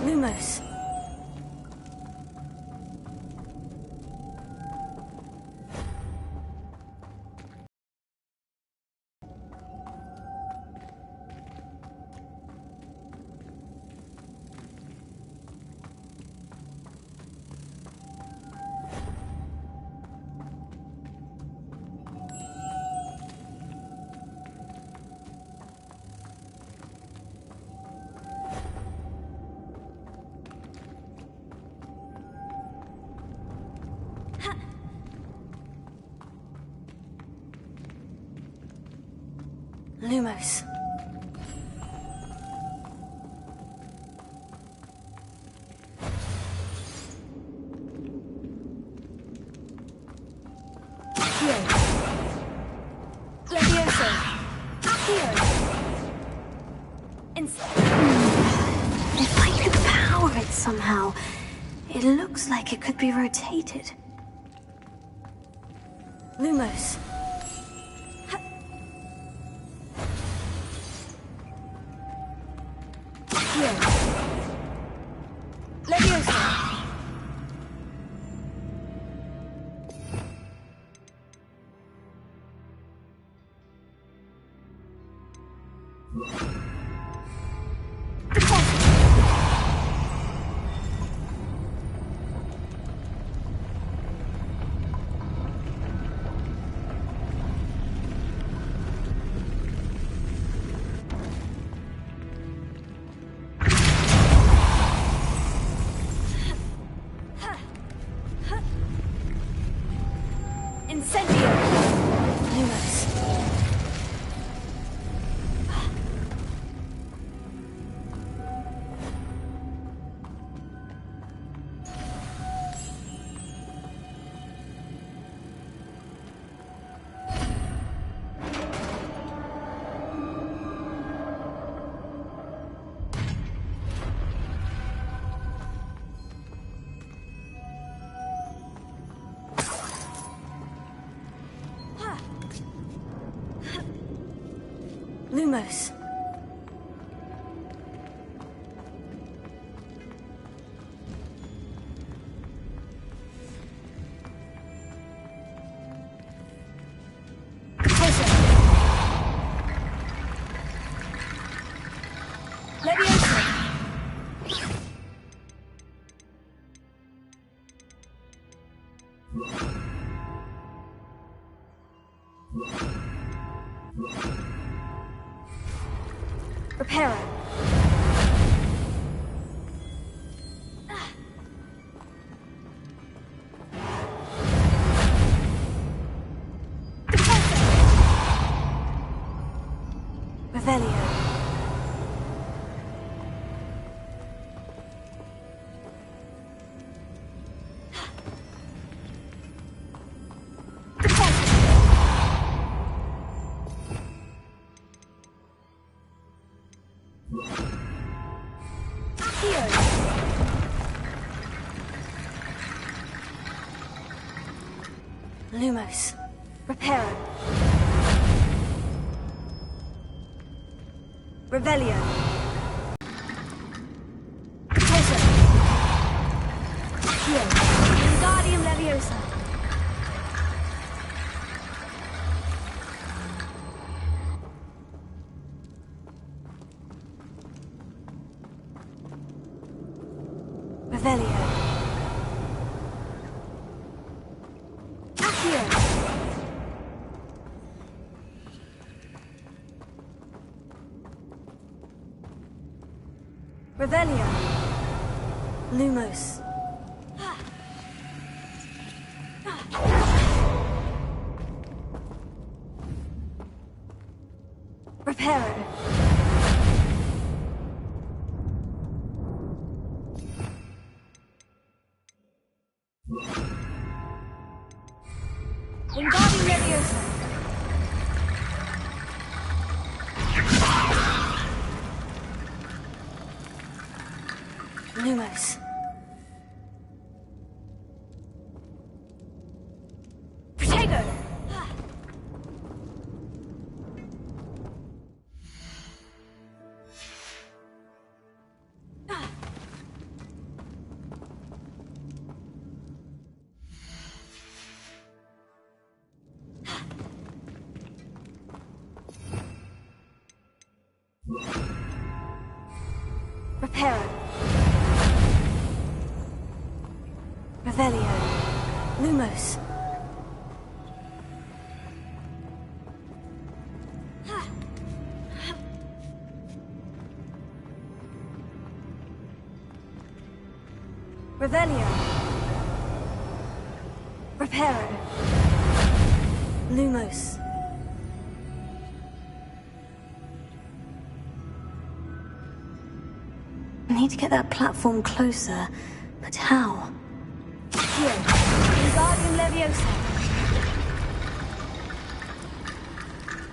Lumos. Lumos.
Levioso! Accio!
If I could power it somehow, it looks like it could be rotated. Lumos.
Incendio!
Lumos. Lumos. Reparo. Revelio. Lumos. Reparo. Revelio. Teso. Accio. Wingardium Leviosa. Revelio. Accio. Revelio. Lumos. Reparo. Wingardium Leviosa. Lumos. Protego. Reparo. Revelio. Lumos. Revelio. Reparo. Lumos. I need to get that platform closer, but how? Here. Wingardium Leviosa.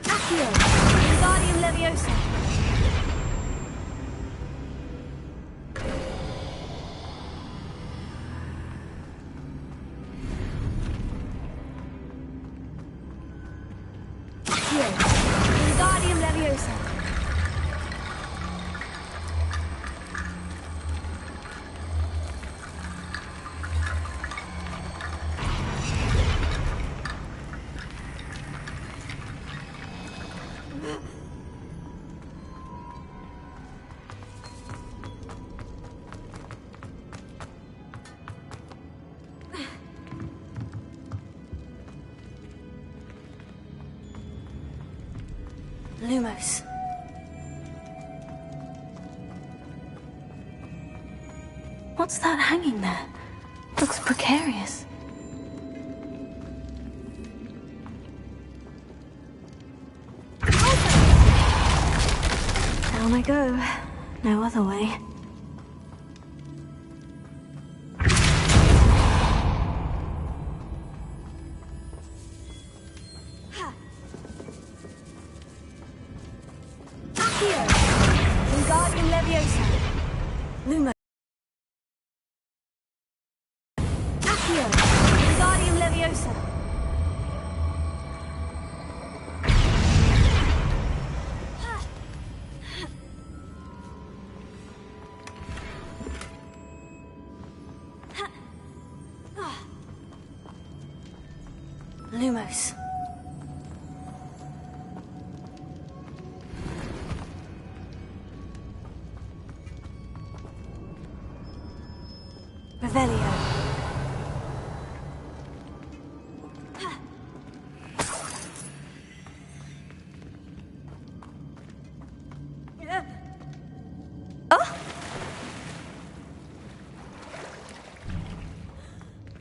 Accio. Wingardium Leviosa. Accio. Wingardium Leviosa. Lumos. What's that hanging there? Looks precarious. Down I go. No other way. Wingardium Leviosa. Lumos. Accio. Wingardium Leviosa. Lumos. Revelio.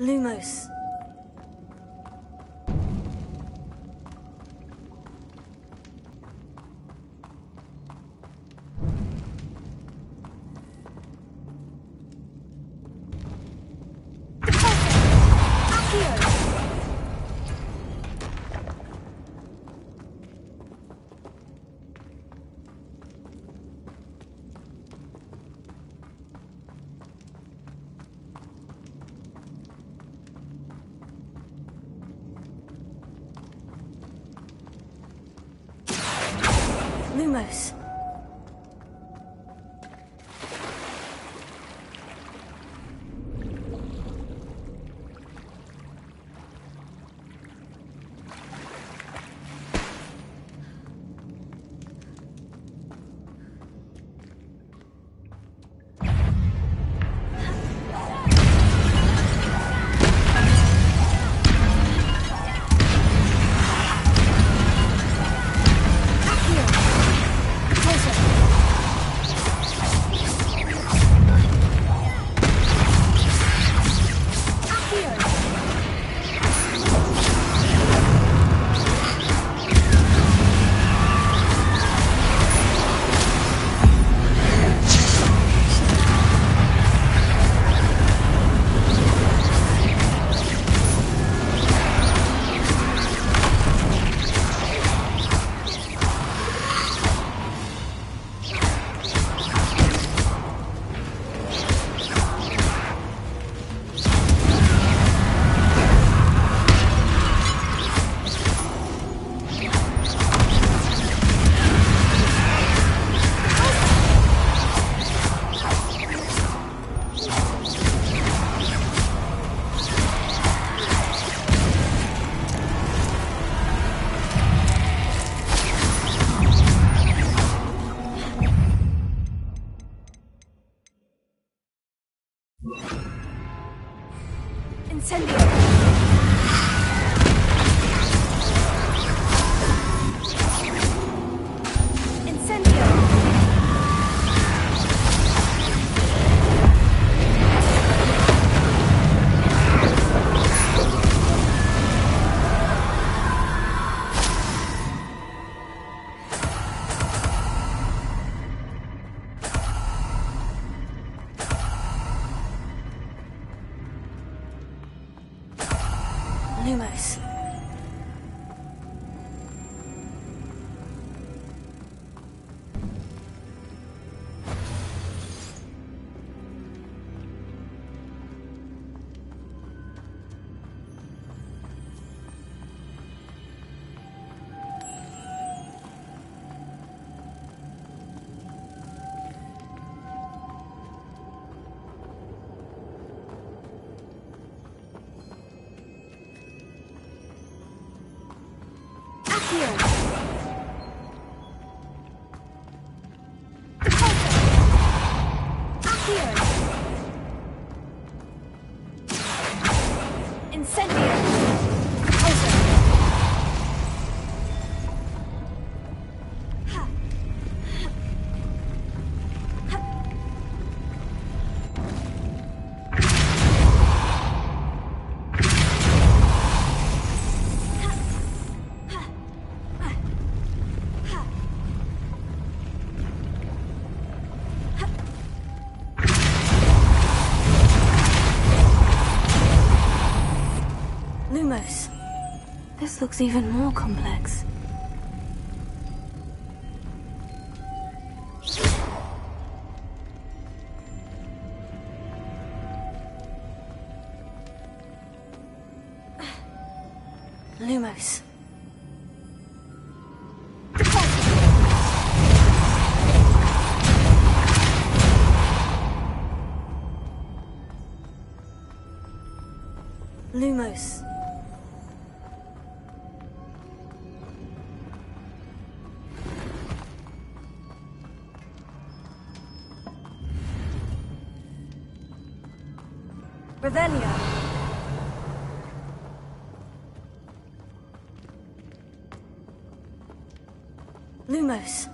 Lumos. Lumos. Lumos. Lumos. This looks even more complex. Lumos. Lumos. Revelio. Lumos.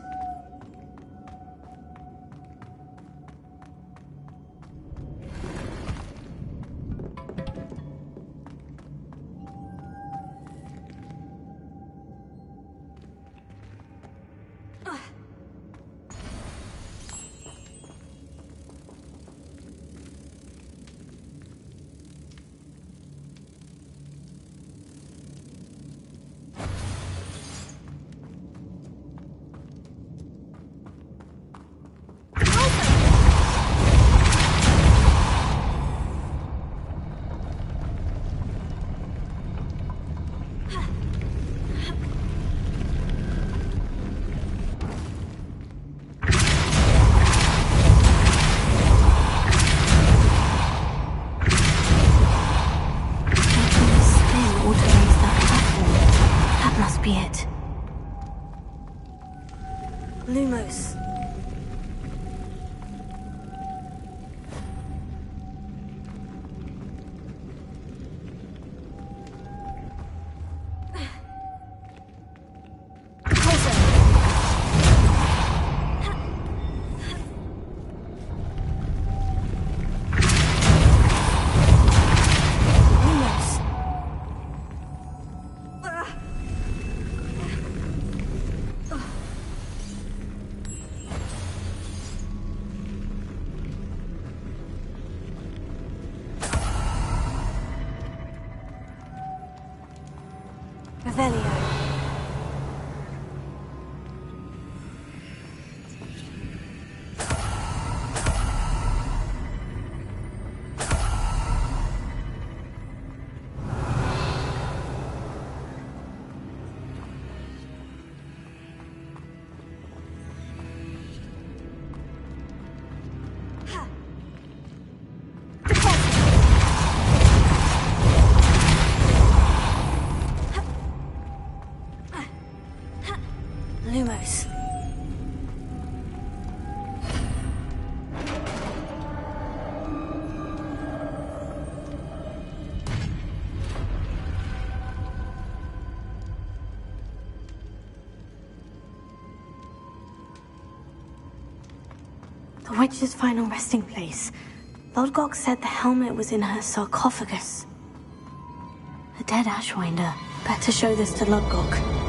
Revelio. Lumos. The witch's final resting place. Lodgok said the helmet was in her sarcophagus. A dead Ashwinder. Better show this to Lodgok.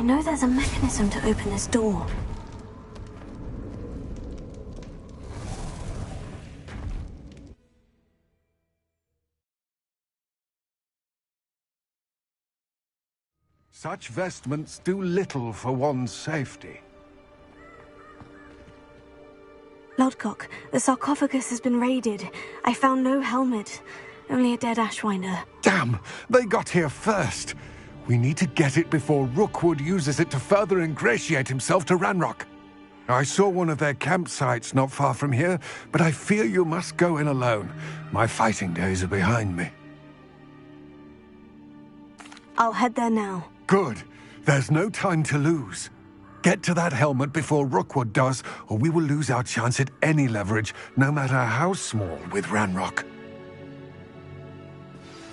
I know there's a mechanism to open this door.
Such vestments do little for one's safety.
Lodgok, the sarcophagus has been raided. I found no helmet, only a dead Ashwinder.
Damn! They got here first! We need to get it before Rookwood uses it to further ingratiate himself to Ranrock. I saw one of their campsites not far from here, but I fear you must go in alone. My fighting days are behind me.
I'll head there now.
Good. There's no time to lose. Get to that helmet before Rookwood does, or we will lose our chance at any leverage, no matter how small, with Ranrock.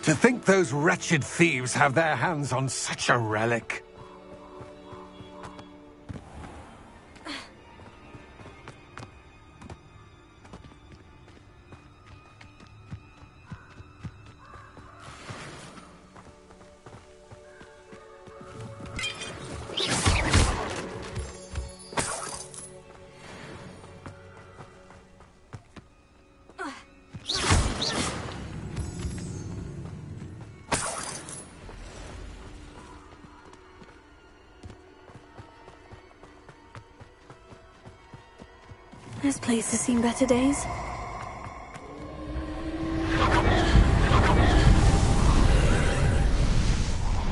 To think those wretched thieves have their hands on such a relic.
This place has seen better days.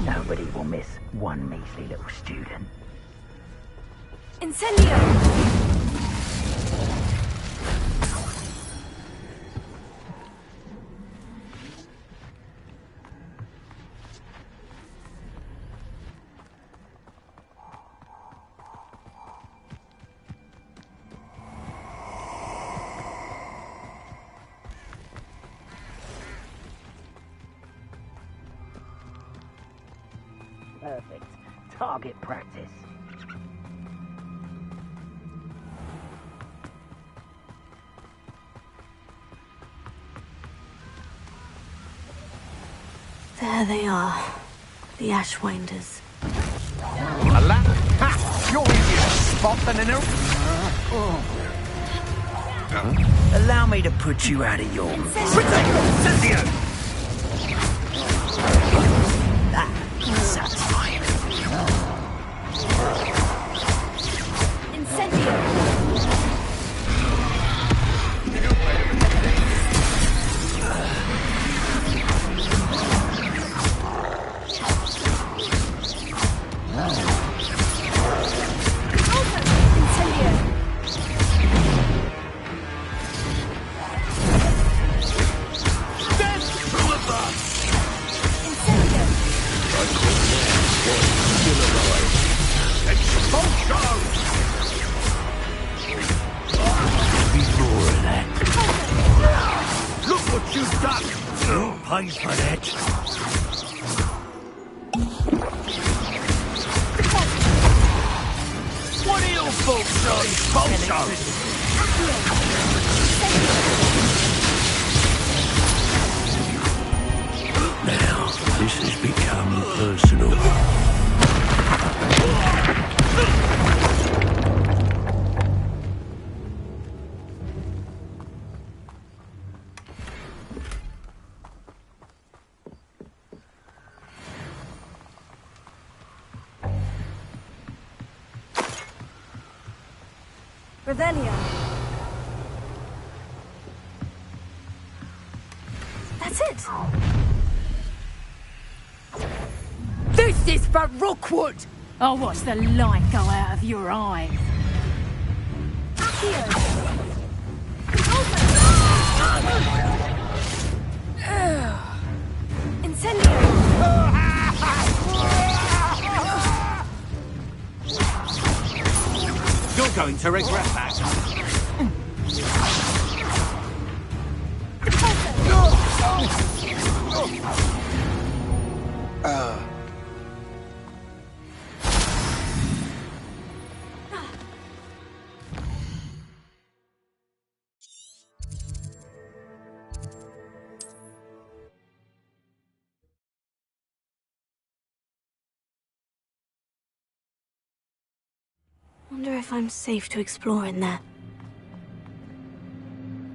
Nobody will miss one measly little student.
Incendio!
Perfect. Target practice.
There they are. The Ashwinders.
Ha! You're easier to spot than an
Allow me to put you out of your... That's satisfying. Pay for that. What are your folks
Now, this has become personal.
Revelio. That's it.
This is for Rookwood! I'll watch the light go out of your eyes.
Incendio.
You're going to regret that.
Wonder if I'm safe to explore in there.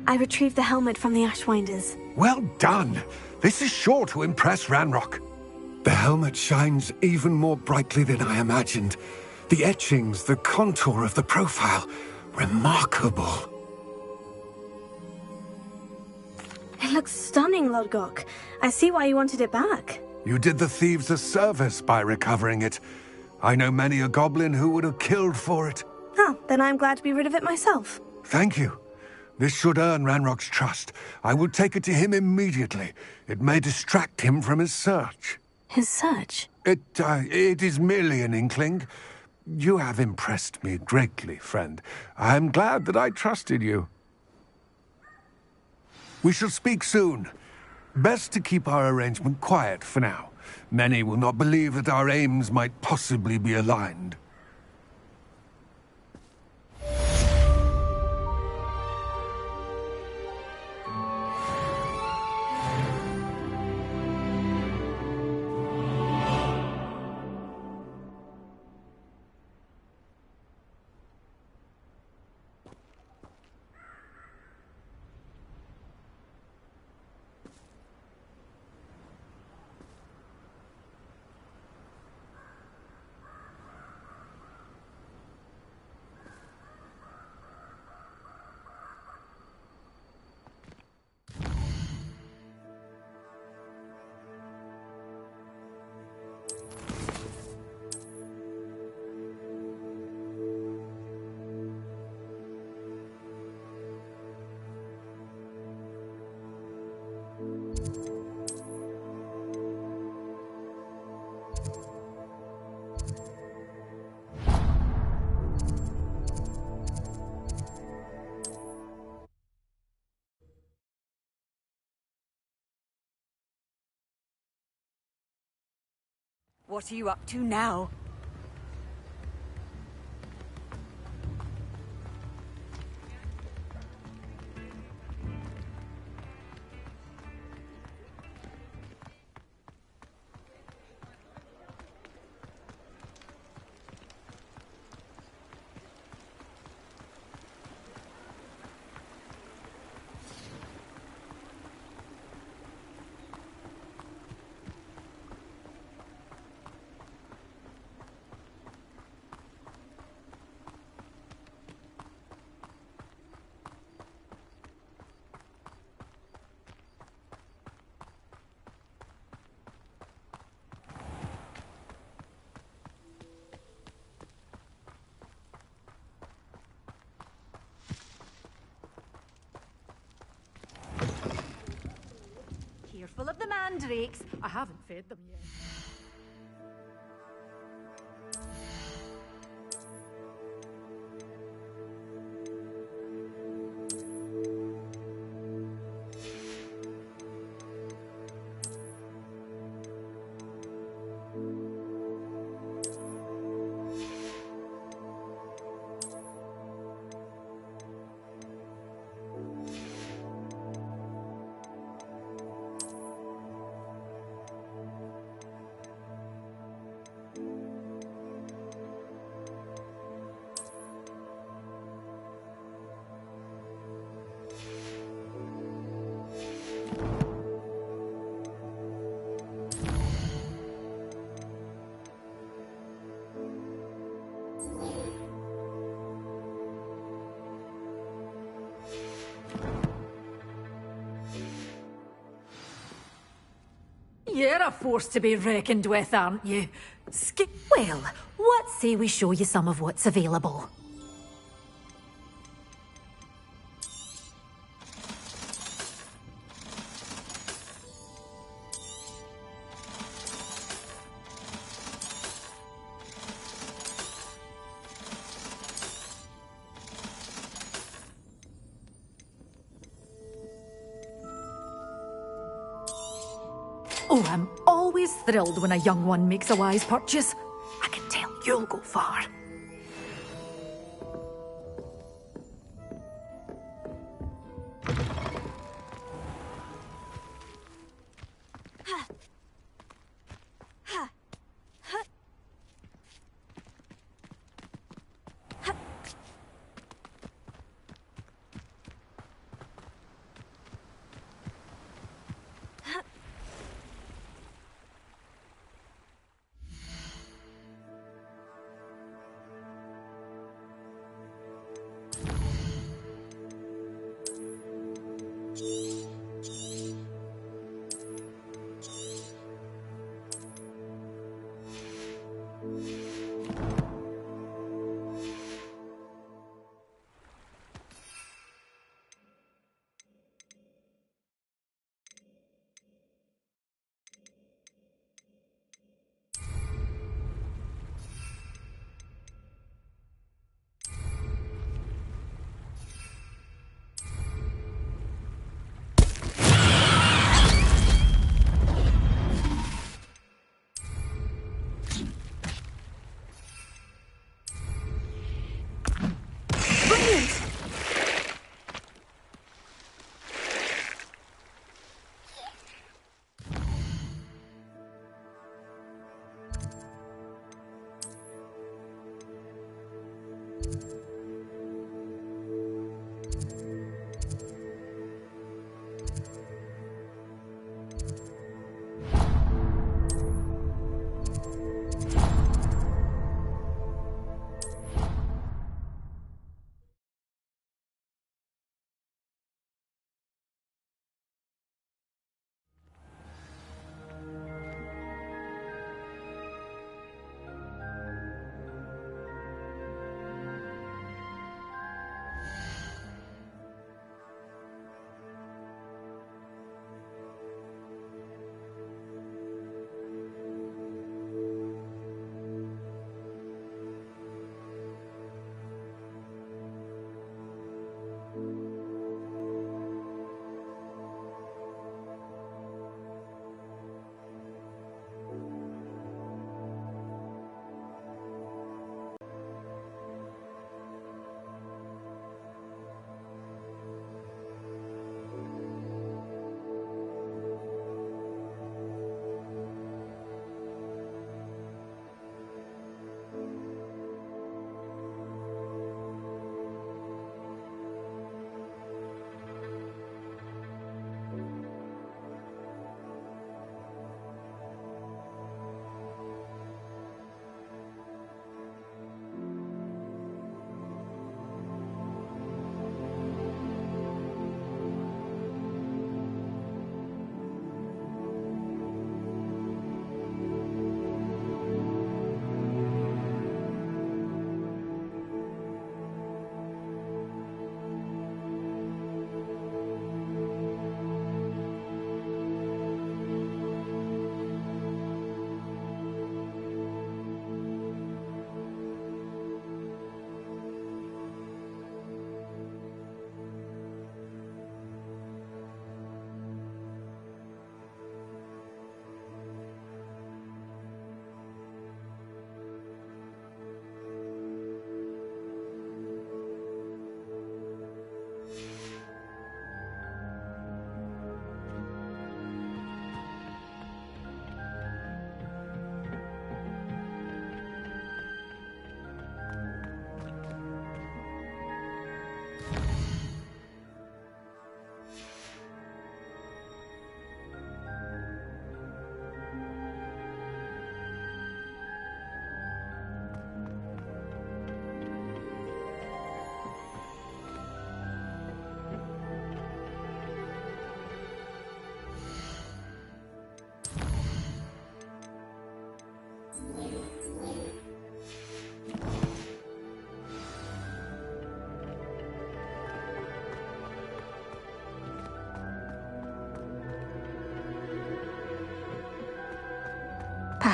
I retrieved the helmet from the Ashwinders.
Well done! This is sure to impress Ranrock. The helmet shines even more brightly than I imagined. The etchings, the contour of the profile. Remarkable.
It looks stunning, Lodgok. I see why you wanted it back.
You did the thieves a service by recovering it. I know many a goblin who would have killed for it.
Oh, then I'm glad to be rid of it myself.
Thank you. This should earn Ranrock's trust. I will take it to him immediately. It may distract him from his search.
His search?
It is merely an inkling. You have impressed me greatly, friend. I am glad that I trusted you. We shall speak soon. Best to keep our arrangement quiet for now. Many will not believe that our aims might possibly be aligned.
What are you up to now? Careful of the mandrakes.
I haven't fed them yet. You're a force to be reckoned with, aren't you? Well, what say we show you some of what's available? Oh, I'm always thrilled when a young one makes a wise purchase. I can tell you'll go far.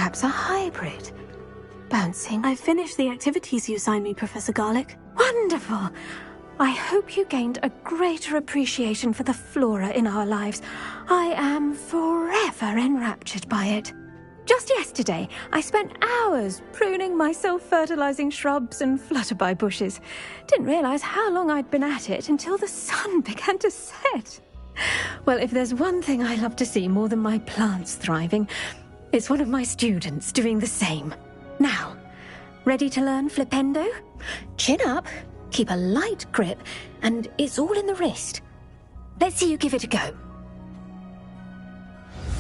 perhaps a hybrid. Bouncing.
I finished the activities you assigned me, Professor Garlick.
Wonderful! I hope you gained a greater appreciation for the flora in our lives. I am forever enraptured by it. Just yesterday, I spent hours pruning my self-fertilizing shrubs and flutterby bushes. Didn't realize how long I'd been at it until the sun began to set. Well, if there's one thing I love to see more than my plants thriving, it's one of my students doing the same. Now, ready to learn flipendo? Chin up, keep a light grip, and it's all in the wrist. Let's see you give it a go.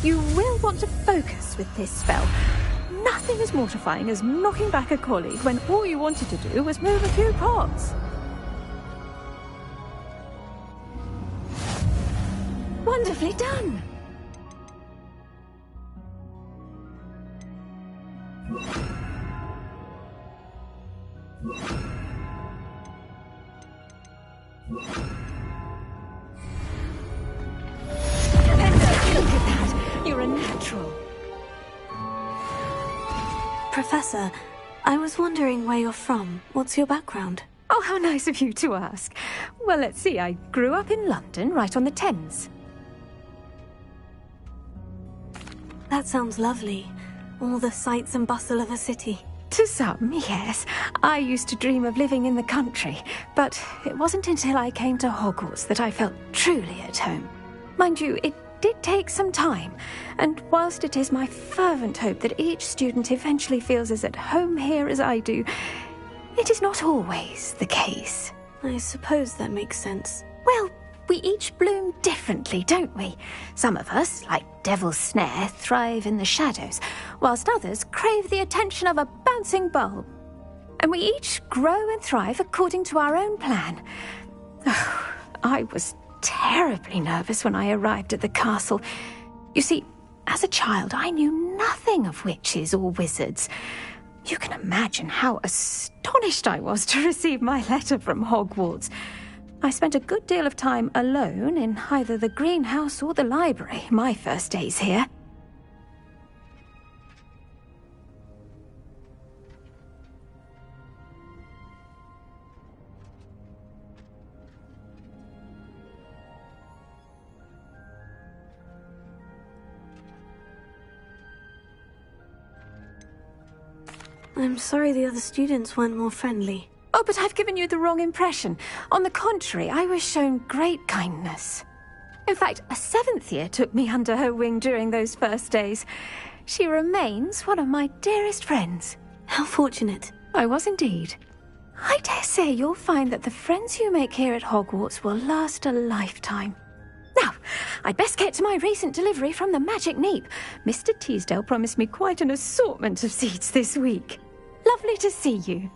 You will want to focus with this spell. Nothing as mortifying as knocking back a colleague when all you wanted to do was move a few pots. Wonderfully done! Look at that! You're a natural.
Professor, I was wondering where you're from. What's your background?
Oh, how nice of you to ask. Well, let's see. I grew up in London, right on the Thames.
That sounds lovely. All the sights and bustle of a city.
To some, yes. I used to dream of living in the country, but it wasn't until I came to Hogwarts that I felt truly at home. Mind you, it did take some time, and whilst it is my fervent hope that each student eventually feels as at home here as I do, it is not always the case.
I suppose that makes sense.
Well, we each bloom differently, don't we? Some of us, like Devil's Snare, thrive in the shadows, whilst others crave the attention of a bouncing bulb. And we each grow and thrive according to our own plan. Oh, I was terribly nervous when I arrived at the castle. You see, as a child, I knew nothing of witches or wizards. You can imagine how astonished I was to receive my letter from Hogwarts. I spent a good deal of time alone in either the greenhouse or the library my first days here.
I'm sorry the other students weren't more friendly.
Oh, but I've given you the wrong impression. On the contrary, I was shown great kindness. In fact, a 7th year took me under her wing during those first days. She remains one of my dearest friends.
How fortunate.
I was indeed. I dare say you'll find that the friends you make here at Hogwarts will last a lifetime. Now, I'd best get to my recent delivery from the Magic Neep. Mr. Teasdale promised me quite an assortment of seeds this week. Lovely to see you.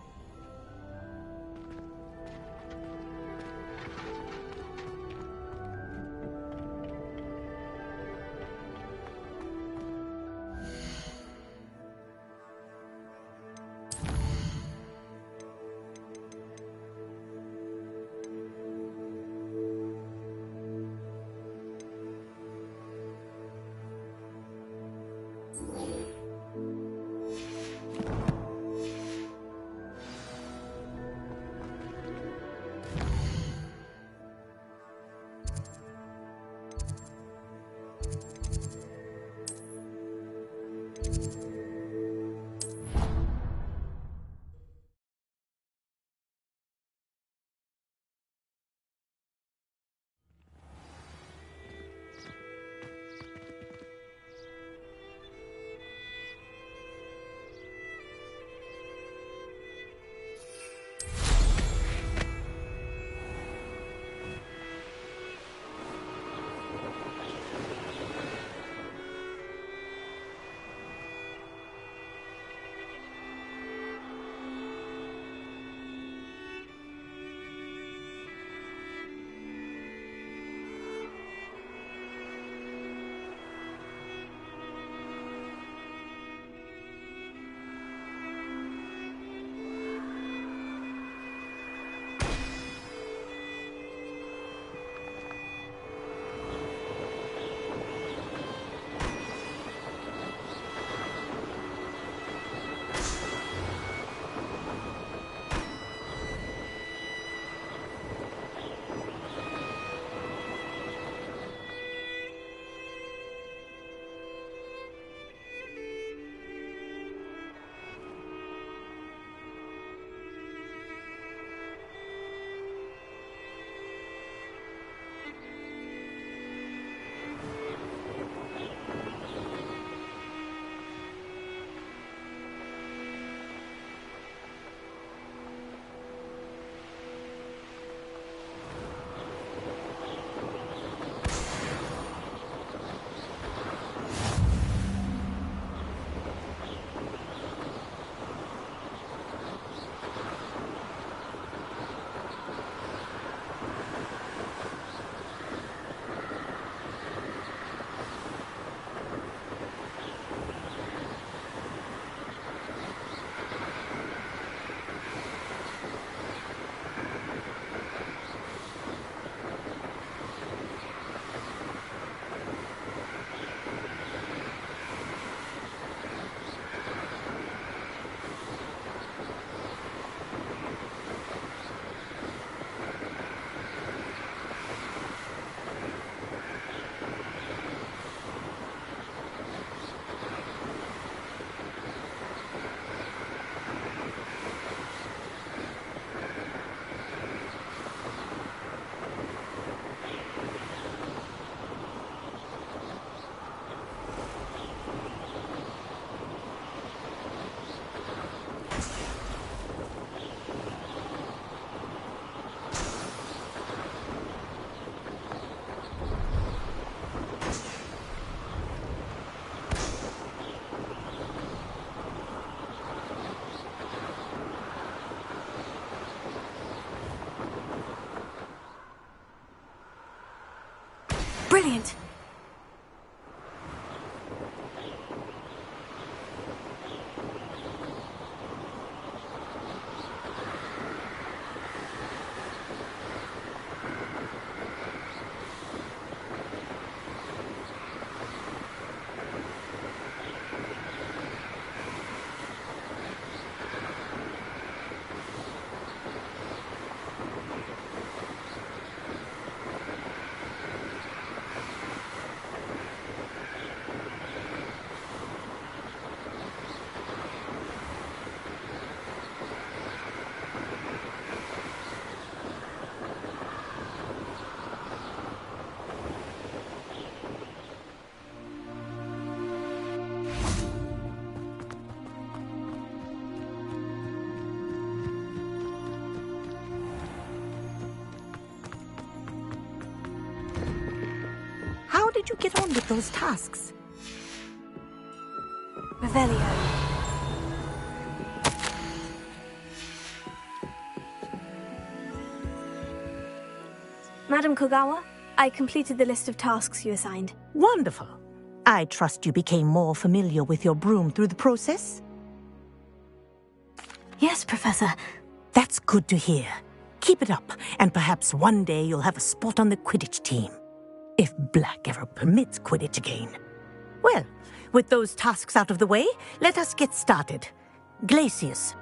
Brilliant.
How did you get on with those tasks?
Revelio. Madam Kogawa, I completed the list of tasks you assigned.
Wonderful. I trust you became more familiar with your broom through the process?
Yes, Professor.
That's good to hear. Keep it up, and perhaps one day you'll have a spot on the Quidditch team. If Black ever permits Quidditch again. Well, with those tasks out of the way, let us get started. Glacius.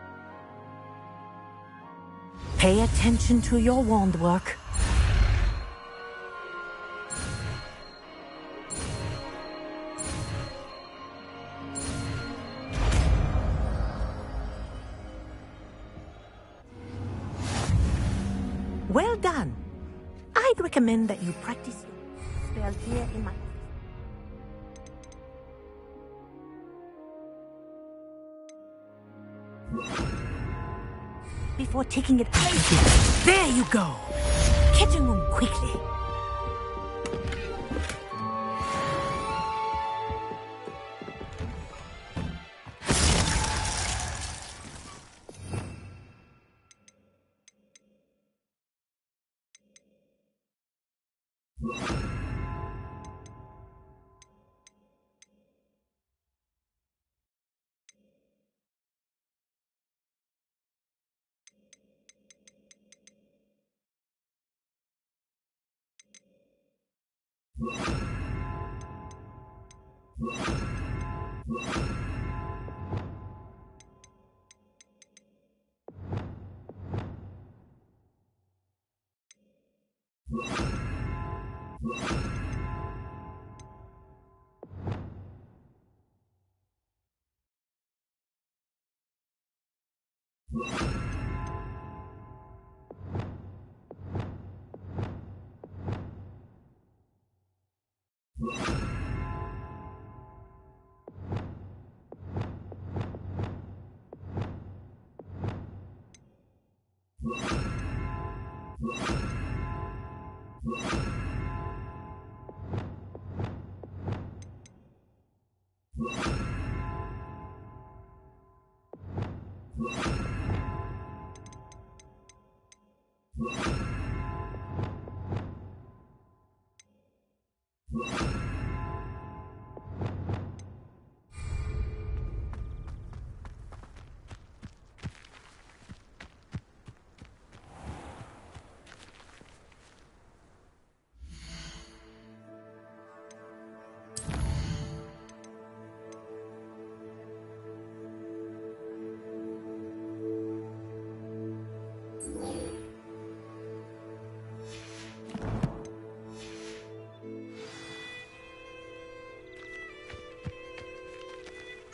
Pay attention to your wand work. Well done. I'd recommend that you practice your spell here in my... before taking it out of here. There you go. Catching them quickly.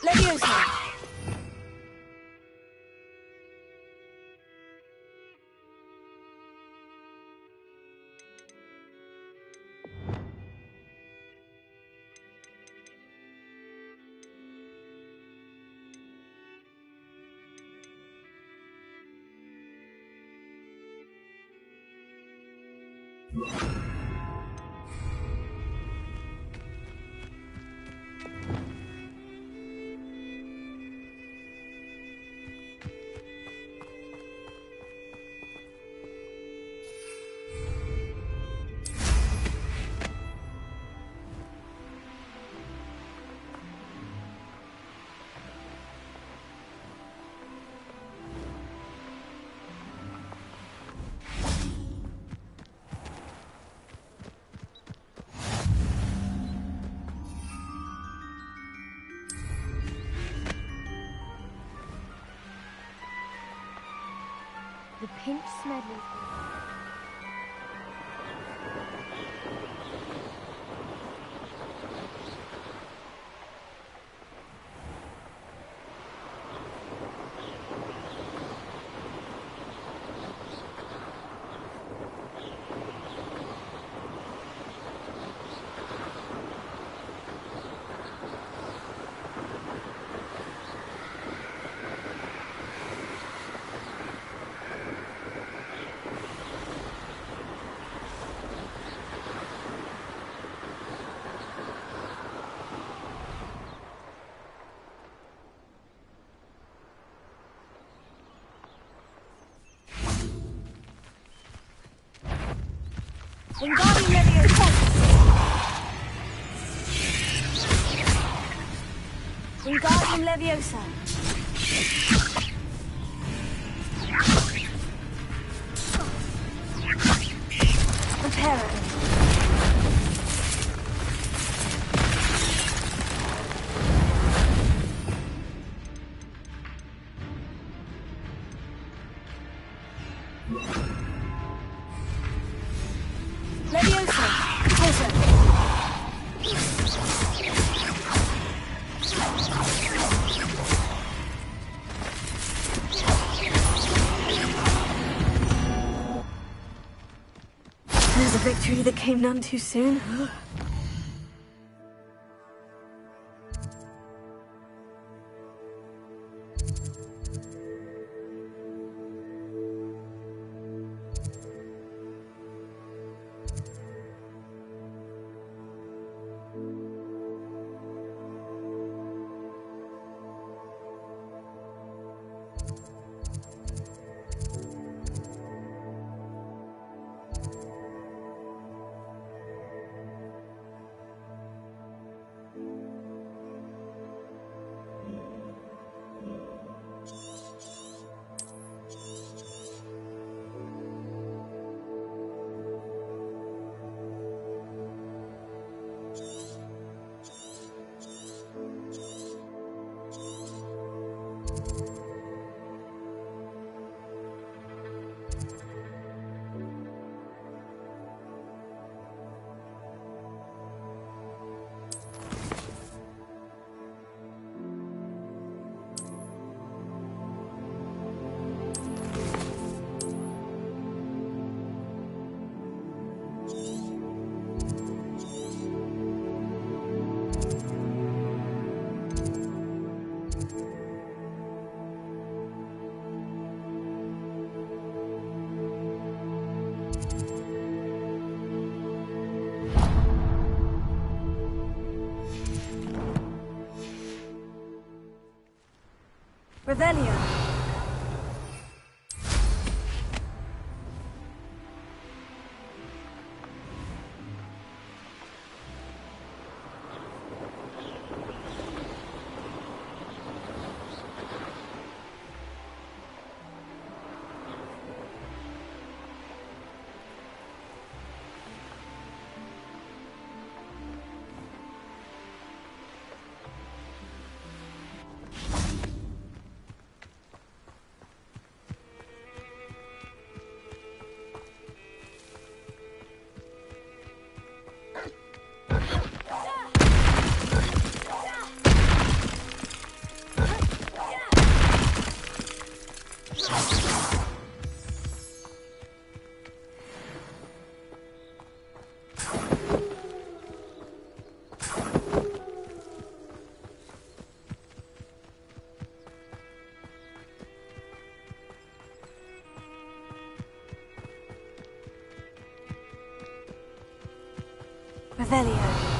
Leviosa!
pinch Smedley.
Wingardium Leviosa! Wingardium Leviosa! Prepare it. Leviosa! Closer! There's a victory that came none too soon. Revelio. Revelio.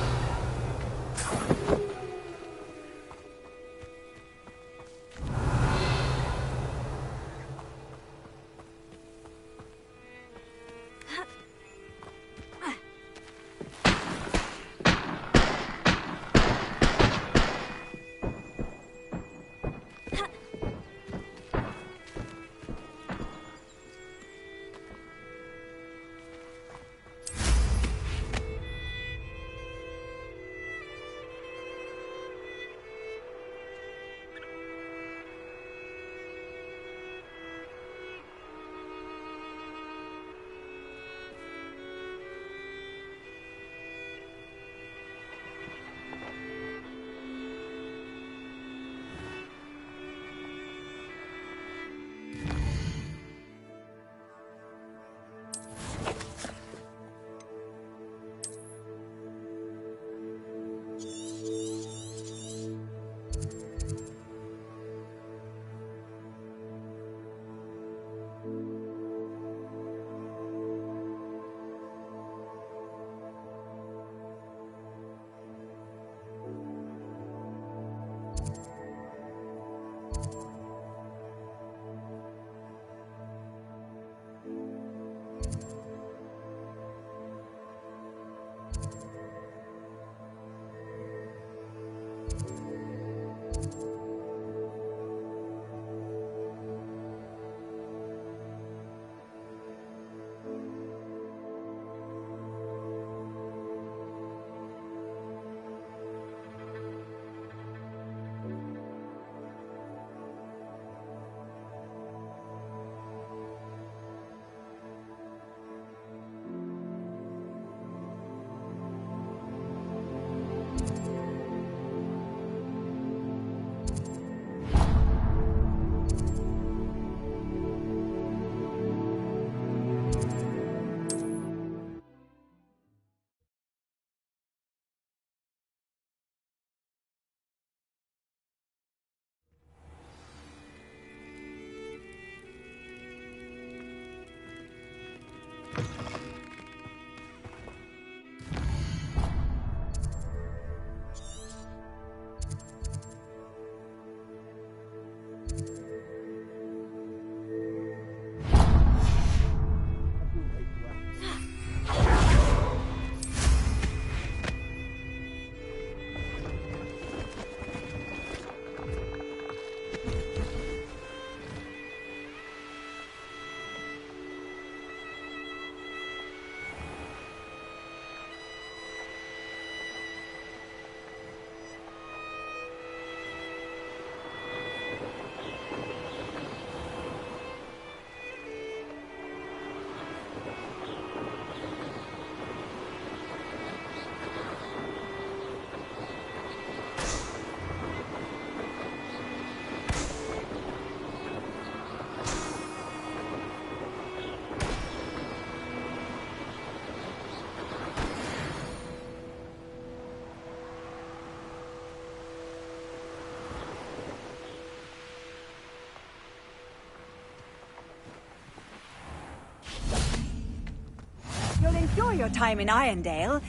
Enjoy your time in Irondale.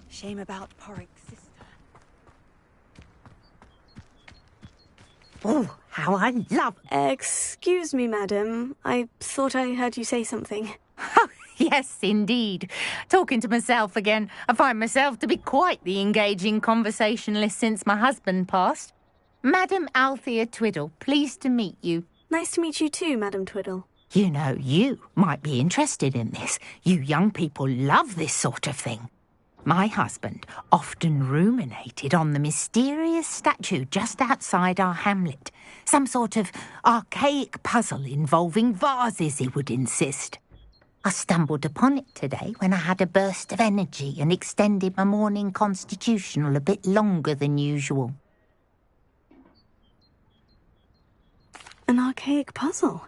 Shame about Porrick's sister.
Oh, how I love...
Excuse me, madam. I thought I heard you say something.
Yes, indeed. Talking to myself again. I find myself to be quite the engaging conversationalist since my husband passed. Madam Althea Twiddle, pleased to meet you.
Nice to meet you too, Madam Twiddle.
You know, you might be interested in this. You young people love this sort of thing. My husband often ruminated on the mysterious statue just outside our hamlet. Some sort of archaic puzzle involving vases, he would insist. I stumbled upon it today when I had a burst of energy and extended my morning constitutional a bit longer than usual.
An archaic puzzle?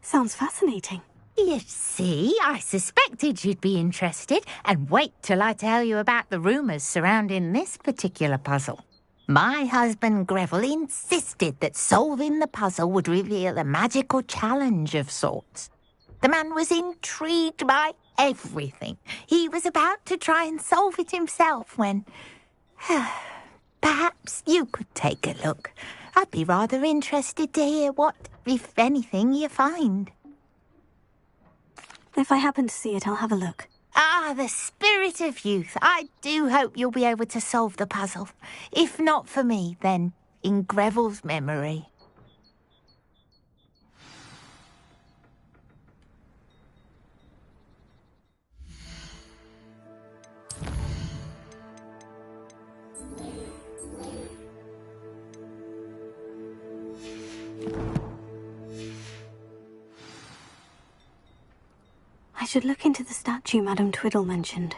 Sounds fascinating.
You see, I suspected you'd be interested, and wait till I tell you about the rumours surrounding this particular puzzle. My husband Greville insisted that solving the puzzle would reveal a magical challenge of sorts. The man was intrigued by everything. He was about to try and solve it himself when... Perhaps you could take a look. I'd be rather interested to hear what, if anything, you find.
If I happen to see it, I'll have a look.
Ah, the spirit of youth. I do hope you'll be able to solve the puzzle. If not for me, then in Greville's memory.
I should look into the statue Madam Twiddle mentioned.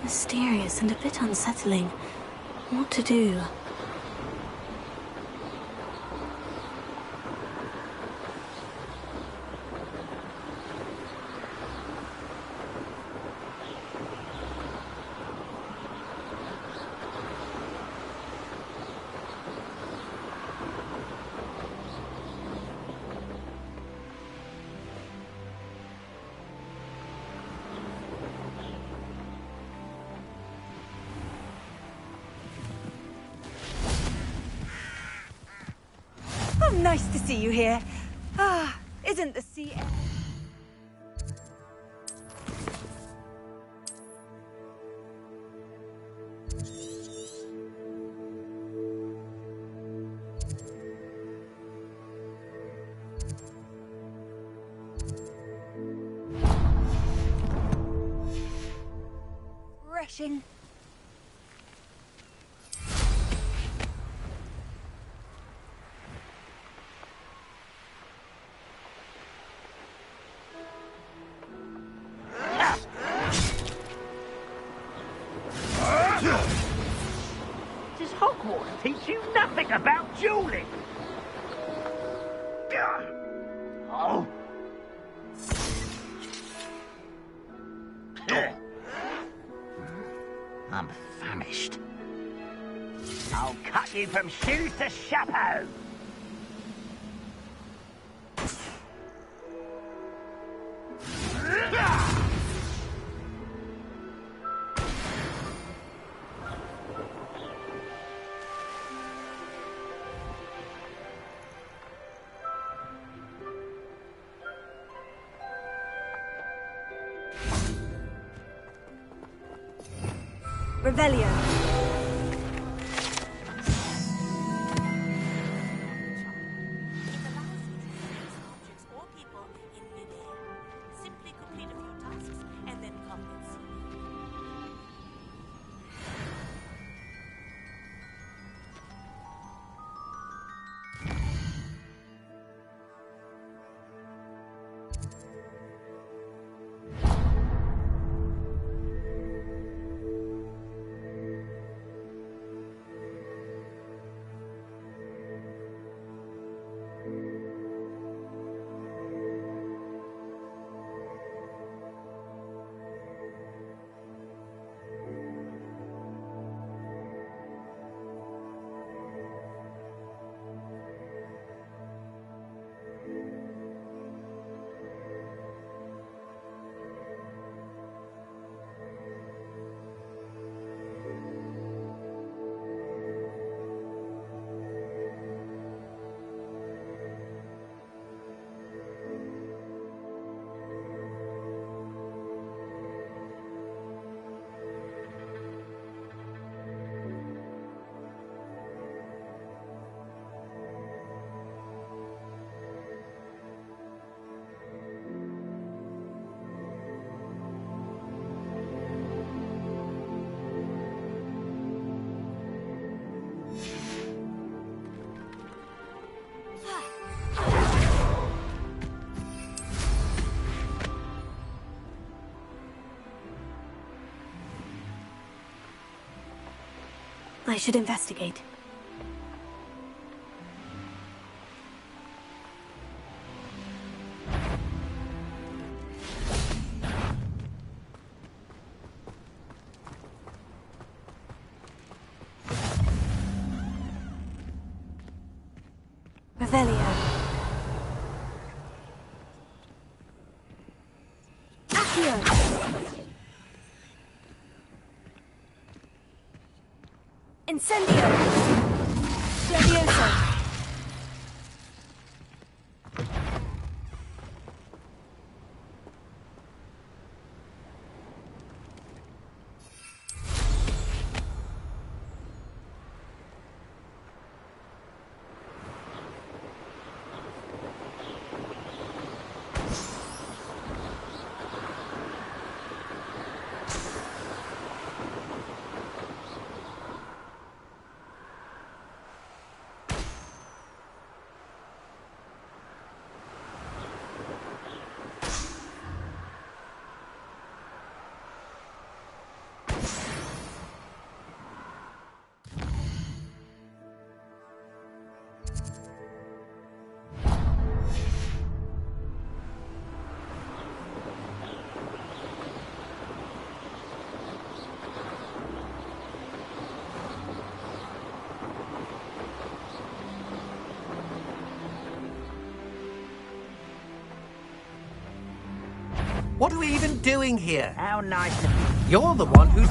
Mysterious and a bit unsettling. What to do?
Oh, nice to see you here. Ah, isn't the sea... refreshing?
Does Hogwarts teach you nothing about dueling? Oh. I'm famished. I'll cut you from shoes to chapeau.
Revelio.
I should investigate. Revelio. Accio. Incendio. Levioso.
What are we even doing here?
How nice.
You're the one who's...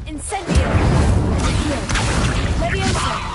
Incendio. Levioso.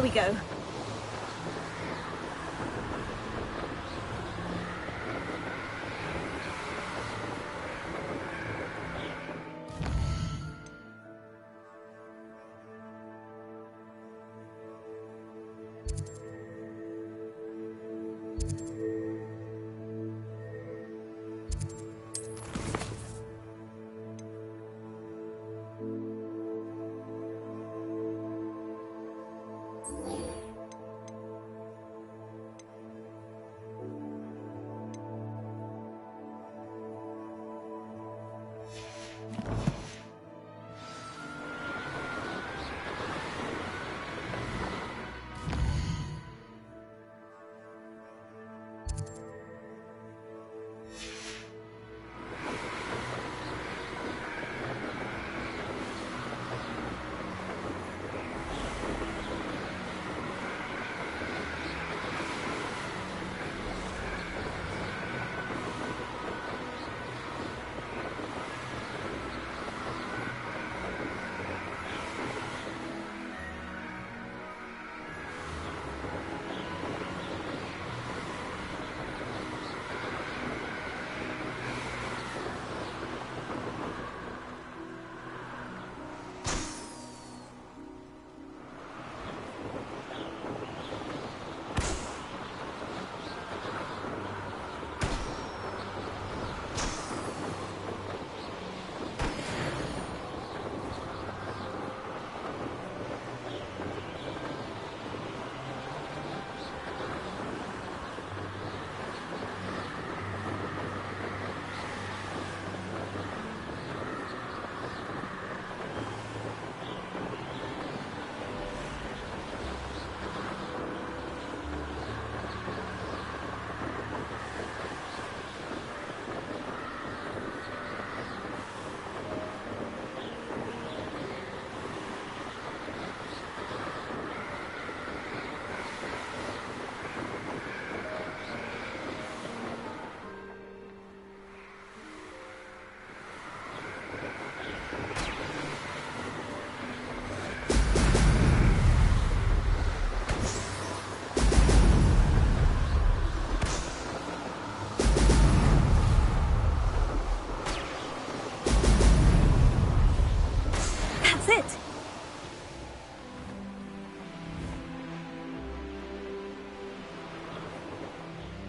There we go.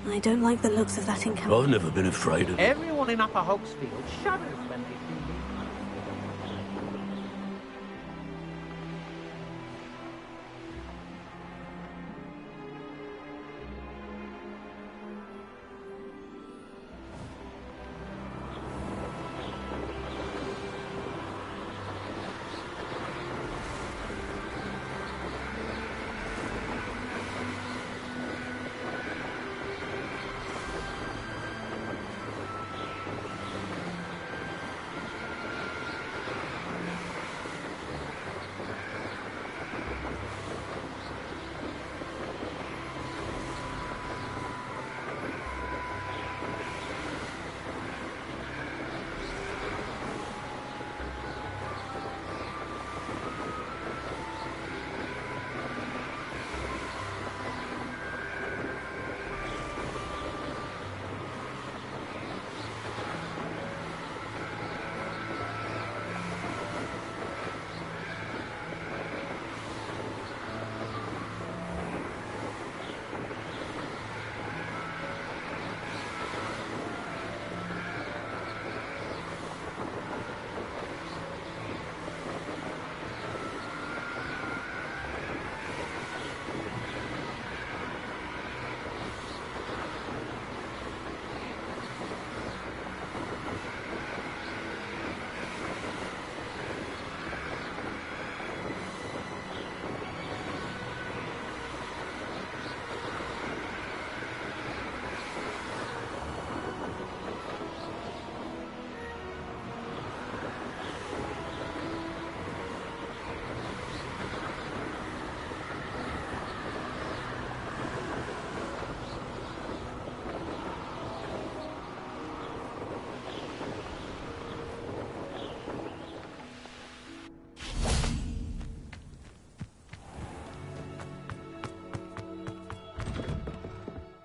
I don't like the looks of that encounter.
I've never been afraid of it.
Everyone in Upper Hogsfield shudders when they see me.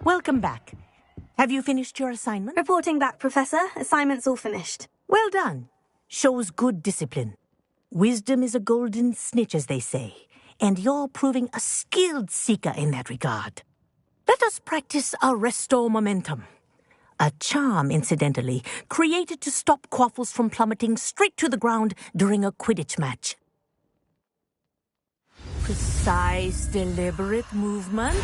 Welcome back. Have you finished your assignment?
Reporting back, Professor. Assignment's all finished.
Well done. Shows good discipline. Wisdom is a golden snitch, as they say, and you're proving a skilled seeker in that regard. Let us practice a restore momentum. A charm, incidentally, created to stop quaffles from plummeting straight to the ground during a Quidditch match. Precise, deliberate movements.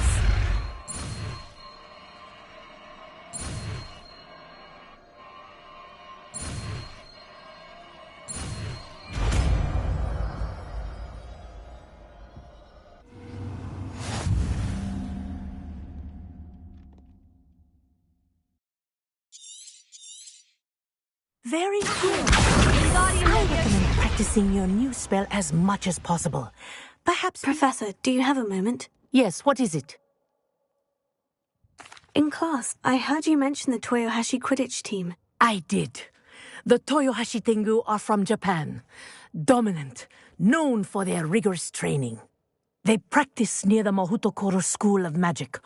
Very good. I recommend practicing your new spell as much as possible. Perhaps...
Professor, do you have a moment?
Yes, what is it?
In class, I heard you mention the Toyohashi Quidditch team.
I did. The Toyohashi Tengu are from Japan. Dominant, known for their rigorous training. They practice near the Mahutokoro School of Magic,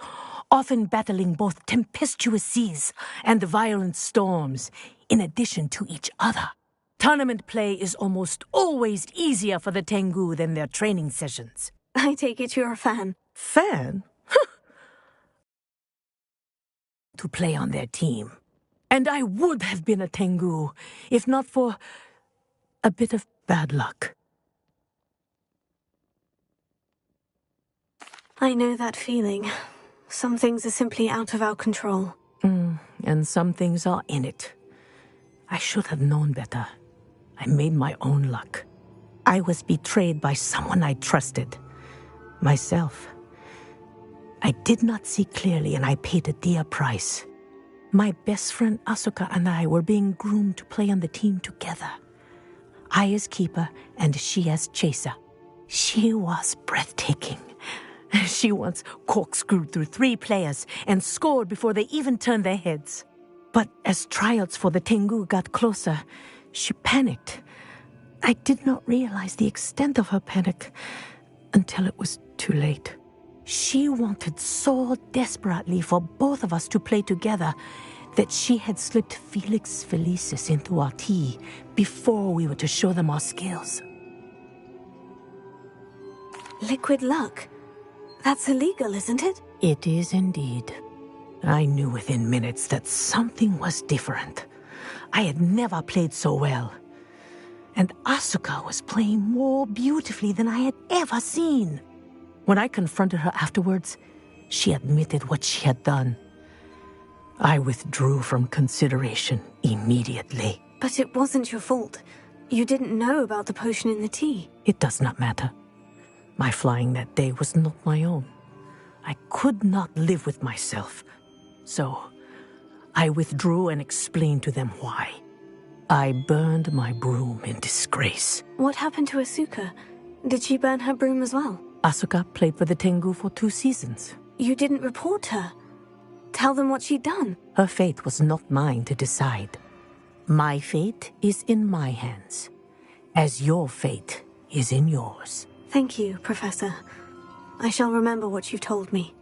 often battling both tempestuous seas and violent storms, in addition to each other. Tournament play is almost always easier for the Tengu than their training sessions.
I take it you're a fan.
Fan? To play on their team. And I would have been a Tengu, if not for a bit of bad luck.
I know that feeling. Some things are simply out of our control.
And some things are in it. I should have known better. I made my own luck. I was betrayed by someone I trusted. Myself. I did not see clearly, and I paid a dear price. My best friend Asuka and I were being groomed to play on the team together. I as keeper, and she as chaser. She was breathtaking. She once corkscrewed through 3 players and scored before they even turned their heads. But as tryouts for the Tengu got closer, she panicked. I did not realize the extent of her panic until it was too late. She wanted so desperately for both of us to play together that she had slipped Felix Felicis into our tea before we were to show them our skills.
Liquid luck? That's illegal, isn't it?
It is indeed. I knew within minutes that something was different. I had never played so well. And Asuka was playing more beautifully than I had ever seen. When I confronted her afterwards, she admitted what she had done. I withdrew from consideration immediately.
But it wasn't your fault. You didn't know about the potion in the tea.
It does not matter. My flying that day was not my own. I could not live with myself. So, I withdrew and explained to them why. I burned my broom in disgrace.
What happened to Asuka? Did she burn her broom as well?
Asuka played for the Tengu for 2 seasons.
You didn't report her. Tell them what she'd done.
Her fate was not mine to decide. My fate is in my hands, as your fate is in yours.
Thank you, Professor. I shall remember what you've told me.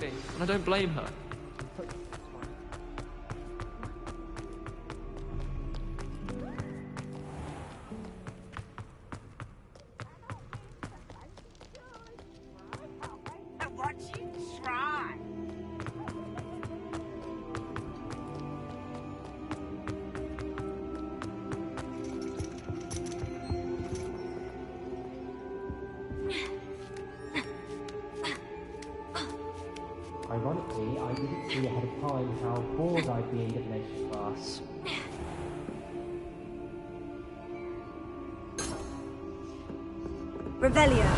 be, and I don't blame her.
What you try?
Ironically, I didn't see ahead of time how bored I'd be in divination class.
Revelio.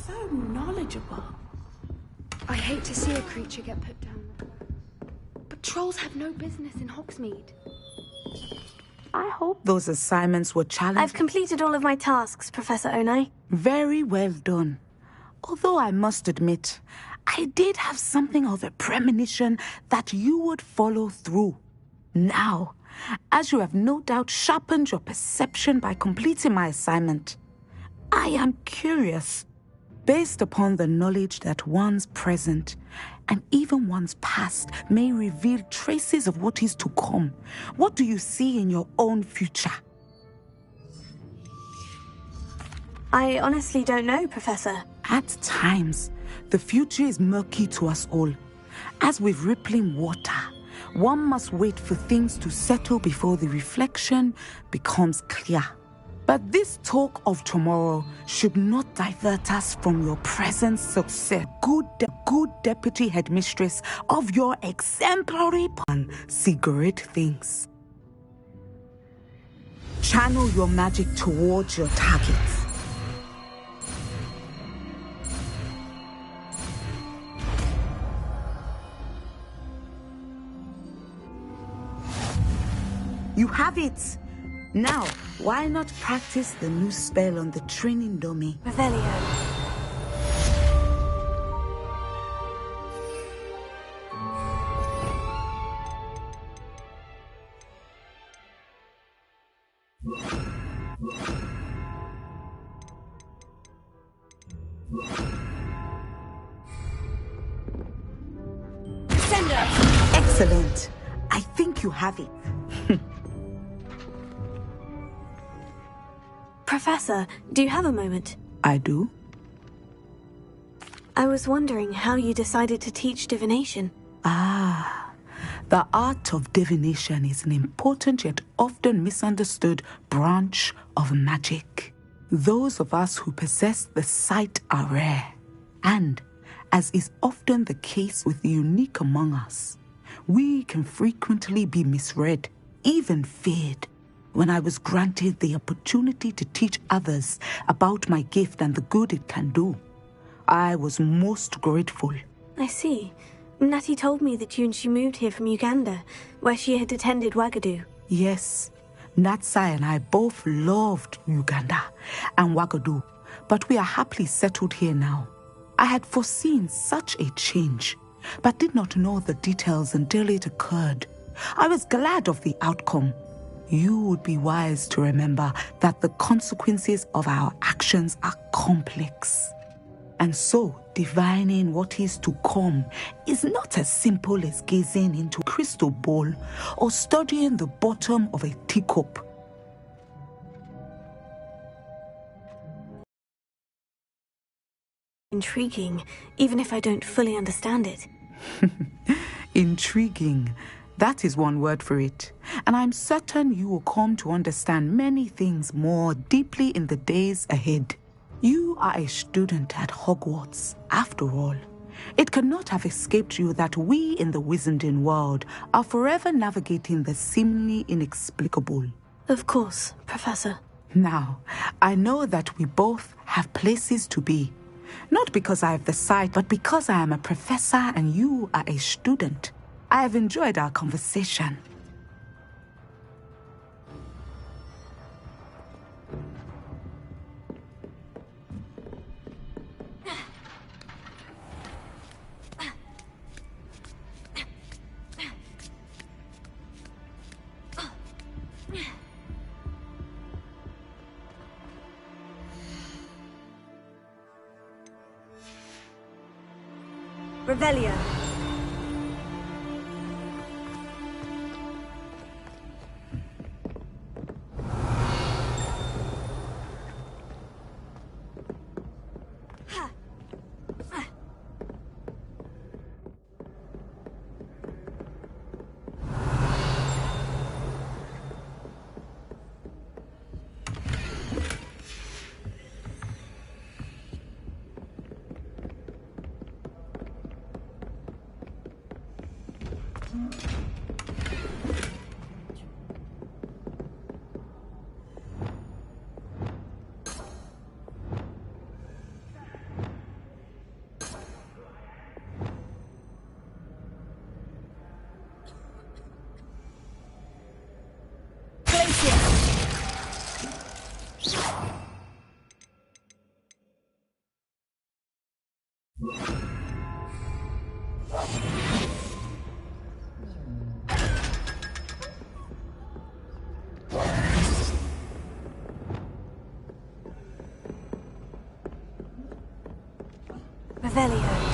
So knowledgeable. I hate to see a creature get put down. But trolls have no business in Hogsmeade.
I hope those assignments were challenging.
I've completed all of my tasks, Professor Onai.
Very well done. Although I must admit, I did have something of a premonition that you would follow through. Now, as you have no doubt sharpened your perception by completing my assignment, I am curious. Based upon the knowledge that one's present and even one's past may reveal traces of what is to come, what do you see in your own future?
I honestly don't know, Professor.
At times, the future is murky to us all. As with rippling water, one must wait for things to settle before the reflection becomes clear. But this talk of tomorrow should not divert us from your present success. Good deputy headmistress of your exemplary see great things. Channel your magic towards your targets. You have it! Now, why not practice the new spell on the training dummy?
Revelio.
Excellent. I think you have it.
Professor, do you have a moment?
I do.
I was wondering how you decided to teach divination.
The art of divination is an important yet often misunderstood branch of magic. Those of us who possess the sight are rare, and, as is often the case with the unique among us, we can frequently be misread, even feared. When I was granted the opportunity to teach others about my gift and the good it can do, I was most grateful.
I see. Natty told me that you and she moved here from Uganda, where she had attended Wagadu.
Yes, Natsai and I both loved Uganda and Wagadu, but we are happily settled here now. I had foreseen such a change, but did not know the details until it occurred. I was glad of the outcome. You would be wise to remember that the consequences of our actions are complex. And so, divining what is to come is not as simple as gazing into a crystal ball or studying the bottom of a teacup.
Intriguing, even if I don't fully understand it.
Intriguing. That is one word for it. And I'm certain you will come to understand many things more deeply in the days ahead. You are a student at Hogwarts, after all. It cannot have escaped you that we in the Wizarding world are forever navigating the seemingly inexplicable.
Of course, Professor.
Now, I know that we both have places to be. Not because I have the sight, but because I am a professor and you are a student. I have enjoyed our conversation.
Revelio. Revelio.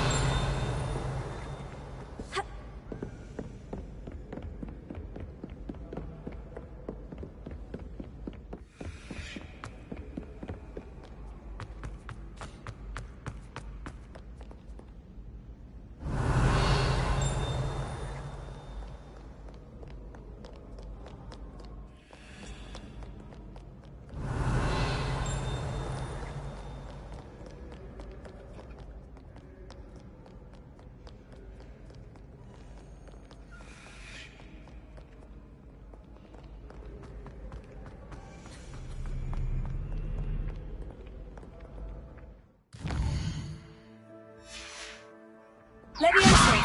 Leviosa!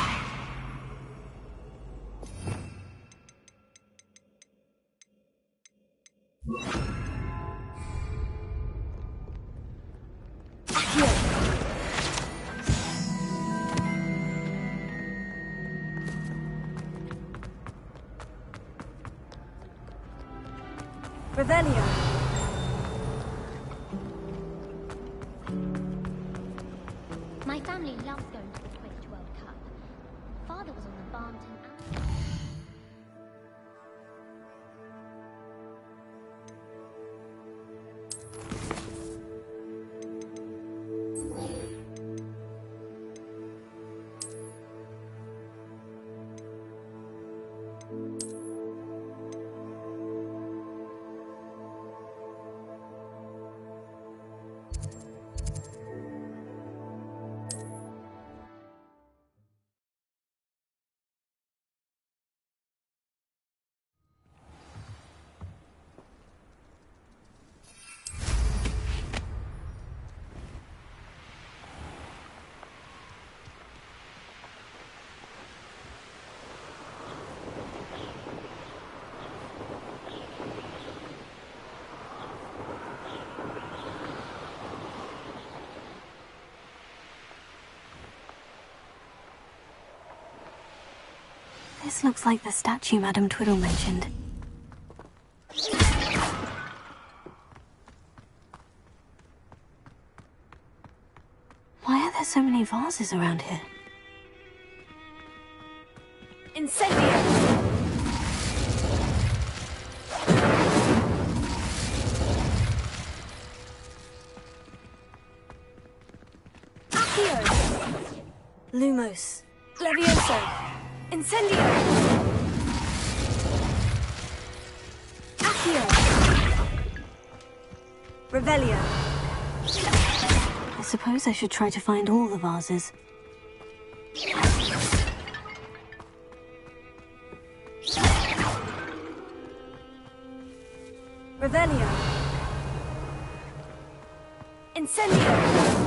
Revelio.
My family loves going to the Quidditch World Cup. Father was on the barn team and...
This looks like the statue Madame Twiddle mentioned. Why are there so many vases around here?
Incendio!
Accio! Lumos. Levioso. Incendio! Accio! Revelio. I suppose I should try to find all the vases. Revelio. Incendio.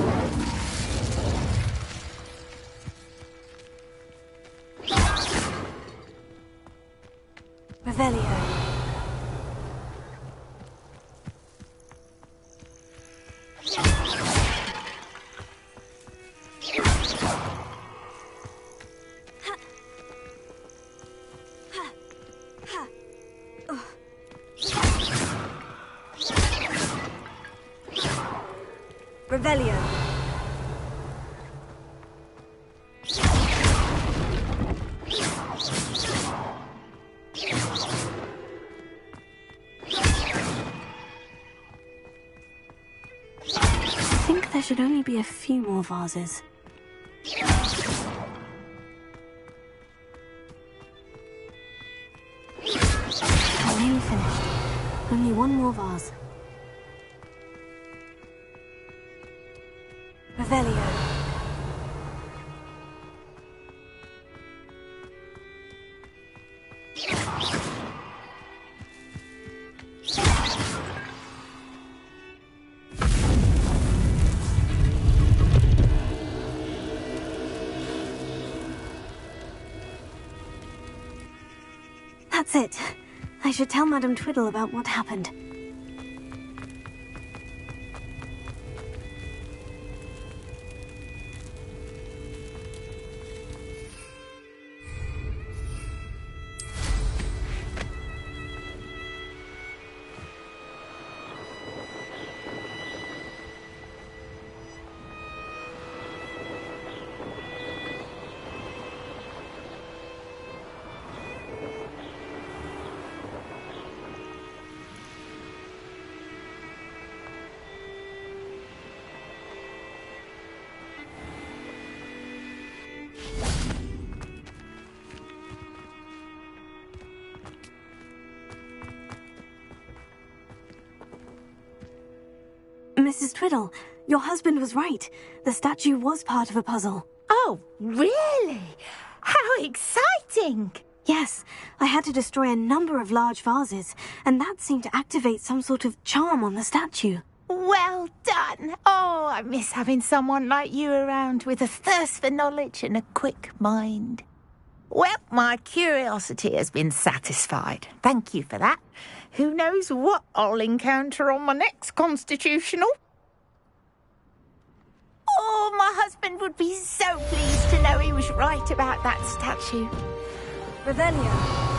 Revelio. Revelio. I think there should only be a few more vases. I'm nearly finished. Only one more vase. Revelio. That's it. I should tell Madame Twiddle about what happened. Mrs. Twiddle, your husband was right. The statue was part of a puzzle.
Oh, really? How exciting!
Yes, I had to destroy a number of large vases, and that seemed to activate some sort of charm on the statue.
Well done. Oh, I miss having someone like you around with a thirst for knowledge and a quick mind. Well, my curiosity has been satisfied. Thank you for that. Who knows what I'll encounter on my next constitutional? Oh, my husband would be so pleased to know he was right about that statue.
Revelio.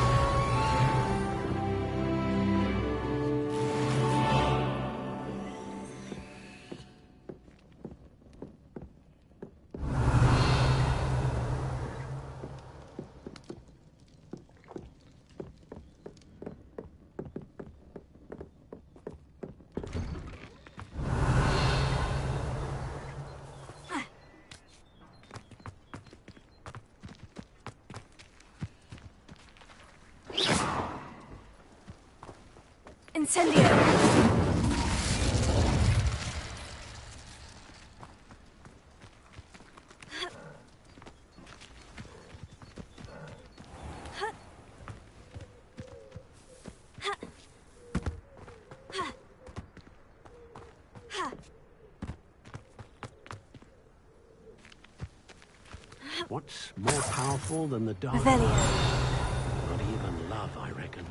Incendio.
What's more powerful than the dark?
Revelio.
Not even love, I reckon.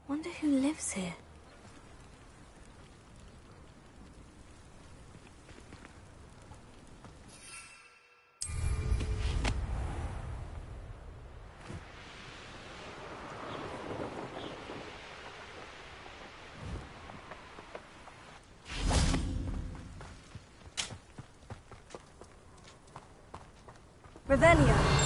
Wonder who lives here. Revelio.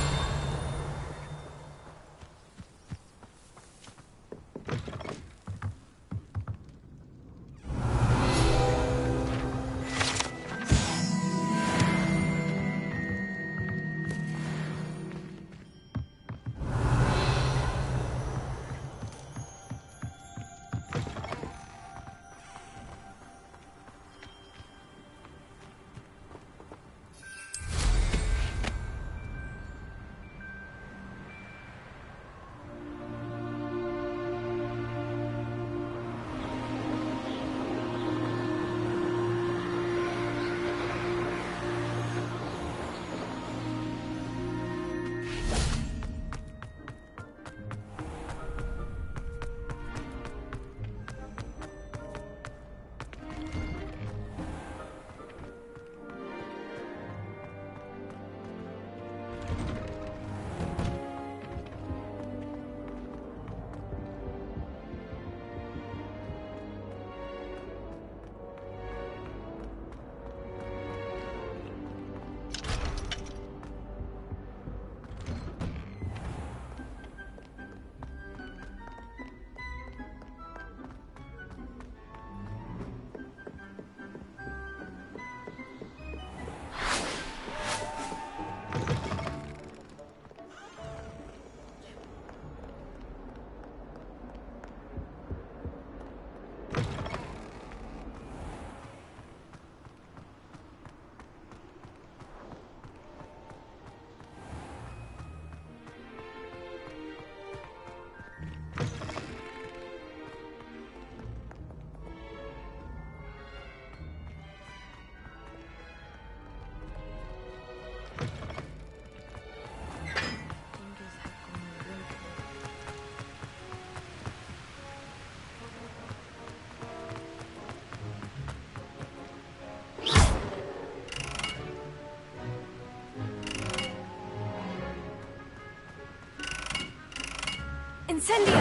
Incendio!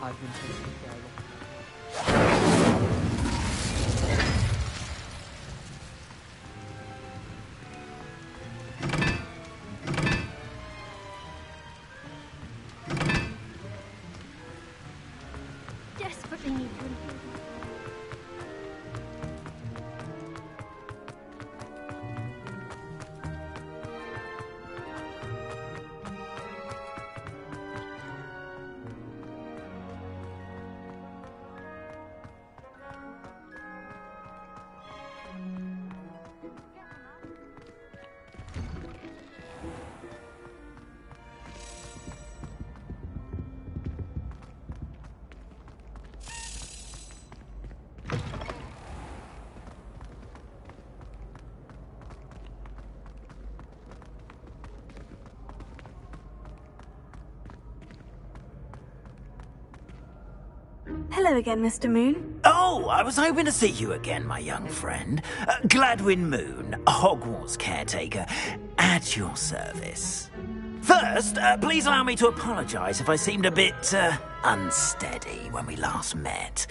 I've been taking care of.
Desperately need to improve.
Hello again, Mr. Moon.
Oh, I was hoping to see you again, my young friend. Gladwin Moon, Hogwarts caretaker, at your service. First, please allow me to apologise if I seemed a bit unsteady when we last met.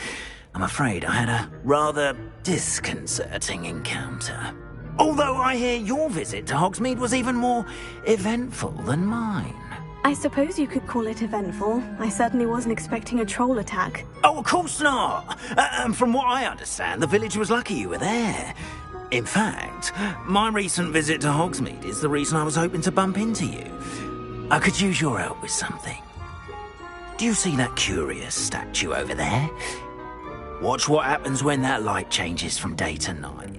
I'm afraid I had a rather disconcerting encounter. Although I hear your visit to Hogsmeade was even more eventful than mine.
I suppose you could call it eventful. I certainly wasn't expecting a troll attack.
Oh, of course not. And from what I understand, the village was lucky you were there. In fact, my recent visit to Hogsmeade is the reason I was hoping to bump into you. I could use your help with something. Do you see that curious statue over there? Watch what happens when that light changes from day to night.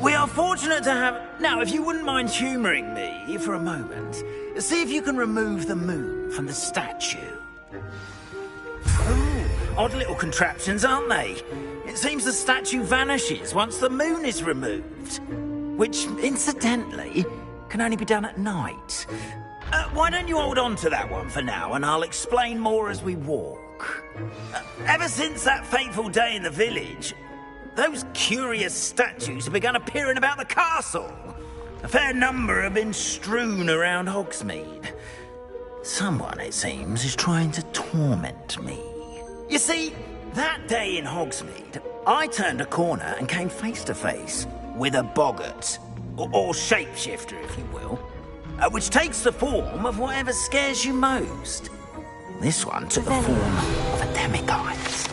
We are fortunate to have... Now, if you wouldn't mind humouring me for a moment, see if you can remove the moon from the statue. Ooh, odd little contraptions, aren't they? It seems the statue vanishes once the moon is removed. Which, incidentally, can only be done at night. Why don't you hold on to that one for now, and I'll explain more as we walk. Ever since that fateful day in the village... those curious statues have begun appearing about the castle. A fair number have been strewn around Hogsmeade. Someone, it seems, is trying to torment me. You see, that day in Hogsmeade, I turned a corner and came face to face with a boggart, or shapeshifter, if you will, which takes the form of whatever scares you most. This one took the form of a demiguise.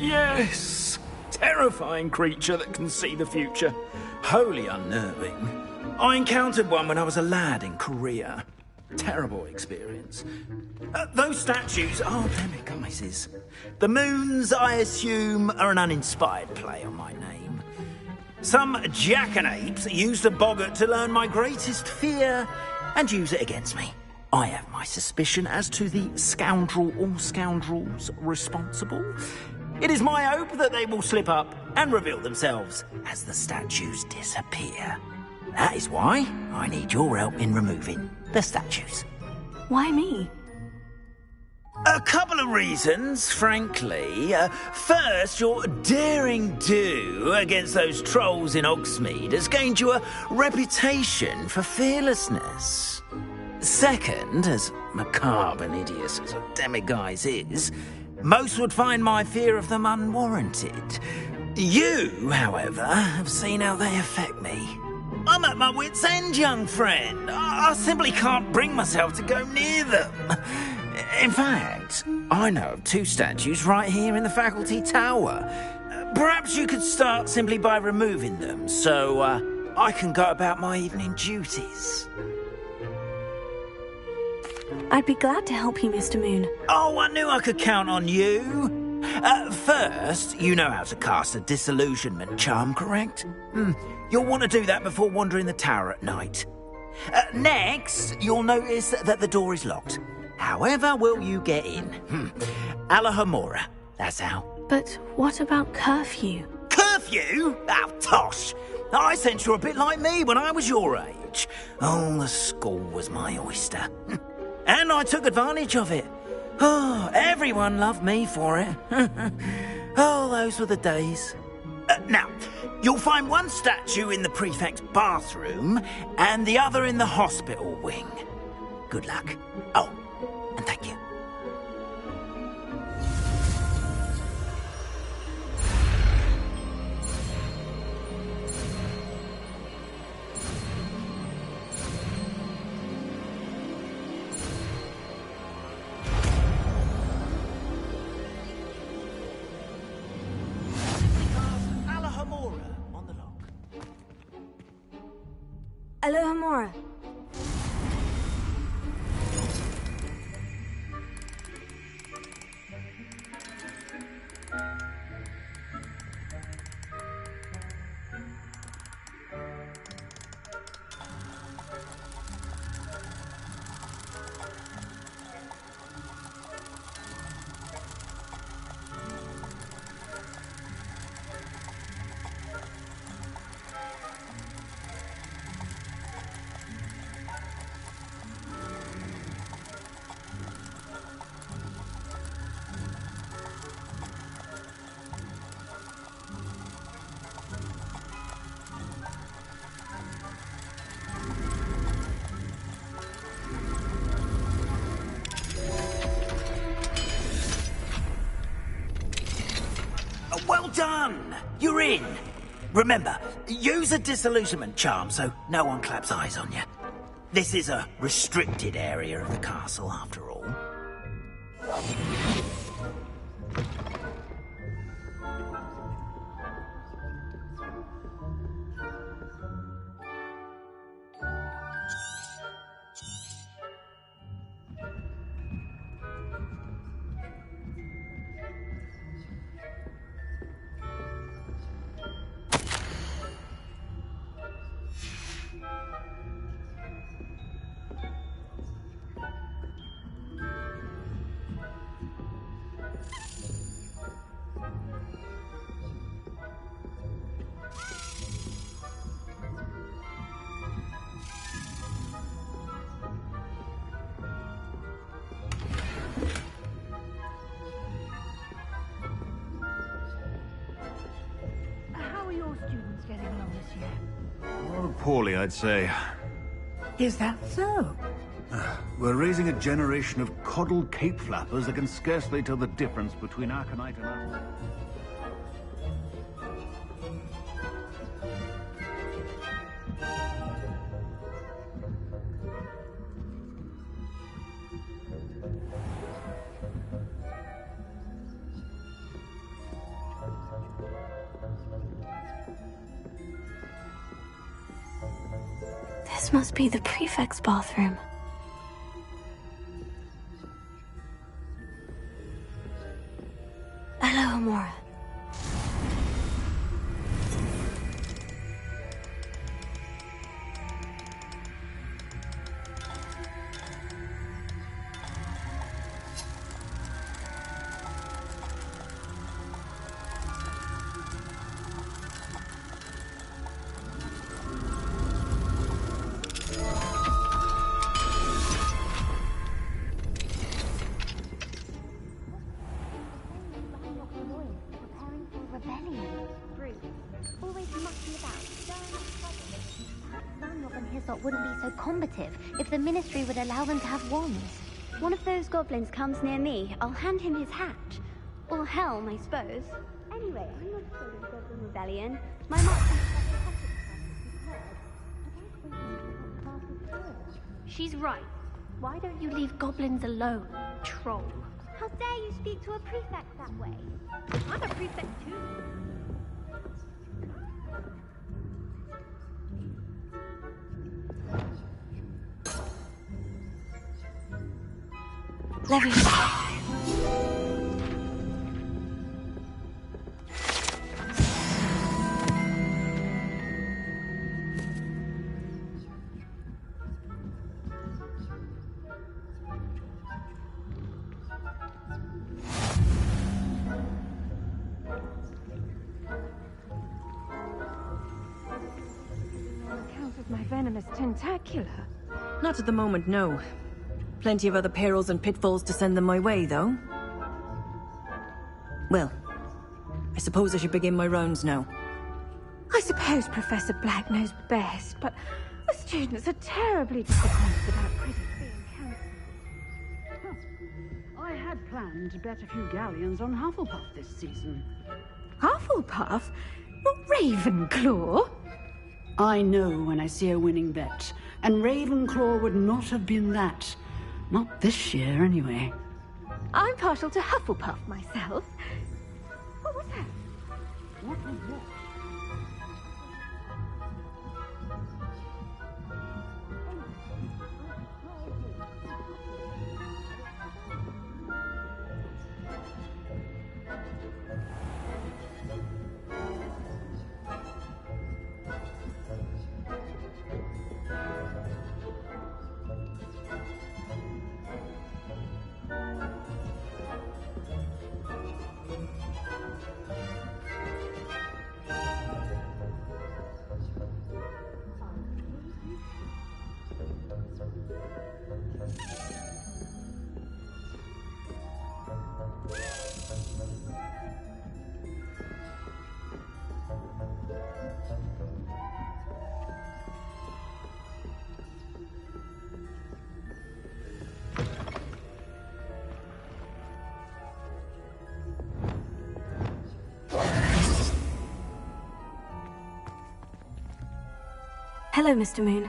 Yes! Terrifying creature that can see the future. Wholly unnerving. I encountered one when I was a lad in Korea. Terrible experience. Those statues are demiguises. The moons, I assume, are an uninspired play on my name. Some jackanapes used a boggart to learn my greatest fear and use it against me. I have my suspicion as to the scoundrel or scoundrels responsible. It is my hope that they will slip up and reveal themselves as the statues disappear. That is why I need your help in removing the statues.
Why me?
A couple of reasons, frankly. First, your daring do against those trolls in Hogsmeade has gained you a reputation for fearlessness. Second, as macabre and hideous as a demiguise is, most would find my fear of them unwarranted. You, however, have seen how they affect me. I'm at my wit's end, young friend. I simply can't bring myself to go near them. In fact, I know of two statues right here in the faculty tower. Perhaps you could start simply by removing them, so I can go about my evening duties.
I'd be glad to help you, Mr. Moon.
Oh, I knew I could count on you. First, you know how to cast a disillusionment charm, correct? You'll want to do that before wandering the tower at night. Next, you'll notice that the door is locked. However will you get in? Alahomora, that's how.
But what about curfew?
Curfew? Oh, tosh. I sense you're a bit like me when I was your age. Oh, the school was my oyster. And I took advantage of it. Oh, everyone loved me for it. Oh, those were the days. Now, you'll find one statue in the prefect's bathroom and the other in the hospital wing. Good luck. Oh, and thank you.
Alohomora.
done! You're in! Remember, use a disillusionment charm so no one claps eyes on you. This is a restricted area of the castle, after all.
Oh, poorly, I'd say.
Is that so?
We're raising a generation of coddled cape flappers that can scarcely tell the difference between aconite and apple.
This must be the prefect's bathroom. Hello, Amora.
Wouldn't be so combative if the Ministry would allow them to have wands.
One of those goblins comes near me, I'll hand him his hatch. Or helm, I suppose. Anyway, I'm not sure in Goblin Rebellion. My master
She's right. Why don't you leave goblins alone, troll?
How dare you speak to a prefect that way?
I'm a prefect too.
My venomous tentacular.
Not at the moment, no. Plenty of other perils and pitfalls to send them my way, though. Well, I suppose I should begin my rounds now.
I suppose Professor Black knows best, but the students are terribly disappointed about Quidditch being cancelled.
I had planned to bet a few galleons on Hufflepuff this season.
Hufflepuff? Not Ravenclaw?
I know when I see a winning bet, and Ravenclaw would not have been that. Not this year, anyway.
I'm partial to Hufflepuff myself. What was that?
What was what?
Hello, Mr. Moon.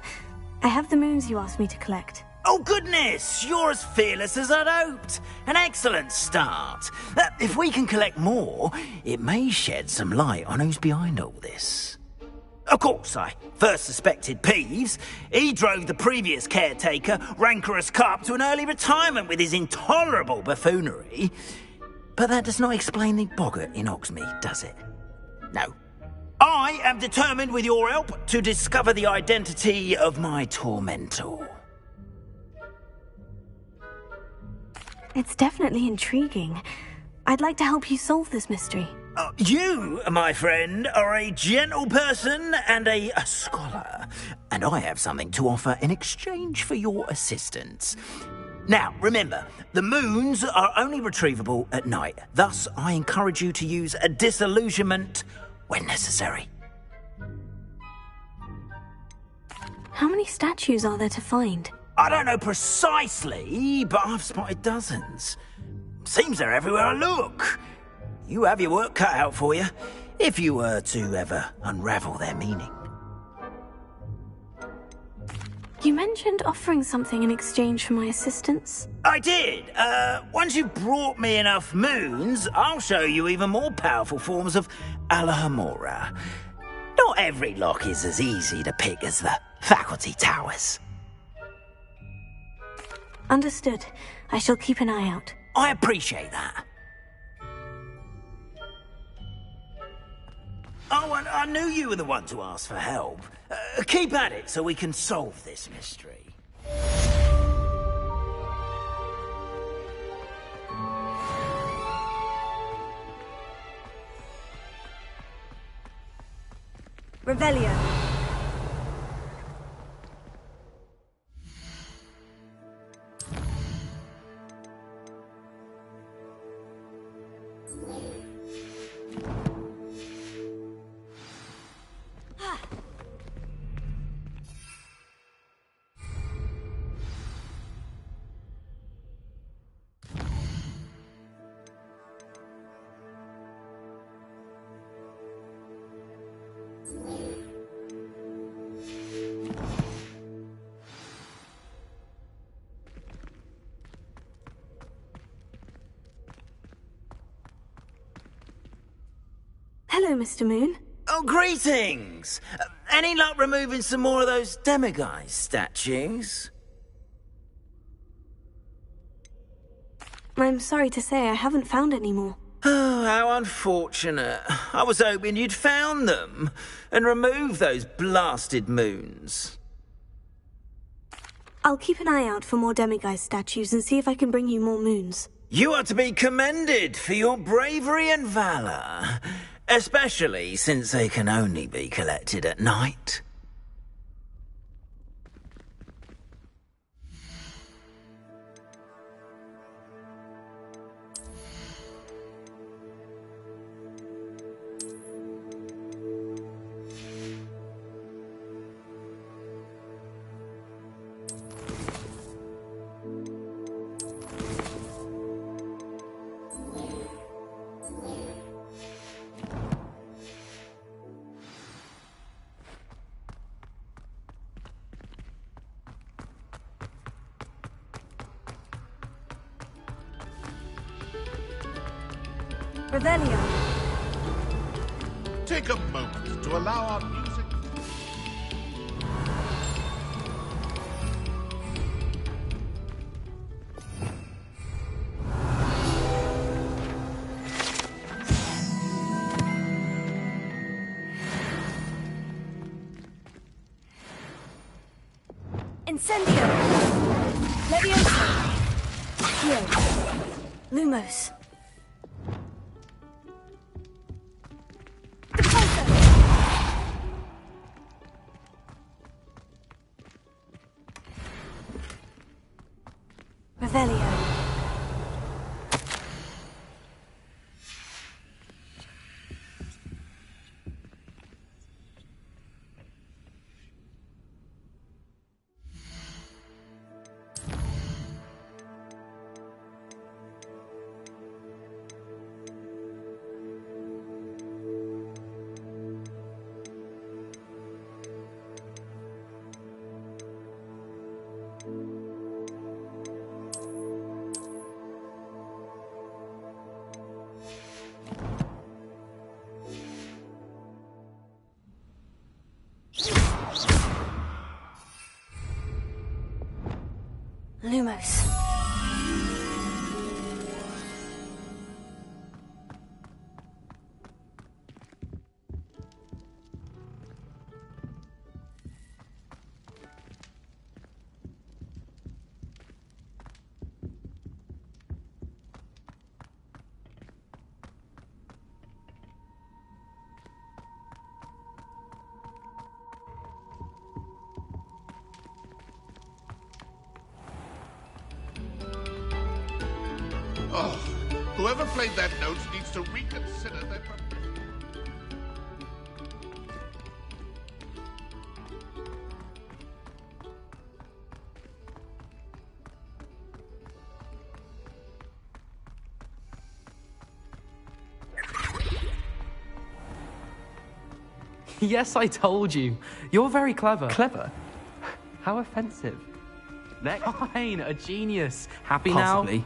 I have the moons you asked me to collect.
Oh, goodness! You're as fearless as I'd hoped. An excellent start. If we can collect more, it may shed some light on who's behind all this. Of course, I first suspected Peeves. He drove the previous caretaker, Rancorous Carp, to an early retirement with his intolerable buffoonery. But that does not explain the boggart in Hogsmeade, does it? No. I am determined, with your help, to discover the identity of my tormentor.
It's definitely intriguing. I'd like to help you solve this mystery.
You, my friend, are a gentle person and a scholar, and I have something to offer in exchange for your assistance. Now, remember, the moons are only retrievable at night. Thus, I encourage you to use a disillusionment when necessary.
How many statues are there to find?
I don't know precisely, but I've spotted dozens. Seems they're everywhere I look. You have your work cut out for you, if you were to ever unravel their meaning.
You mentioned offering something in exchange for my assistance.
I did. Once you've brought me enough moons, I'll show you even more powerful forms of Alohomora. Not every lock is as easy to pick as the faculty towers.
Understood. I shall keep an eye out.
I appreciate that. Oh, and I knew you were the one to ask for help. Keep at it so we can solve this mystery.
Revelio. Hello, Mr. Moon.
Oh, greetings! Any luck removing some more of those demiguise statues?
I'm sorry to say I haven't found any more.
Oh, how unfortunate. I was hoping you'd found them and removed those blasted moons.
I'll keep an eye out for more demiguise statues and see if I can bring you more moons.
You are to be commended for your bravery and valor, especially since they can only be collected at night.
Revelio.
Take a moment to allow our music.
Incendio. Levioso. Accio. Lumos. Revelio. Lumos.
Oh, whoever played that note needs to reconsider their profession.
Yes, I told you. You're very clever. Clever? How offensive. Next. Fine, a genius. Happy
Possibly.
now?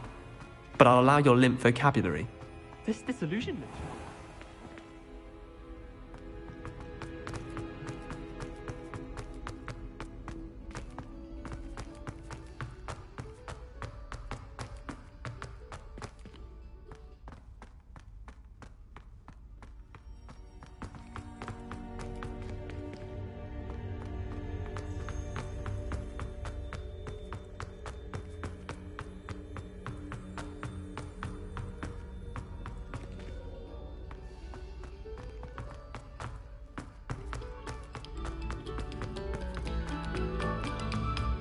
But I'll allow your limp vocabulary. This disillusionment.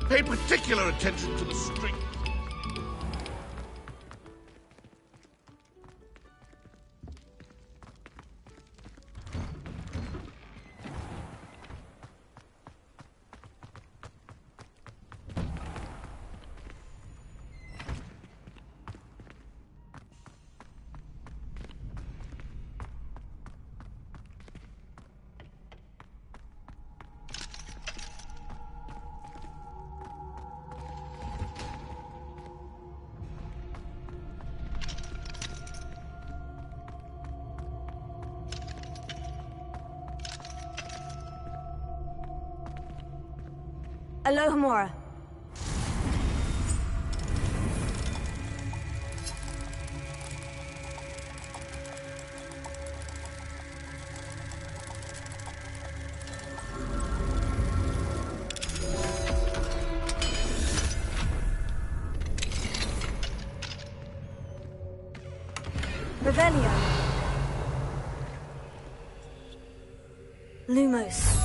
Pay particular attention to the string.
Alohomora. Revelio. Lumos.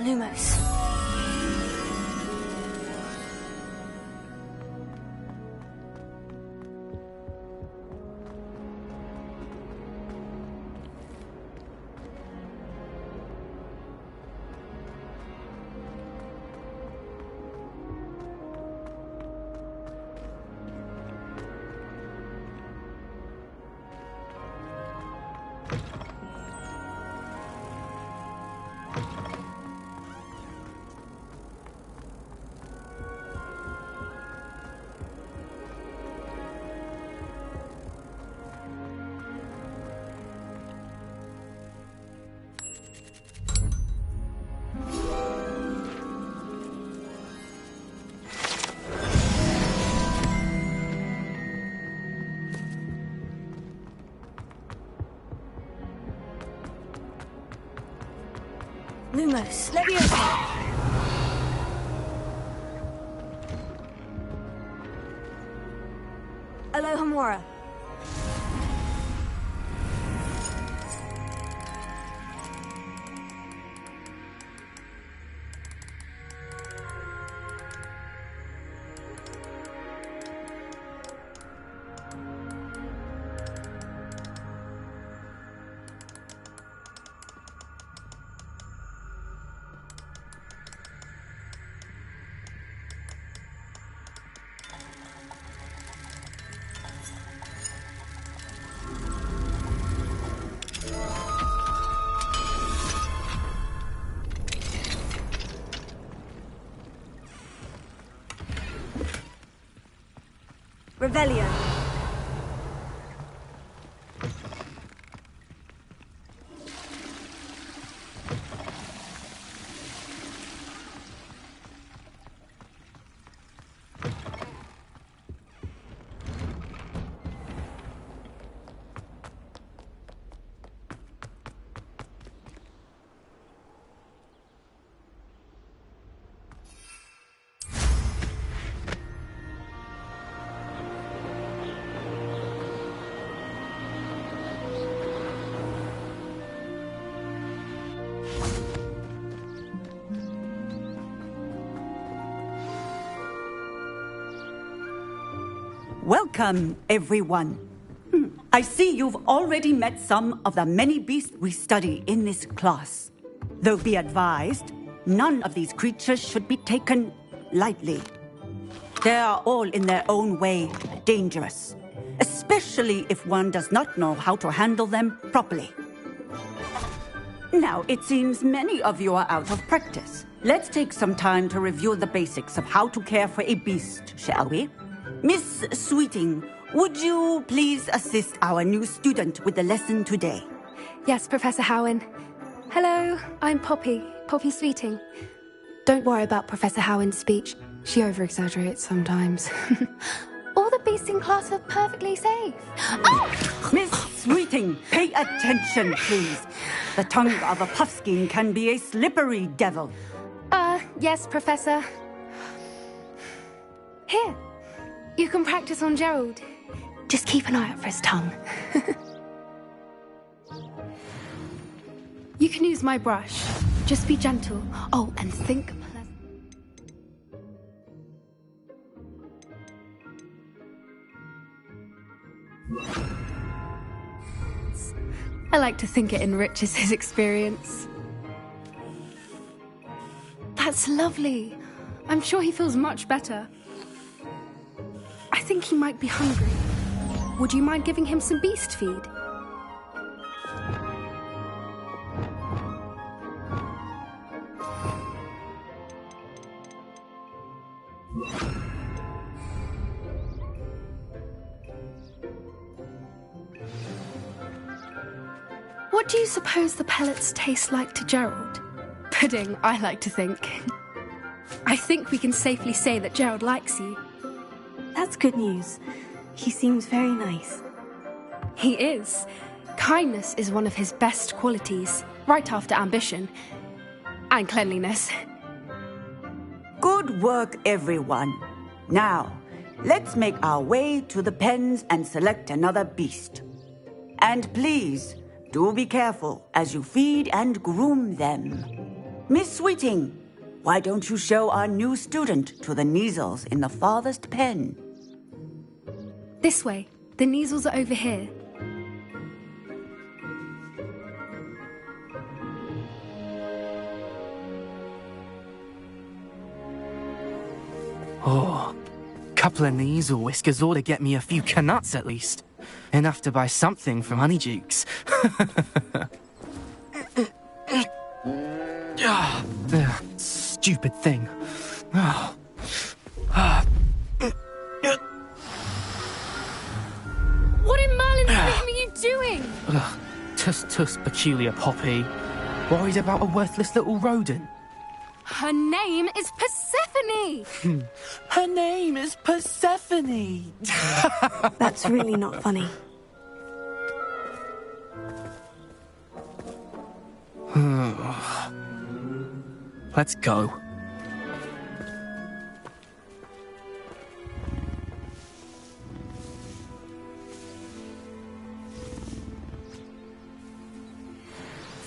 Lumos. Lumos. Leviosa. Alohomora. Revelio.
Welcome, everyone. I see you've already met some of the many beasts we study in this class. Though be advised, none of these creatures should be taken lightly. They are all in their own way dangerous, especially if one does not know how to handle them properly. Now, it seems many of you are out of practice. Let's take some time to review the basics of how to care for a beast, shall we? Miss Sweeting, would you please assist our new student with the lesson today?
Yes, Professor Howen. Hello, I'm Poppy Sweeting. Don't worry about Professor Howen's speech. She over-exaggerates sometimes. All the beasts in class are perfectly safe.
Oh! Miss Sweeting, pay attention, please. The tongue of a puffskein can be a slippery devil.
Yes, Professor. Here. You can practice on Gerald. Just keep an eye out for his tongue. You can use my brush. Just be gentle. Oh, and think pleasant. I like to think it enriches his experience. That's lovely. I'm sure he feels much better. I think he might be hungry. Would you mind giving him some beast feed? What do you suppose the pellets taste like to Gerald? Pudding, I like to think. I think we can safely say that Gerald likes you.
That's good news. He seems very nice.
He is. Kindness is one of his best qualities, right after ambition. And cleanliness.
Good work, everyone. Now, let's make our way to the pens and select another beast. And please, do be careful as you feed and groom them. Miss Sweeting, why don't you show our new student to the Kneazles in the farthest pen?
This way. The Kneazles are over here.
Oh, couple of Kneazle whiskers ought to get me a few canuts at least. Enough to buy something from Honeydukes. Stupid thing.
What in Merlin's name are you doing?
Tuss, peculiar Poppy. Worried about a worthless little rodent?
Her name is Persephone!
Her name is Persephone!
That's really not funny.
Let's go.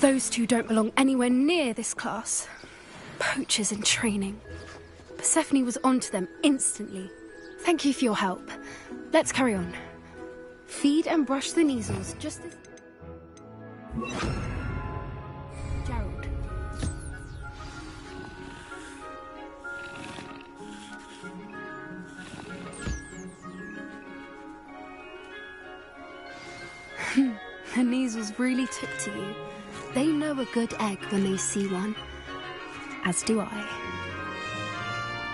Those two don't belong anywhere near this class. Poachers in training. Persephone was onto them instantly. Thank you for your help. Let's carry on. Feed and brush the Kneazles just as... Gerald. The Kneazles really took to you. They know a good egg when they see one. As do I.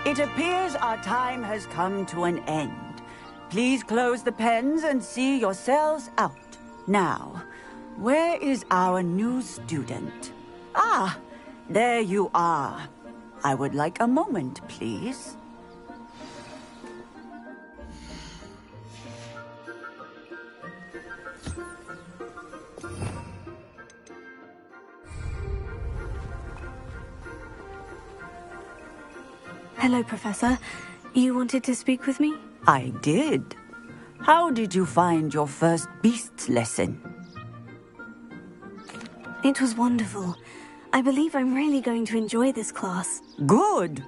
It appears our time has come to an end. Please close the pens and see yourselves out. Now, where is our new student? Ah, there you are. I would like a moment, please.
Hello, Professor. You wanted to speak with me?
I did. How did you find your first beasts lesson?
It was wonderful. I believe I'm really going to enjoy this class.
Good.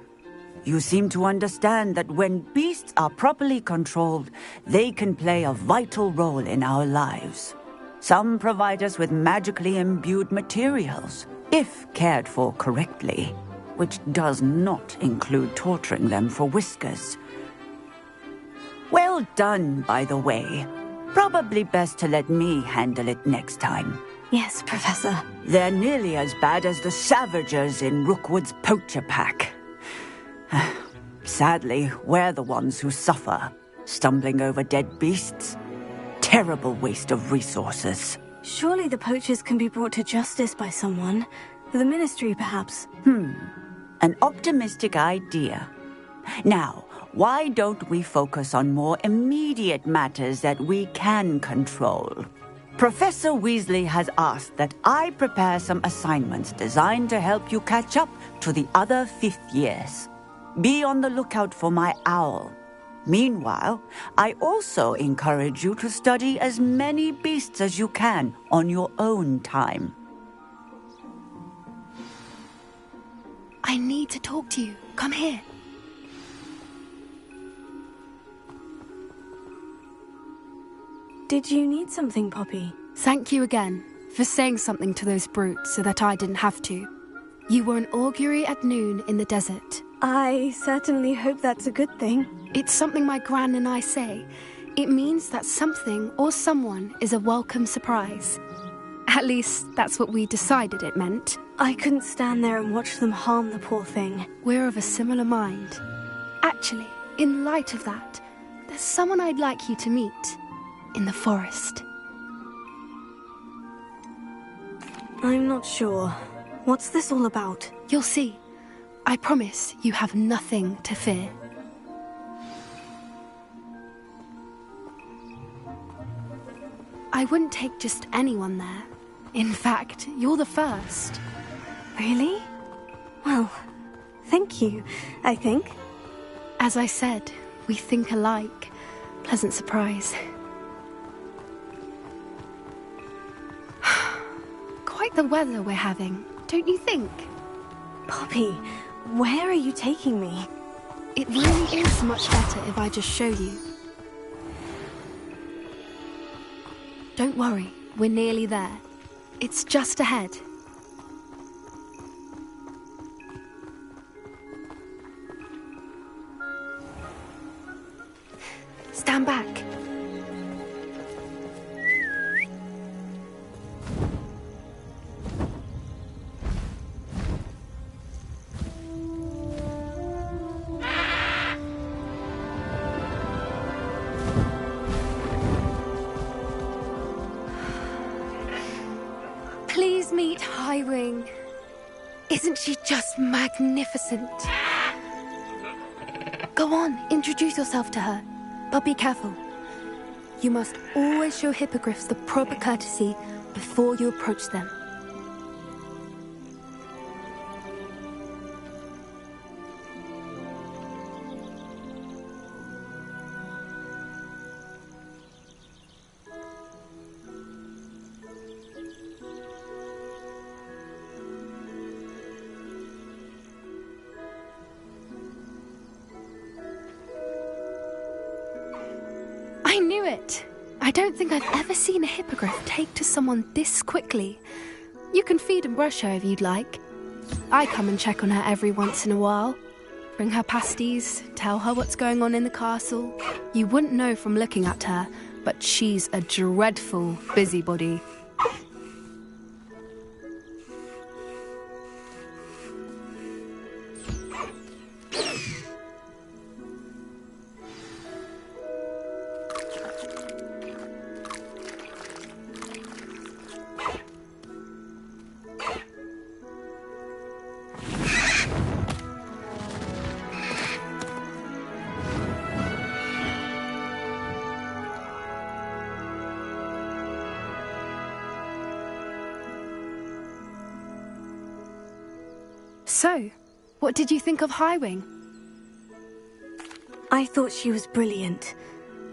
You seem to understand that when beasts are properly controlled, they can play a vital role in our lives. Some provide us with magically imbued materials, if cared for correctly, which does not include torturing them for whiskers. Well done, by the way. Probably best to let me handle it next time.
Yes, Professor.
They're nearly as bad as the Savagers in Rookwood's poacher pack. Sadly, we're the ones who suffer, stumbling over dead beasts. Terrible waste of resources.
Surely the poachers can be brought to justice by someone. The Ministry, perhaps.
An optimistic idea. Now, why don't we focus on more immediate matters that we can control? Professor Weasley has asked that I prepare some assignments designed to help you catch up to the other fifth years. Be on the lookout for my owl. Meanwhile, I also encourage you to study as many beasts as you can on your own time.
I need to talk to you. Come here.
Did you need something, Poppy?
Thank you again for saying something to those brutes so that I didn't have to. You were an augury at noon in the desert.
I certainly hope that's a good thing.
It's something my gran and I say. It means that something or someone is a welcome surprise. At least, that's what we decided it meant.
I couldn't stand there and watch them harm the poor thing.
We're of a similar mind. Actually, in light of that, there's someone I'd like you to meet. In the forest.
I'm not sure. What's this all about?
You'll see. I promise you have nothing to fear. I wouldn't take just anyone there. In fact, you're the first.
Really? Well, thank you, I think.
As I said, we think alike. Pleasant surprise. Quite the weather we're having, don't you think?
Poppy, where are you taking me?
It really is much better if I just show you. Don't worry, we're nearly there. It's just ahead. Stand back. Please meet Highwing. Isn't she just magnificent? Go on, introduce yourself to her. But be careful. You must always show hippogriffs the proper courtesy before you approach them. I knew it! I don't think I've ever seen a hippogriff take to someone this quickly. You can feed and brush her if you'd like. I come and check on her every once in a while. Bring her pasties, tell her what's going on in the castle. You wouldn't know from looking at her, but she's a dreadful busybody. So, what did you think of Highwing?
I thought she was brilliant.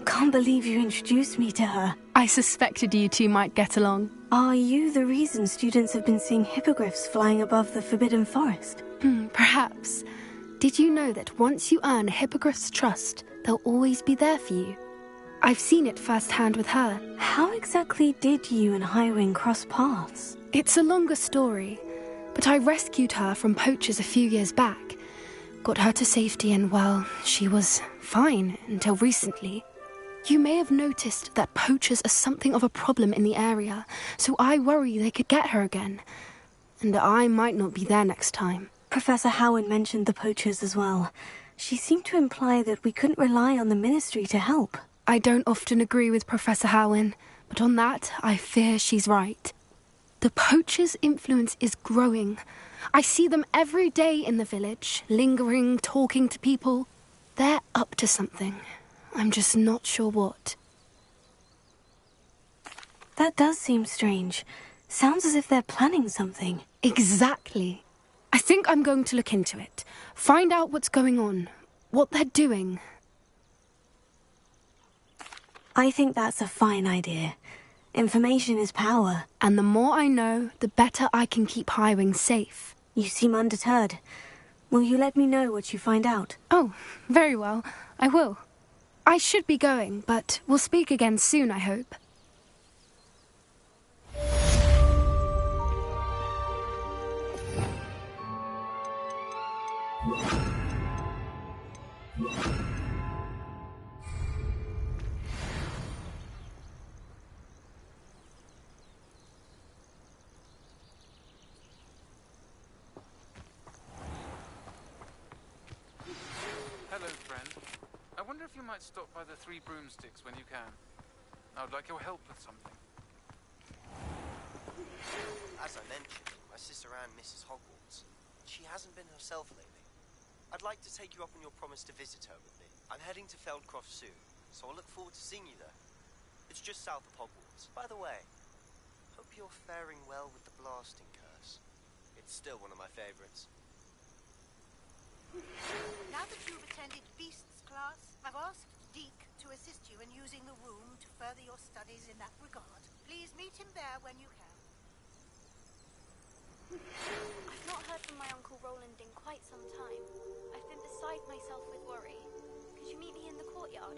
Can't believe you introduced me to her.
I suspected you two might get along.
Are you the reason students have been seeing hippogriffs flying above the Forbidden Forest?
Perhaps. Did you know that once you earn a hippogriff's trust, they'll always be there for you? I've seen it firsthand with her.
How exactly did you and Highwing cross paths?
It's a longer story, but I rescued her from poachers a few years back. Got her to safety and, well, she was fine until recently. You may have noticed that poachers are something of a problem in the area, so I worry they could get her again. And I might not be there next time.
Professor Howard mentioned the poachers as well. She seemed to imply that we couldn't rely on the Ministry to help.
I don't often agree with Professor Howin, but on that, I fear she's right. The poachers' influence is growing. I see them every day in the village, lingering, talking to people. They're up to something. I'm just not sure what.
That does seem strange. Sounds as if they're planning something.
Exactly. I think I'm going to look into it. Find out what's going on, what they're doing.
I think that's a fine idea. Information is power.
And the more I know, the better I can keep Highwing safe.
You seem undeterred. Will you let me know what you find out?
Oh, very well. I will. I should be going, but we'll speak again soon, I hope.
Hello, friend. I wonder if you might stop by the Three Broomsticks when you can. I would like your help with something.
As I mentioned, my sister Anne misses Hogwarts. She hasn't been herself lately. I'd like to take you up on your promise to visit her with me. I'm heading to Feldcroft soon, so I'll look forward to seeing you there. It's just south of Hogwarts. By the way, hope you're faring well with the blasting curse. It's still one of my favorites.
Now that you've attended Beasts class, I've asked Deke to assist you in using the room to further your studies in that regard. Please meet him there when you can.
I've not heard from my Uncle Roland in quite some time. I've been beside myself with worry. Could you meet me in the courtyard?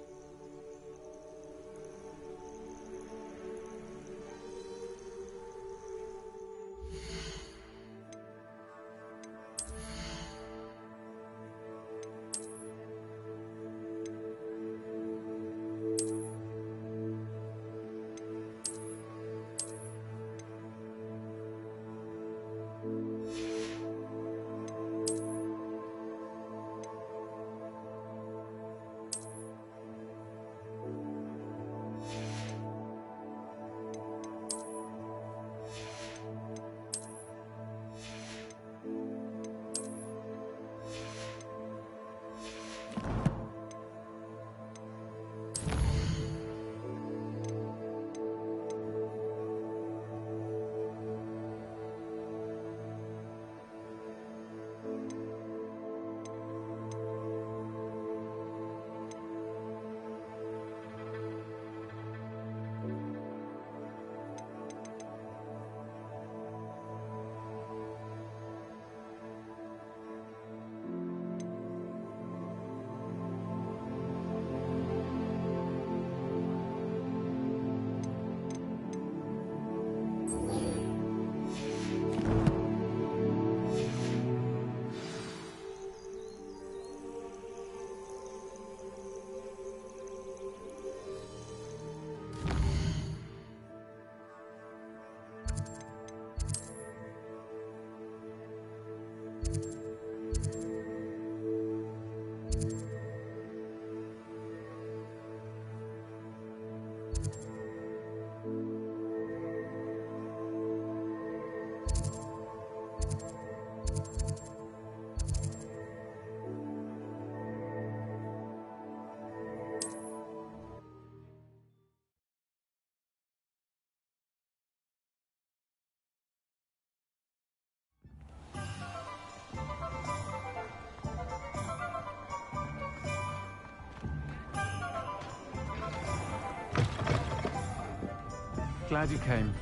Glad you came.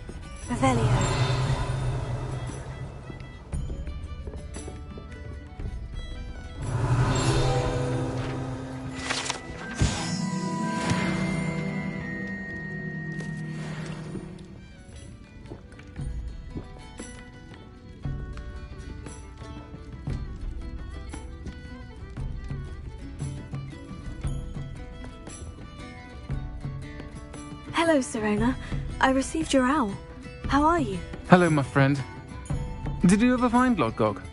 Revelio. Hello, Serena. I received your owl. How are you?
Hello, my friend. Did you ever find Lodgok?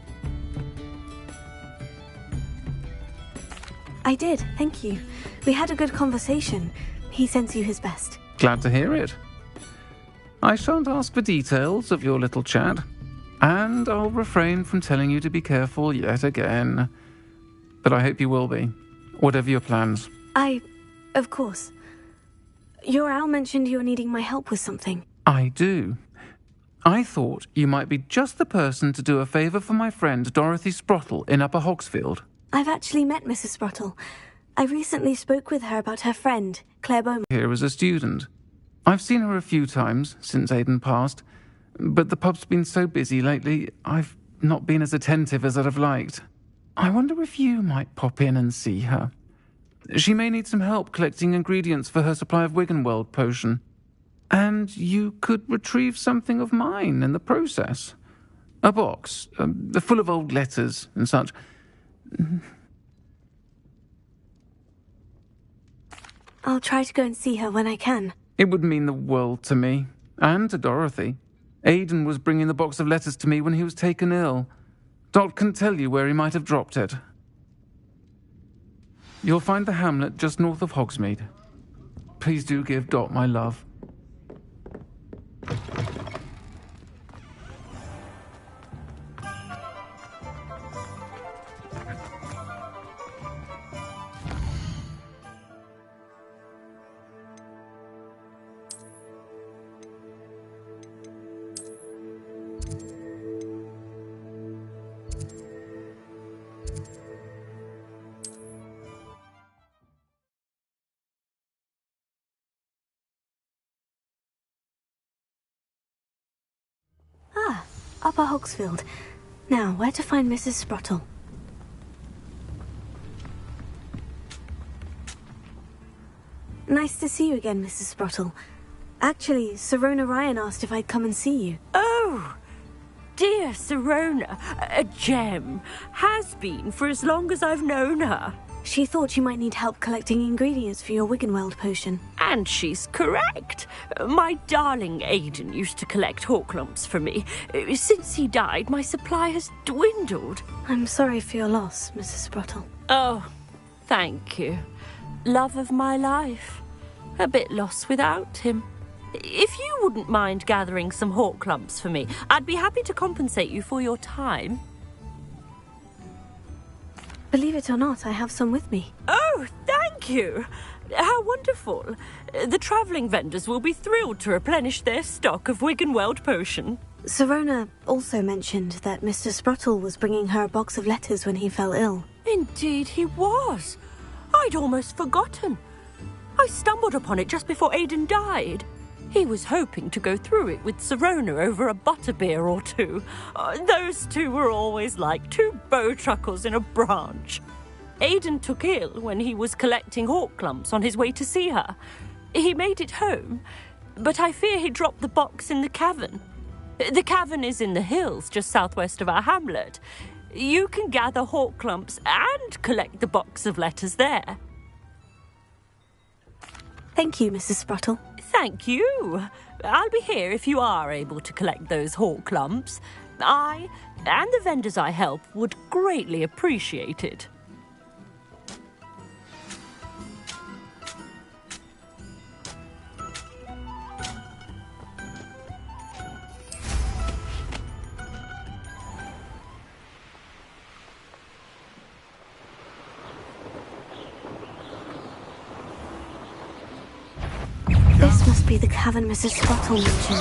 I did, thank you. We had a good conversation. He sends you his best.
Glad to hear it. I shan't ask for details of your little chat, and I'll refrain from telling you to be careful yet again. But I hope you will be, whatever your plans.
Of course. Your owl mentioned you were needing my help with something.
I do. I thought you might be just the person to do a favour for my friend Dorothy Sprottle in Upper Hogsfield.
I've actually met Mrs. Sprottle. I recently spoke with her about her friend, Claire Beaumont.
Here as a student. I've seen her a few times since Aidan passed, but the pub's been so busy lately, I've not been as attentive as I'd have liked. I wonder if you might pop in and see her. She may need some help collecting ingredients for her supply of Wiggenweld potion. And you could retrieve something of mine in the process. A box, full of old letters and such.
I'll try to go and see her when I can.
It would mean the world to me, and to Dorothy. Aidan was bringing the box of letters to me when he was taken ill. Dot can tell you where he might have dropped it. You'll find the hamlet just north of Hogsmeade. Please do give Dot my love.
Upper Hogsfield. Now, where to find Mrs. Sprottle? Nice to see you again, Mrs. Sprottle. Actually, Sirona Ryan asked if I'd come and see you.
Oh, dear Sirona, a gem. Has been for as long as I've known her.
She thought you might need help collecting ingredients for your Wiggenweld potion.
And she's correct. My darling Aidan used to collect Horklumps for me. Since he died, my supply has dwindled.
I'm sorry for your loss, Mrs. Sprottle.
Oh, thank you. Love of my life. A bit lost without him. If you wouldn't mind gathering some Horklumps for me, I'd be happy to compensate you for your time.
Believe it or not, I have some with me.
Oh, thank you. How wonderful. The travelling vendors will be thrilled to replenish their stock of Wiggenweld potion.
Sirona also mentioned that Mr. Sprottle was bringing her a box of letters when he fell ill.
Indeed he was. I'd almost forgotten. I stumbled upon it just before Aidan died. He was hoping to go through it with Sirona over a butterbeer or two. Those two were always like two bowtruckles in a branch. Aidan took ill when he was collecting Horklumps on his way to see her. He made it home, but I fear he dropped the box in the cavern. The cavern is in the hills just southwest of our hamlet. You can gather Horklumps and collect the box of letters there.
Thank you, Mrs. Sprottle.
Thank you. I'll be here if you are able to collect those Horklumps. I and the vendors I help would greatly appreciate it.
This must be the cavern Mrs. Sprottle mentioned.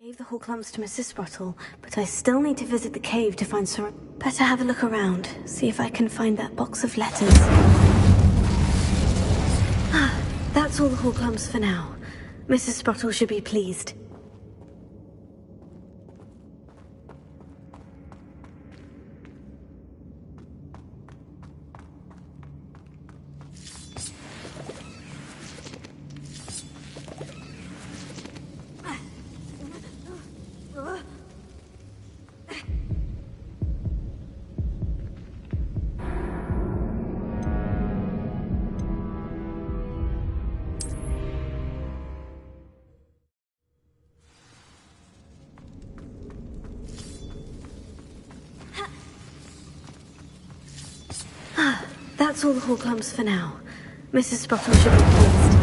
Gave the Horklumps to Mrs. Sprottle, but I still need to visit the cave to find Sir. Better have a look around, see if I can find that box of letters. That's all the Horklumps for now. Mrs. Sprottle should be pleased. That's all the Horklumps for now. Mrs. Sprottle should be pleased.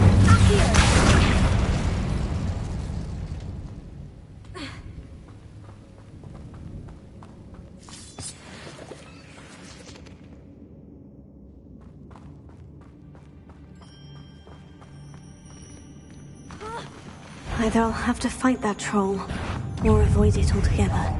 Either I'll have to fight that troll, or avoid it altogether.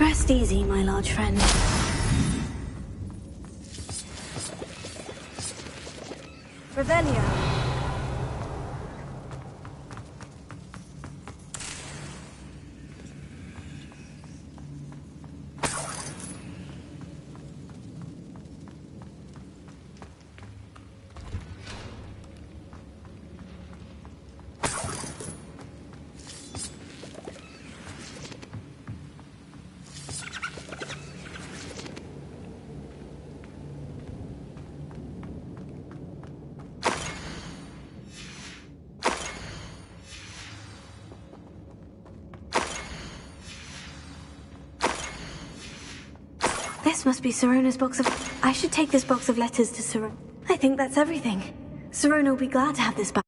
Rest easy, my large friend. Revelio. This must be Sirona's box of... I should take this box of letters to Sirona. I think that's everything. Sirona will be glad to have this back.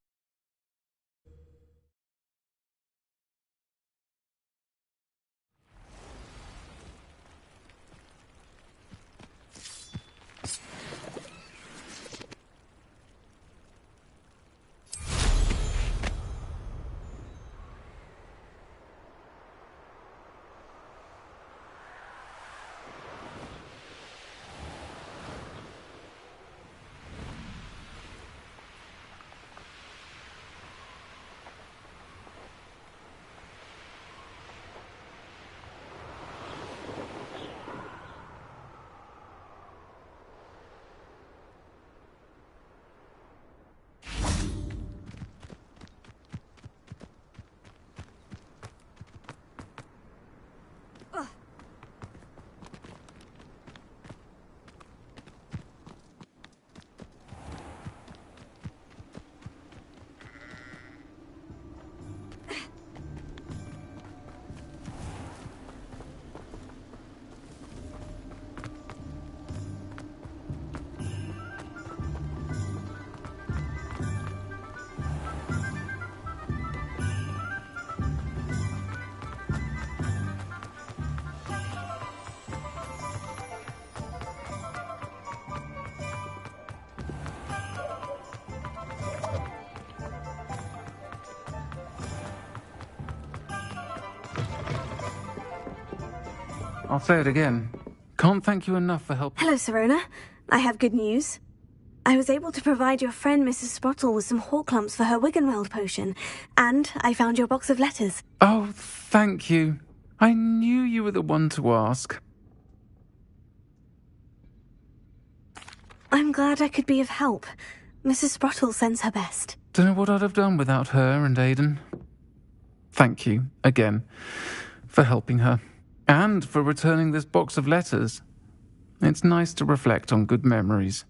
I'll say it again. Can't thank you enough for helping.
Hello, Sirona. I have good news. I was able to provide your friend Mrs. Sprottle with some Horklumps for her Wiggenweld potion, and I found your box of letters.
Oh, thank you. I knew you were the one to ask.
I'm glad I could be of help. Mrs. Sprottle sends her best.
Don't know what I'd have done without her and Aidan. Thank you, again, for helping her. And for returning this box of letters. It's nice to reflect on good memories.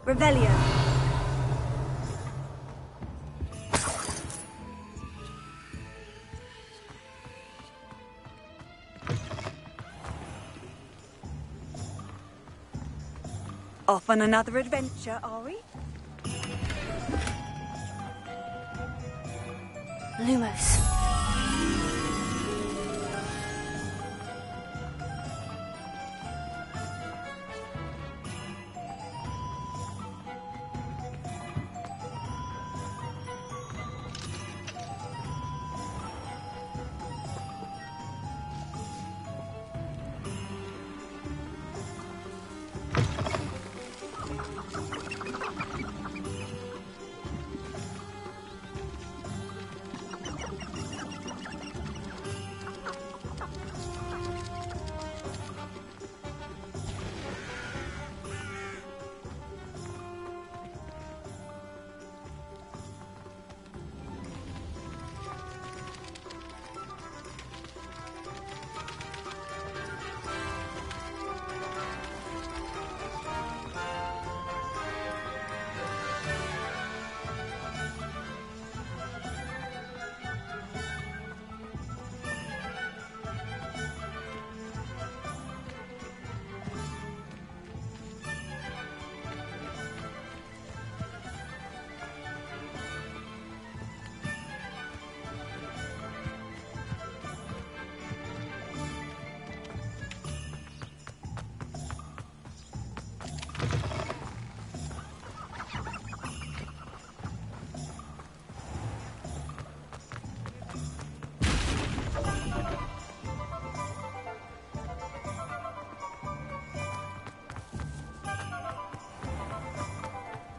Revelio.
Off on another adventure, are we?
Lumos.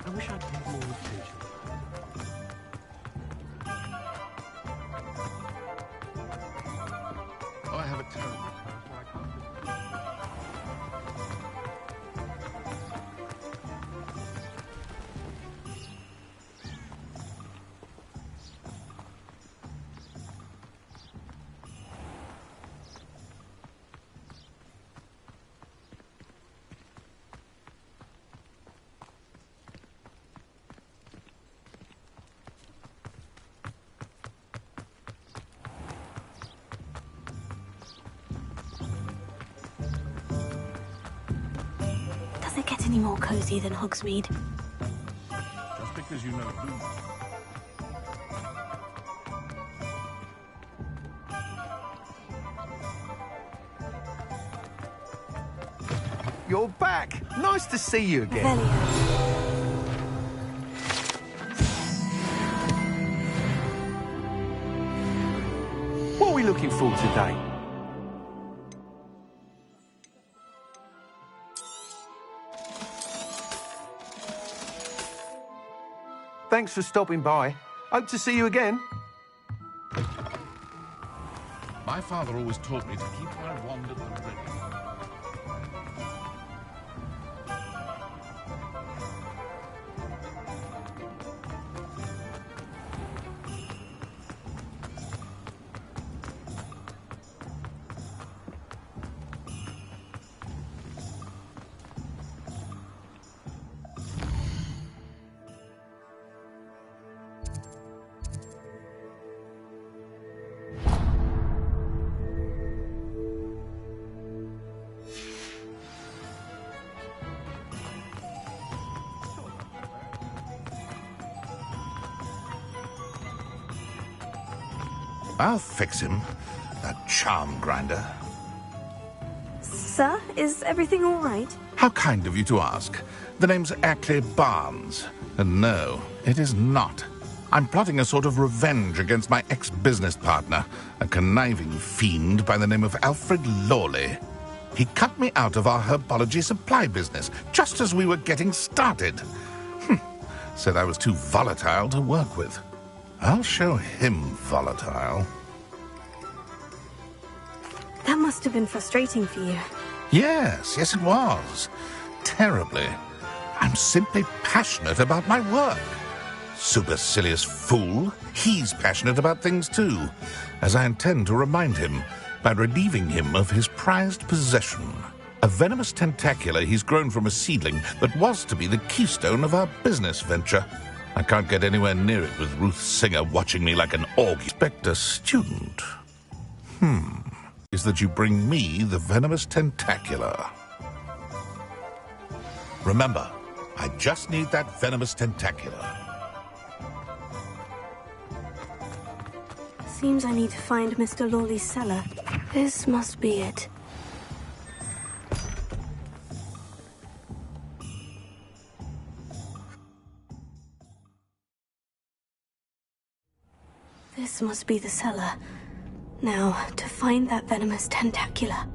I wish I'd paid more attention.
I have a terrible curse where I can't
get any more cozy than Hogsmeade.
Just because you know who.
You're back. Nice to see you again. What are we looking for today? Thanks for stopping by. Hope to see you again.
My father always taught me to keep my wand at the ready. I'll fix him, that charm grinder.
Sir, is everything all right?
How kind of you to ask. The name's Ackley Barnes. And no, it is not. I'm plotting a sort of revenge against my ex-business partner, a conniving fiend by the name of Alfred Lawley. He cut me out of our herbology supply business, just as we were getting started. Said I was too volatile to work with. I'll show him volatile.
That must have been frustrating for you.
Yes, it was. Terribly. I'm simply passionate about my work. Supercilious fool. He's passionate about things too, as I intend to remind him by relieving him of his prized possession. A venomous tentacula he's grown from a seedling that was to be the keystone of our business venture. I can't get anywhere near it with Ruth Singer watching me like an org. Expect a student. Is that you bring me the venomous tentacula. Remember, I just need that venomous tentacula.
Seems I need to find Mr. Lawley's cellar. This must be it. This must be the cellar. Now, to find that venomous tentacula.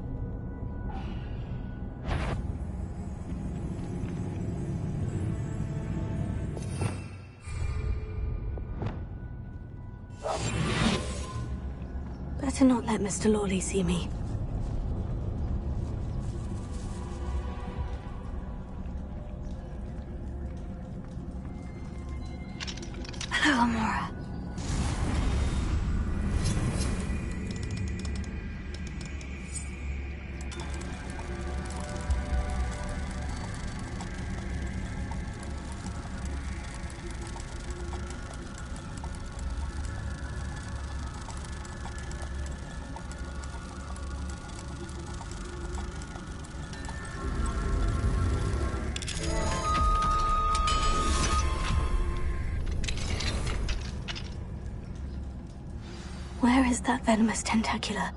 Better not let Mr. Lawley see me. Hello, Amora. Where is that venomous tentacula?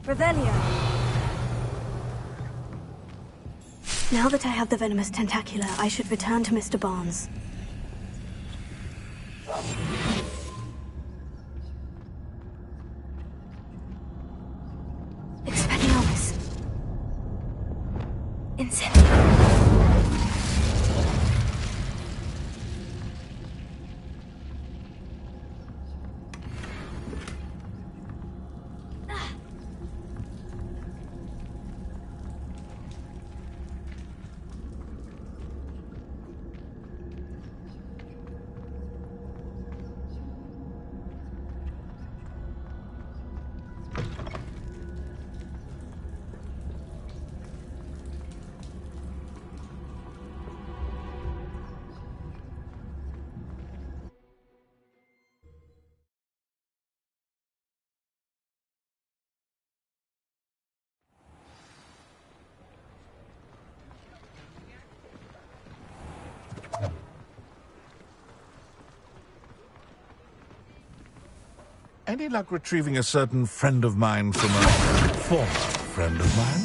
Revelio. Now that I have the venomous tentacula, I should return to Mr. Barnes. Expelliarmus. Incendio.
Any luck retrieving a certain friend of mine from a former friend of mine?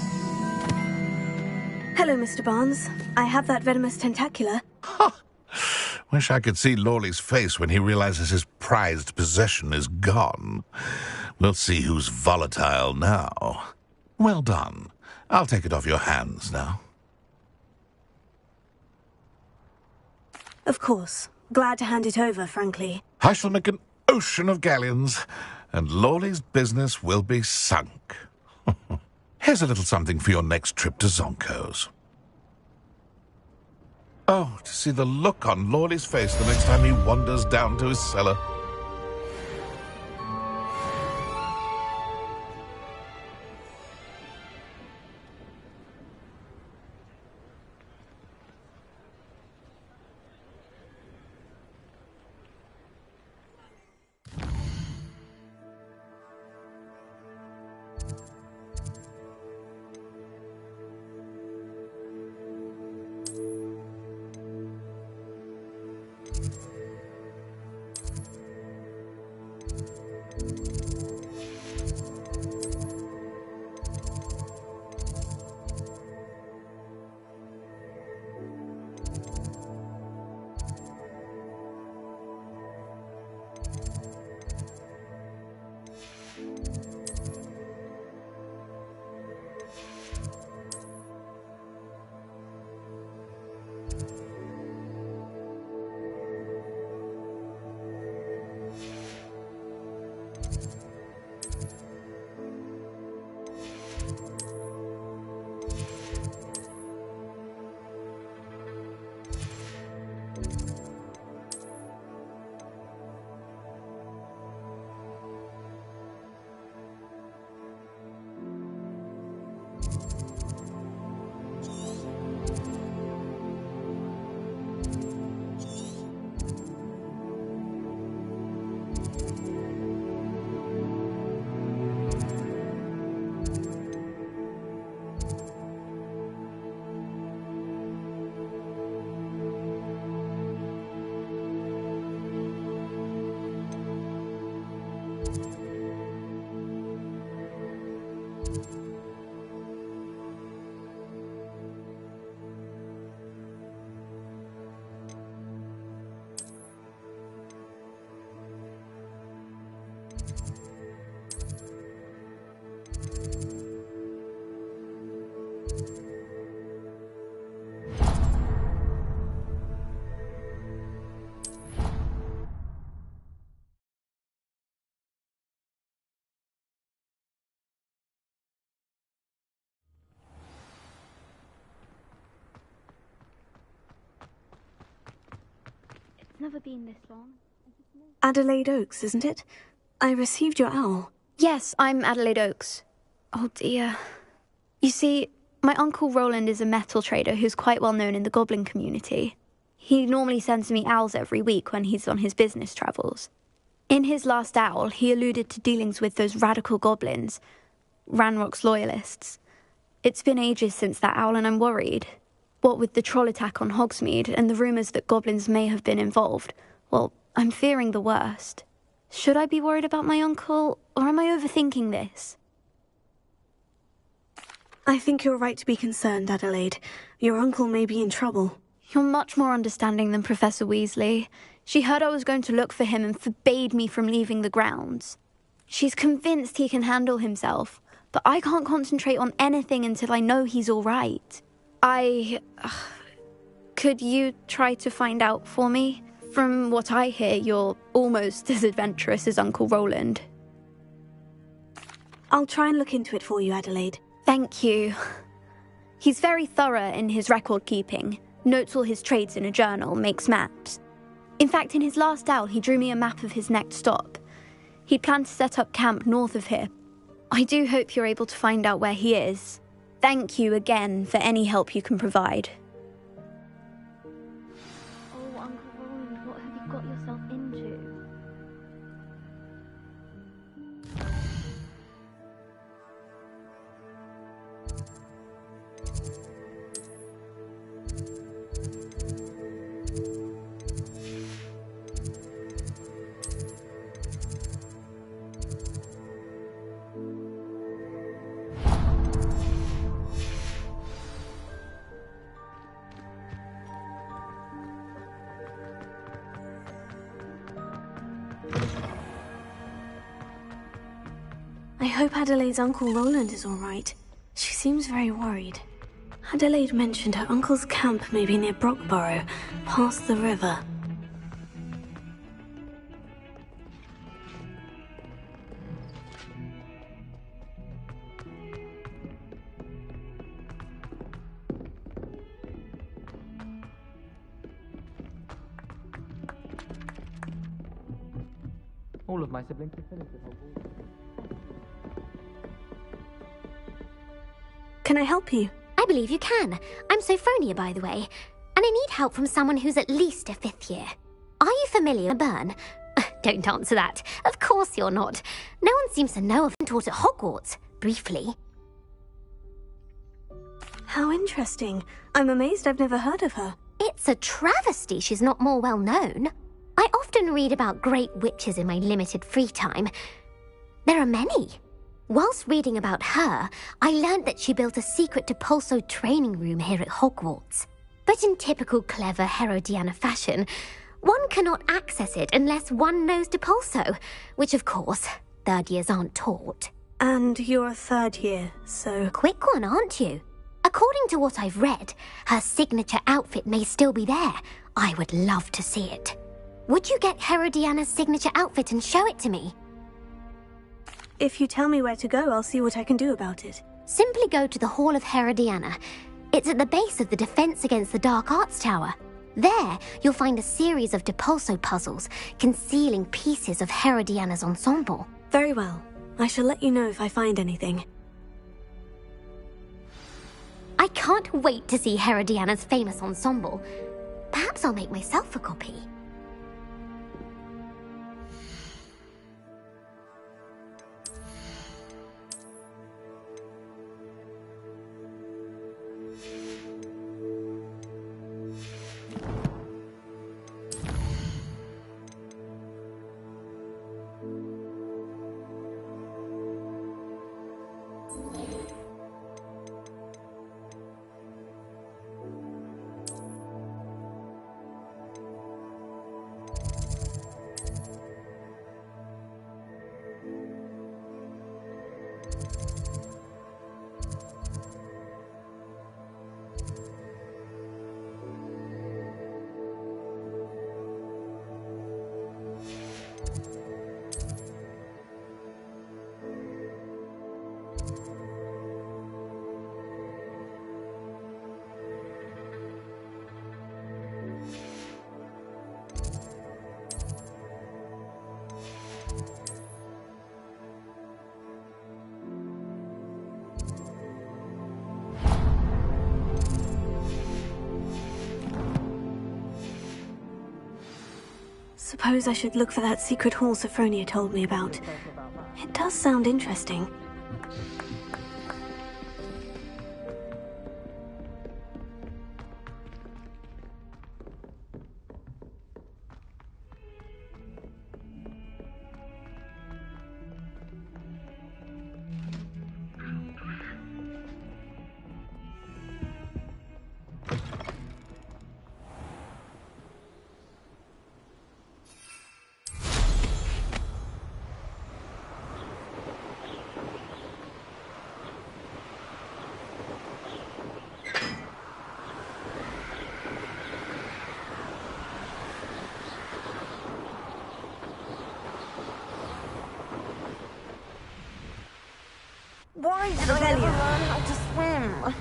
Hello, Mr. Barnes. I have that venomous tentacula.
Wish I could see Lawley's face when he realizes his prized possession is gone. We'll see who's volatile now. Well done. I'll take it off your hands now.
Of course. Glad to hand it over, frankly.
I shall make an ocean of galleons, and Lawley's business will be sunk. Here's a little something for your next trip to Zonko's. Oh, to see the look on Lawley's face the next time he wanders down to his cellar.
Never been this long.
Adelaide Oaks, isn't it? I received your owl.
Yes, I'm Adelaide Oaks. Oh dear. You see, my Uncle Roland is a metal trader who's quite well known in the goblin community. He normally sends me owls every week when he's on his business travels. In his last owl, he alluded to dealings with those radical goblins, Ranrock's loyalists. It's been ages since that owl and I'm worried. What with the troll attack on Hogsmeade and the rumours that goblins may have been involved, well, I'm fearing the worst. Should I be worried about my uncle, or am I overthinking this?
I think you're right to be concerned, Adelaide. Your uncle may be in trouble.
You're much more understanding than Professor Weasley. She heard I was going to look for him and forbade me from leaving the grounds. She's convinced he can handle himself, but I can't concentrate on anything until I know he's all right. Could you try to find out for me? From what I hear, you're almost as adventurous as Uncle Roland.
I'll try and look into it for you, Adelaide.
Thank you. He's very thorough in his record keeping, notes all his trades in a journal, makes maps. In fact, in his last owl, he drew me a map of his next stop. He'd planned to set up camp north of here. I do hope you're able to find out where he is. Thank you again for any help you can provide.
Oh, Uncle Roland, what have you got yourself into?
I hope Adelaide's Uncle Roland is all right. She seems very worried. Adelaide mentioned her uncle's camp may be near Brockborough, past the river.
All of my siblings have finished at Hogwarts.
Can I help you?
I believe you can. I'm Sophronia, by the way, and I need help from someone who's at least a 5th year. Are you familiar with Burn? Don't answer that. Of course you're not. No one seems to know of him taught at Hogwarts, briefly.
How interesting. I'm amazed I've never heard of her.
It's a travesty she's not more well known. I often read about great witches in my limited free time. There are many. Whilst reading about her, I learned that she built a secret Depulso training room here at Hogwarts. But in typical clever Herodiana fashion, one cannot access it unless one knows Depulso, which of course, 3rd years aren't taught.
And you're a 3rd year, so...
Quick one, aren't you? According to what I've read, her signature outfit may still be there. I would love to see it. Would you get Herodiana's signature outfit and show it to me?
If you tell me where to go, I'll see what I can do about it.
Simply go to the Hall of Herodiana. It's at the base of the Defense Against the Dark Arts Tower. There, you'll find a series of Depulso puzzles concealing pieces of Herodiana's ensemble.
Very well. I shall let you know if I find anything.
I can't wait to see Herodiana's famous ensemble. Perhaps I'll make myself a copy.
Suppose I should look for that secret hall Sophronia told me about. It does sound interesting.
Why did I never learn how to swim?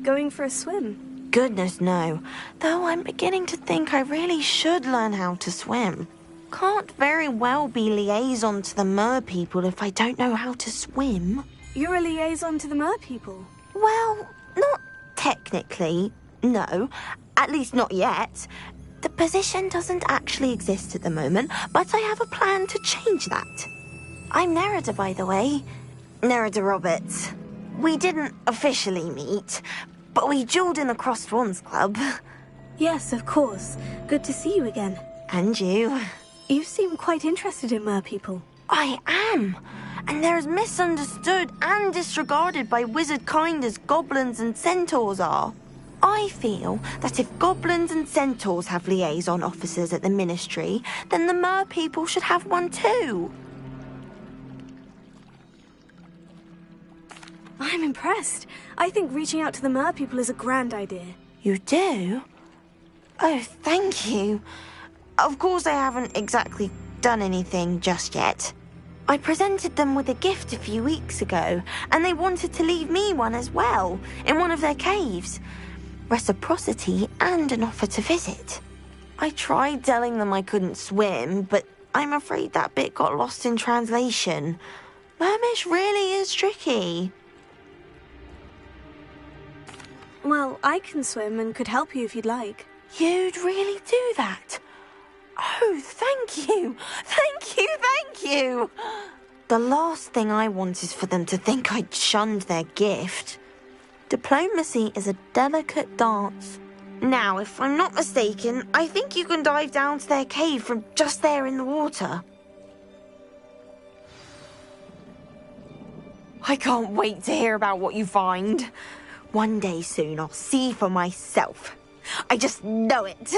Going for a swim?
Goodness, no. Though I'm beginning to think I really should learn how to swim. Can't very well be liaison to the mer people if I don't know how to swim.
You're a liaison to the mer people?
Well, not technically, no. At least not yet. The position doesn't actually exist at the moment, but I have a plan to change that. I'm Nerida, by the way. Nerida Roberts. We didn't officially meet, but we duelled in the Crossed Swans Club.
Yes, of course. Good to see you again.
And you.
You seem quite interested in mer people.
I am. And they're as misunderstood and disregarded by wizard kind as goblins and centaurs are. I feel that if goblins and centaurs have liaison officers at the Ministry, then the mer people should have one too.
I'm impressed. I think reaching out to the mer people is a grand idea.
You do? Oh, thank you. Of course I haven't exactly done anything just yet. I presented them with a gift a few weeks ago, and they wanted to leave me one as well, in one of their caves. Reciprocity and an offer to visit. I tried telling them I couldn't swim, but I'm afraid that bit got lost in translation. Mermish really is tricky.
Well, I can swim and could help you if you'd like.
You'd really do that? Oh, thank you! Thank you, thank you! The last thing I want is for them to think I'd shunned their gift. Diplomacy is a delicate dance. Now, if I'm not mistaken, I think you can dive down to their cave from just there in the water. I can't wait to hear about what you find. One day soon I'll see for myself. I just know it.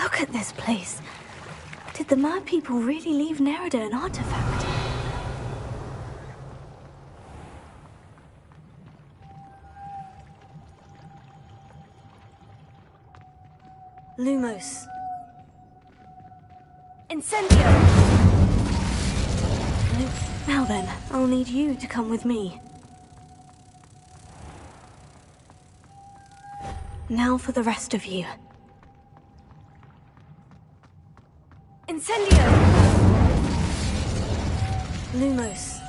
Look at this place. Did the mer people really leave Nerida an artifact? Lumos. Incendio! Now then, I'll need you to come with me. Now for the rest of you. Incendio! Lumos.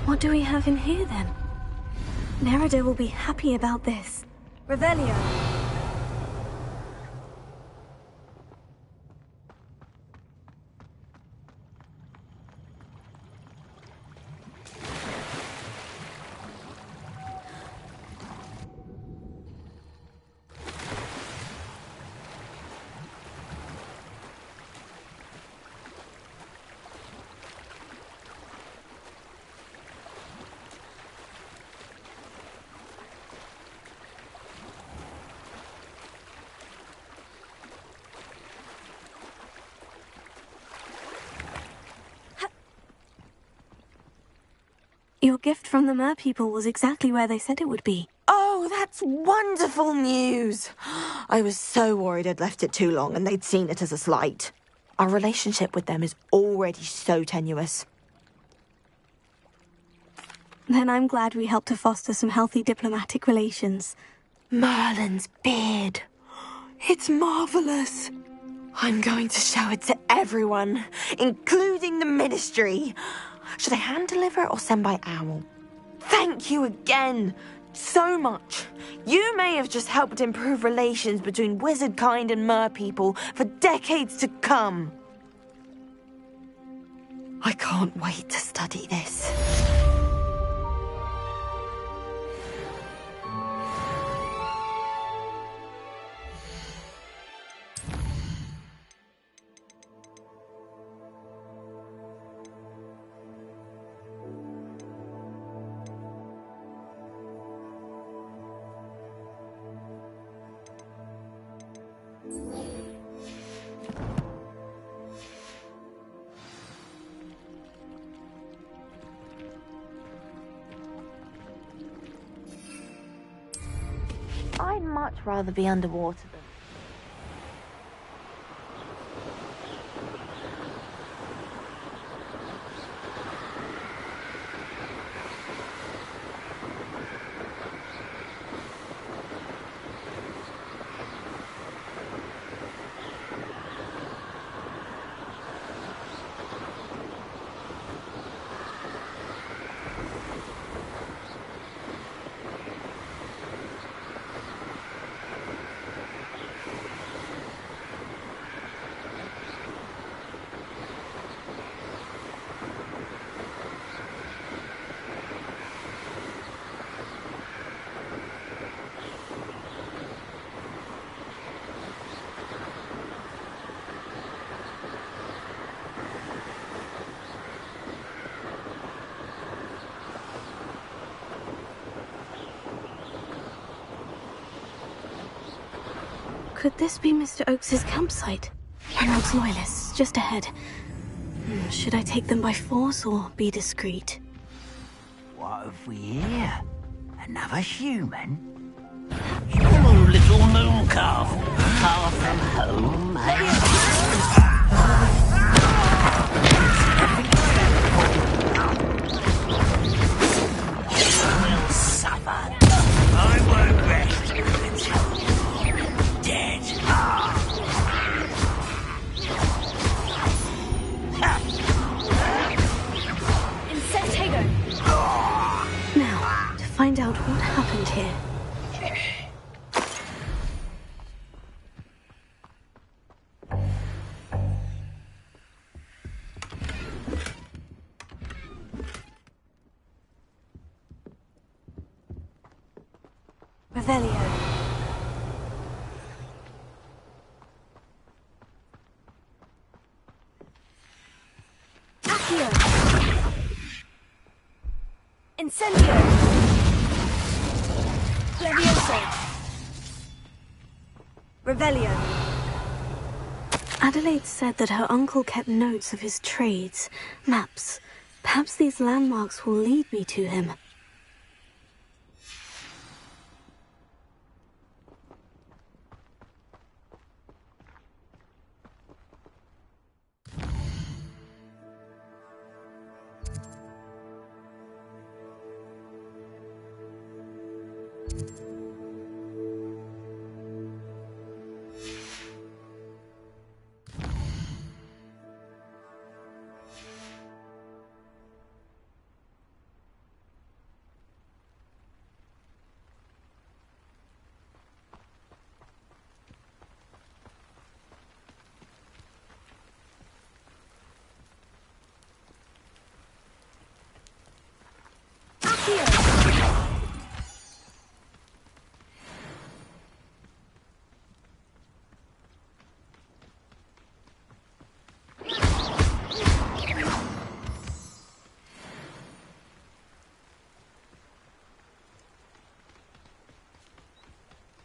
What do we have in here, then? Nerida will be happy about this. Revelio. Your gift from the mer people was exactly where they said it would be. Oh, that's wonderful news! I was so worried I'd left it too long and they'd seen it as a slight. Our relationship with them is already so tenuous.
Then I'm glad we helped to foster some healthy diplomatic relations.
Merlin's beard. It's marvelous. I'm going to show it to everyone, including the Ministry. Should I hand deliver it or send by owl? Thank you again so much. You may have just helped improve relations between wizard kind and mer people for decades to come. I can't wait to study this. I'd much rather be underwater than...
Could this be Mr. Oakes's campsite? Emerald's loyalists, just ahead. Should I take them by force or be discreet?
What have we here? Another human? Oh, little moon calf. Far from home, You will suffer. I won't rest until you're dead.
Now, to find out what happened here. Revelio. Accio. Incendio. Levioso. Revelio. Adelaide said that her uncle kept notes of his trades, maps. Perhaps these landmarks will lead me to him.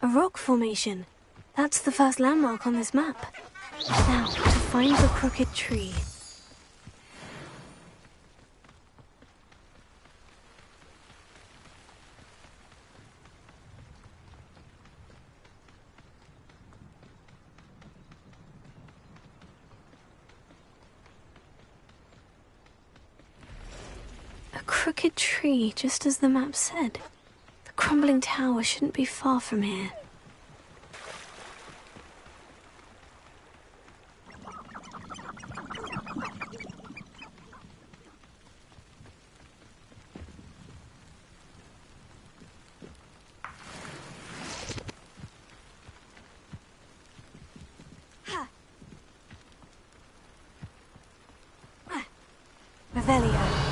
A rock formation. That's the first landmark on this map. Now, to find the crooked tree. crooked tree, just as the map said. The crumbling tower shouldn't be far from here. Revelio.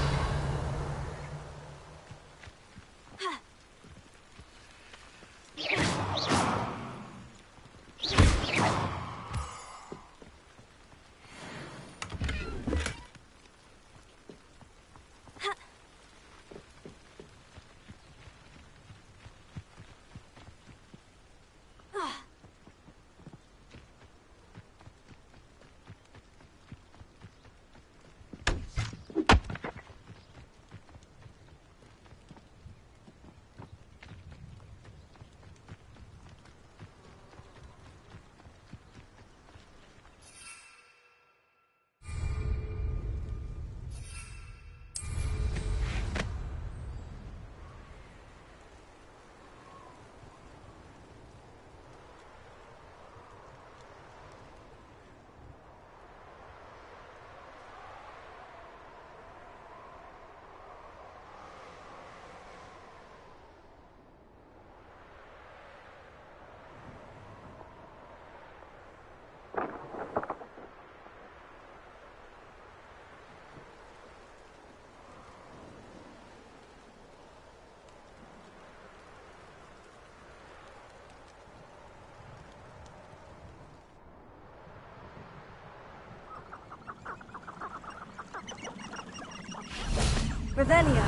Revelio.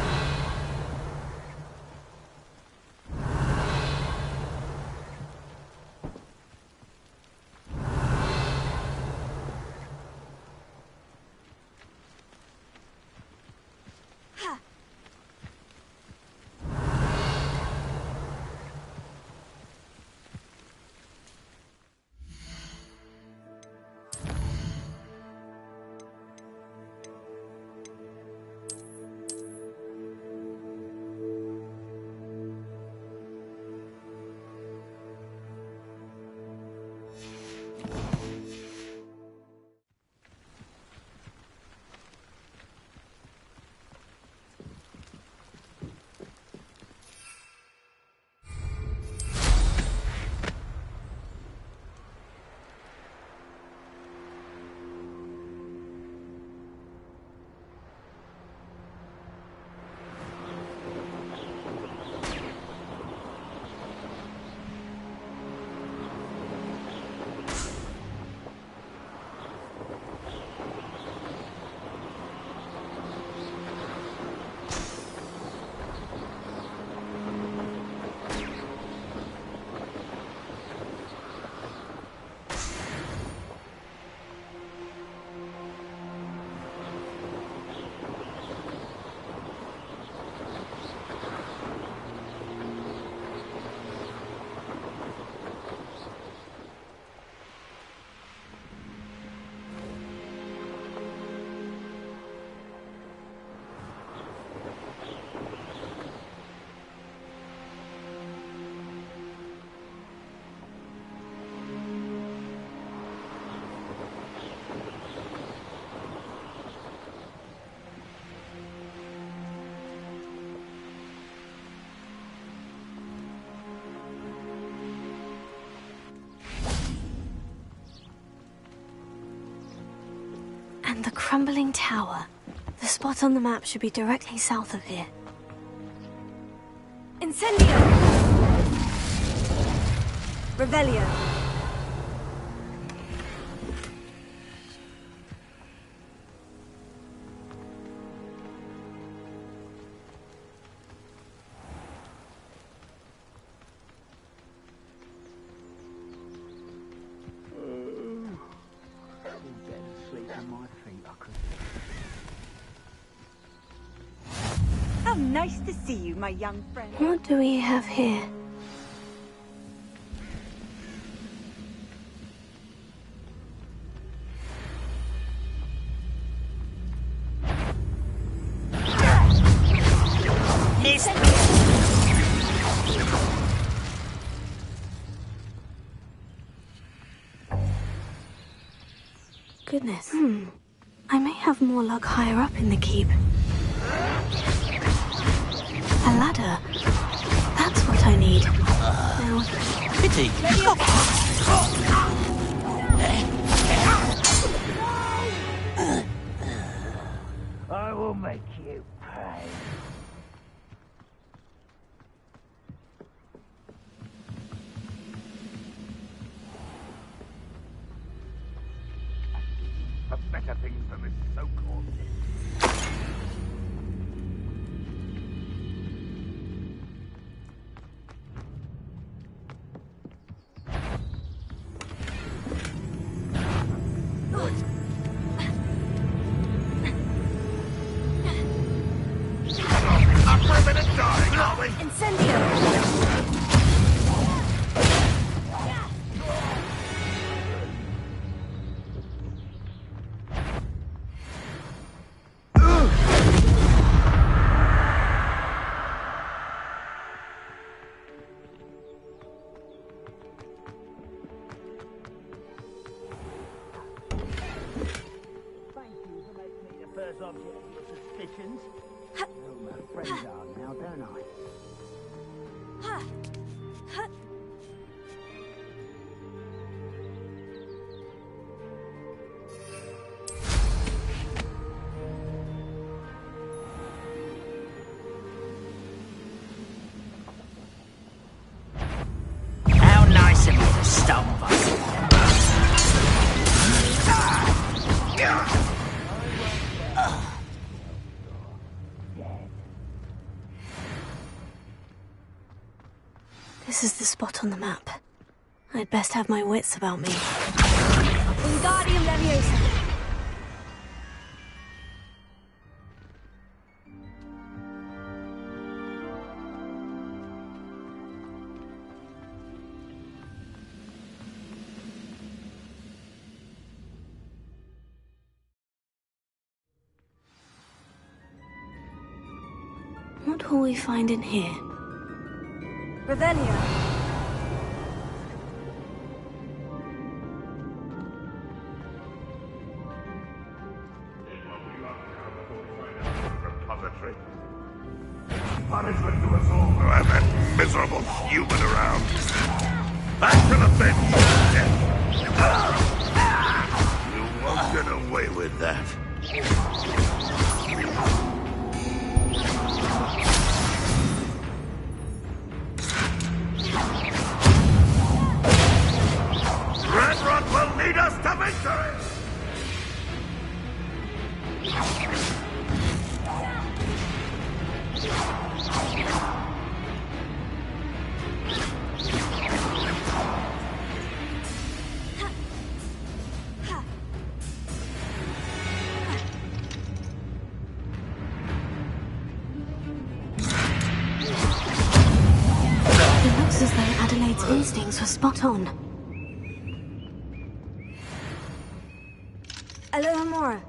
And the crumbling tower. The spot on the map should be directly south of here. Incendio! Revelio.
How nice to see you, my young friend.
What do we have here? goodness. I may have more luck higher up in the keep. A ladder. That's what I need. Now...
Pity. I will make you pay.
A better things than this so-called...
First object of your suspicions. I know who my friends are now, don't I? How nice of you to stump us.
This is the spot on the map. I'd best have my wits about me.
Wingardium Leviosa.
What will we find in here?
Revelio.
Repository. Punishment to us all who have that miserable human around. Back to the bench. You won't get away with that. Redrock will lead us to victory!
It looks as though Adelaide's instincts were spot on.
Alohomora.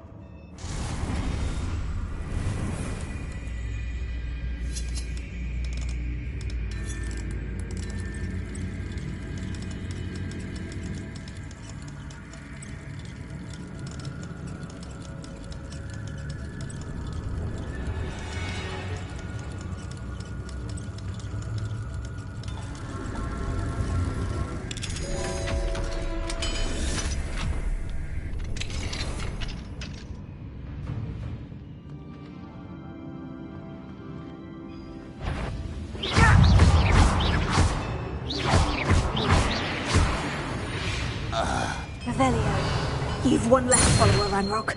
Revelio. You've one less follower, Ranrock.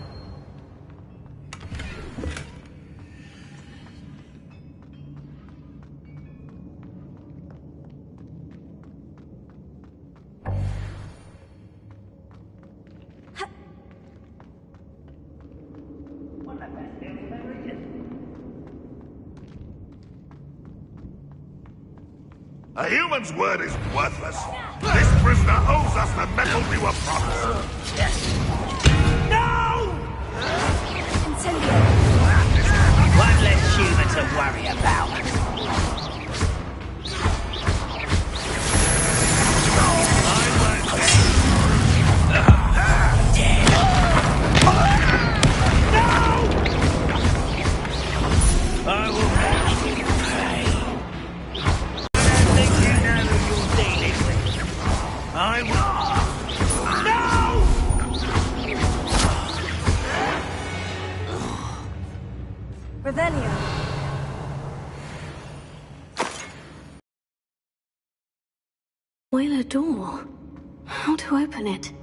A human's word is worthless. This prisoner owes us the metal we were promised. No!
One less human to worry about.
Boiler door. How to open it?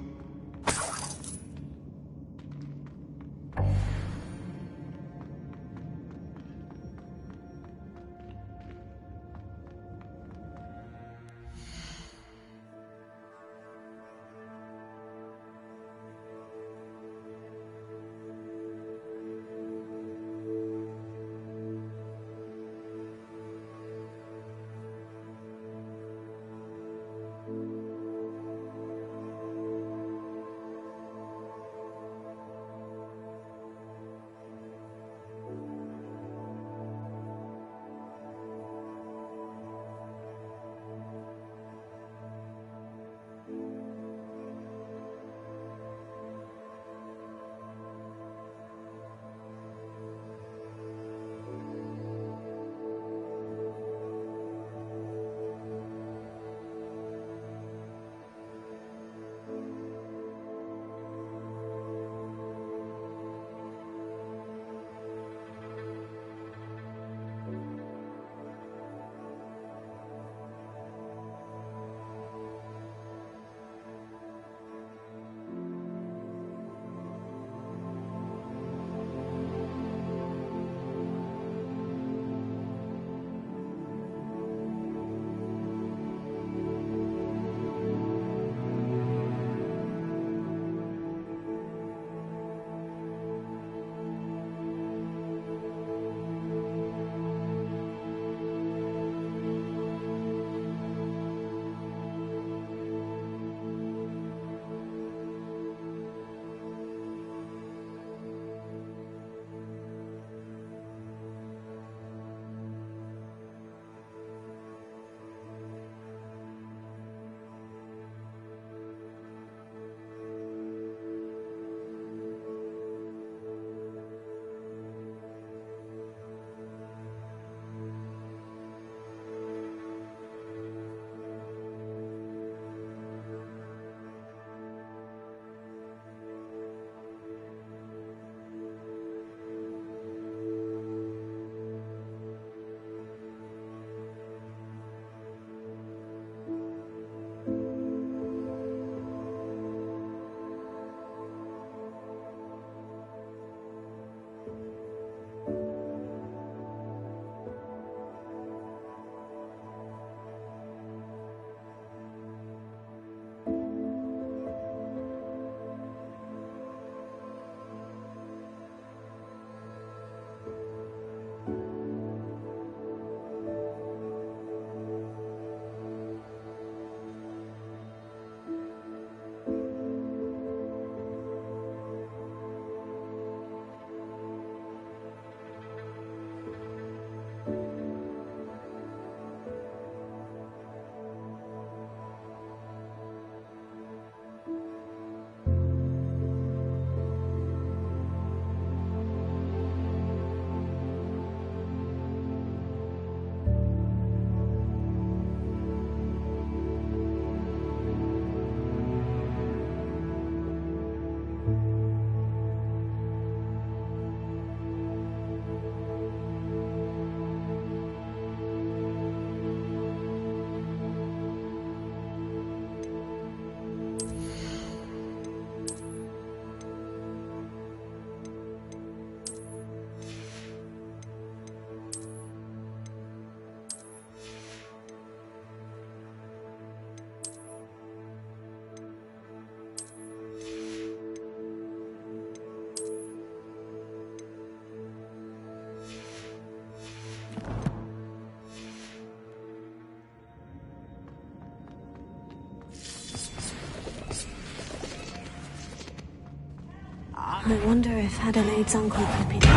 I wonder if Adelaide's uncle could be there.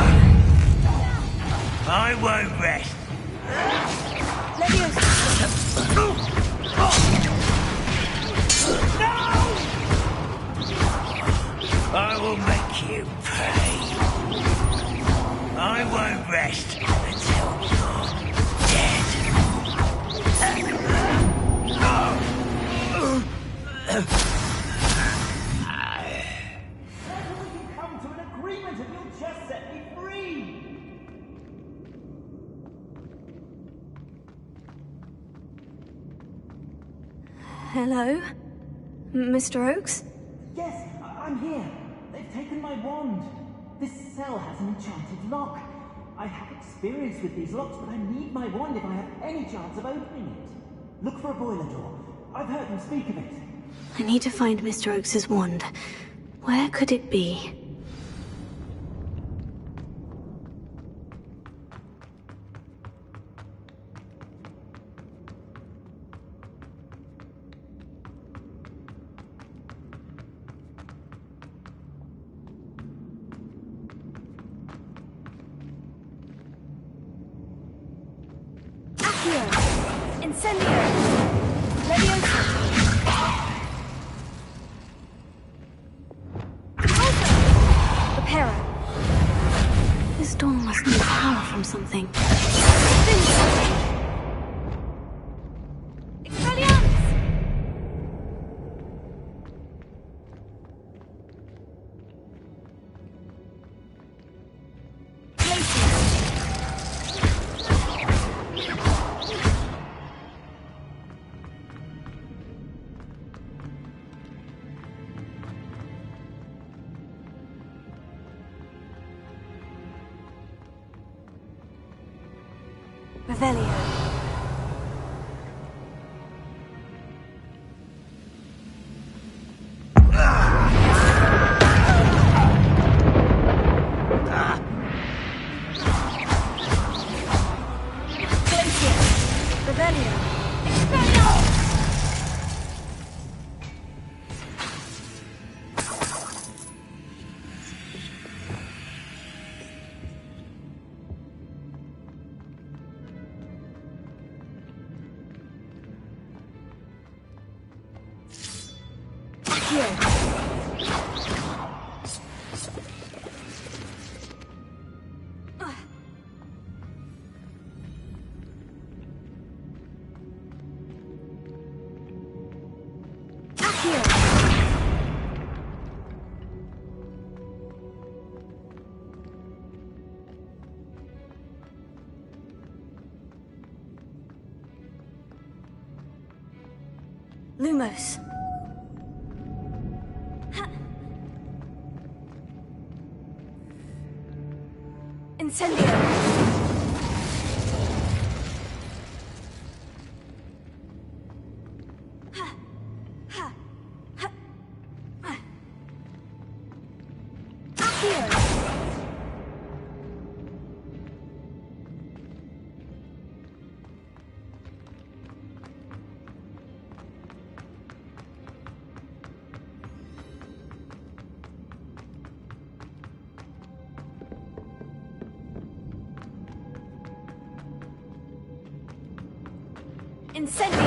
I won't rest. I will make you pay. I won't rest until you're dead.
Come to an agreement if you'll just set me free!
Hello? Mr. Oakes?
Yes, I'm here. They've taken my wand. This cell has an enchanted lock. I have experience with these locks, but I need my wand if I have any chance of opening it. Look for a boiler door. I've heard them speak of it.
I need to find Mr. Oakes' wand. Where could it be? This door must need power from something. Revelio. Lumos. Incendio. Incendio!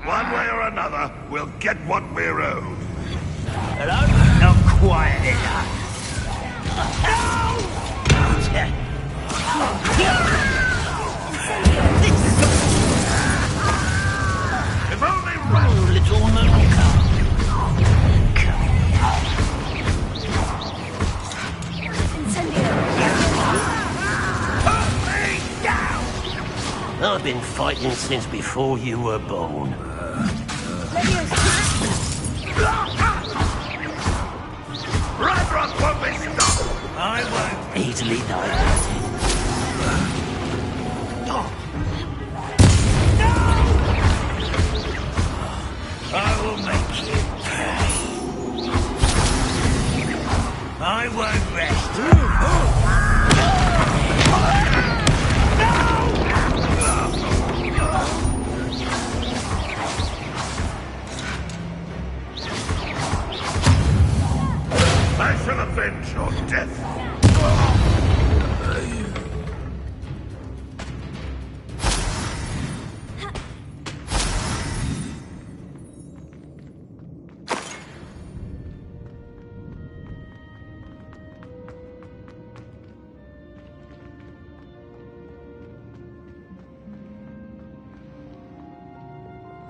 One way or another, we'll get what we're owed.
Hello? Not quiet enough.
If only right, little Monica.
I've been fighting since before you were born.
Ragnarok won't be stopped!
I won't easily diverted. I will make you pay. I won't rest.
I shall avenge your death.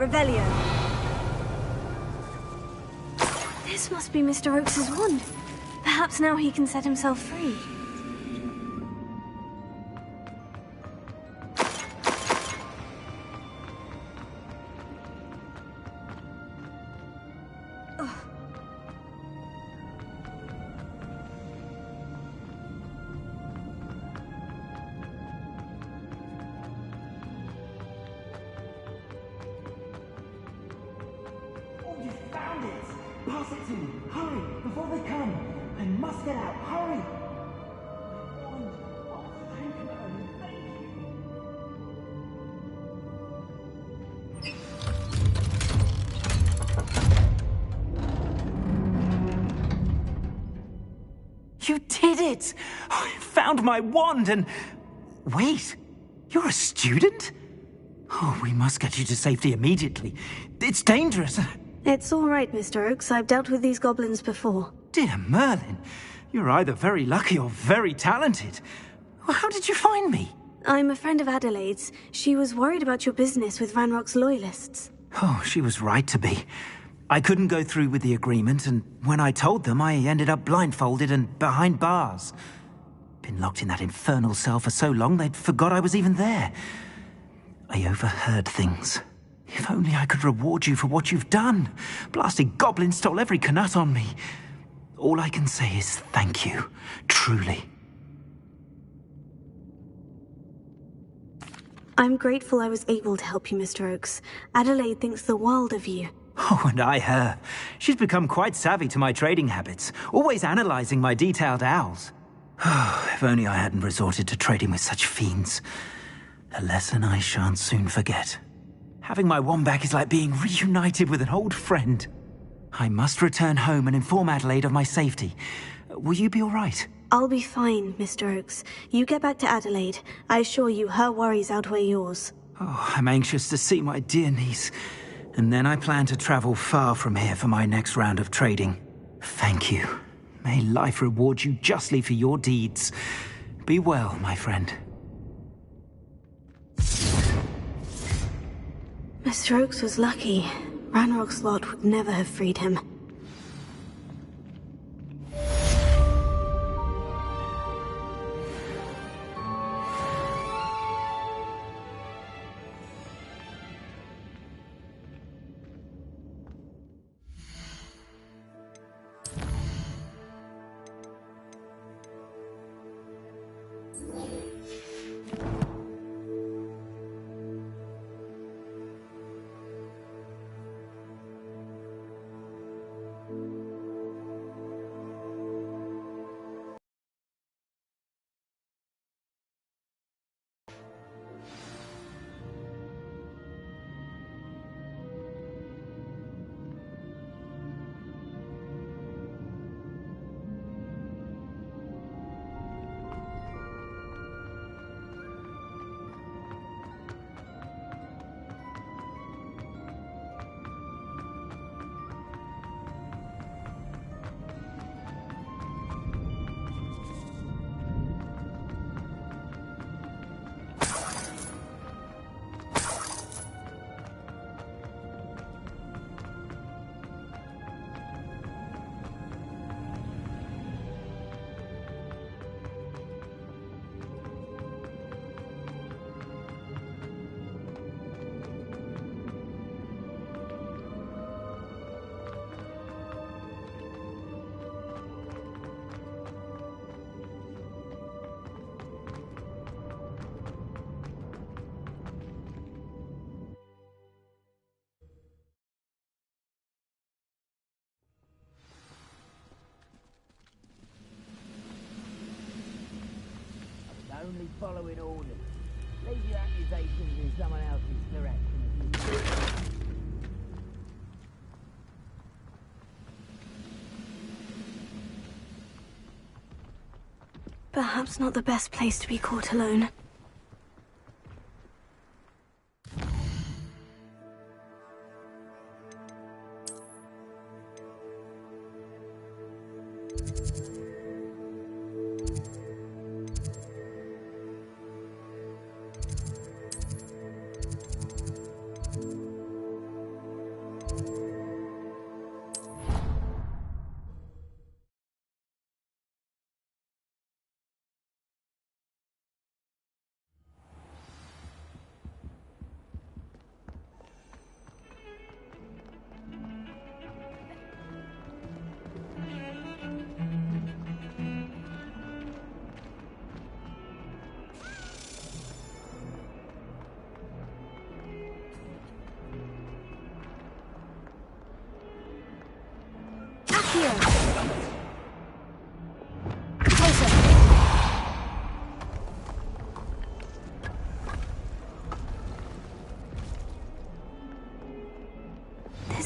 Revelio. This must be Mr. Oakes's wand. Perhaps now he can set himself free.
Found it! Pass it to me! Hurry! Before they come! I must get out! Hurry! My wand! Oh, thank Merlin! Thank
You did it! I found my wand and... Wait, you're a student? Oh, we must get you to safety immediately. It's dangerous.
It's all right, Mr. Oakes. I've dealt with these goblins before.
Dear Merlin, you're either very lucky or very talented. Well, how did you find me?
I'm a friend of Adelaide's. She was worried about your business with Ranrock's loyalists.
Oh, she was right to be. I couldn't go through with the agreement, and when I told them, I ended up blindfolded and behind bars. Been locked in that infernal cell for so long, they'd forgot I was even there. I overheard things. If only I could reward you for what you've done. Blasted goblin stole every canut on me. All I can say is thank you, truly.
I'm grateful I was able to help you, Mr. Oakes. Adelaide thinks the world of you.
Oh, and I her. She's become quite savvy to my trading habits, always analyzing my detailed owls. If only I hadn't resorted to trading with such fiends. A lesson I shan't soon forget. Having my wand back is like being reunited with an old friend. I must return home and inform Adelaide of my safety. Will you be all right?
I'll be fine, Mr. Oakes. You get back to Adelaide. I assure you, her worries outweigh yours.
Oh, I'm anxious to see my dear niece. And then I plan to travel far from here for my next round of trading. Thank you. May life reward you justly for your deeds. Be well, my friend.
Mr. Oakes was lucky. Ranrock's lot would never have freed him.
Only following orders. Leave your accusations in someone else's direction.
Perhaps not the best place to be caught alone.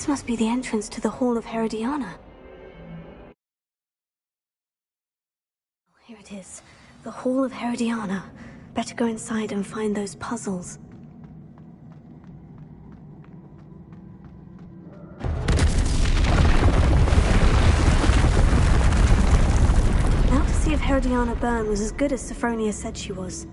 This must be the entrance to the Hall of Herodiana. Here it is. The Hall of Herodiana. Better go inside and find those puzzles. Now to see if Herodiana Byrne was as good as Sophronia said she was.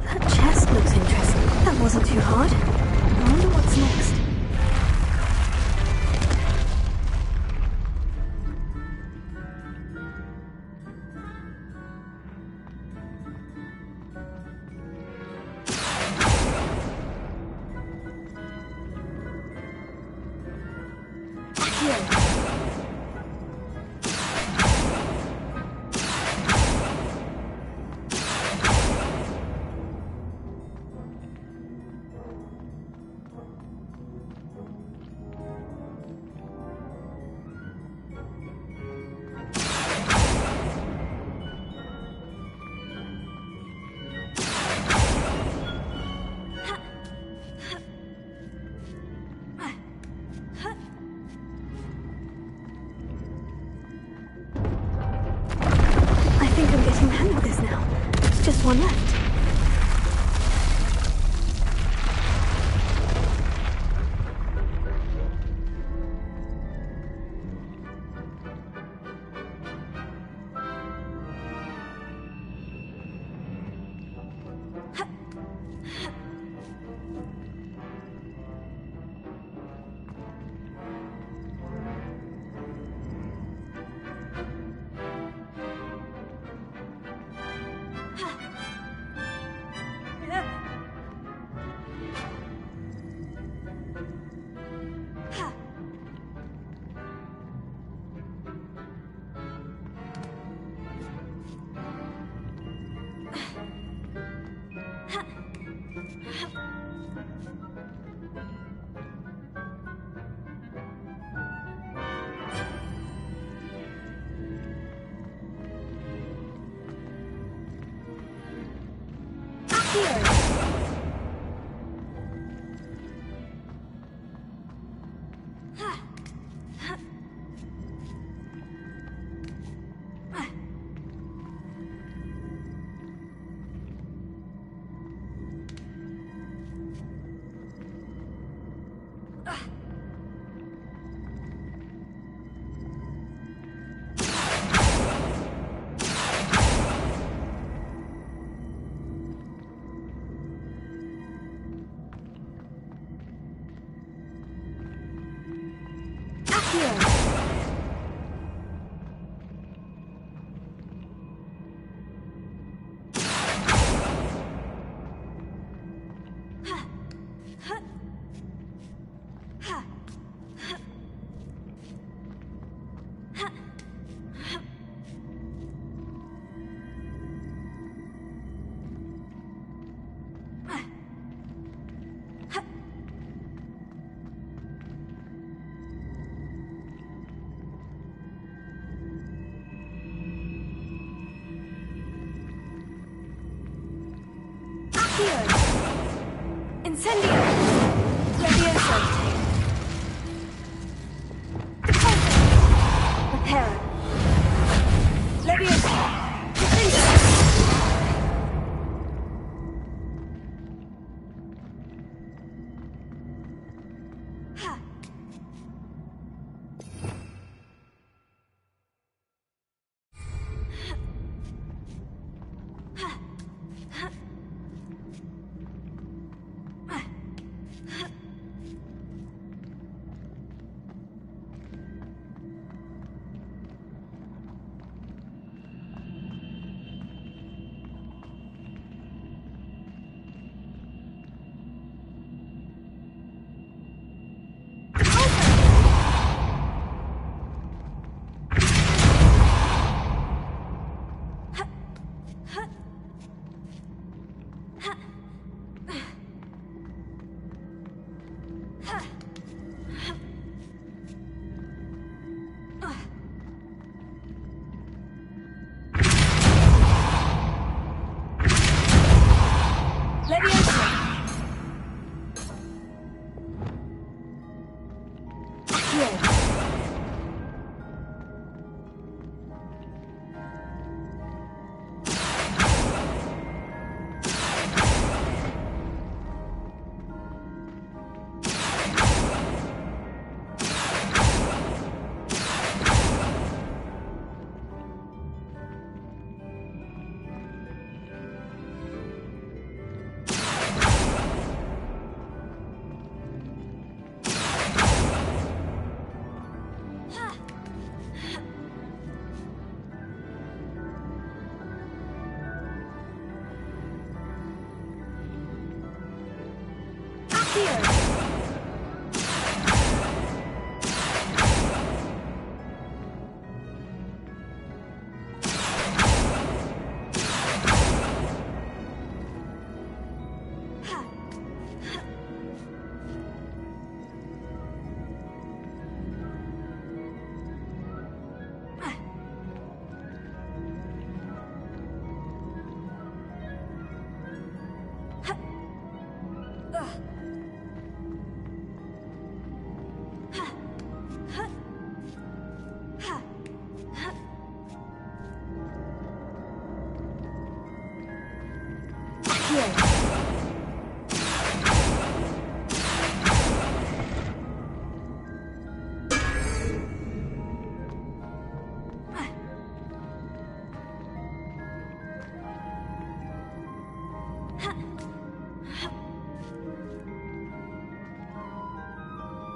That chest looks interesting. That wasn't too hard. I wonder what's next. I think I'm getting the hang of this now. There's just one left.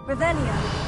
Revelio.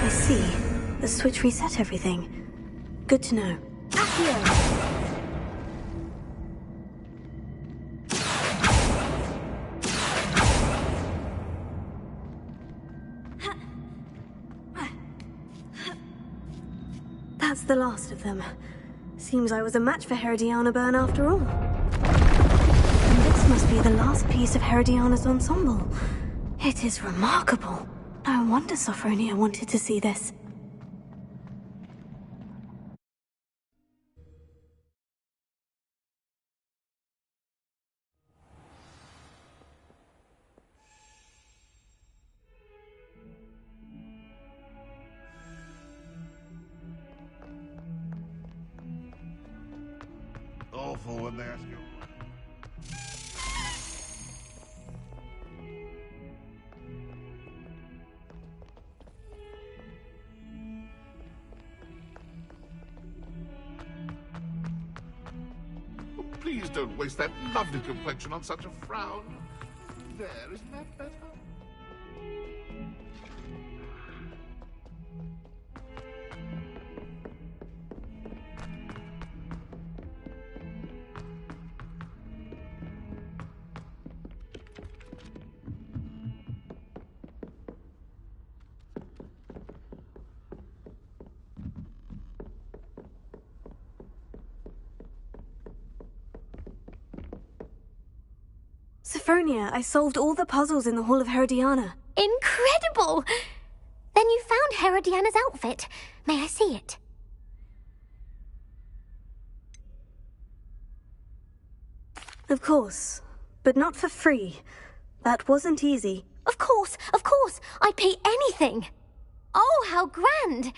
I see. The switch reset everything. Good to know. That's the last of them. Seems I was a match for Herodiana Byrne after all. And this must be the last piece of Herodiana's ensemble. It is remarkable. No wonder Sophronia wanted to see this.
Awful when they ask you. Please don't waste that lovely complexion on such a frown. There, isn't that better?
Sophronia, I solved all the puzzles in the Hall of Herodiana.
Incredible! Then you found Herodiana's outfit. May I see it?
Of course, but not for free. That wasn't easy.
Of course, I'd pay anything. Oh, how grand!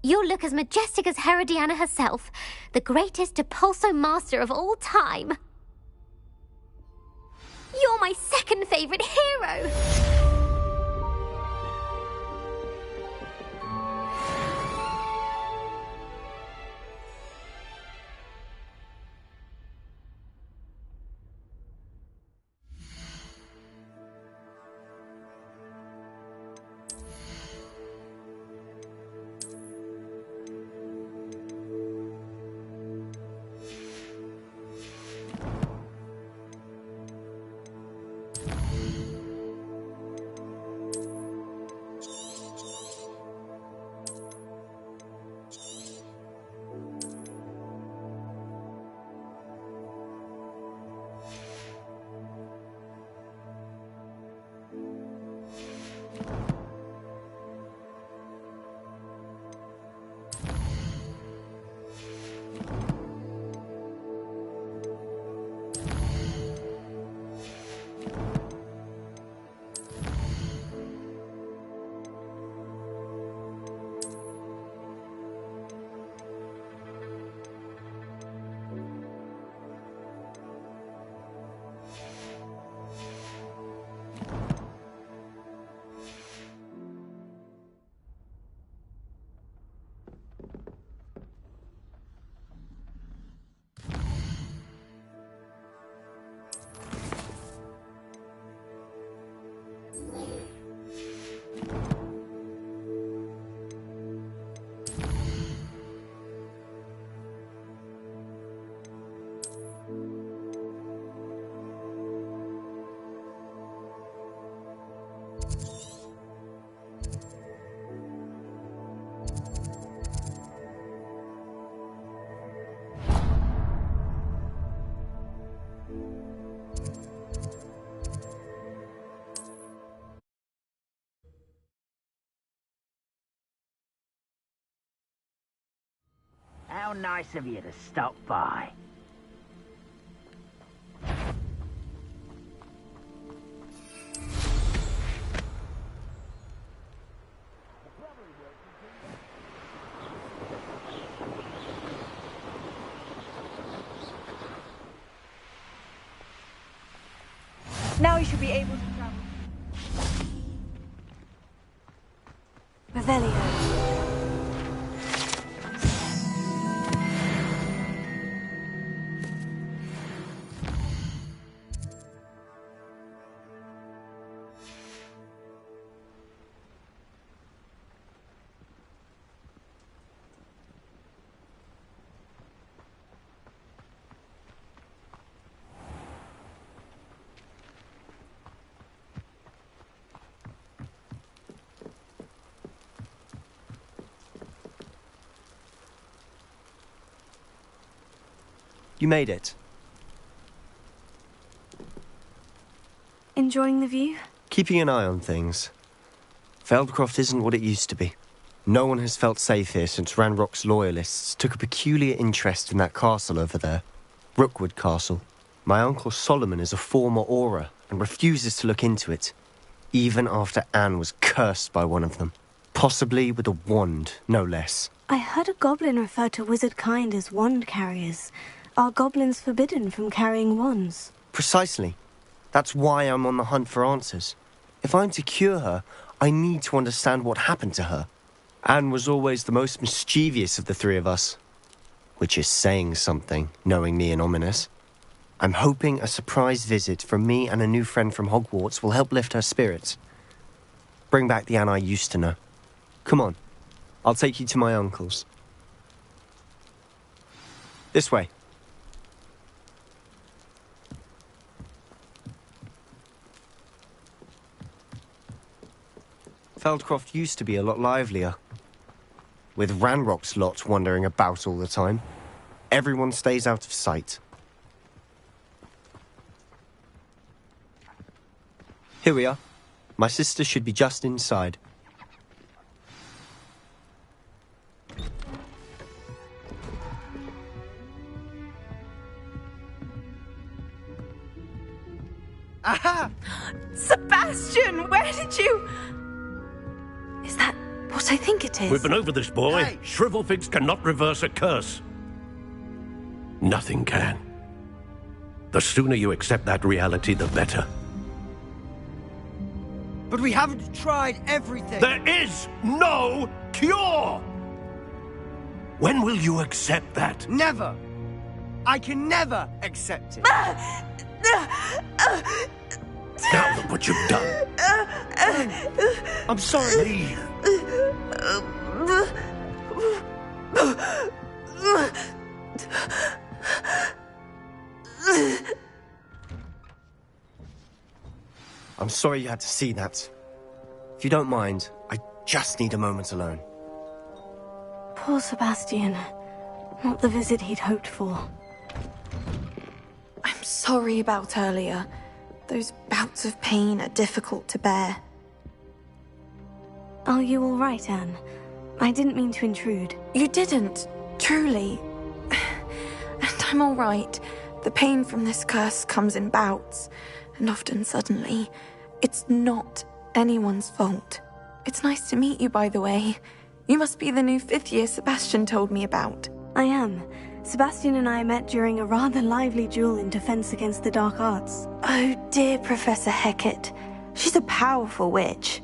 You'll look as majestic as Herodiana herself, the greatest Depulso master of all time. You're my second favorite hero!
How nice of you to stop by.
Now you should be able to travel. Revelio.
You made it.
Enjoying the view?
Keeping an eye on things. Feldcroft isn't what it used to be. No one has felt safe here since Ranrock's loyalists took a peculiar interest in that castle over there. Rookwood Castle. My uncle Solomon is a former Auror and refuses to look into it, even after Anne was cursed by one of them. Possibly with a wand, no less.
I heard a goblin refer to wizard kind as wand carriers. Are goblins forbidden from carrying wands?
Precisely. That's why I'm on the hunt for answers. If I'm to cure her, I need to understand what happened to her. Anne was always the most mischievous of the three of us. Which is saying something, knowing me and Ominous. I'm hoping a surprise visit from me and a new friend from Hogwarts will help lift her spirits. Bring back the Anne I used to know. Come on, I'll take you to my uncle's. This way. Feldcroft used to be a lot livelier, with Ranrock's lot wandering about all the time. Everyone stays out of sight. Here we are. My sister should be just inside.
Aha! Sebastian, where did you... Is that what I think it is?
We've been over this, boy. Hey. Shrivelfigs cannot reverse a curse. Nothing can. The sooner you accept that reality, the better.
But we haven't tried everything.
There is no cure! When will you accept that?
Never. I can never accept it.
Now look what you've done.
I'm sorry.
Leave.
I'm sorry you had to see that. If you don't mind, I just need a moment alone.
Poor Sebastian. Not the visit he'd hoped for.
I'm sorry about earlier. Those bouts of pain are difficult to bear.
Are you all right, Anne? I didn't mean to intrude.
You didn't, truly. And I'm all right. The pain from this curse comes in bouts, and often suddenly. It's not anyone's fault. It's nice to meet you, by the way. You must be the new 5th year Sebastian told me about.
I am. Sebastian and I met during a rather lively duel in Defense Against the Dark Arts.
Oh dear, Professor Hecat. She's a powerful witch.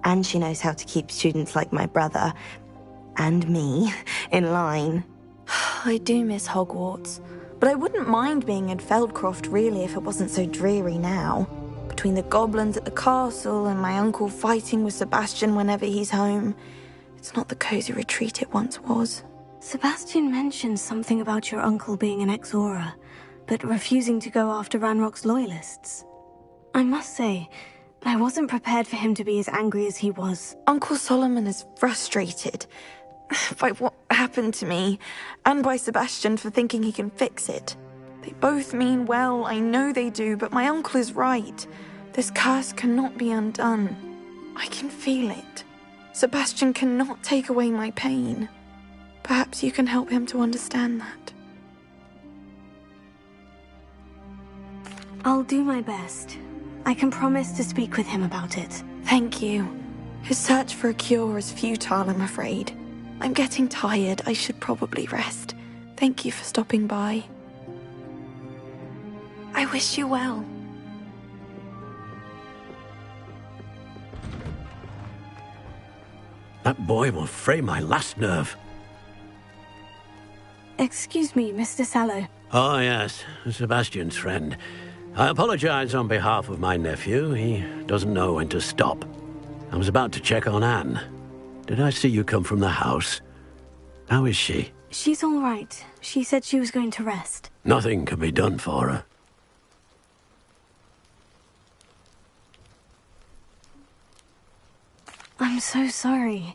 And she knows how to keep students like my brother, and me, in line.
I do miss Hogwarts, but I wouldn't mind being in Feldcroft really if it wasn't so dreary now. Between the goblins at the castle and my uncle fighting with Sebastian whenever he's home, it's not the cozy retreat it once was.
Sebastian mentioned something about your uncle being an ex-Auror, but refusing to go after Ranrock's loyalists. I must say, I wasn't prepared for him to be as angry as he was.
Uncle Solomon is frustrated by what happened to me, and by Sebastian for thinking he can fix it. They both mean well, I know they do, but my uncle is right. This curse cannot be undone. I can feel it. Sebastian cannot take away my pain. Perhaps you can help him to understand that.
I'll do my best. I can promise to speak with him about it.
Thank you. His search for a cure is futile, I'm afraid. I'm getting tired. I should probably rest. Thank you for stopping by. I wish you well.
That boy will fray my last nerve.
Excuse me, Mr. Sallow.
Oh, yes, Sebastian's friend. I apologize on behalf of my nephew. He doesn't know when to stop. I was about to check on Anne. Did I see you come from the house? How is she?
She's all right. She said she was going to rest.
Nothing can be done for her.
I'm so sorry.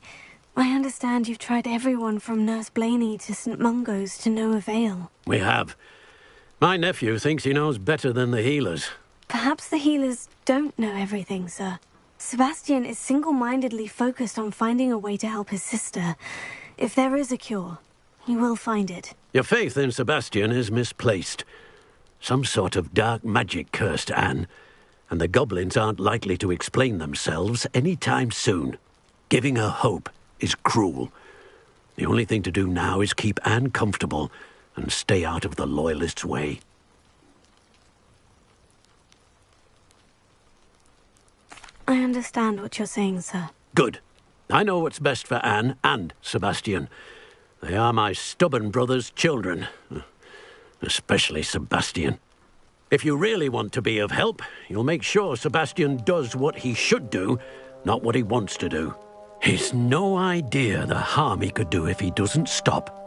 I understand you've tried everyone from Nurse Blaney to St. Mungo's to no avail.
We have. My nephew thinks he knows better than the healers.
Perhaps the healers don't know everything, sir. Sebastian is single-mindedly focused on finding a way to help his sister. If there is a cure, he will find it.
Your faith in Sebastian is misplaced. Some sort of dark magic cursed Anne, and the goblins aren't likely to explain themselves any time soon. Giving her hope is cruel. The only thing to do now is keep Anne comfortable and stay out of the Loyalists' way.
I understand what you're saying, sir.
Good. I know what's best for Anne and Sebastian. They are my stubborn brother's children. Especially Sebastian. If you really want to be of help, you'll make sure Sebastian does what he should do, not what he wants to do. He's no idea the harm he could do if he doesn't stop.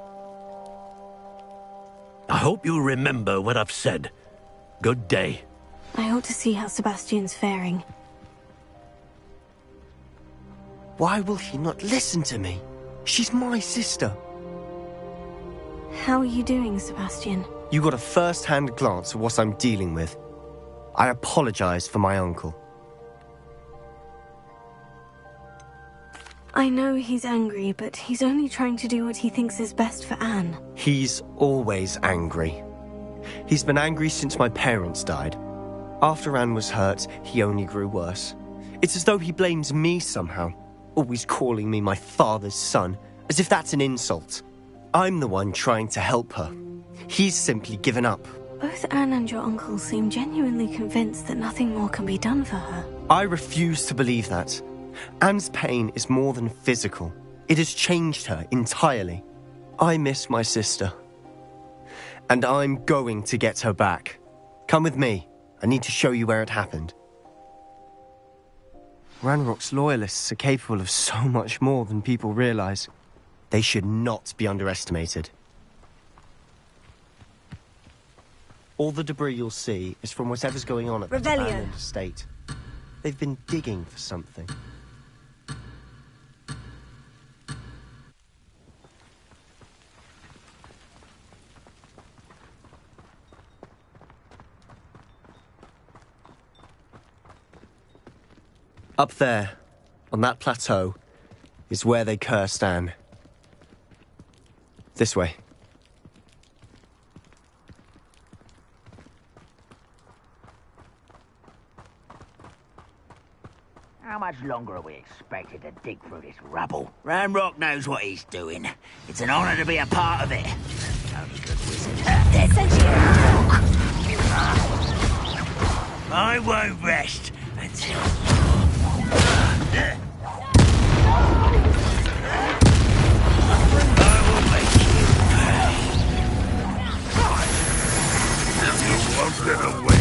I hope you'll remember what I've said. Good day.
I ought to see how Sebastian's faring.
Why will he not listen to me? She's my sister.
How are you doing, Sebastian?
You got a first-hand glance at what I'm dealing with. I apologize for my uncle.
I know he's angry, but he's only trying to do what he thinks is best for Anne.
He's always angry. He's been angry since my parents died. After Anne was hurt, he only grew worse. It's as though he blames me somehow, always calling me my father's son, as if that's an insult. I'm the one trying to help her. He's simply given up.
Both Anne and your uncle seem genuinely convinced that nothing more can be done for her.
I refuse to believe that. Anne's pain is more than physical. It has changed her entirely. I miss my sister. And I'm going to get her back. Come with me. I need to show you where it happened. Ranrock's loyalists are capable of so much more than people realize. They should not be underestimated. All the debris you'll see is from whatever's going on at the abandoned estate. They've been digging for something. Up there, on that plateau, is where they cursed Anne. This way.
How much longer are we expected to dig through this rubble? Ranrock knows what he's doing. It's an honor to be a part of it. Only good wizard. I won't rest until... I will make you pay. You won't get away.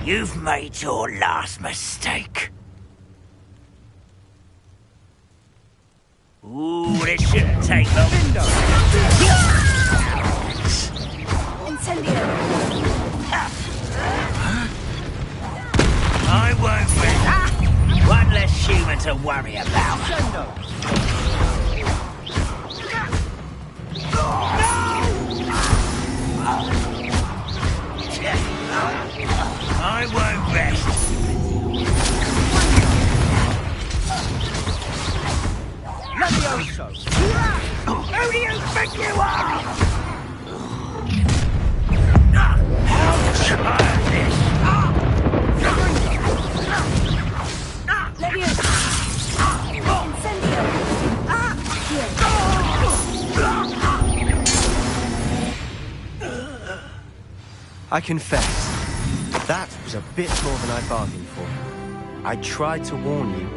You've made your last mistake. Ooh, this shouldn't take long.
Incendio.
I won't rest. One less human to worry about. I won't rest. Levioso! Who do you think you are? How tired this?
Levioso. Incendio.
I confess, that was a bit more than I bargained for. I tried to warn you.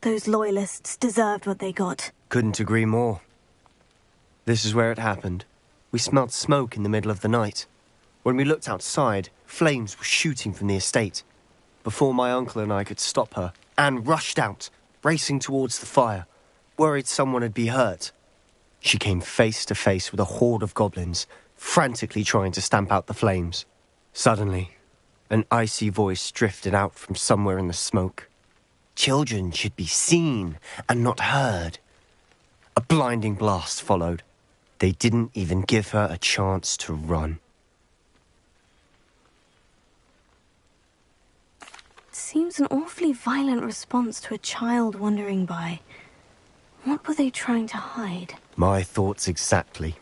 Those loyalists deserved what they got.
Couldn't agree more. This is where it happened. We smelled smoke in the middle of the night. When we looked outside, flames were shooting from the estate. Before my uncle and I could stop her, Anne rushed out, racing towards the fire, worried someone had been hurt. She came face to face with a horde of goblins, frantically trying to stamp out the flames. Suddenly, an icy voice drifted out from somewhere in the smoke. Children should be seen and not heard. A blinding blast followed. They didn't even give her a chance to run.
Seems an awfully violent response to a child wandering by. What were they trying to hide?
My thoughts exactly.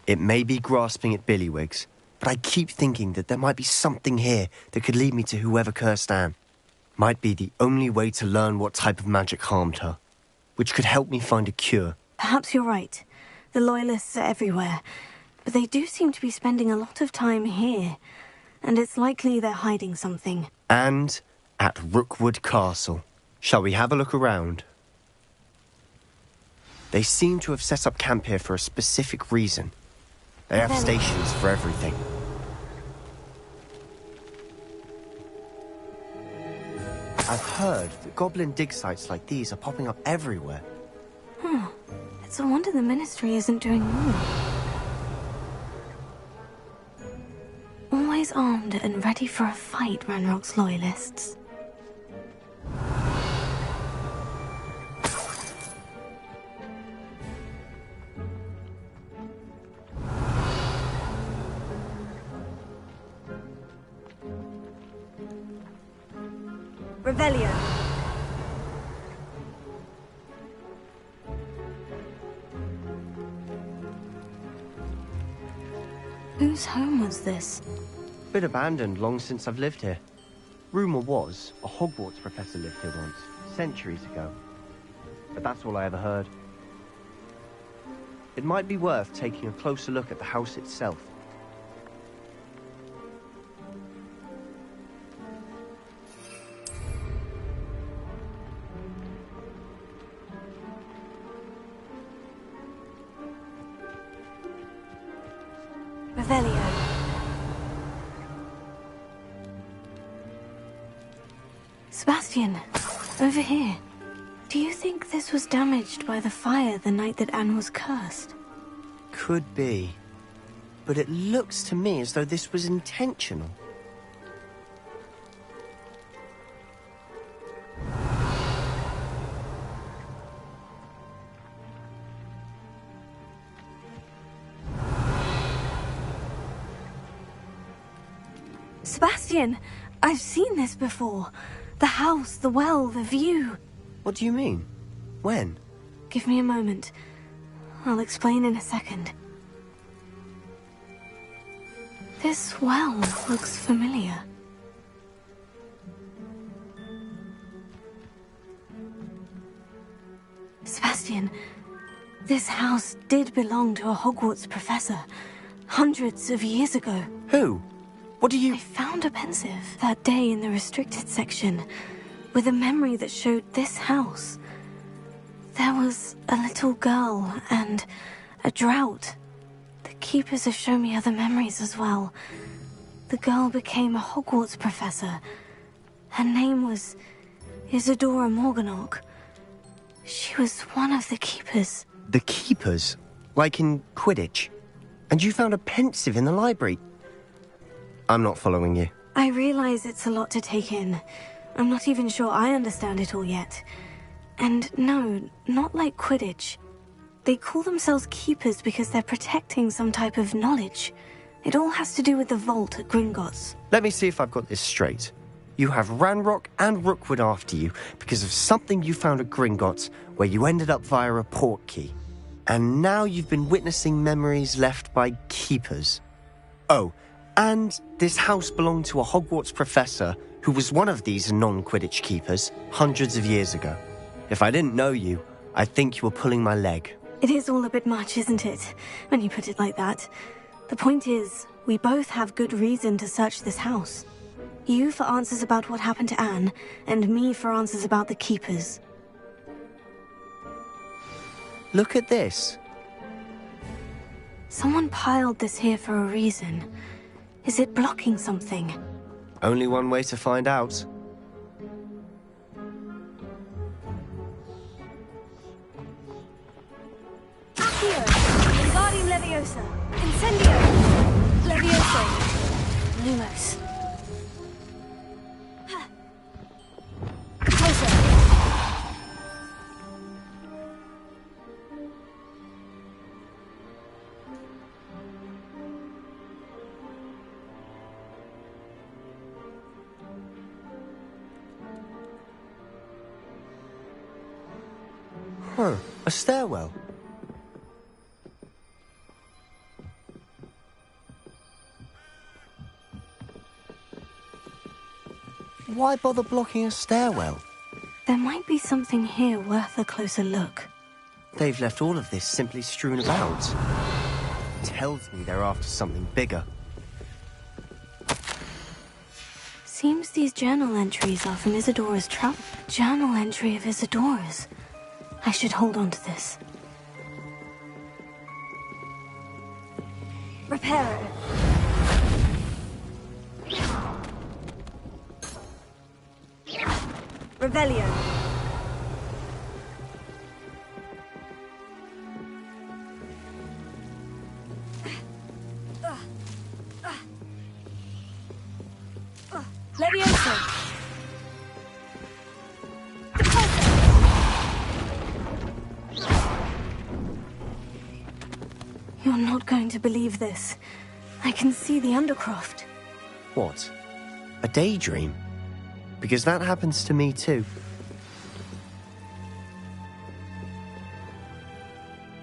It may be grasping at Billywigs, but I keep thinking that there might be something here that could lead me to whoever cursed Anne. Might be the only way to learn what type of magic harmed her, which could help me find a cure.
Perhaps you're right. The Loyalists are everywhere, but they do seem to be spending a lot of time here, and it's likely they're hiding something.
And at Rookwood Castle. Shall we have a look around? They seem to have set up camp here for a specific reason. They have stations for everything. I've heard that goblin dig sites like these are popping up everywhere.
It's a wonder the Ministry isn't doing more. Always armed and ready for a fight, Ranrock's Loyalists. Revelio. Whose home was this?
Been abandoned long since I've lived here. Rumour was a Hogwarts professor lived here once, centuries ago. But that's all I ever heard. It might be worth taking a closer look at the house itself.
Revelio. Sebastian, over here. Do you think this was damaged by the fire the night that Anne was cursed?
Could be. But it looks to me as though this was intentional.
Sebastian, I've seen this before. The house, the well, the view.
What do you mean? When?
Give me a moment. I'll explain in a second. This well looks familiar. Sebastian, this house did belong to a Hogwarts professor, hundreds of years ago.
Who? What do you...
I found a pensive that day in the restricted section, with a memory that showed this house. There was a little girl and a drought. The keepers have shown me other memories as well. The girl became a Hogwarts professor. Her name was Isadora Morganach. She was one of the keepers.
The keepers? Like in Quidditch? And you found a pensive in the library? I'm not following you.
I realize it's a lot to take in. I'm not even sure I understand it all yet. And no, not like Quidditch. They call themselves keepers because they're protecting some type of knowledge. It all has to do with the vault at Gringotts.
Let me see if I've got this straight. You have Ranrock and Rookwood after you because of something you found at Gringotts where you ended up via a portkey. And now you've been witnessing memories left by keepers. Oh, and this house belonged to a Hogwarts professor who was one of these non-Quidditch keepers hundreds of years ago. If I didn't know you, I'd think you were pulling my leg.
It is all a bit much, isn't it, when you put it like that? The point is, we both have good reason to search this house. You for answers about what happened to Anne, and me for answers about the keepers.
Look at this.
Someone piled this here for a reason. Is it blocking something?
Only one way to find out.
Accio! Wingardium Leviosa! Incendio! Leviosa! Lumos. Closer!
Huh, a stairwell. Why bother blocking a stairwell?
There might be something here worth a closer look.
They've left all of this simply strewn about. Tells me they're after something bigger.
Seems these journal entries are from Isadora's travel. Journal entry of Isadora's. I should hold on to this. Reparo. Revelio. Levioso. You're not going to believe this. I can see the Undercroft.
What? A daydream? Because that happens to me too.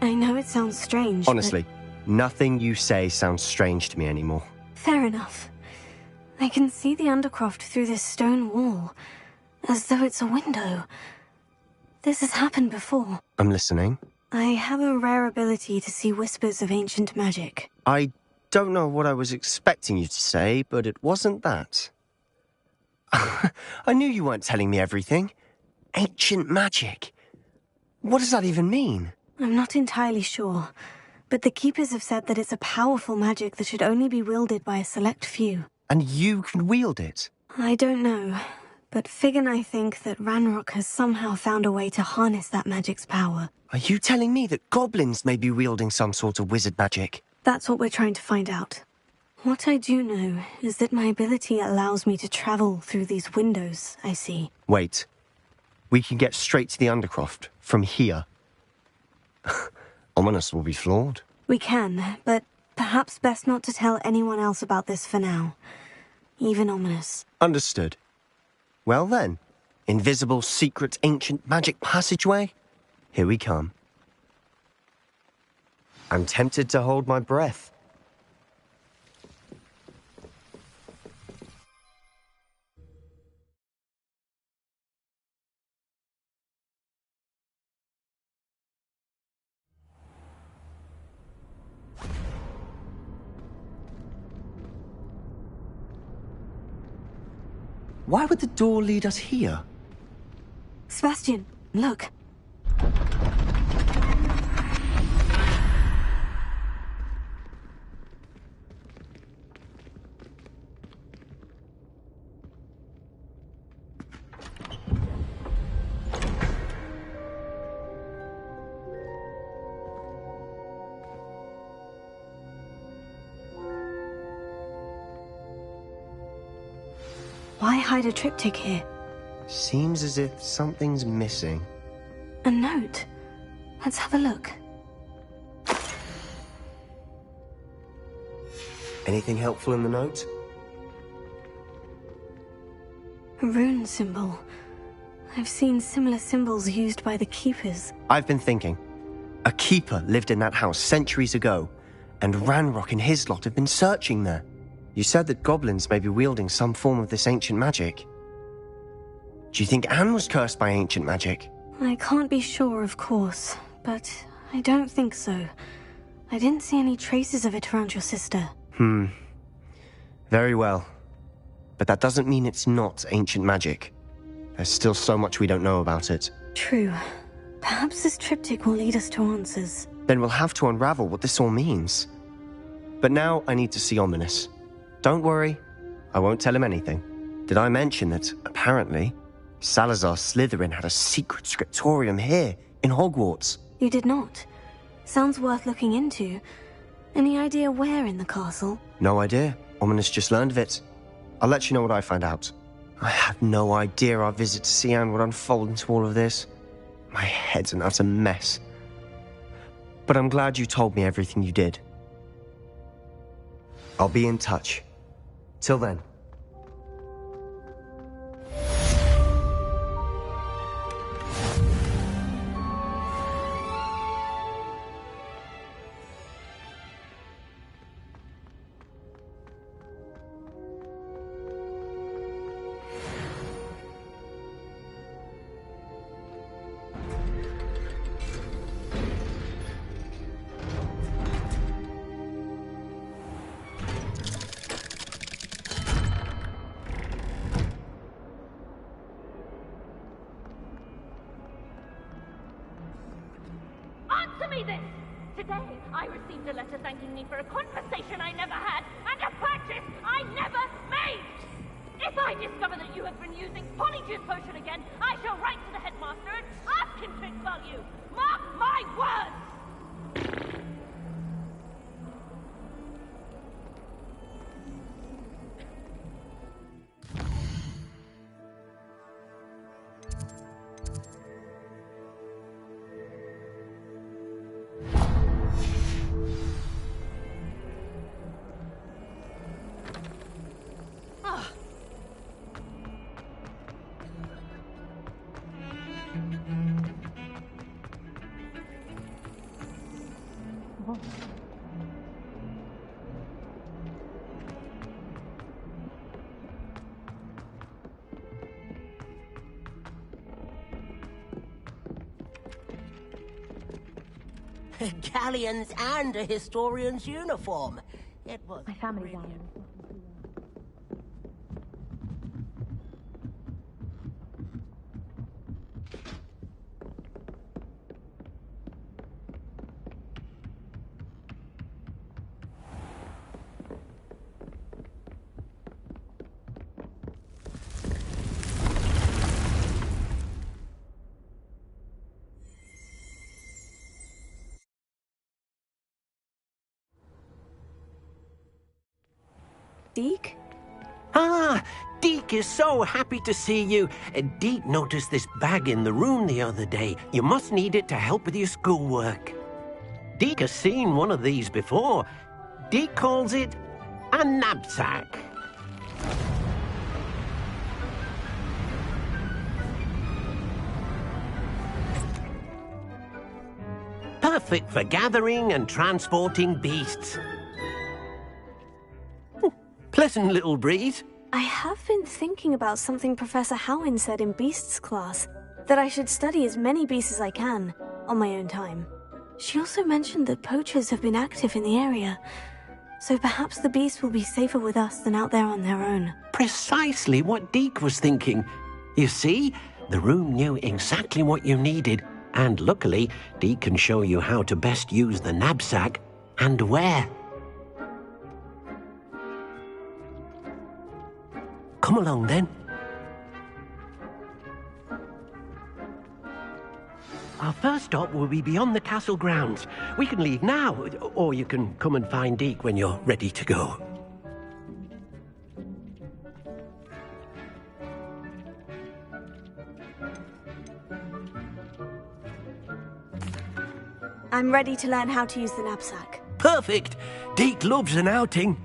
I know it sounds strange,
Honestly, nothing you say sounds strange to me anymore.
Fair enough. I can see the Undercroft through this stone wall, as though it's a window. This has happened before.
I'm listening.
I have a rare ability to see whispers of ancient magic.
I don't know what I was expecting you to say, but it wasn't that. I knew you weren't telling me everything. Ancient magic. What does that even mean?
I'm not entirely sure, but the Keepers have said that it's a powerful magic that should only be wielded by a select few.
And you can wield it?
I don't know, but Fig and I think that Ranrock has somehow found a way to harness that magic's power.
Are you telling me that goblins may be wielding some sort of wizard magic?
That's what we're trying to find out. What I do know is that my ability allows me to travel through these windows I see.
Wait. We can get straight to the Undercroft from here. Ominous will be flawed.
We can, but perhaps best not to tell anyone else about this for now. Even Ominous.
Understood. Well then, invisible, secret, ancient magic passageway? Here we come. I'm tempted to hold my breath. Why would the door lead us here?
Sebastian, look. Why hide a triptych here?
Seems as if something's missing.
A note. Let's have a look.
Anything helpful in the note?
A rune symbol. I've seen similar symbols used by the Keepers.
I've been thinking. A keeper lived in that house centuries ago, and Ranrock and his lot have been searching there. You said that goblins may be wielding some form of this ancient magic. Do you think Anne was cursed by ancient magic?
I can't be sure, of course, but I don't think so. I didn't see any traces of it around your sister.
Very well. But that doesn't mean it's not ancient magic. There's still so much we don't know about it.
True. Perhaps this triptych will lead us to answers.
Then we'll have to unravel what this all means. But now I need to see Ominous. Don't worry, I won't tell him anything. Did I mention that, apparently, Salazar Slytherin had a secret scriptorium here, in Hogwarts?
You did not. Sounds worth looking into. Any idea where in the castle?
No idea. Ominous just learned of it. I'll let you know what I find out. I had no idea our visit to Sian would unfold into all of this. My head's an utter mess. But I'm glad you told me everything you did. I'll be in touch. Till then.
a letter thanking me for a conversation I never had and a purchase I never made! If I discover that you have been using Polyjuice Potion again, I shall write to the headmaster and ask him to expel you! Mark my words!
Galleons and a historian's uniform. It was
my family galleon.
Deke?
Ah, Deke is so happy to see you. Deke noticed this bag in the room the other day. You must need it to help with your schoolwork. Deke has seen one of these before. Deke calls it a knapsack. Perfect for gathering and transporting beasts. Pleasant little breeze.
I have been thinking about something Professor Howin said in Beasts class, that I should study as many beasts as I can, on my own time. She also mentioned that poachers have been active in the area, so perhaps the beasts will be safer with us than out there on their own.
Precisely what Deke was thinking. You see, the room knew exactly what you needed, and luckily, Deke can show you how to best use the knapsack and where. Come along, then. Our first stop will be beyond the castle grounds. We can leave now, or you can come and find Deke when you're ready to go.
I'm ready to learn how to use the knapsack.
Perfect! Deke loves an outing.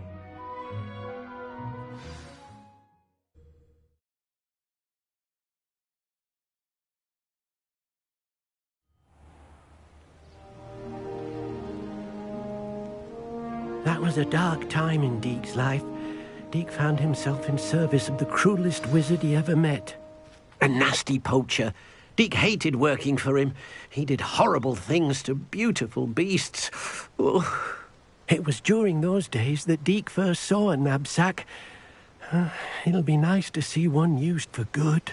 That was a dark time in Deke's life. Deke found himself in service of the cruelest wizard he ever met. A nasty poacher. Deke hated working for him. He did horrible things to beautiful beasts. Oh. It was during those days that Deke first saw a knapsack. It'll be nice to see one used for good.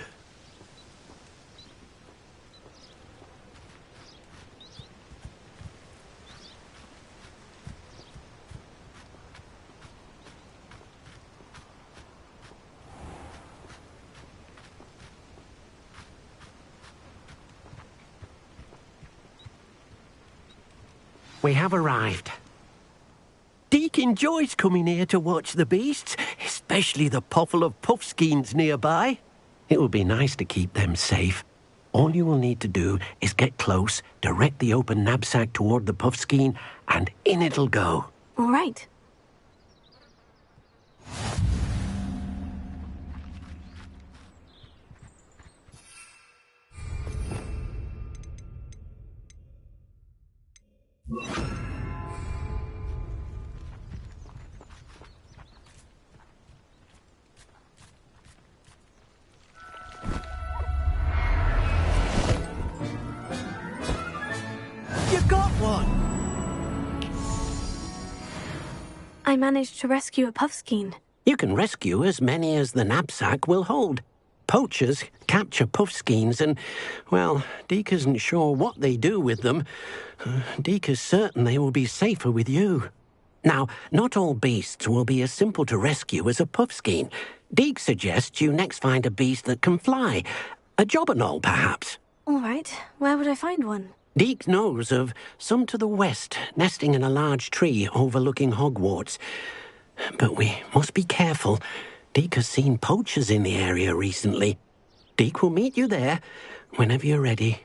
We have arrived. Deke enjoys coming here to watch the beasts, especially the potful of puffskeins nearby. It will be nice to keep them safe. All you will need to do is get close, direct the open knapsack toward the puffskein, and in it'll go.
All right.
You got one!
I managed to rescue a puffskein.
You can rescue as many as the knapsack will hold. Poachers capture puffskeins and, well, Deke isn't sure what they do with them. Deke is certain they will be safer with you. Now, not all beasts will be as simple to rescue as a puffskein. Deke suggests you next find a beast that can fly. A jobberknoll, perhaps.
All right. Where would I find one?
Deke knows of some to the west, nesting in a large tree overlooking Hogwarts. But we must be careful. Deke has seen poachers in the area recently. Deke will meet you there whenever you're ready.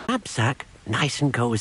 Knapsack, nice and cozy.